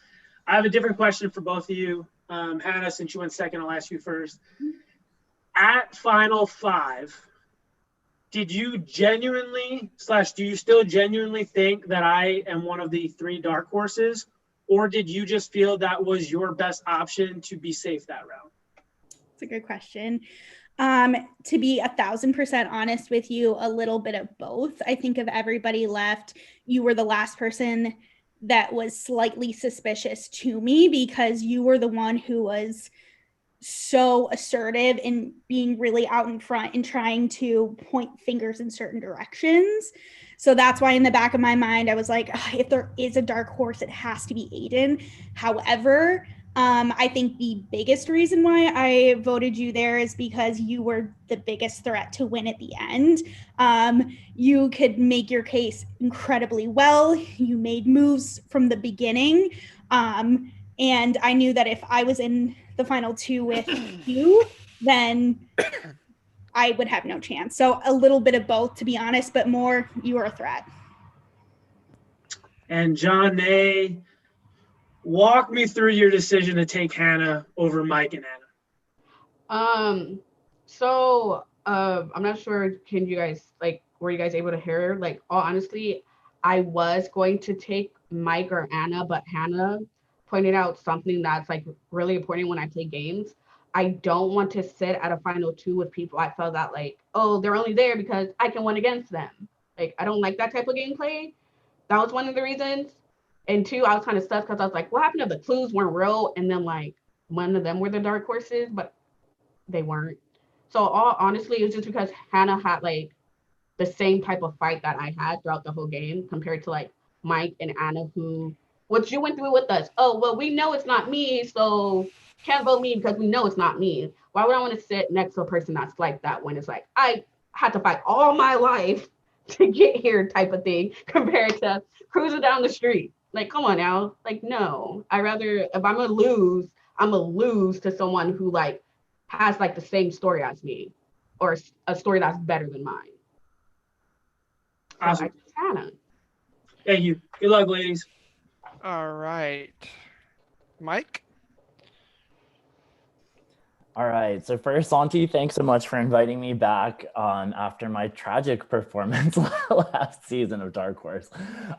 I have a different question for both of you. Hannah, since you went second, I'll ask you first. At final five, did you genuinely / do you still genuinely think that I am one of the three dark horses, or did you just feel that was your best option to be safe that round? That's a good question. To be 1,000% honest with you, a little bit of both. I think of everybody left, you were the last person that was slightly suspicious to me because you were the one who was so assertive and being really out in front and trying to point fingers in certain directions. So that's why in the back of my mind, I was like, if there is a dark horse, it has to be Aiden. However, I think the biggest reason why I voted you there is because you were the biggest threat to win at the end. You could make your case incredibly well. You made moves from the beginning. And I knew that if I was in the final two with you, then I would have no chance. So a little bit of both, to be honest, but more you are a threat. And John Nay, walk me through your decision to take Hannah over Mike and Anna. I'm not sure, can you guys, like, were you guys able to hear? Like, honestly, I was going to take Mike or Anna, but Hannah pointed out something that's like really important when I play games. I don't want to sit at a final two with people I felt that like, oh, they're only there because I can win against them. Like, I don't like that type of gameplay. That was one of the reasons. And two, I was kind of stuck because I was like, what happened if the clues weren't real? And then like one of them were the dark horses, but they weren't. So all honestly, it was just because Hannah had like the same type of fight that I had throughout the whole game compared to like Mike and Anna, who, what you went through with us. Oh, well, we know it's not me, so can't vote me because we know it's not me. Why would I want to sit next to a person that's like that when it's like, I had to fight all my life to get here type of thing compared to cruising down the street. Like, come on now. Like, no. I rather, if I'm gonna lose, I'm gonna lose to someone who like has like the same story as me or a story that's better than mine. Awesome. So Hannah. Thank you. Good luck, ladies. All right. Mike? All right. So first, Santi, thanks so much for inviting me back after my tragic performance last season of Dark Horse.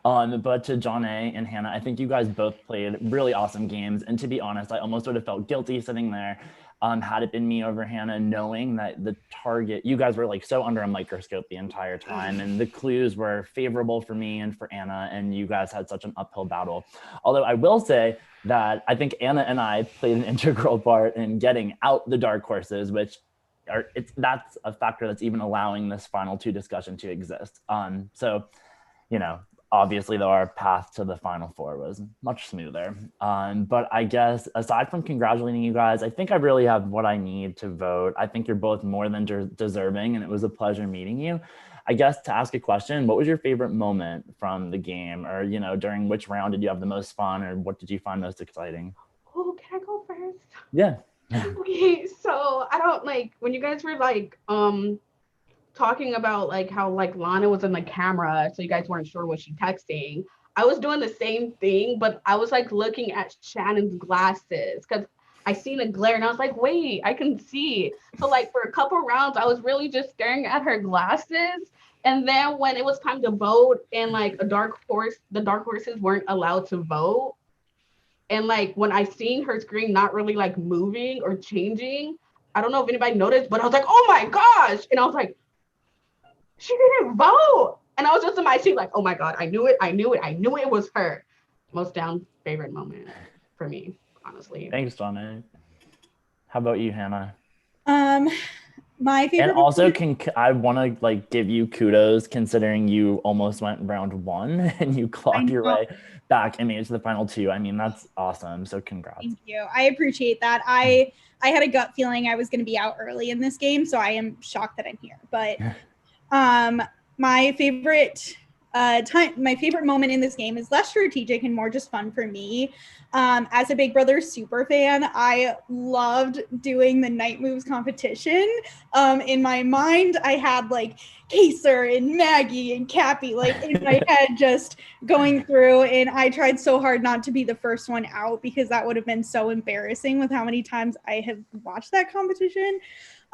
But to John A. and Hannah, I think you guys both played really awesome games. And to be honest, I almost would have felt guilty sitting there had it been me over Hannah, knowing that the target, you guys were like so under a microscope the entire time, and the clues were favorable for me and for Anna, and you guys had such an uphill battle. Although I will say that I think Anna and I played an integral part in getting out the dark horses, which that's a factor that's even allowing this final two discussion to exist. So, you know, obviously though, our path to the final four was much smoother. But I guess aside from congratulating you guys, I think I really have what I need to vote. I think you're both more than deserving, and it was a pleasure meeting you. I guess to ask a question, what was your favorite moment from the game, or, you know, during which round did you have the most fun, or what did you find most exciting? Oh, can I go first? Yeah. Okay, so I don't like when you guys were like talking about like how like Lana was in the camera, so you guys weren't sure what she texting. I was doing the same thing, but I was like looking at Shannon's glasses because I seen a glare and I was like, wait, I can see. So like for a couple rounds, I was really just staring at her glasses. And then when it was time to vote and like the dark horses weren't allowed to vote. And like when I seen her screen not really like moving or changing, I don't know if anybody noticed, but I was like, oh my gosh. And I was like, she didn't vote. And I was just in my seat like, oh my God, I knew it was her. Most down favorite moment for me, honestly. Thanks, Donna. How about you, Hannah? My favorite. And also, I want to like give you kudos considering you almost went round one and you clawed your way back and made it to the final two. I mean, that's awesome. So congrats. Thank you. I appreciate that. I had a gut feeling I was going to be out early in this game, so I am shocked that I'm here. But my favorite moment in this game is less strategic and more just fun for me. As a Big Brother super fan, I loved doing the night moves competition. In my mind, I had like Kaser and Maggie and Cappy like in my head just going through, and I tried so hard not to be the first one out because that would have been so embarrassing with how many times I have watched that competition.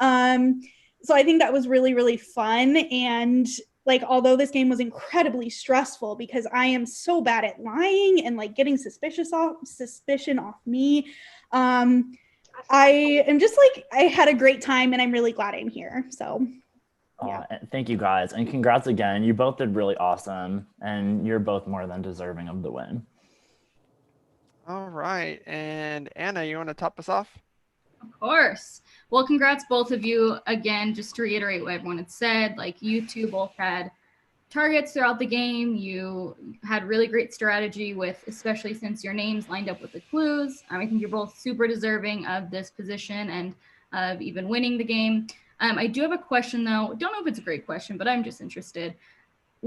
So I think that was really, really fun. And like, although this game was incredibly stressful because I am so bad at lying and like getting suspicion off me, I am just like, I had a great time and I'm really glad I'm here. So yeah. Thank you guys. And congrats again. You both did really awesome and you're both more than deserving of the win. All right. And Anna, you want to top us off? Of course. Well, congrats both of you. Again, just to reiterate what everyone had said, like you two both had targets throughout the game. You had really great strategy with, especially since your names lined up with the clues. I think you're both super deserving of this position and of even winning the game. I do have a question though. Don't know if it's a great question, but I'm just interested.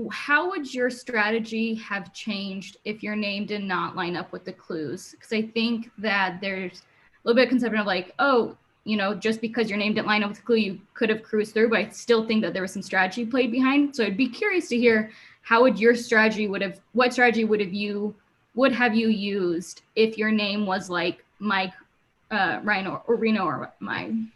How would your strategy have changed if your name did not line up with the clues? Because I think that there's a little bit of conception of like, oh, you know, just because your name didn't line up with the clue, you could have cruised through, but I still think that there was some strategy played behind. So I'd be curious to hear what strategy would have you used if your name was like Mike, Rhino, or Reno, or mine?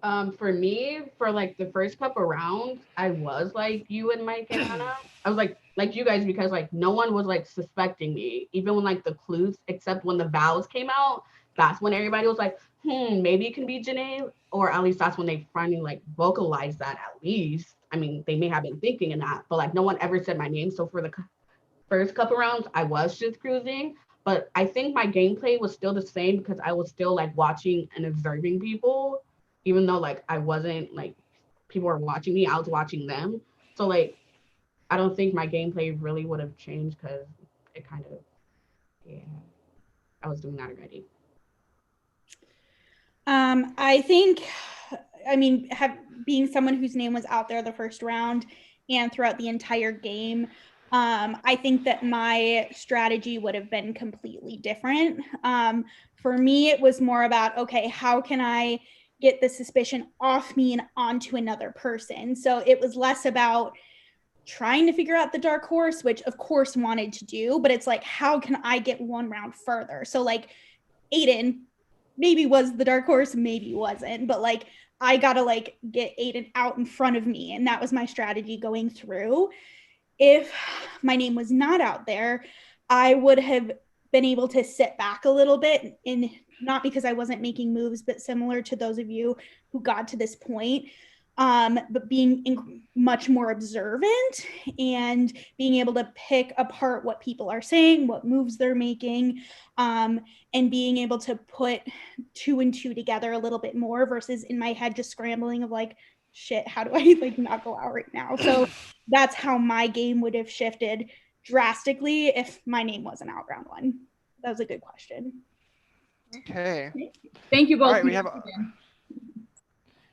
For me, for like the first couple rounds, I was like you and Mike and Hannah. I was like you guys because like no one was like suspecting me, even when like the clues, except when the vows came out. That's when everybody was like, maybe it can be Janae, or at least that's when they finally like vocalized that. At least, I mean, they may have been thinking in that, but like no one ever said my name. So for the first couple rounds, I was just cruising. But I think my gameplay was still the same because I was still like watching and observing people. Even though like I wasn't like people were watching me, I was watching them. So like I don't think my gameplay really would have changed because it kind of, I was doing that already. I think, I mean, being someone whose name was out there the first round and throughout the entire game, I think that my strategy would have been completely different. For me, it was more about, okay, how can I get the suspicion off me and onto another person? So it was less about trying to figure out the dark horse, which of course wanted to do, but it's like, how can I get one round further? So like Aiden maybe was the dark horse, maybe wasn't, but like I gotta like get Aiden out in front of me, and that was my strategy going through. If my name was not out there, I would have been able to sit back a little bit, and not because I wasn't making moves, but similar to those of you who got to this point, but being much more observant and being able to pick apart what people are saying, what moves they're making, and being able to put 2 and 2 together a little bit more versus in my head just scrambling of like, shit, how do I like not go out right now? So that's how my game would have shifted drastically if my name wasn't out round 1. That was a good question. Okay. Thank you both. All right, we have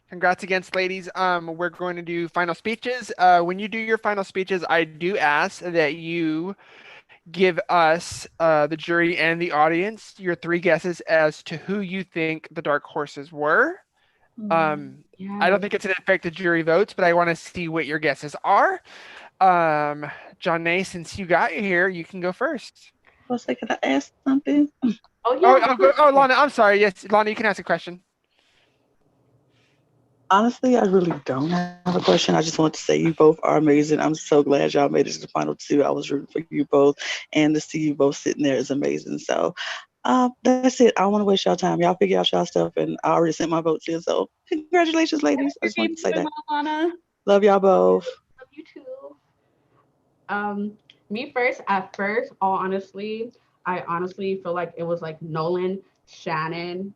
congrats against ladies. We're going to do final speeches. When you do your final speeches, I do ask that you give us, the jury and the audience, your 3 guesses as to who you think the dark horses were. I don't think it's going to affect the jury votes, but I want to see what your guesses are. Johnny, since you got here, you can go first. Can I ask something? Oh, yeah. Oh, Lana, I'm sorry. Yes, Lana, you can ask a question. Honestly, I really don't have a question. I just want to say you both are amazing. I'm so glad y'all made it to the final 2. I was rooting for you both, and to see you both sitting there is amazing. So that's it. I don't want to waste y'all time. Y'all figure out y'all stuff, and I already sent my votes in. So congratulations, ladies. I just wanted to say that. Lana. Love y'all both. Love you too. Me first. At first, I honestly feel like it was like Nolan, Shannon,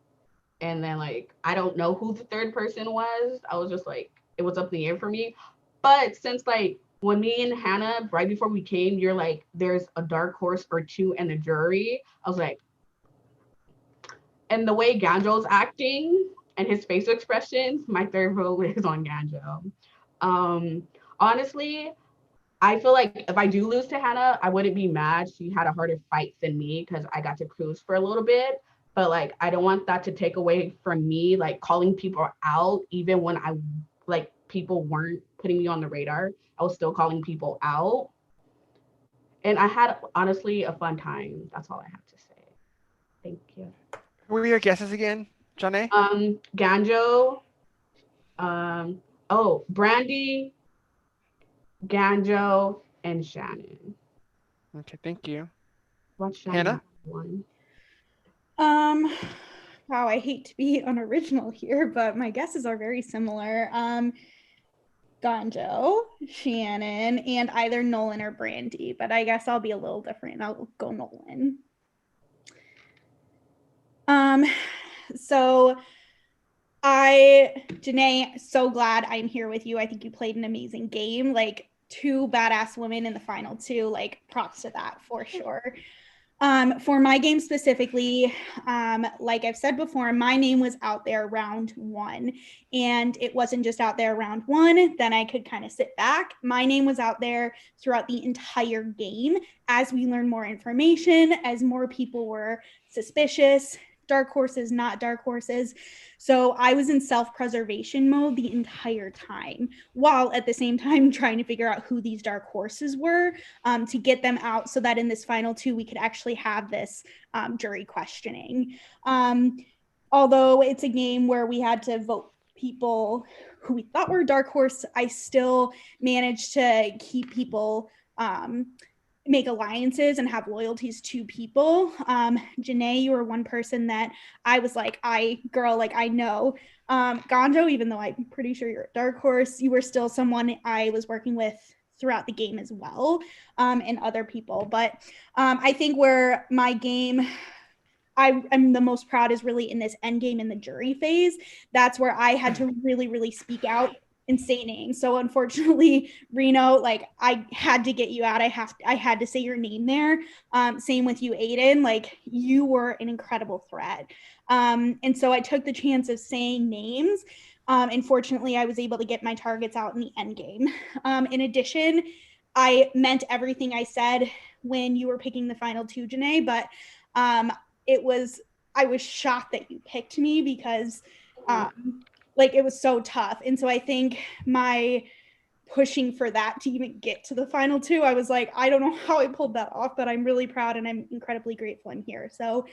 and then like I don't know who the third person was. I was just like, it was up in the air for me. But since like when me and Hannah, right before we came, you're like, there's a dark horse or 2 in the jury. I was like, and the way Ganjo's acting and his face expressions, my third vote is on Ganjo. Honestly, I feel like if I do lose to Hannah, I wouldn't be mad. She had a harder fight than me because I got to cruise for a little bit. But like, I don't want that to take away from me, like calling people out, even when I like people weren't putting me on the radar. I was still calling people out. And I had honestly a fun time. That's all I have to say. Thank you. Who were your guesses again, Johnny? Ganjo. Brandy, Ganjo, and Shannon. Okay, thank you. What's Shannon? Hannah? One. Wow, I hate to be unoriginal here, but my guesses are very similar. Ganjo, Shannon, and either Nolan or Brandy, but I guess I'll be a little different. I'll go Nolan. So Janae, so glad I'm here with you. I think you played an amazing game. Like 2 badass women in the final 2, like props to that for sure. For my game specifically, like I've said before, my name was out there round 1, and it wasn't just out there round 1. Then I could kind of sit back. My name was out there throughout the entire game as we learned more information, as more people were suspicious, dark horses, not dark horses. So I was in self-preservation mode the entire time, while at the same time trying to figure out who these dark horses were, to get them out so that in this final 2, we could actually have this jury questioning. Although it's a game where we had to vote people who we thought were dark horse, I still managed to keep people make alliances and have loyalties to people. Janae, you were one person that I was like, I know. Ganjo, even though I'm pretty sure you're a dark horse, you were still someone I was working with throughout the game as well, and other people. But I think where my game I'm the most proud is really in this end game in the jury phase. That's where I had to really, really speak out and say names. So unfortunately, Reno, like I had to get you out. I had to say your name there. Same with you, Aiden. Like you were an incredible threat. And so I took the chance of saying names. And fortunately, I was able to get my targets out in the end game. In addition, I meant everything I said when you were picking the final 2, Janae, but I was shocked that you picked me because like it was so tough. And so I think my pushing for that to even get to the final two. I was like, I don't know how I pulled that off, but I'm really proud and I'm incredibly grateful I'm here. So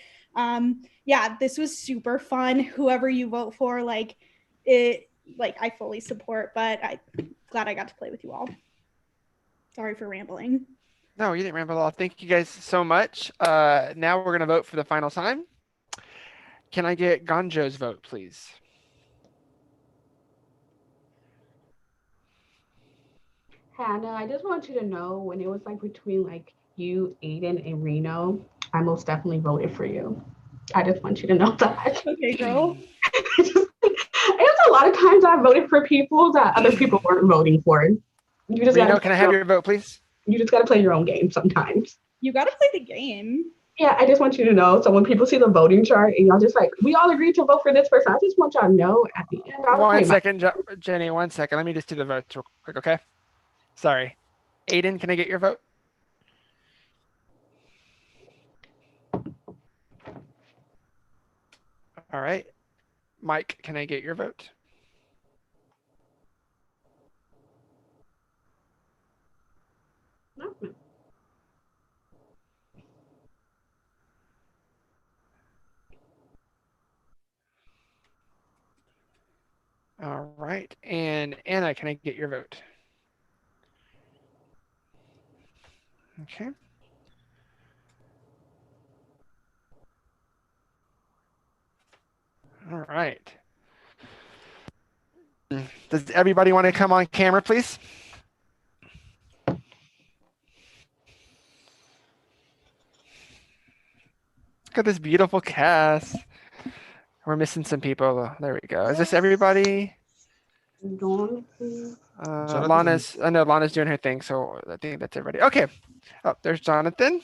yeah, this was super fun. Whoever you vote for, like I fully support, but I'm glad I got to play with you all. Sorry for rambling. No, you didn't ramble off. Thank you guys so much. Now we're going to vote for the final time. Can I get Ganjo's vote, please? Hannah, I just want you to know when it was like between like you, Aiden, and Reno, I most definitely voted for you. I just want you to know that. Okay, girl. There's a lot of times I voted for people that other people weren't voting for. You just Reno, can I have your vote, please? You just gotta play your own game sometimes. You gotta play the game. Yeah, I just want you to know. So when people see the voting chart and y'all just like, we all agreed to vote for this person, I just want y'all to know at the end. One second, Jenny, 1 second. Let me just do the votes real quick, okay? Sorry. Aiden, can I get your vote? All right. Mike, can I get your vote? All right. And Anna, can I get your vote? Okay. All right. Does everybody want to come on camera, please? Look at this beautiful cast. We're missing some people. There we go. Is this everybody? Lana's doing her thing, so I think that's everybody. Okay. Oh, there's Jonathan.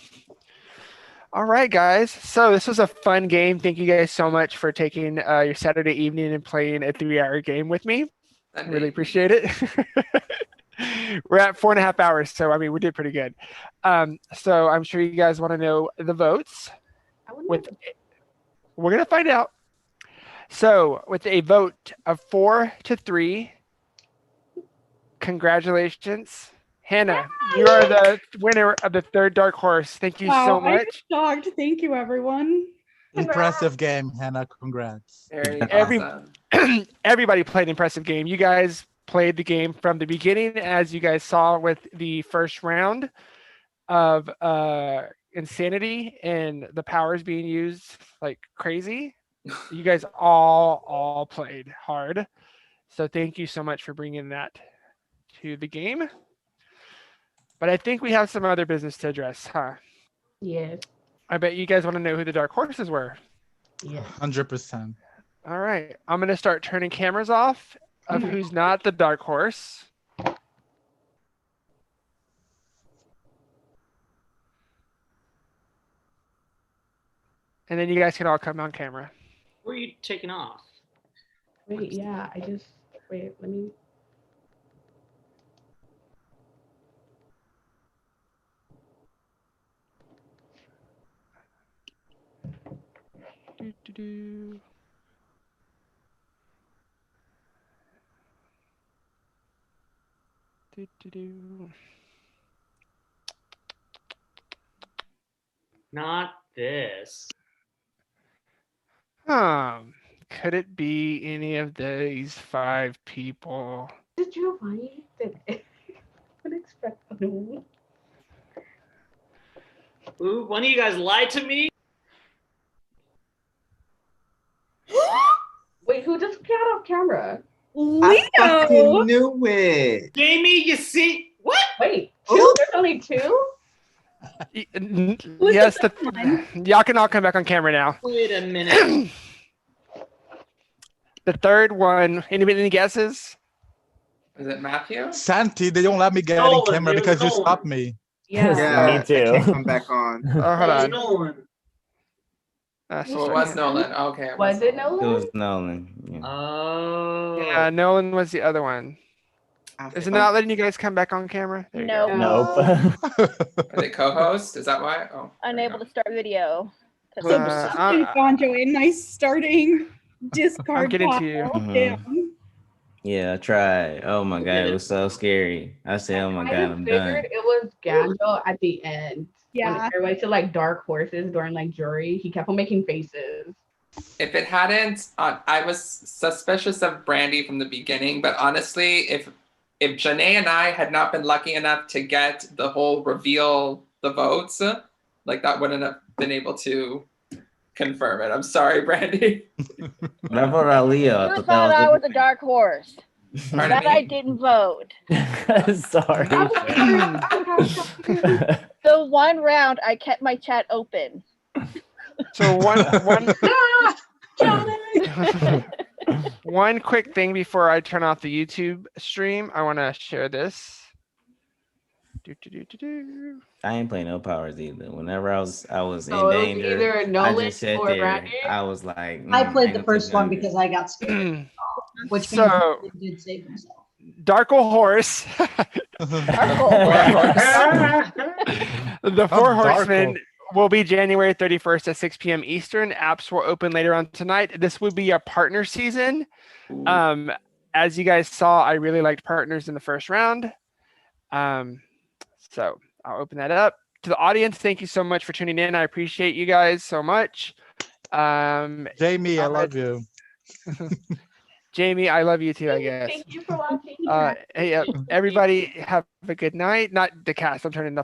All right, guys. So this was a fun game. Thank you guys so much for taking your Saturday evening and playing a 3-hour game with me. I really appreciate it. We're at 4.5 hours, so I mean, we did pretty good. So I'm sure you guys want to know the votes. We're gonna find out. So with a vote of 4-3, congratulations, Hannah. You are the winner of the third Dark Horse. Thank you so much. I'm shocked. Thank you, everyone. Impressive game, Hannah. Congrats. Everybody played an impressive game. You guys played the game from the beginning, as you guys saw with the first round of Insanity and the powers being used like crazy. You guys all played hard. So thank you so much for bringing that to the game. But I think we have some other business to address, huh? Yes. I bet you guys want to know who the Dark Horses were. Yeah. 100%. All right. I'm going to start turning cameras off of who's not the Dark Horse. And then you guys can all come on camera. Where are you taking off? Wait, yeah, wait, let me. Not this. Could it be any of these 5 people? Did Giovanni unexpected? Ooh, one of you guys lied to me. Wait, who just got off camera? I fucking knew it. Jamie, you see what? Wait, 2? There's only 2? Yes, y'all can all come back on camera now. Wait a minute. The third one, any guesses? Is it Matthew? Santi, they don't let me get in camera because you stopped me. Yeah, me too. I can't come back on. Oh, hold on. Nolan. So it was Nolan. Okay. Was it Nolan? It was Nolan. Yeah. Oh. Yeah, Nolan was the other one. Is it not letting you guys come back on camera? There you go. Nope. Are they co-host? Is that why? Oh. Unable to start video. Gonjo, a nice starting discard. I'm getting to you. pile. Damn. Yeah, I tried. Oh my You god, did it it. was so scary. I said, "Oh my I god, just I'm figured done." it was Gandalf at the end. Yeah. When everybody said like dark horses during like jury, he kept on making faces. If it hadn't, I was suspicious of Brandy from the beginning, but honestly, if Janae and I had not been lucky enough to get the whole reveal the votes, like that wouldn't have been able to confirm it. I'm sorry, Brandy. But I voted out Leo. I You thought thought I that was a dark horse. Pardon That me? I didn't vote. Sorry. The one round I kept my chat open. So one quick thing before I turn off the YouTube stream, I want to share this. I ain't playing no powers either. Whenever I was in So it was danger, either I Nolan just sat or there. Brandy. I was like, I I played ain't the gonna first take one none of because I got scared, which So- means he did save himself. Darkle Horse. The Four Oh, Horsemen Darkle. will be January 31st at 6 p.m. Eastern. Apps will open later on tonight. This will be a partner season. As you guys saw, I really liked partners in the first round. So I'll open that up. To the audience, thank you so much for tuning in. I appreciate you guys so much. Jamie, I love you. Jamie, I love you too, I guess. Thank you for watching. Hey, everybody have a good night. Not the cast. I'm turning off the